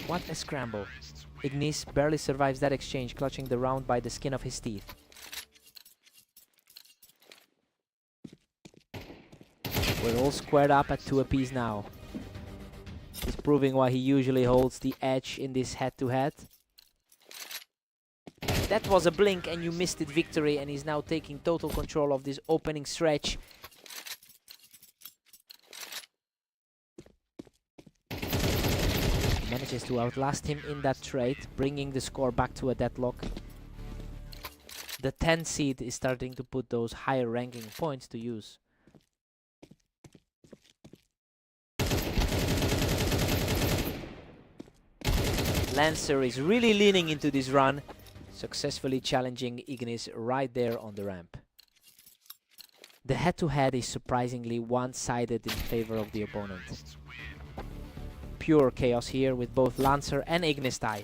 What a scramble. Ignis barely survives that exchange, clutching the round by the skin of his teeth. We're all squared up at 2 apiece now. He's proving why he usually holds the edge in this head-to-head. That was a blink and you missed it victory, and he's now taking total control of this opening stretch. Manages to outlast him in that trade, bringing the score back to a deadlock. The 10 seed is starting to put those higher ranking points to use. Lancer is really leaning into this run, successfully challenging Ignis right there on the ramp. The head-to-head is surprisingly one-sided in favor of the opponent. Pure chaos here with both Lancer and Ignis tied.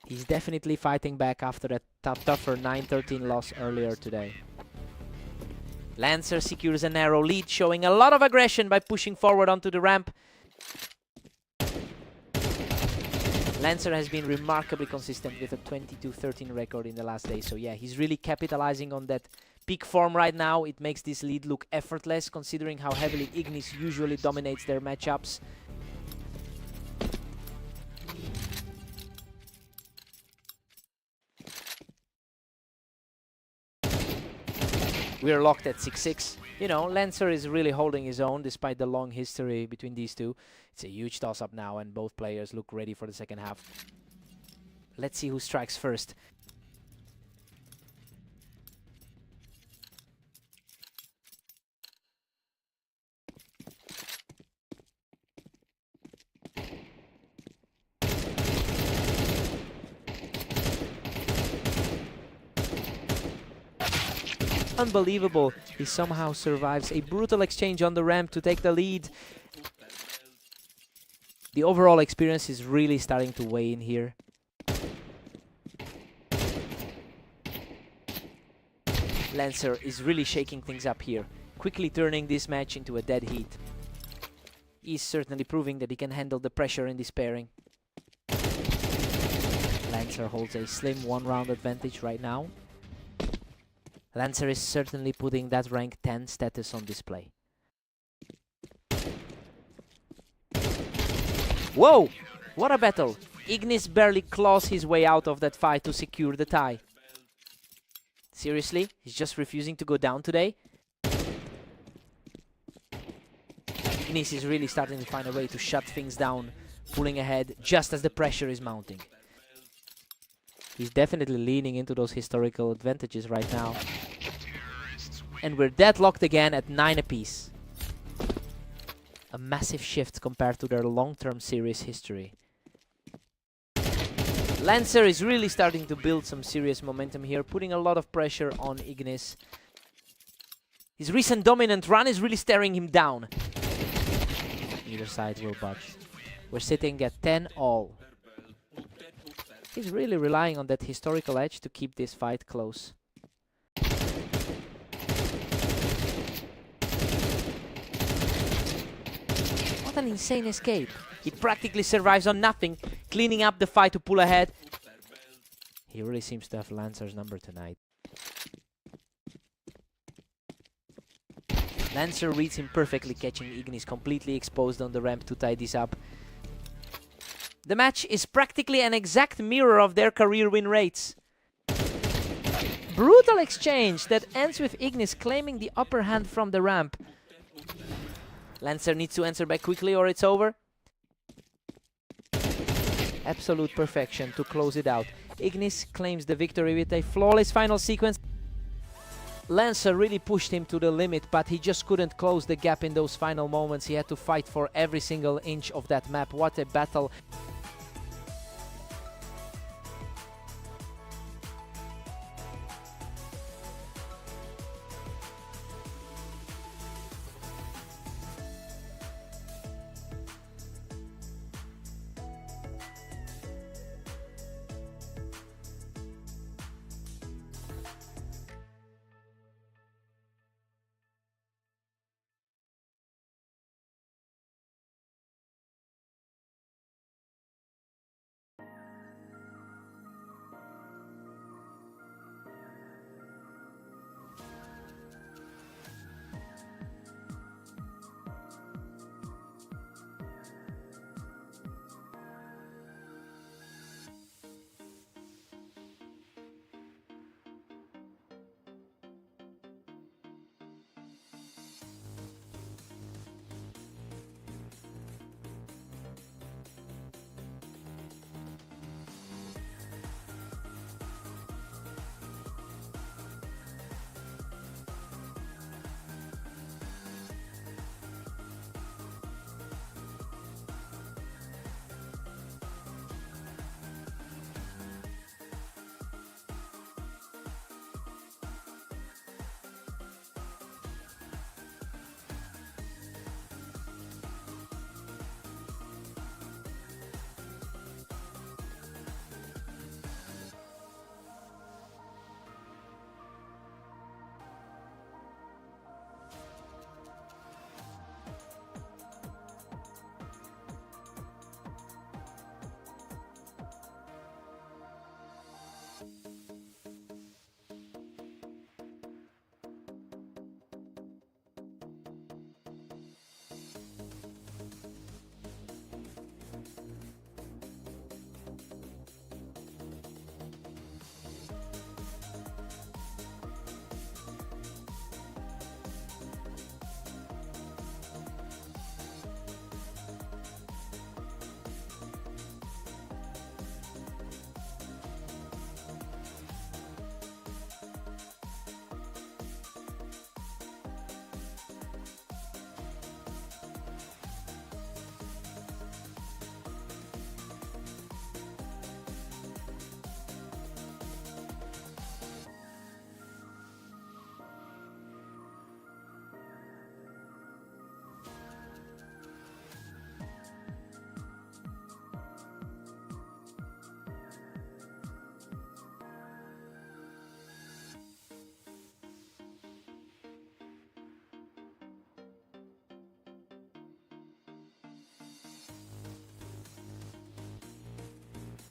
He's definitely fighting back after a tougher 9-13 loss earlier today. Lancer secures a narrow lead, showing a lot of aggression by pushing forward onto the ramp. Lancer has been remarkably consistent with a 22-13 record in the last day. So yeah, he's really capitalizing on that peak form right now. It makes this lead look effortless, considering how heavily Ignis usually dominates their matchups. We're locked at 6-6. You know, Lancer is really holding his own despite the long history between these two. It's a huge toss-up now, and both players look ready for the second half. Let's see who strikes first. Unbelievable. He somehow survives a brutal exchange on the ramp to take the lead. The overall experience is really starting to weigh in here. Lancer is really shaking things up here, quickly turning this match into a dead heat. He's certainly proving that he can handle the pressure in this pairing. Lancer holds a slim 1-round advantage right now. Lancer is certainly putting that rank 10 status on display. Whoa! What a battle! Ignis barely claws his way out of that fight to secure the tie. Seriously? He's just refusing to go down today? Ignis is really starting to find a way to shut things down, pulling ahead just as the pressure is mounting. He's definitely leaning into those historical advantages right now. And we're deadlocked again at 9 apiece. A massive shift compared to their long-term series history. Lancer is really starting to build some serious momentum here, putting a lot of pressure on Ignis. His recent dominant run is really staring him down. Neither side will budge. We're sitting at 10-all. He's really relying on that historical edge to keep this fight close. What an insane escape. He practically survives on nothing, cleaning up the fight to pull ahead. He really seems to have Lancer's number tonight. Lancer reads him perfectly, catching Ignis completely exposed on the ramp to tie this up. The match is practically an exact mirror of their career win rates. Brutal exchange that ends with Ignis claiming the upper hand from the ramp. Lancer needs to answer back quickly or it's over. Absolute perfection to close it out. Ignis claims the victory with a flawless final sequence. Lancer really pushed him to the limit, but he just couldn't close the gap in those final moments. He had to fight for every single inch of that map. What a battle.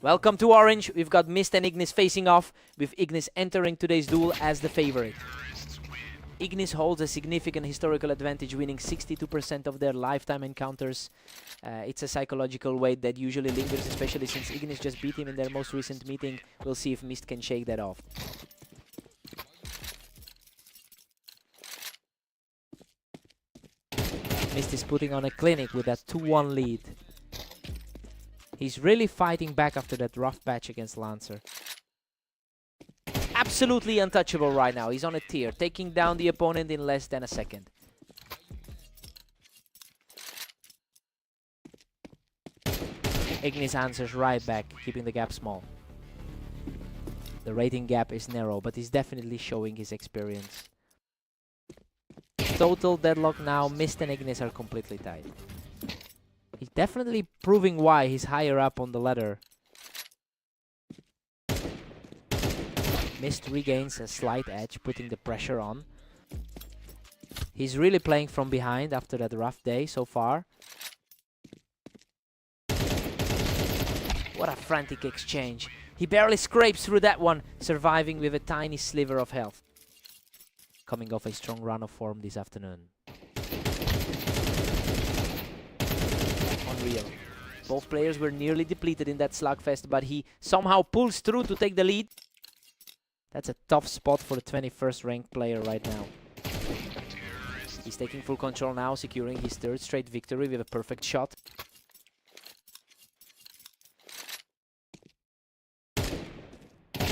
Welcome to Orange. We've got Mist and Ignis facing off, with Ignis entering today's duel as the favorite. Ignis holds a significant historical advantage, winning 62% of their lifetime encounters. It's a psychological weight that usually lingers, especially since Ignis just beat him in their most recent meeting. We'll see if Mist can shake that off. Mist is putting on a clinic with that 2-1 lead. He's really fighting back after that rough patch against Lancer. Absolutely untouchable right now. He's on a tier, taking down the opponent in less than a second. Ignis answers right back, keeping the gap small. The rating gap is narrow, but he's definitely showing his experience. Total deadlock now. Mist and Ignis are completely tied. He's definitely proving why he's higher up on the ladder. Mist regains a slight edge, putting the pressure on. He's really playing from behind after that rough day so far. What a frantic exchange. He barely scrapes through that one, surviving with a tiny sliver of health. Coming off a strong run of form this afternoon. Unreal. Both players were nearly depleted in that slugfest, but he somehow pulls through to take the lead. That's a tough spot for the 21st ranked player right now. He's taking full control now, securing his third straight victory with a perfect shot.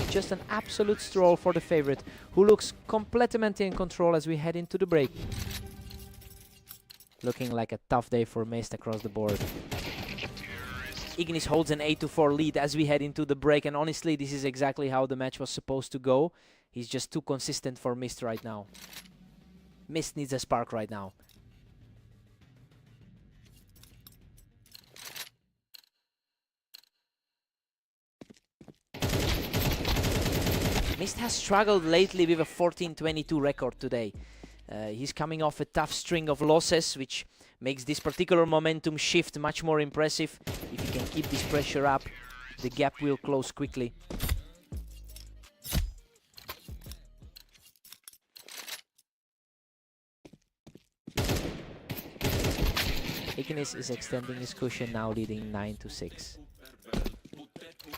Just an absolute stroll for the favorite, who looks completely in control as we head into the break. Looking like a tough day for Mist across the board. Ignis holds an 8-4 lead as we head into the break, and honestly, this is exactly how the match was supposed to go. He's just too consistent for Mist right now. Mist needs a spark right now. Mist has struggled lately with a 14-22 record today. He's coming off a tough string of losses, which makes this particular momentum shift much more impressive. If he can keep this pressure up, the gap will close quickly. Ignis is extending his cushion now, leading 9-6.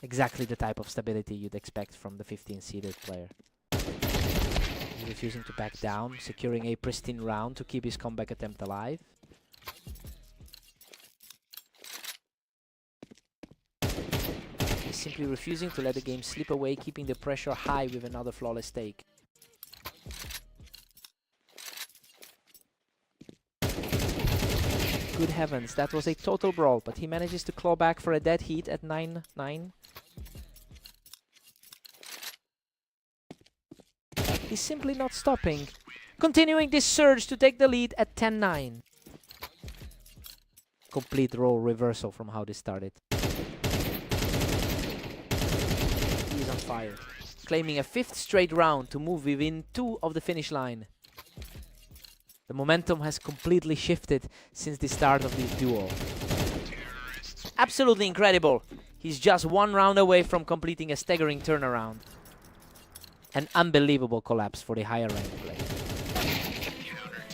Exactly the type of stability you'd expect from the 15-seeded player. He's refusing to back down, securing a pristine round to keep his comeback attempt alive. He's simply refusing to let the game slip away, keeping the pressure high with another flawless take. Good heavens, that was a total brawl, but he manages to claw back for a dead heat at 9-9. He's simply not stopping, continuing this surge to take the lead at 10-9. Complete role reversal from how this started. He's on fire, claiming a 5th straight round to move within 2 of the finish line. The momentum has completely shifted since the start of this duel. Absolutely incredible. He's just 1 round away from completing a staggering turnaround. An unbelievable collapse for the higher ranked player.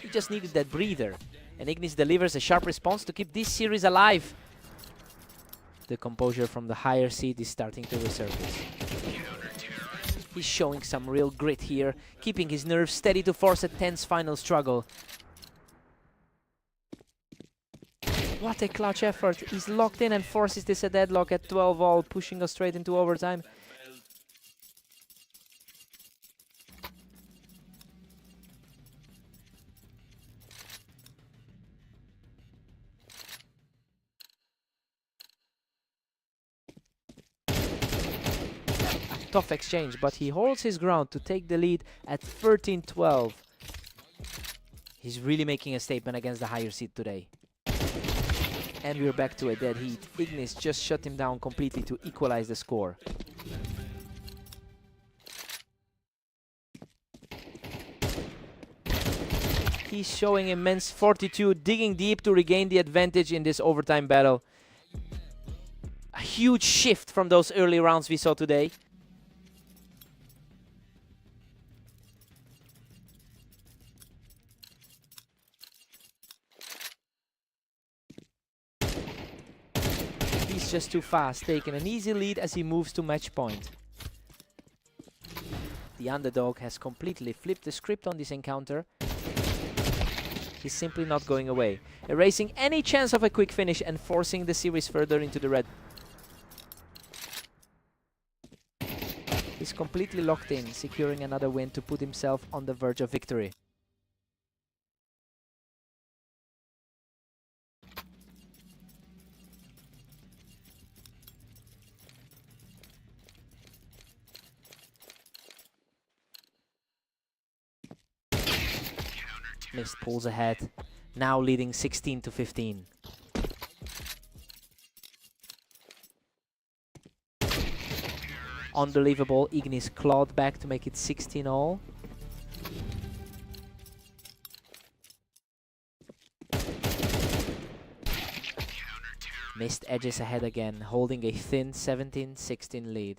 He just needed that breather, and Ignis delivers a sharp response to keep this series alive. The composure from the higher seed is starting to resurface. He's showing some real grit here, keeping his nerves steady to force a tense final struggle. What a clutch effort. He's locked in and forces this a deadlock at 12-all, pushing us straight into overtime. Tough exchange, but he holds his ground to take the lead at 13-12. He's really making a statement against the higher seed today. And we're back to a dead heat. Ignis just shut him down completely to equalize the score. He's showing immense fortitude, digging deep to regain the advantage in this overtime battle. A huge shift from those early rounds we saw today. He's just too fast, taking an easy lead as he moves to match point. The underdog has completely flipped the script on this encounter. He's simply not going away, erasing any chance of a quick finish and forcing the series further into the red. He's completely locked in, securing another win to put himself on the verge of victory. Mist pulls ahead, now leading 16-15. Unbelievable, Ignis clawed back to make it 16-all. Mist edges ahead again, holding a thin 17-16 lead.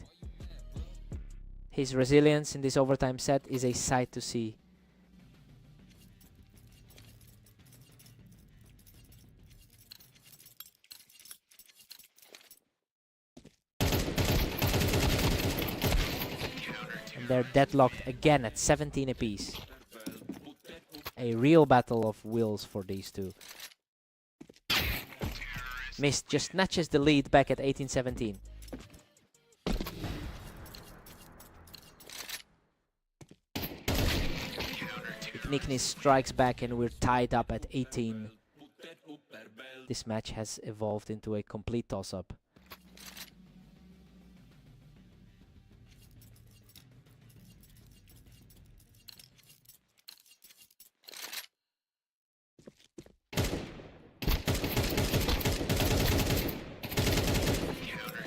His resilience in this overtime set is a sight to see. They're deadlocked again at 17 apiece. A real battle of wills for these two. Mist just snatches the lead back at 18-17. Ignis strikes back and we're tied up at 18. This match has evolved into a complete toss-up.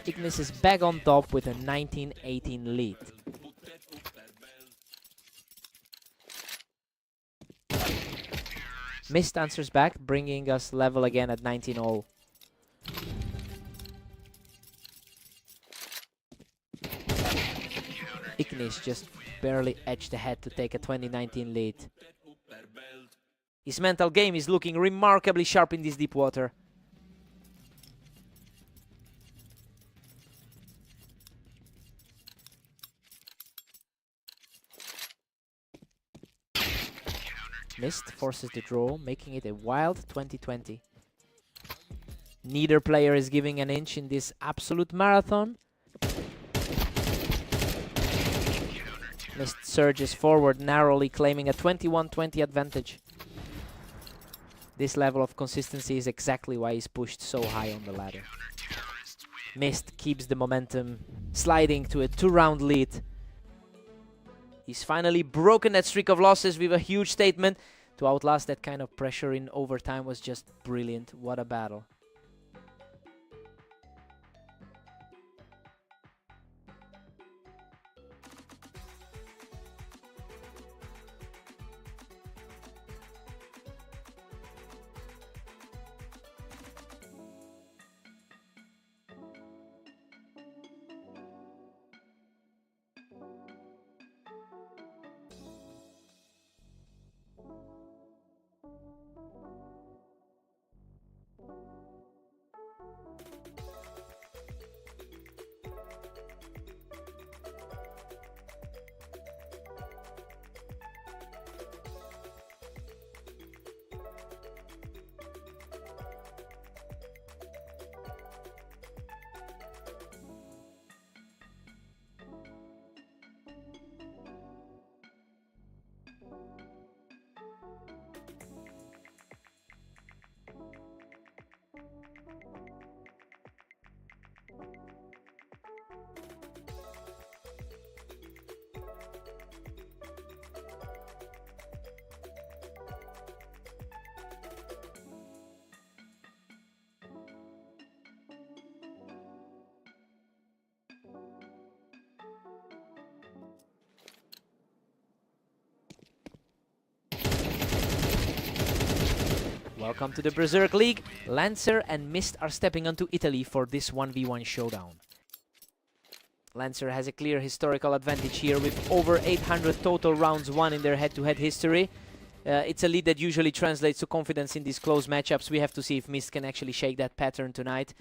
Ignis is back on top with a 19-18 lead. Mist answers back, bringing us level again at 19-all. Ignis just barely edged ahead to take a 20-19 lead. His mental game is looking remarkably sharp in this deep water. Mist forces the draw, making it a wild 20-20. Neither player is giving an inch in this absolute marathon. Mist surges forward narrowly, claiming a 21-20 advantage. This level of consistency is exactly why he's pushed so high on the ladder. Mist keeps the momentum, sliding to a 2-round lead. He's finally broken that streak of losses with a huge statement. To outlast that kind of pressure in overtime was just brilliant. What a battle. Welcome to the Berserk League. Lancer and Mist are stepping onto Italy for this 1v1 showdown. Lancer has a clear historical advantage here with over 800 total rounds won in their head-to-head history. It's a lead that usually translates to confidence in these close matchups. We have to see if Mist can actually shake that pattern tonight.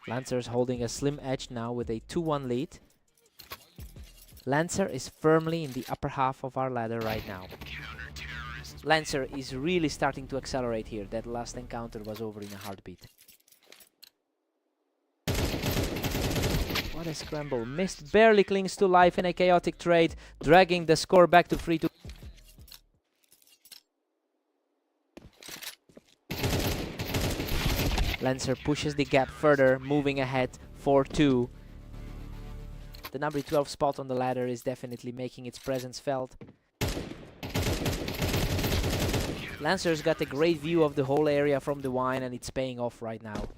Lancer's holding a slim edge now with a 2-1 lead. Lancer is firmly in the upper half of our ladder right now. Lancer is really starting to accelerate here. That last encounter was over in a heartbeat. What a scramble. Mist barely clings to life in a chaotic trade, dragging the score back to 3-2. Lancer pushes the gap further, moving ahead 4-2. The number 12 spot on the ladder is definitely making its presence felt. Lancer's got a great view of the whole area from the wine, and it's paying off right now.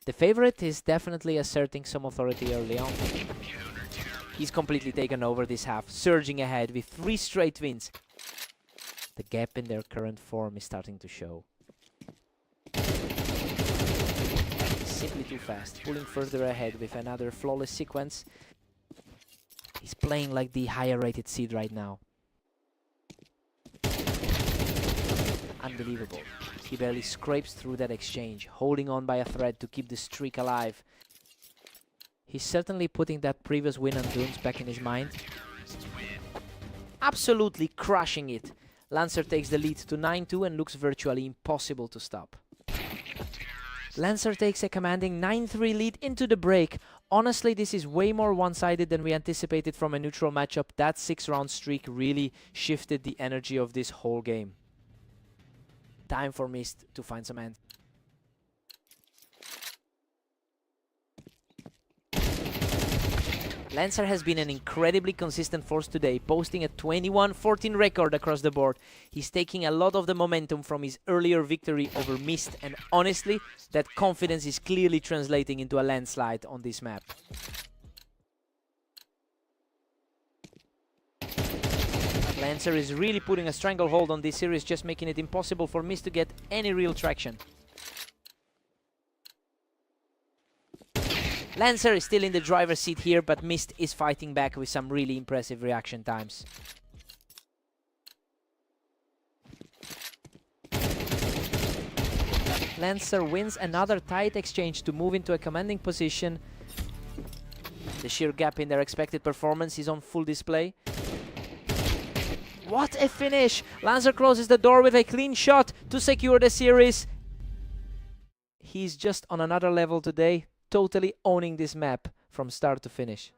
The favorite is definitely asserting some authority early on. He's completely taken over this half, surging ahead with 3 straight wins. The gap in their current form is starting to show. Simply too fast, pulling further ahead with another flawless sequence. He's playing like the higher rated seed right now. Unbelievable. He barely scrapes through that exchange, holding on by a thread to keep the streak alive. He's certainly putting that previous win on Dunes back in his mind. Absolutely crushing it. Lancer takes the lead to 9-2 and looks virtually impossible to stop. Lancer takes a commanding 9-3 lead into the break. Honestly, this is way more one-sided than we anticipated from a neutral matchup. That 6-round streak really shifted the energy of this whole game. Time for Mist to find some answers. Lancer has been an incredibly consistent force today, posting a 21-14 record across the board. He's taking a lot of the momentum from his earlier victory over Mist, and honestly, that confidence is clearly translating into a landslide on this map. Lancer is really putting a stranglehold on this series, just making it impossible for Mist to get any real traction. Lancer is still in the driver's seat here, but Mist is fighting back with some really impressive reaction times. Lancer wins another tight exchange to move into a commanding position. The sheer gap in their expected performance is on full display. What a finish! Lancer closes the door with a clean shot to secure the series. He's just on another level today, totally owning this map from start to finish.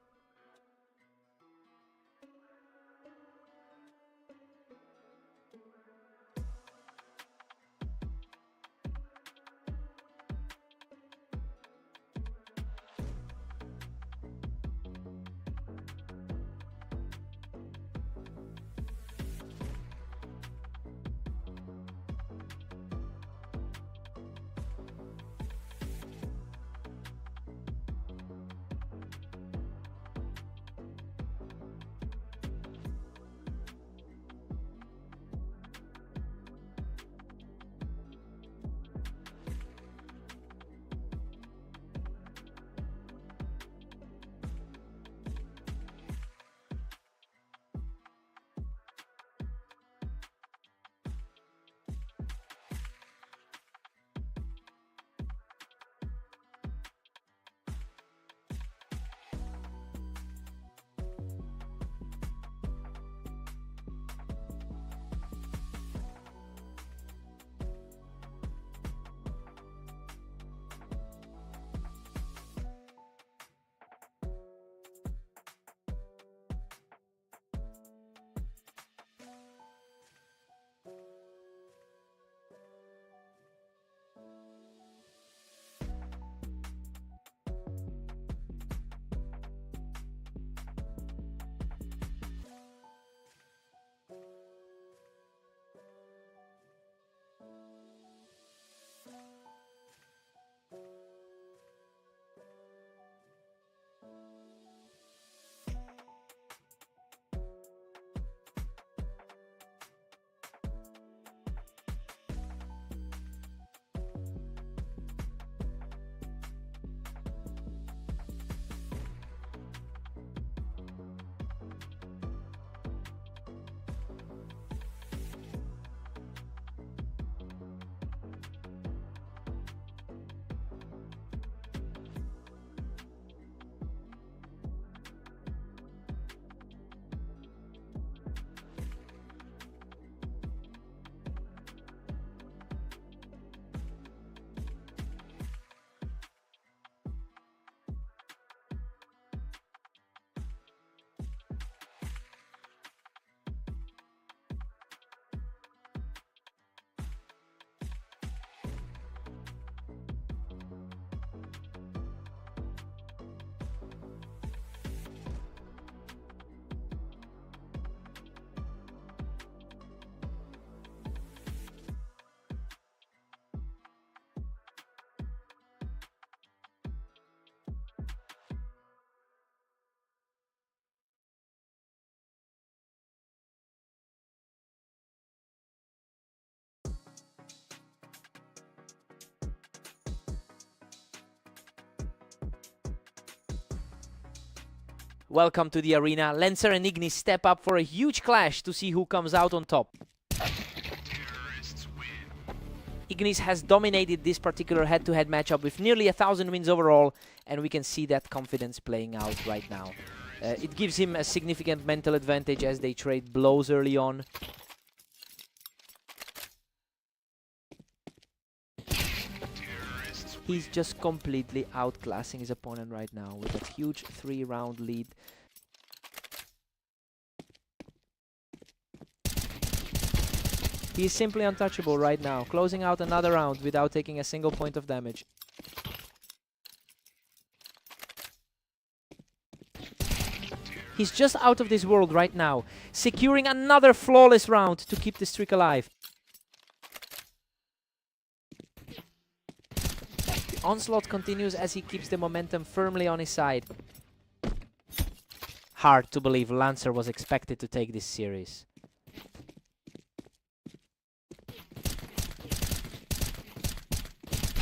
Welcome to the arena. Lancer and Ignis step up for a huge clash to see who comes out on top. Ignis has dominated this particular head-to-head matchup with nearly 1,000 wins overall, and we can see that confidence playing out right now. It gives him a significant mental advantage as they trade blows early on. He's just completely outclassing his opponent right now with a huge 3-round lead. He's simply untouchable right now, closing out another round without taking a single point of damage. He's just out of this world right now, securing another flawless round to keep the streak alive. The onslaught continues as he keeps the momentum firmly on his side. Hard to believe Lancer was expected to take this series.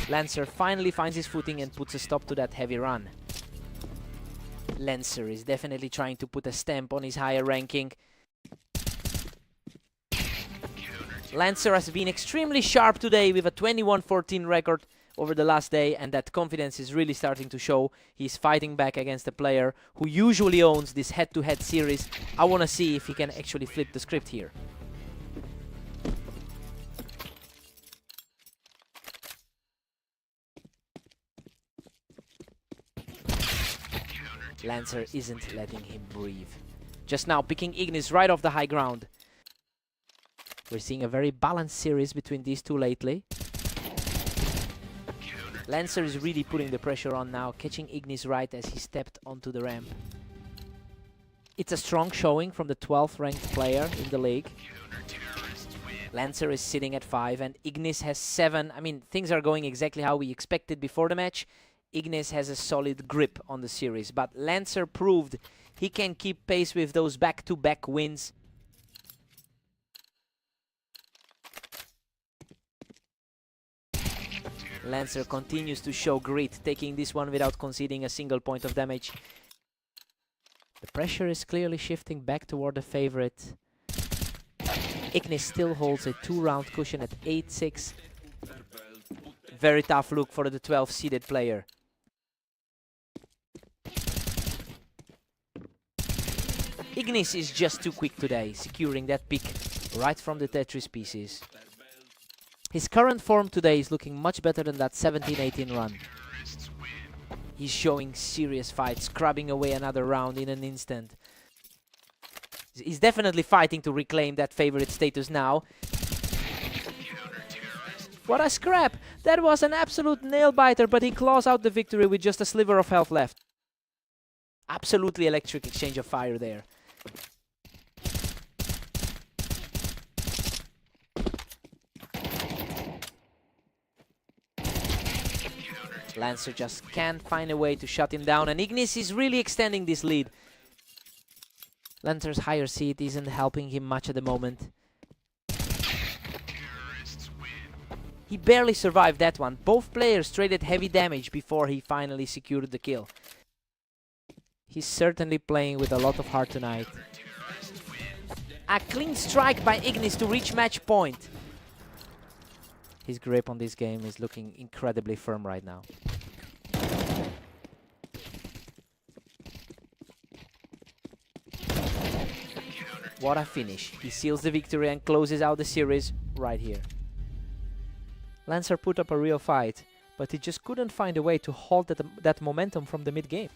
Lancer finally finds his footing and puts a stop to that heavy run. Lancer is definitely trying to put a stamp on his higher ranking. Lancer has been extremely sharp today with a 21-14 record over the last day, and that confidence is really starting to show. He's fighting back against a player who usually owns this head-to-head series. I want to see if he can actually flip the script here. Lancer isn't letting him breathe. Just now picking Ignis right off the high ground. We're seeing a very balanced series between these two lately. Lancer is really putting the pressure on now, catching Ignis right as he stepped onto the ramp. It's a strong showing from the 12th ranked player in the league. Lancer is sitting at 5 and Ignis has 7. I mean, things are going exactly how we expected before the match. Ignis has a solid grip on the series, but Lancer proved he can keep pace with those back-to-back wins. Lancer continues to show grit, taking this one without conceding a single point of damage. The pressure is clearly shifting back toward the favorite. Ignis still holds a 2-round cushion at 8-6. Very tough look for the 12th-seeded player. Ignis is just too quick today, securing that pick right from the Tetris pieces. His current form today is looking much better than that 17-18 run. He's showing serious fight, scrubbing away another round in an instant. He's definitely fighting to reclaim that favorite status now. What a scrap! That was an absolute nail-biter, but he claws out the victory with just a sliver of health left. Absolutely electric exchange of fire there. Lancer just can't find a way to shut him down, and Ignis is really extending this lead. Lancer's higher seed isn't helping him much at the moment. He barely survived that one. Both players traded heavy damage before he finally secured the kill. He's certainly playing with a lot of heart tonight. A clean strike by Ignis to reach match point. His grip on this game is looking incredibly firm right now. What a finish. He seals the victory and closes out the series right here. Lancer put up a real fight, but he just couldn't find a way to halt that momentum from the mid-game.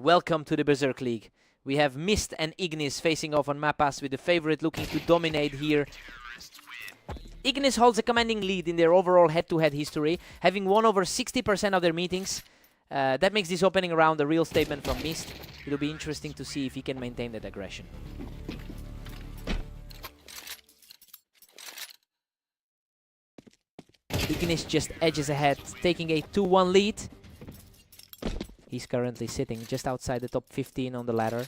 Welcome to the Berserk League. We have Mist and Ignis facing off on Mappas, with the favorite looking to dominate here. Ignis holds a commanding lead in their overall head-to-head history, having won over 60% of their meetings. That makes this opening round a real statement from Mist. It'll be interesting to see if he can maintain that aggression. Ignis just edges ahead, taking a 2-1 lead. He's currently sitting just outside the top 15 on the ladder.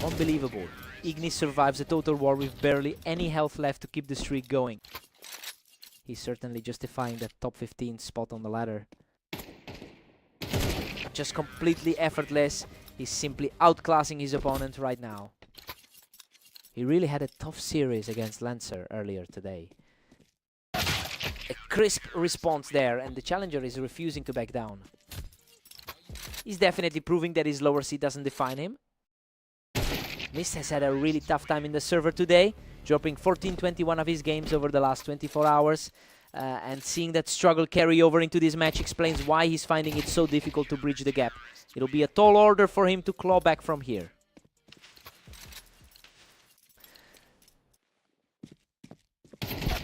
Unbelievable. Ignis survives a total war with barely any health left to keep the streak going. He's certainly justifying that top 15 spot on the ladder. Just completely effortless. He's simply outclassing his opponent right now. He really had a tough series against Lancer earlier today. A crisp response there, and the challenger is refusing to back down. He's definitely proving that his lower seed doesn't define him. Mist has had a really tough time in the server today, dropping 14-21 of his games over the last 24 hours. And seeing that struggle carry over into this match explains why he's finding it so difficult to bridge the gap. It'll be a tall order for him to claw back from here.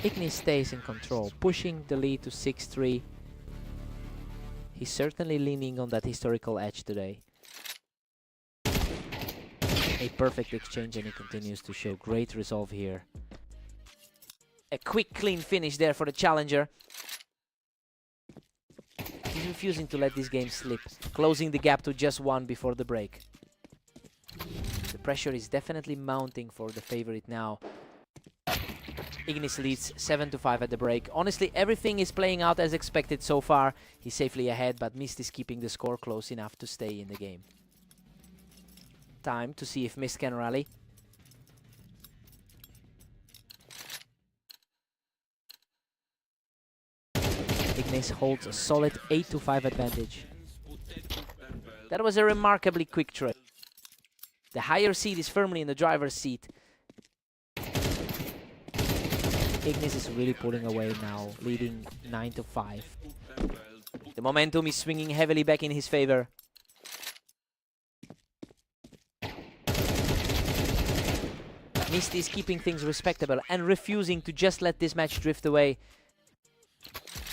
Ignis stays in control, pushing the lead to 6-3. He's certainly leaning on that historical edge today. A perfect exchange, and he continues to show great resolve here. A quick, clean finish there for the challenger. He's refusing to let this game slip, closing the gap to just 1 before the break. The pressure is definitely mounting for the favorite now. Ignis leads 7-5 at the break. Honestly, everything is playing out as expected so far. He's safely ahead, but Mist is keeping the score close enough to stay in the game. Time to see if Mist can rally. Ignis holds a solid 8-5 advantage. That was a remarkably quick trade. The higher seed is firmly in the driver's seat. Ignis is really pulling away now, leading 9-5. The momentum is swinging heavily back in his favor. Mist is keeping things respectable and refusing to just let this match drift away.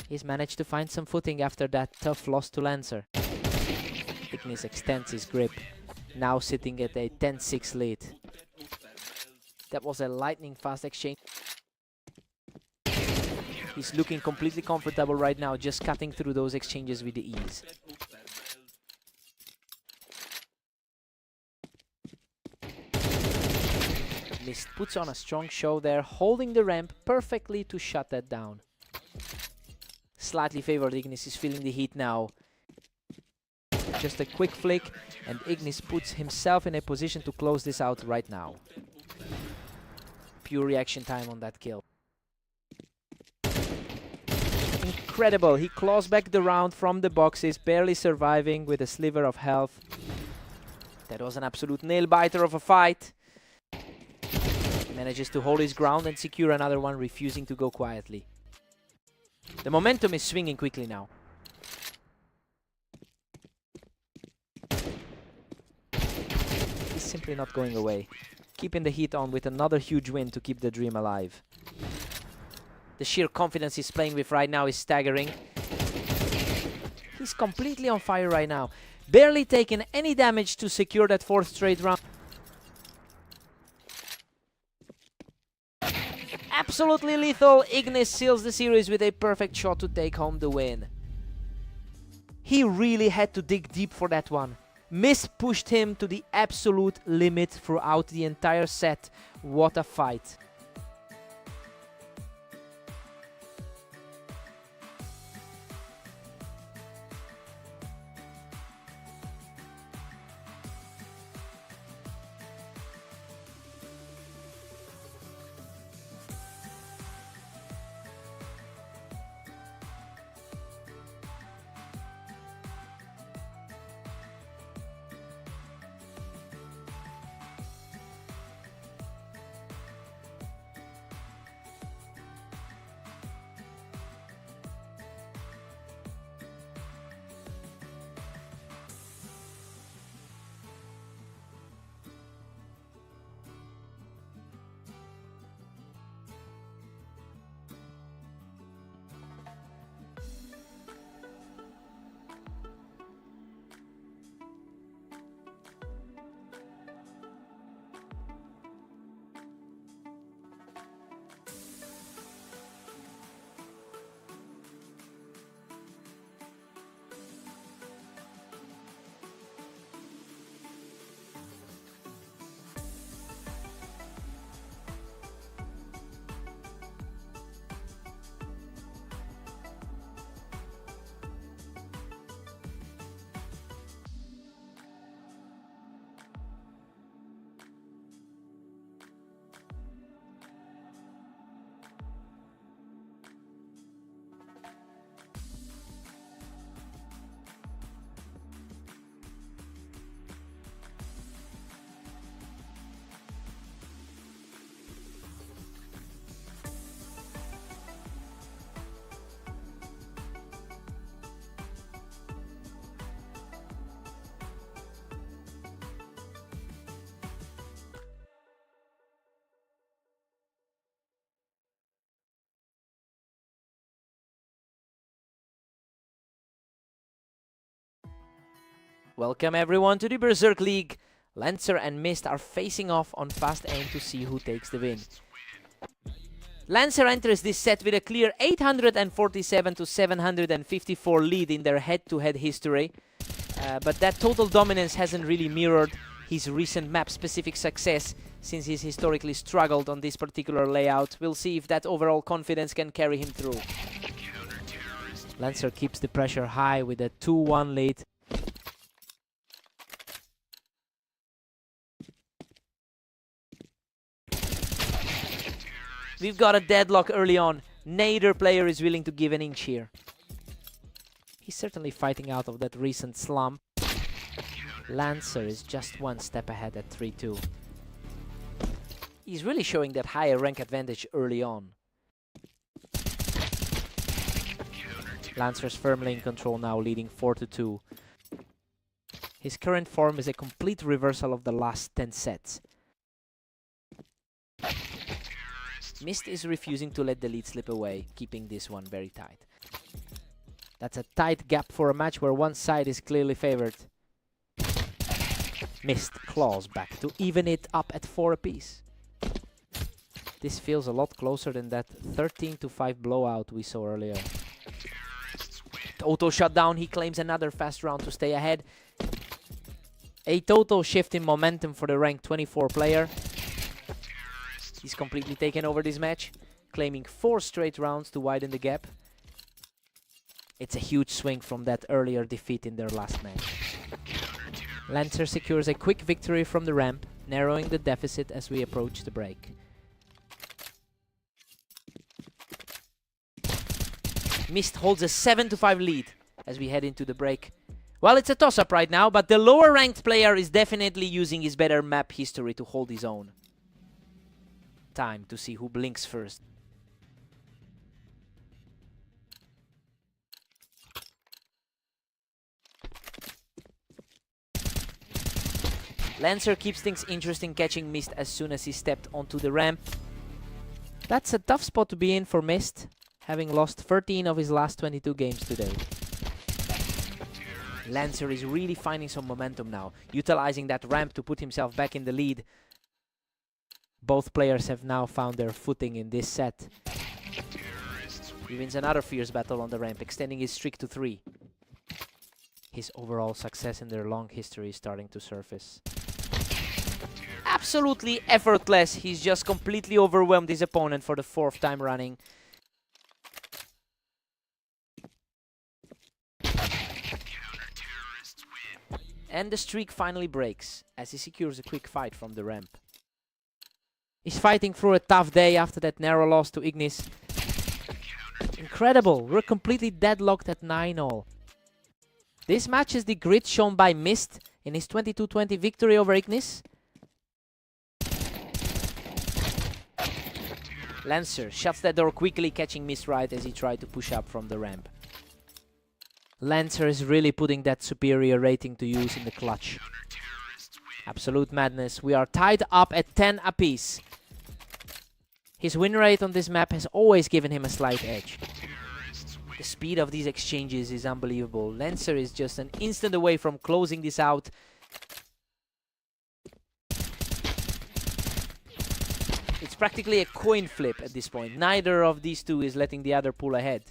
He's managed to find some footing after that tough loss to Lancer. Ignis extends his grip, now sitting at a 10-6 lead. That was a lightning fast exchange. He's looking completely comfortable right now, just cutting through those exchanges with the ease. Mist puts on a strong show there, holding the ramp perfectly to shut that down. Slightly favored Ignis is feeling the heat now. Just a quick flick, and Ignis puts himself in a position to close this out right now. Pure reaction time on that kill. Incredible, he claws back the round from the boxes, barely surviving with a sliver of health. That was an absolute nail-biter of a fight. Manages to hold his ground and secure another one, refusing to go quietly. The momentum is swinging quickly now. He's simply not going away, keeping the heat on with another huge win to keep the dream alive. The sheer confidence he's playing with right now is staggering. He's completely on fire right now, barely taking any damage to secure that 4th straight round. Absolutely lethal. Ignis seals the series with a perfect shot to take home the win. He really had to dig deep for that one. Mist pushed him to the absolute limit throughout the entire set. What a fight. Welcome everyone to the Berserk League. Lancer and Mist are facing off on fast aim to see who takes the win. Lancer enters this set with a clear 847 to 754 lead in their head-to-head history. But that total dominance hasn't really mirrored his recent map-specific success since he's historically struggled on this particular layout. We'll see if that overall confidence can carry him through. Lancer keeps the pressure high with a 2-1 lead. We've got a deadlock early on. Neither player is willing to give an inch here. He's certainly fighting out of that recent slump. Lancer is just one step ahead at 3-2. He's really showing that higher rank advantage early on. Lancer's firmly in control now, leading 4-2. His current form is a complete reversal of the last 10 sets. Mist is refusing to let the lead slip away, keeping this one very tight. That's a tight gap for a match where one side is clearly favored. Mist claws back to even it up at 4 apiece. This feels a lot closer than that 13-5 blowout we saw earlier. Toto shut down, he claims another fast round to stay ahead. A total shift in momentum for the rank 24 player. He's completely taken over this match, claiming 4 straight rounds to widen the gap. It's a huge swing from that earlier defeat in their last match. Lancer secures a quick victory from the ramp, narrowing the deficit as we approach the break. Mist holds a 7-5 lead as we head into the break. Well, it's a toss-up right now, but the lower ranked player is definitely using his better map history to hold his own. Time to see who blinks first. Lancer keeps things interesting, catching Mist as soon as he stepped onto the ramp. That's a tough spot to be in for Mist, having lost 13 of his last 22 games today. Lancer is really finding some momentum now, utilizing that ramp to put himself back in the lead. Both players have now found their footing in this set. He wins another fierce battle on the ramp, extending his streak to 3. His overall success in their long history is starting to surface. Absolutely effortless. He's just completely overwhelmed his opponent for the 4th time running. And the streak finally breaks as he secures a quick fight from the ramp. He's fighting through a tough day after that narrow loss to Ignis. Incredible, we're completely deadlocked at 9-all. This match is the grit shown by Mist in his 22-20 victory over Ignis. Lancer shuts that door quickly, catching Mist right as he tried to push up from the ramp. Lancer is really putting that superior rating to use in the clutch. Absolute madness. We are tied up at 10 apiece. His win rate on this map has always given him a slight edge. The speed of these exchanges is unbelievable. Lancer is just an instant away from closing this out. It's practically a coin flip at this point. Neither of these two is letting the other pull ahead.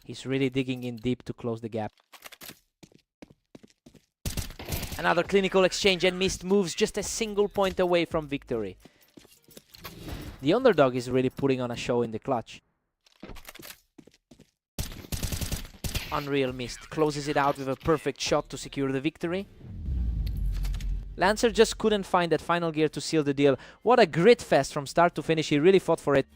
He's really digging in deep to close the gap. Another clinical exchange and Mist moves just a single point away from victory. The underdog is really putting on a show in the clutch. Unreal Mist closes it out with a perfect shot to secure the victory. Lancer just couldn't find that final gear to seal the deal. What a grit fest from start to finish. He really fought for it.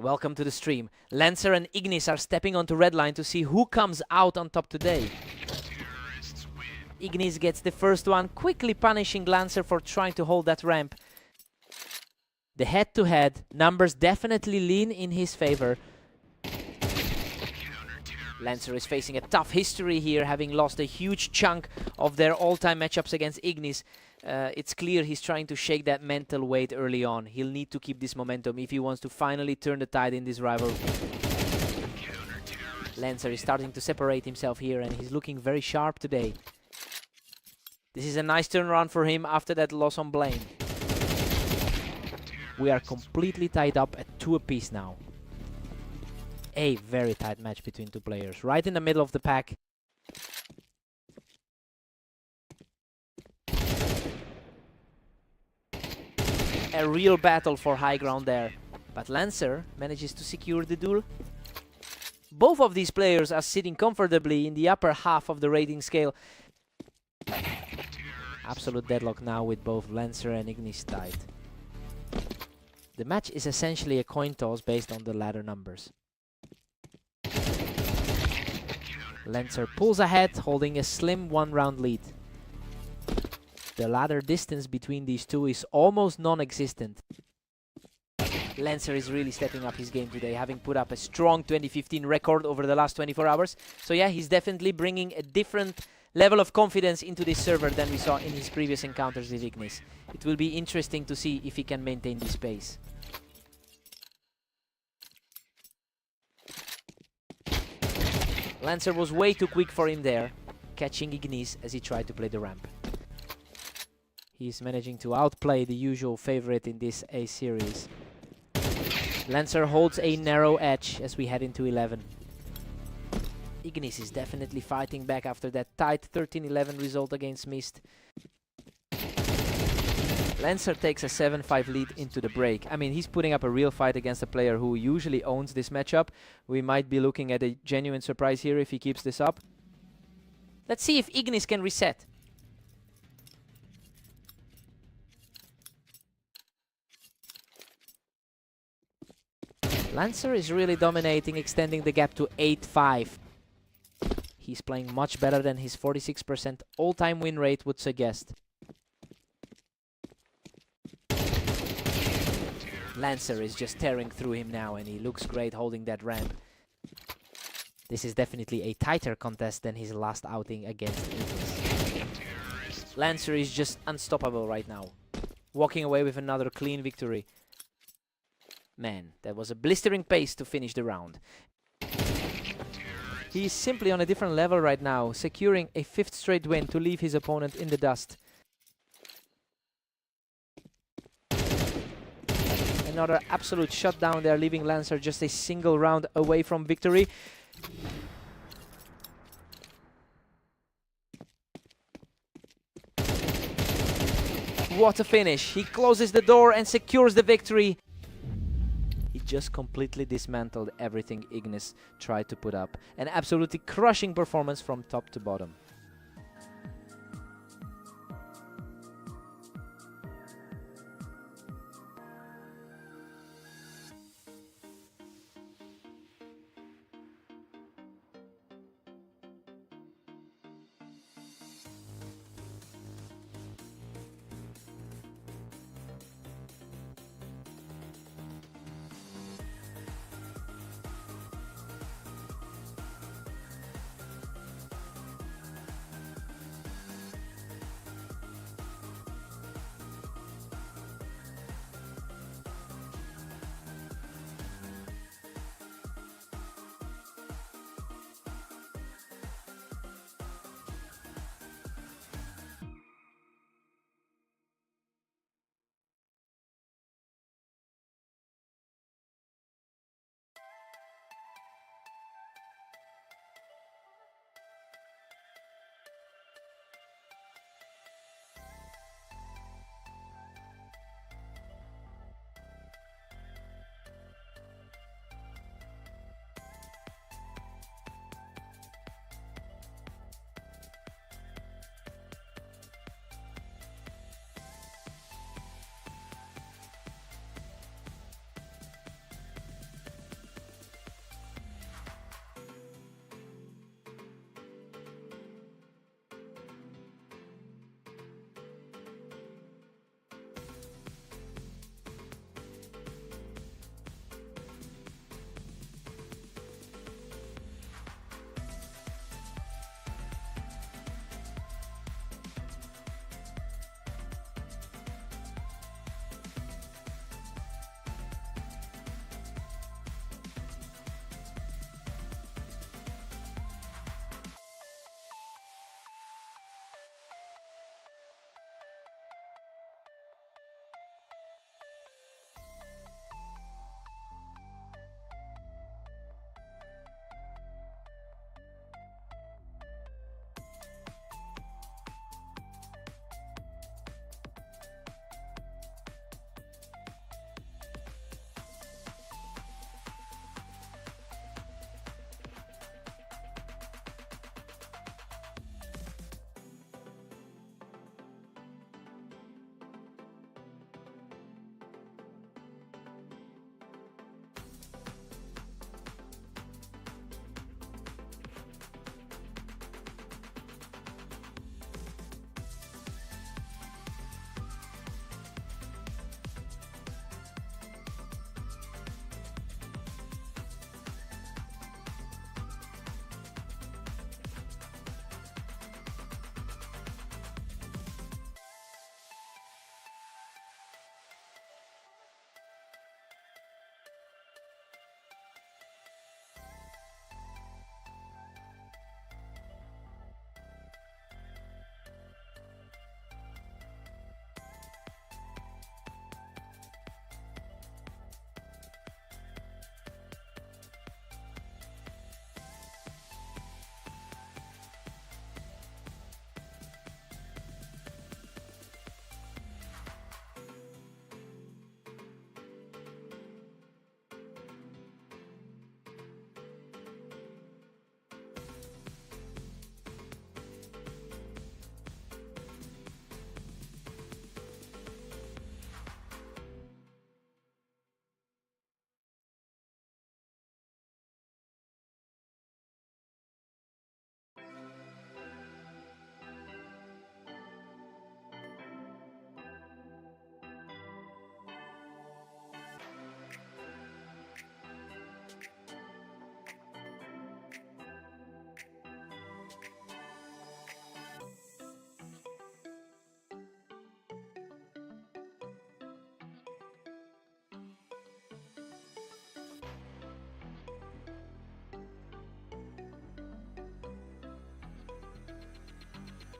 Welcome to the stream. Lancer and Ignis are stepping onto red line to see who comes out on top today. Ignis gets the first one, quickly punishing Lancer for trying to hold that ramp. The head-to-head numbers definitely lean in his favor. Lancer is facing a tough history here, having lost a huge chunk of their all-time matchups against Ignis. It's clear he's trying to shake that mental weight early on. He'll need to keep this momentum if he wants to finally turn the tide in this rivalry. Lancer is starting to separate himself here, and he's looking very sharp today. This is a nice turnaround for him after that loss on Blaine. We are completely tied up at 2 apiece now. A very tight match between two players, right in the middle of the pack. A real battle for high ground there, but Lancer manages to secure the duel. Both of these players are sitting comfortably in the upper half of the rating scale. Absolute deadlock now with both Lancer and Ignis tied. The match is essentially a coin toss based on the ladder numbers. Lancer pulls ahead, holding a slim 1-round lead. The ladder distance between these two is almost non-existent. Lancer is really stepping up his game today, having put up a strong 2015 record over the last 24 hours. So yeah, he's definitely bringing a different level of confidence into this server than we saw in his previous encounters with Ignis. It will be interesting to see if he can maintain this pace. Lancer was way too quick for him there, catching Ignis as he tried to play the ramp. He's managing to outplay the usual favorite in this A series. Lancer holds a narrow edge as we head into 11. Ignis is definitely fighting back after that tight 13-11 result against Mist. Lancer takes a 7-5 lead into the break. I mean, he's putting up a real fight against a player who usually owns this matchup. We might be looking at a genuine surprise here if he keeps this up. Let's see if Ignis can reset. Lancer is really dominating, extending the gap to 8-5. He's playing much better than his 46% all-time win rate would suggest. Lancer is just tearing through him now, and he looks great holding that ramp. This is definitely a tighter contest than his last outing against Ignis. Lancer is just unstoppable right now, walking away with another clean victory. Man, that was a blistering pace to finish the round. He is simply on a different level right now, securing a 5th straight win to leave his opponent in the dust. Another absolute shutdown there, leaving Lancer just a single round away from victory. What a finish! He closes the door and secures the victory. He just completely dismantled everything Ignis tried to put up. An absolutely crushing performance from top to bottom.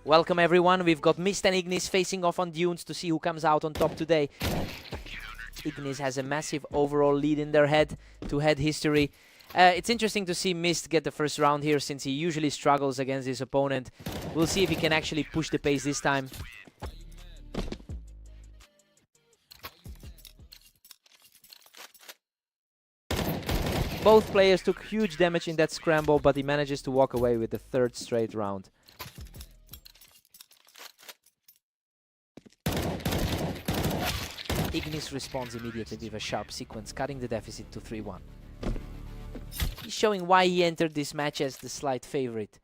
Welcome everyone, we've got Mist and Ignis facing off on Dunes to see who comes out on top today. Ignis has a massive overall lead in their head-to-head history. It's interesting to see Mist get the first round here since he usually struggles against his opponent. We'll see if he can actually push the pace this time. Both players took huge damage in that scramble, but he manages to walk away with the third straight round. Ignis responds immediately with a sharp sequence, cutting the deficit to 3-1. He's showing why he entered this match as the slight favorite.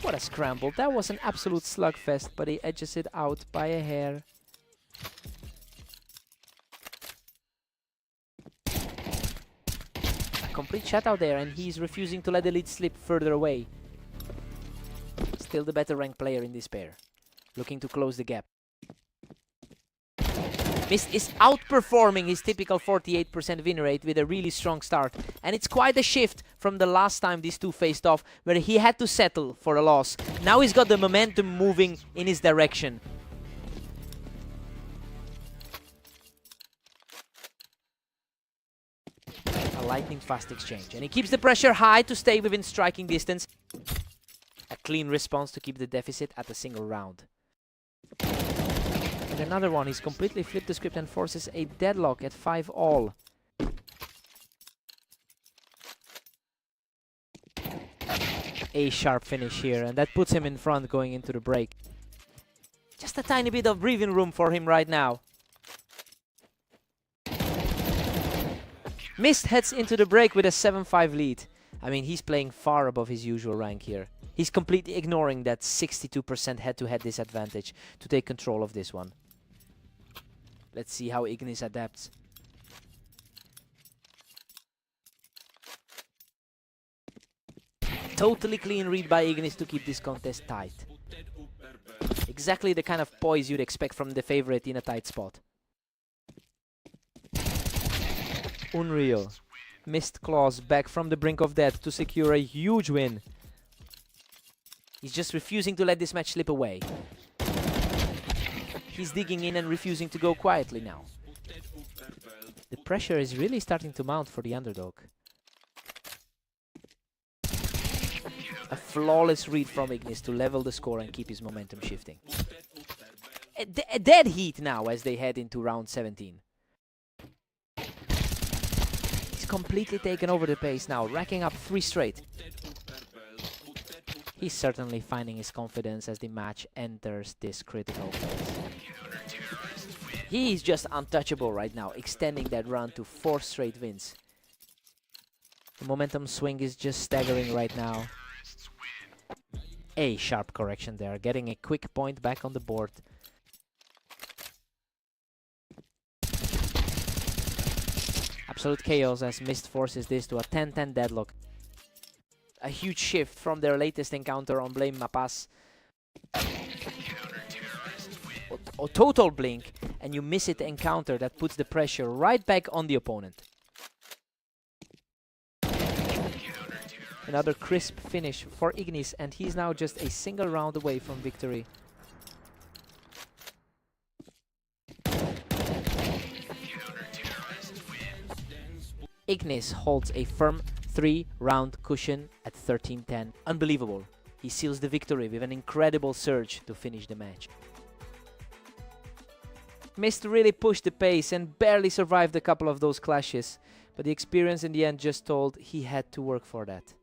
What a scramble. That was an absolute slugfest, but he edges it out by a hair. A complete shutout there, and he's refusing to let the lead slip further away. Still the better ranked player in this pair, looking to close the gap. Mist is outperforming his typical 48% win rate with a really strong start. And it's quite a shift from the last time these two faced off, where he had to settle for a loss. Now he's got the momentum moving in his direction. A lightning fast exchange. And he keeps the pressure high to stay within striking distance. A clean response to keep the deficit at a single round. And another one, he's completely flipped the script and forces a deadlock at 5-all. A sharp finish here, and that puts him in front going into the break. Just a tiny bit of breathing room for him right now. Mist heads into the break with a 7-5 lead. I mean, he's playing far above his usual rank here. He's completely ignoring that 62% head-to-head disadvantage to take control of this one. Let's see how Ignis adapts. Totally clean read by Ignis to keep this contest tight. Exactly the kind of poise you'd expect from the favorite in a tight spot. Unreal. Mist claws back from the brink of death to secure a huge win. He's just refusing to let this match slip away. He's digging in and refusing to go quietly now. The pressure is really starting to mount for the underdog. A flawless read from Ignis to level the score and keep his momentum shifting. A dead heat now as they head into round 17. He's completely taken over the pace now, racking up 3 straight. He's certainly finding his confidence as the match enters this critical phase. He's just untouchable right now, extending that run to 4 straight wins. The momentum swing is just staggering right now. A sharp correction there, getting a quick point back on the board. Absolute chaos as Mist forces this to a 10-10 deadlock. A huge shift from their latest encounter on Blame Mapas. A total blink, and you miss it encounter that puts the pressure right back on the opponent. Another crisp finish for Ignis, and he's now just a single round away from victory. Ignis holds a firm 3-round cushion at 13-10. Unbelievable. He seals the victory with an incredible surge to finish the match. Mist really pushed the pace and barely survived a couple of those clashes, but the experience in the end just told he had to work for that.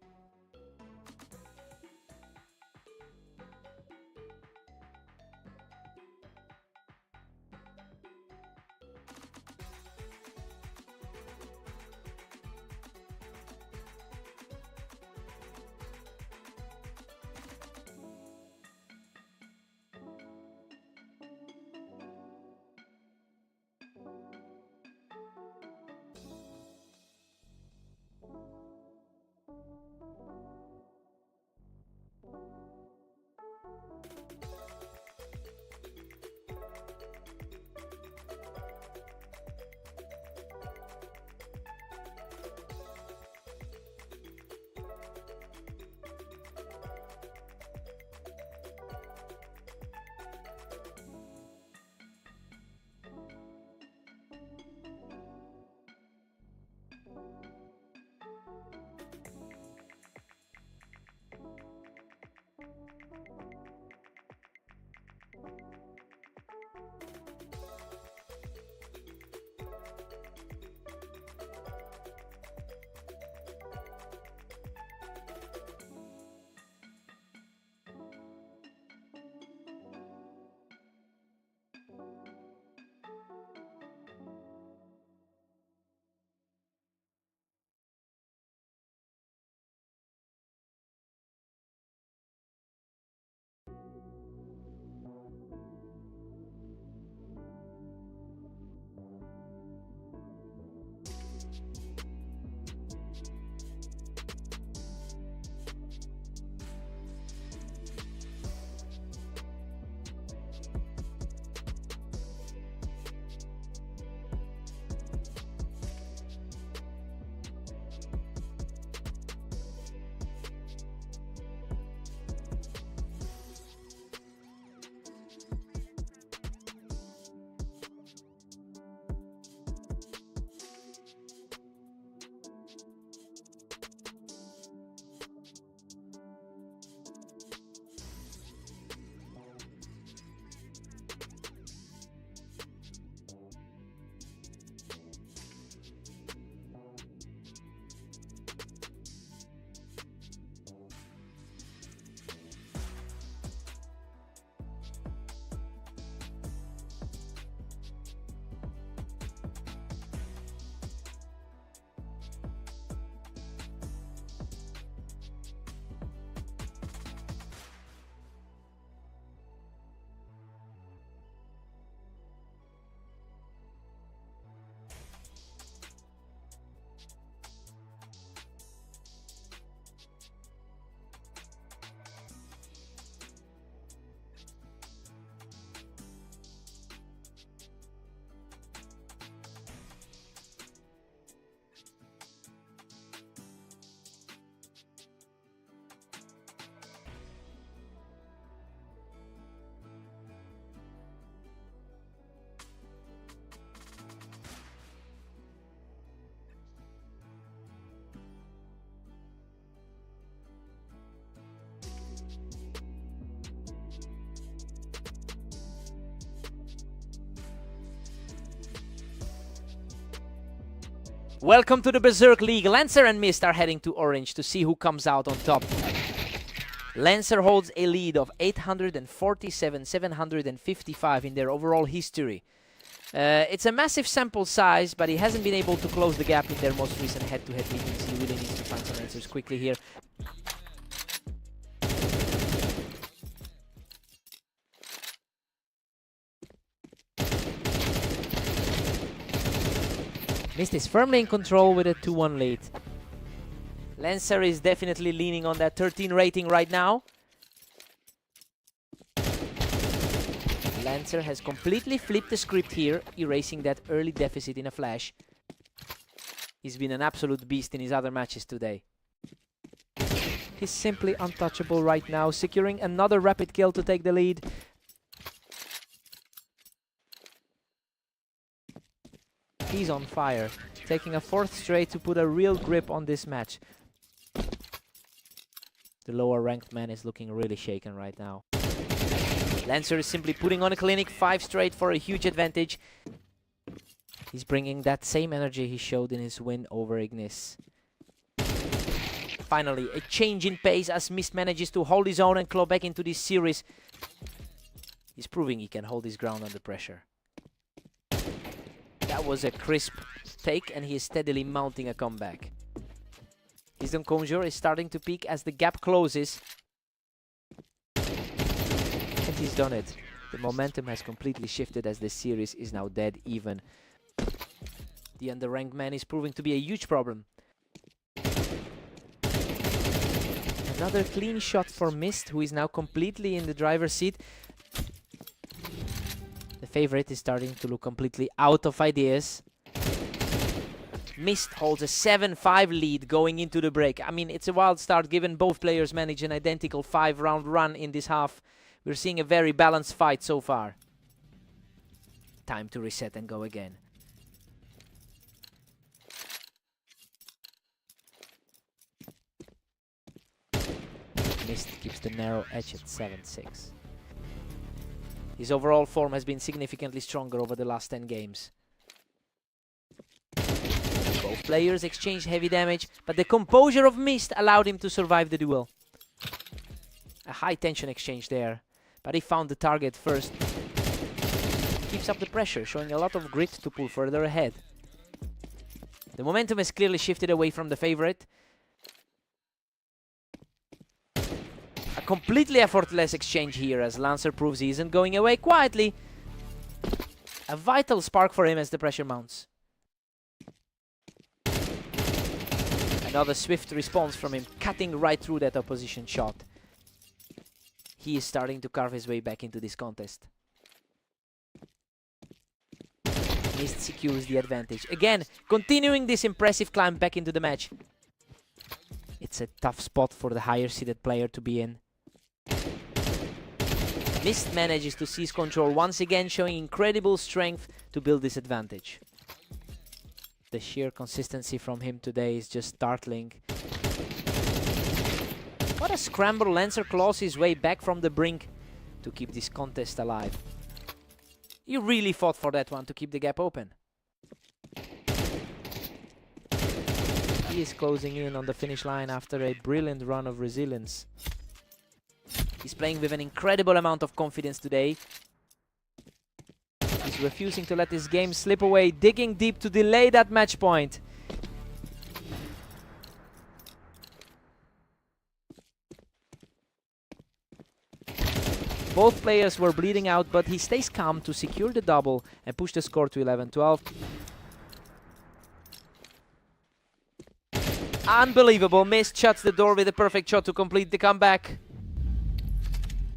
Welcome to the Berserk League. Lancer and Mist are heading to Orange to see who comes out on top. Lancer holds a lead of 847-755 in their overall history. It's a massive sample size, but he hasn't been able to close the gap in their most recent head-to-head meetings. He really needs to find some answers quickly here. Mist is firmly in control with a 2-1 lead. Lancer is definitely leaning on that 13 rating right now. Lancer has completely flipped the script here, erasing that early deficit in a flash. He's been an absolute beast in his other matches today. He's simply untouchable right now, securing another rapid kill to take the lead. He's on fire, taking a 4th straight to put a real grip on this match. The lower ranked man is looking really shaken right now. Lancer is simply putting on a clinic, 5 straight for a huge advantage. He's bringing that same energy he showed in his win over Ignis. Finally, a change in pace as Mist manages to hold his own and claw back into this series. He's proving he can hold his ground under pressure. That was a crisp take, and he is steadily mounting a comeback. His composure is starting to peak as the gap closes. And he's done it. The momentum has completely shifted as this series is now dead even. The underranked man is proving to be a huge problem. Another clean shot for Mist, who is now completely in the driver's seat. The favorite is starting to look completely out of ideas. Mist holds a 7-5 lead going into the break. I mean, it's a wild start given both players manage an identical 5-round run in this half. We're seeing a very balanced fight so far. Time to reset and go again. Mist keeps the narrow edge at 7-6. His overall form has been significantly stronger over the last 10 games. Both players exchanged heavy damage, but the composure of Mist allowed him to survive the duel. A high tension exchange there, but he found the target first. Keeps up the pressure, showing a lot of grit to pull further ahead. The momentum has clearly shifted away from the favorite. A completely effortless exchange here as Lancer proves he isn't going away quietly. A vital spark for him as the pressure mounts. Another swift response from him, cutting right through that opposition shot. He is starting to carve his way back into this contest. Mist secures the advantage. Again, continuing this impressive climb back into the match. It's a tough spot for the higher seeded player to be in. Mist manages to seize control once again, showing incredible strength to build this advantage. The sheer consistency from him today is just startling. What a scramble. Lancer claws his way back from the brink to keep this contest alive. He really fought for that one to keep the gap open. He is closing in on the finish line after a brilliant run of resilience. He's playing with an incredible amount of confidence today. He's refusing to let this game slip away, digging deep to delay that match point. Both players were bleeding out, but he stays calm to secure the double and push the score to 11-12. Unbelievable. Mist shuts the door with a perfect shot to complete the comeback.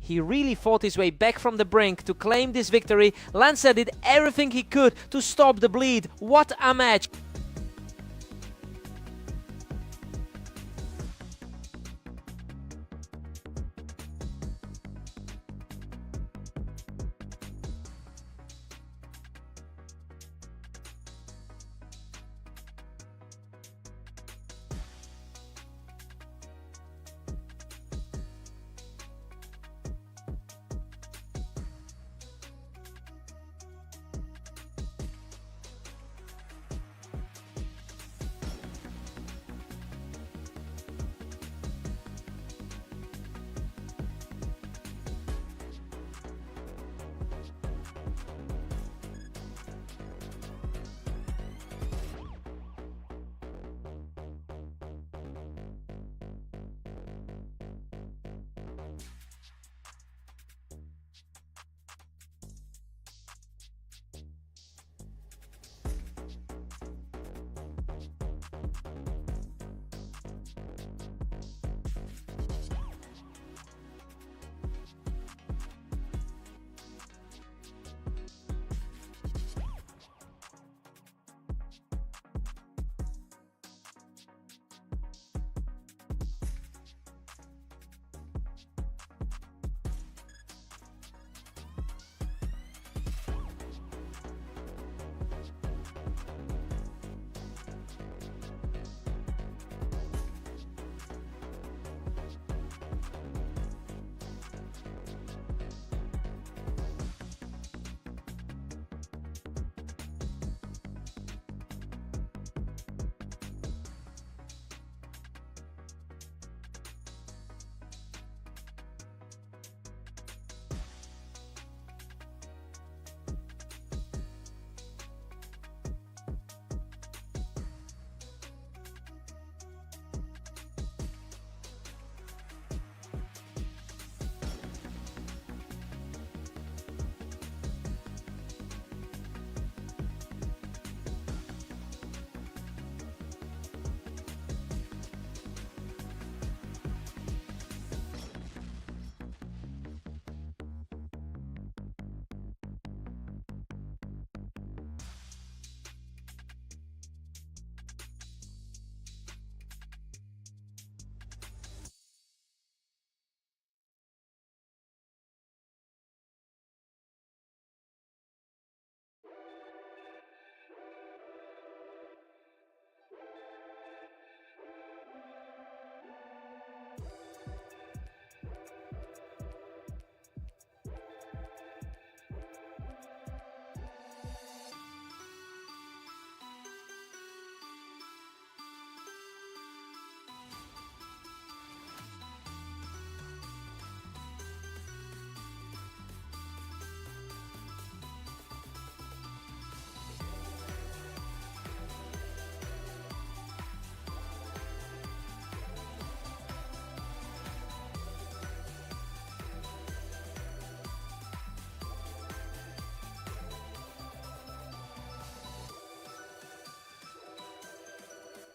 He really fought his way back from the brink to claim this victory. Lancer did everything he could to stop the bleed. What a match!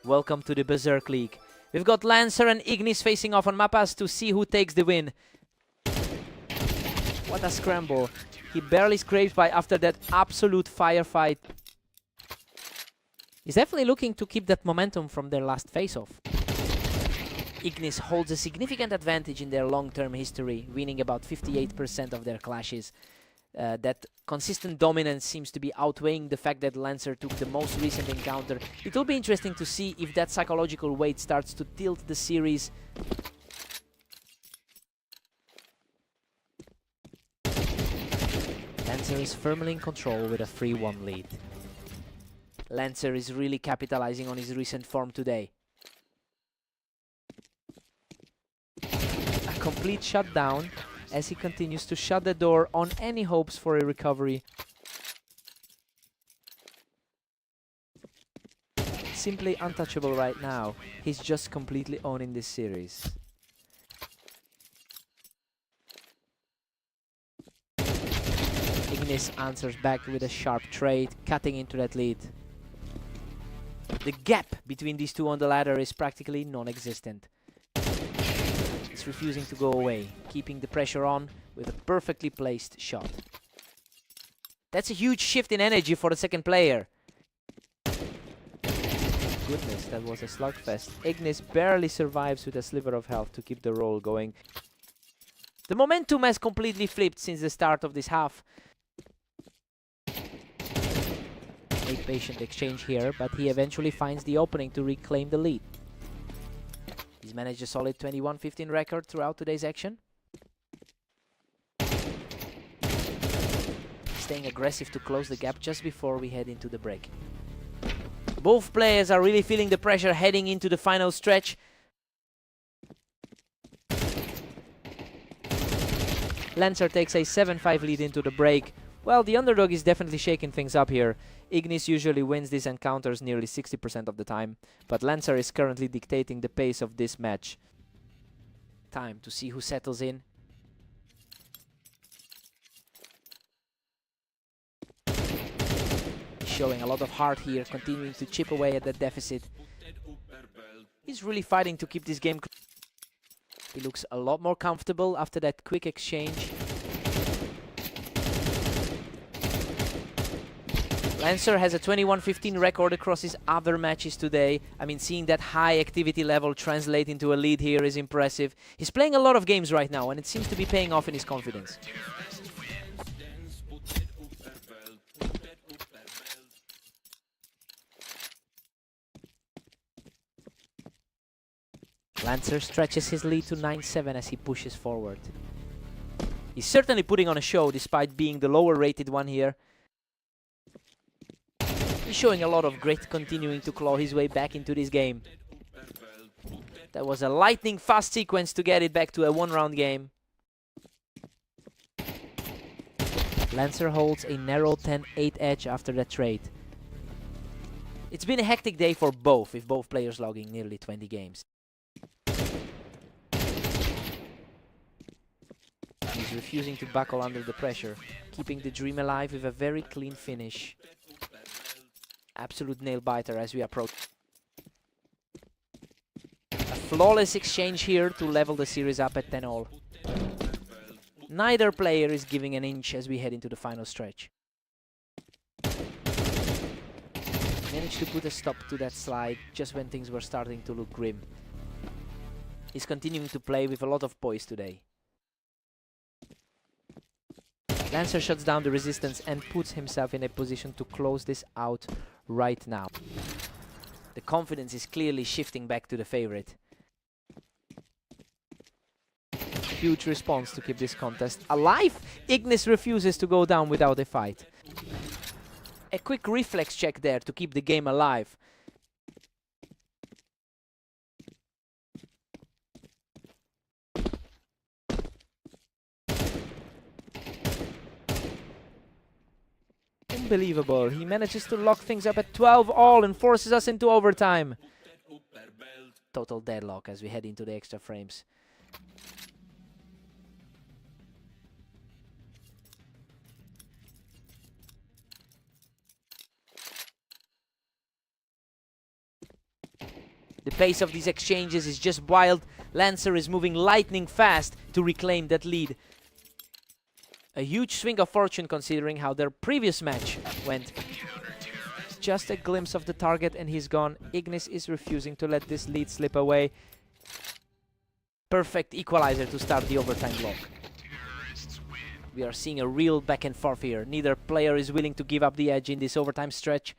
Welcome to the Berserk League. We've got Lancer and Ignis facing off on Mapas to see who takes the win. What a scramble. He barely scrapes by after that absolute firefight. He's definitely looking to keep that momentum from their last face-off. Ignis holds a significant advantage in their long-term history, winning about 58% of their clashes. That consistent dominance seems to be outweighing the fact that Lancer took the most recent encounter. It will be interesting to see if that psychological weight starts to tilt the series. Lancer is firmly in control with a 3-1 lead. Lancer is really capitalizing on his recent form today. A complete shutdown as he continues to shut the door on any hopes for a recovery. Simply untouchable right now. He's just completely owning this series. Ignis answers back with a sharp trade, cutting into that lead. The gap between these two on the ladder is practically non-existent. It's refusing to go away, keeping the pressure on with a perfectly placed shot. That's a huge shift in energy for the second player. Goodness, that was a slugfest. Ignis barely survives with a sliver of health to keep the roll going. The momentum has completely flipped since the start of this half. A patient exchange here, but he eventually finds the opening to reclaim the lead. He's managed a solid 21-15 record throughout today's action. Staying aggressive to close the gap just before we head into the break. Both players are really feeling the pressure heading into the final stretch. Lancer takes a 7-5 lead into the break. Well, the underdog is definitely shaking things up here. Ignis usually wins these encounters nearly 60% of the time, but Lancer is currently dictating the pace of this match. Time to see who settles in. Showing a lot of heart here, continuing to chip away at that deficit. He's really fighting to keep this game close. He looks a lot more comfortable after that quick exchange. Lancer has a 21-15 record across his other matches today. I mean, seeing that high activity level translate into a lead here is impressive. He's playing a lot of games right now, and it seems to be paying off in his confidence. Lancer stretches his lead to 9-7 as he pushes forward. He's certainly putting on a show despite being the lower rated one here. He's showing a lot of grit, continuing to claw his way back into this game. That was a lightning fast sequence to get it back to a one-round game. Lancer holds a narrow 10-8 edge after that trade. It's been a hectic day for both, with both players logging nearly 20 games. He's refusing to buckle under the pressure, keeping the dream alive with a very clean finish. Absolute nail-biter as we approach. A flawless exchange here to level the series up at 10-all. Neither player is giving an inch as we head into the final stretch. Managed to put a stop to that slide just when things were starting to look grim. He's continuing to play with a lot of poise today. Lancer shuts down the resistance and puts himself in a position to close this out right now. The confidence is clearly shifting back to the favorite. Huge response to keep this contest alive. Ignis refuses to go down without a fight. A quick reflex check there to keep the game alive. Unbelievable. He manages to lock things up at 12-all and forces us into overtime. Total deadlock as we head into the extra frames. The pace of these exchanges is just wild. Lancer is moving lightning fast to reclaim that lead. A huge swing of fortune considering how their previous match went. Just a glimpse of the target and he's gone. Ignis is refusing to let this lead slip away. Perfect equalizer to start the overtime block. We are seeing a real back and forth here. Neither player is willing to give up the edge in this overtime stretch.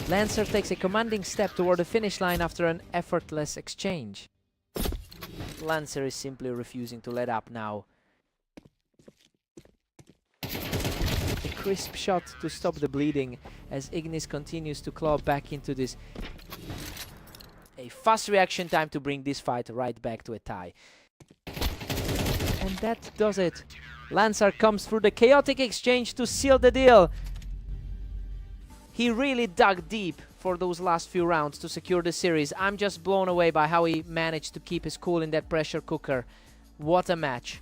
Lancer takes a commanding step toward the finish line after an effortless exchange. Lancer is simply refusing to let up now. A crisp shot to stop the bleeding as Ignis continues to claw back into this. A fast reaction time to bring this fight right back to a tie. And that does it. Lancer comes through the chaotic exchange to seal the deal. He really dug deep for those last few rounds to secure the series. I'm just blown away by how he managed to keep his cool in that pressure cooker. What a match.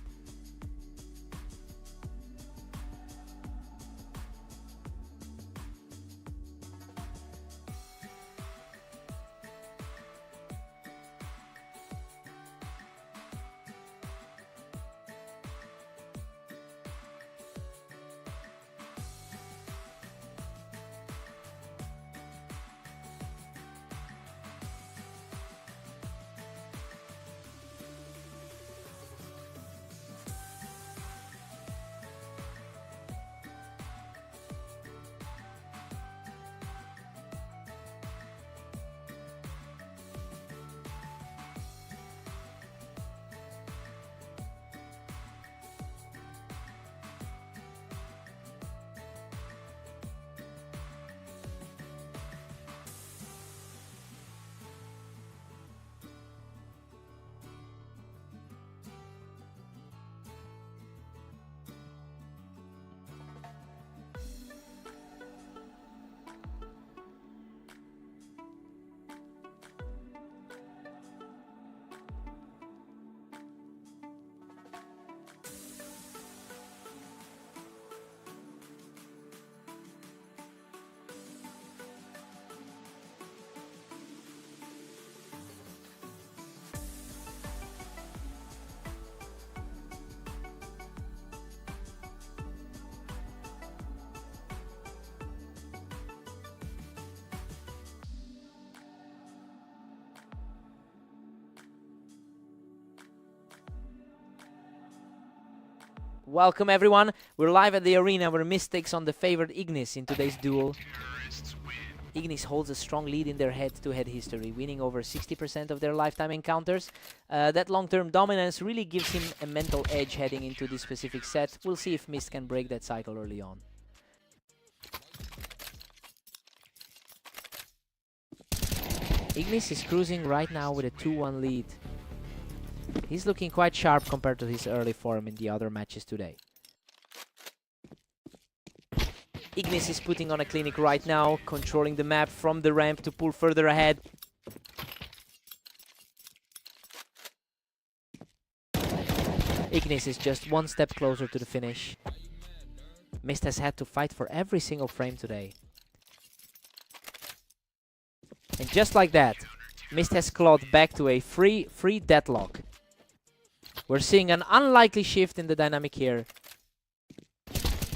Welcome everyone, we're live at the arena where Mist takes on the favored Ignis in today's duel. Ignis holds a strong lead in their head-to-head history, winning over 60% of their lifetime encounters. That long-term dominance really gives him a mental edge heading into this specific set. We'll see if Mist can break that cycle early on. Ignis is cruising right now with a 2-1 lead. He's looking quite sharp compared to his early form in the other matches today. Ignis is putting on a clinic right now, controlling the map from the ramp to pull further ahead. Ignis is just one step closer to the finish. Mist has had to fight for every single frame today. And just like that, Mist has clawed back to a free deadlock. We're seeing an unlikely shift in the dynamic here.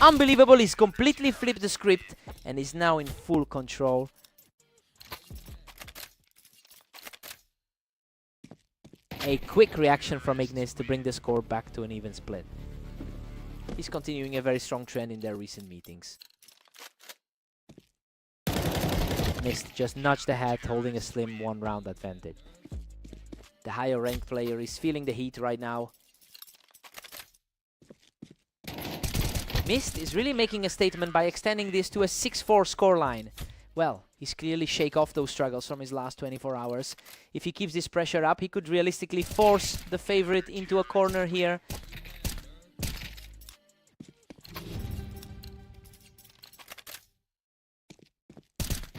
Unbelievable, he's completely flipped the script and is now in full control. A quick reaction from Ignis to bring the score back to an even split. He's continuing a very strong trend in their recent meetings. Mist just nudged ahead, holding a slim one-round advantage. The higher ranked player is feeling the heat right now. Mist is really making a statement by extending this to a 6-4 scoreline. Well, he's clearly shake off those struggles from his last 24 hours. If he keeps this pressure up, he could realistically force the favorite into a corner here.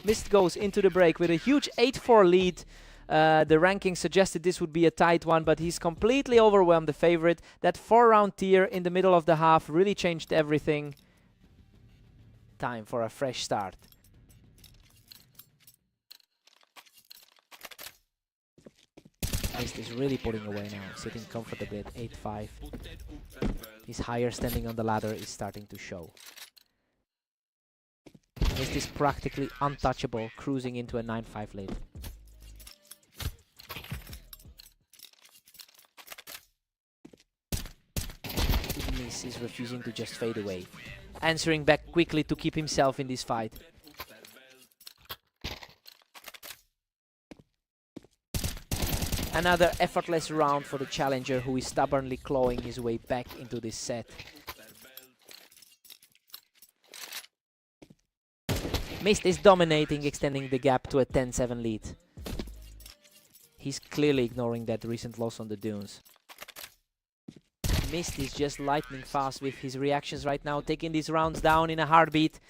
Mist goes into the break with a huge 8-4 lead. The ranking suggested this would be a tight one, but he's completely overwhelmed the favorite. That 4-round tier in the middle of the half really changed everything. Time for a fresh start. Mist is really pulling away now, sitting comfortably at 8-5. His higher standing on the ladder is starting to show. Mist is practically untouchable, cruising into a 9-5 lead. Ignis is refusing to just fade away, answering back quickly to keep himself in this fight. Another effortless round for the challenger, who is stubbornly clawing his way back into this set. Mist is dominating, extending the gap to a 10-7 lead. He's clearly ignoring that recent loss on the dunes. Mist is just lightning fast with his reactions right now, taking these rounds down in a heartbeat.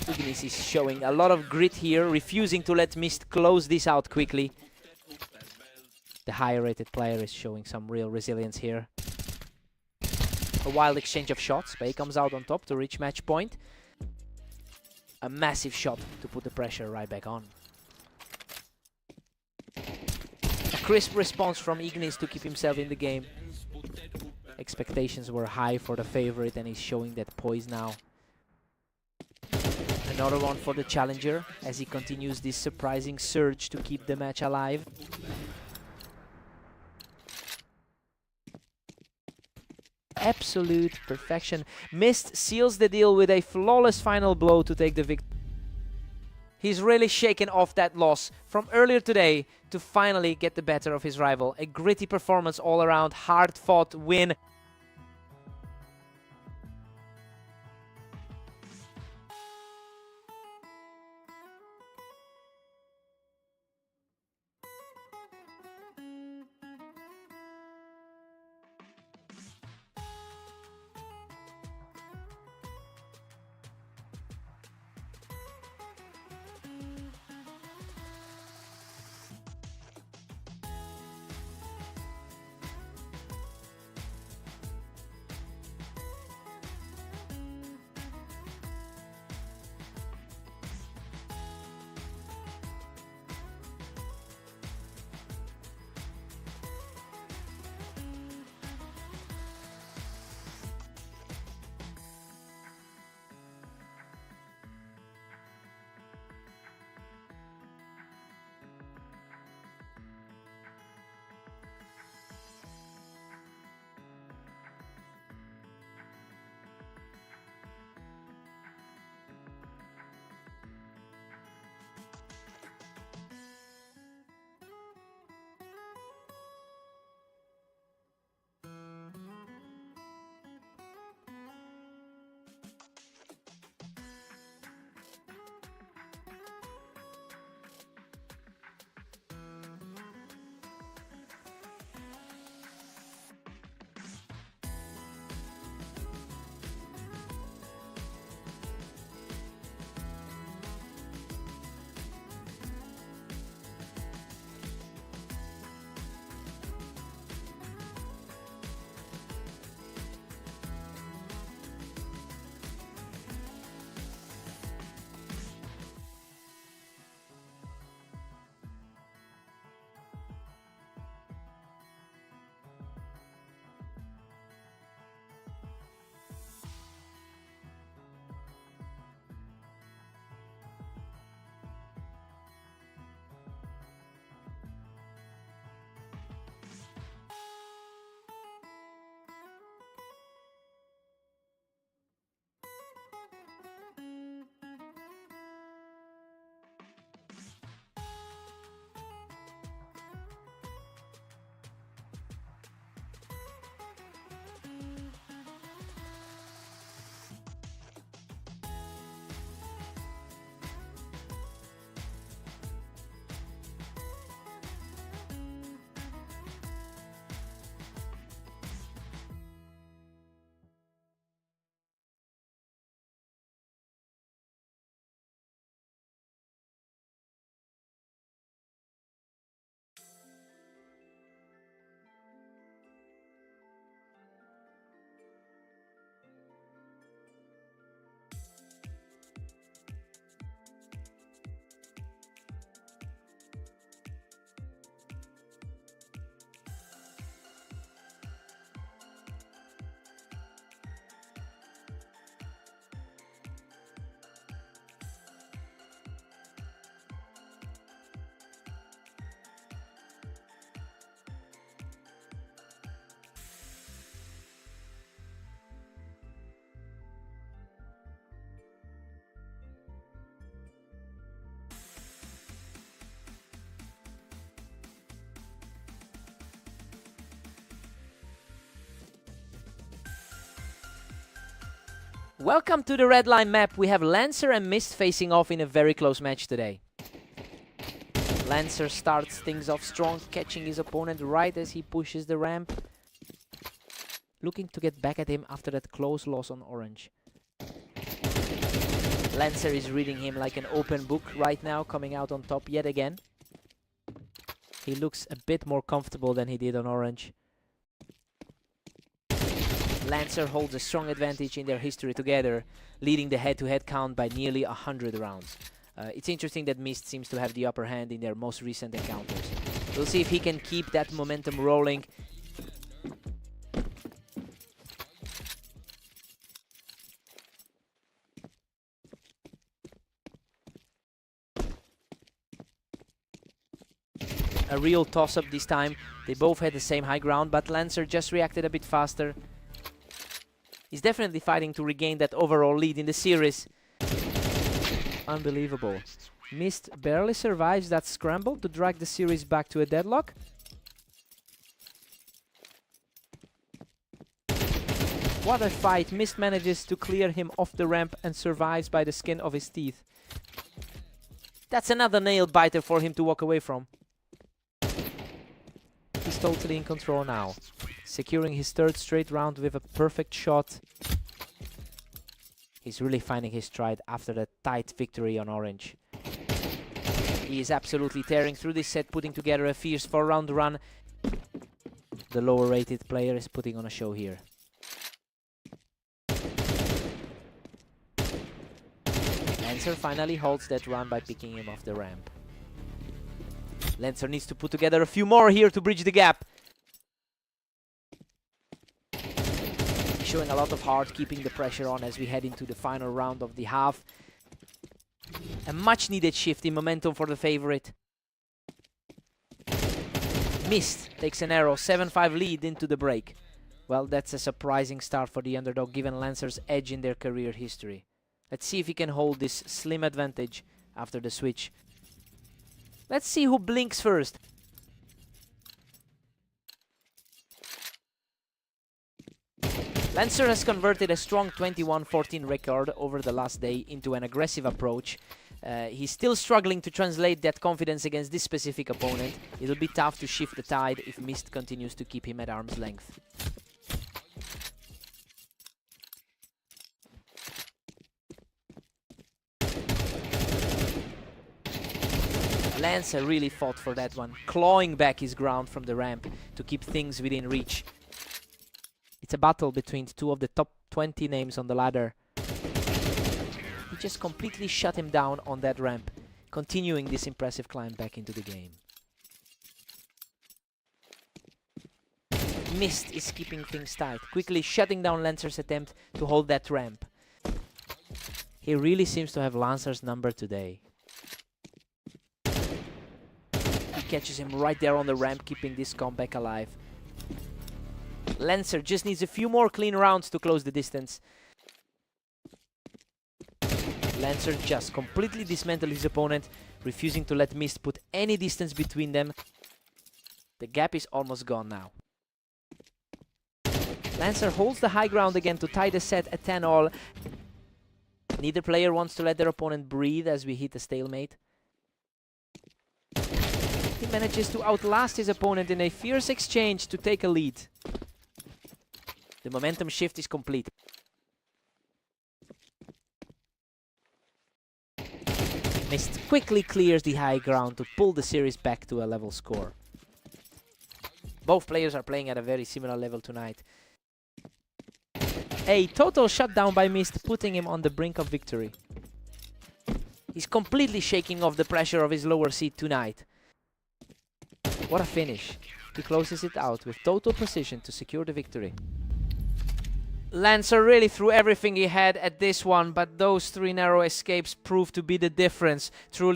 Ignis is showing a lot of grit here, refusing to let Mist close this out quickly. The higher rated player is showing some real resilience here. A wild exchange of shots. Bay comes out on top to reach match point. A massive shot to put the pressure right back on. A crisp response from Ignis to keep himself in the game. Expectations were high for the favorite, and he's showing that poise now. Another one for the challenger as he continues this surprising surge to keep the match alive. Absolute perfection. Mist seals the deal with a flawless final blow to take the victory. He's really shaken off that loss from earlier today to finally get the better of his rival. A gritty performance all around, hard-fought win. Welcome to the red line map. We have Lancer and Mist facing off in a very close match today. Lancer starts things off strong, catching his opponent right as he pushes the ramp. Looking to get back at him after that close loss on orange. Lancer is reading him like an open book right now, coming out on top yet again. He looks a bit more comfortable than he did on orange. Lancer holds a strong advantage in their history together, leading the head-to-head count by nearly 100 rounds. It's interesting that Mist seems to have the upper hand in their most recent encounters. We'll see if he can keep that momentum rolling. A real toss-up this time. They both had the same high ground, but Lancer just reacted a bit faster. He's definitely fighting to regain that overall lead in the series. Unbelievable. Mist barely survives that scramble to drag the series back to a deadlock. What a fight. Mist manages to clear him off the ramp and survives by the skin of his teeth. That's another nail biter for him to walk away from. He's totally in control now, securing his third straight round with a perfect shot. He's really finding his stride after that tight victory on orange. He is absolutely tearing through this set, putting together a fierce 4-round run. The lower rated player is putting on a show here. Lancer finally holds that run by picking him off the ramp. Lancer needs to put together a few more here to bridge the gap. Showing a lot of heart, keeping the pressure on as we head into the final round of the half. A much needed shift in momentum for the favorite. Mist takes an arrow, 7-5 lead into the break. Well, that's a surprising start for the underdog given Lancer's edge in their career history. Let's see if he can hold this slim advantage after the switch. Let's see who blinks first. Lancer has converted a strong 21-14 record over the last day into an aggressive approach. He's still struggling to translate that confidence against this specific opponent. It'll be tough to shift the tide if Mist continues to keep him at arm's length. Lancer really fought for that one, clawing back his ground from the ramp to keep things within reach. It's a battle between two of the top 20 names on the ladder. He just completely shut him down on that ramp, continuing this impressive climb back into the game. Mist is keeping things tight, quickly shutting down Lancer's attempt to hold that ramp. He really seems to have Lancer's number today. Catches him right there on the ramp, keeping this comeback alive. Lancer just needs a few more clean rounds to close the distance. Lancer just completely dismantled his opponent, refusing to let Mist put any distance between them. The gap is almost gone now. Lancer holds the high ground again to tie the set at 10-all. Neither player wants to let their opponent breathe as we hit a stalemate. He manages to outlast his opponent in a fierce exchange to take a lead. The momentum shift is complete. Mist quickly clears the high ground to pull the series back to a level score. Both players are playing at a very similar level tonight. A total shutdown by Mist, putting him on the brink of victory. He's completely shaking off the pressure of his lower seed tonight. What a finish. He closes it out with total precision to secure the victory. Lancer really threw everything he had at this one, but those 3 narrow escapes proved to be the difference. Truly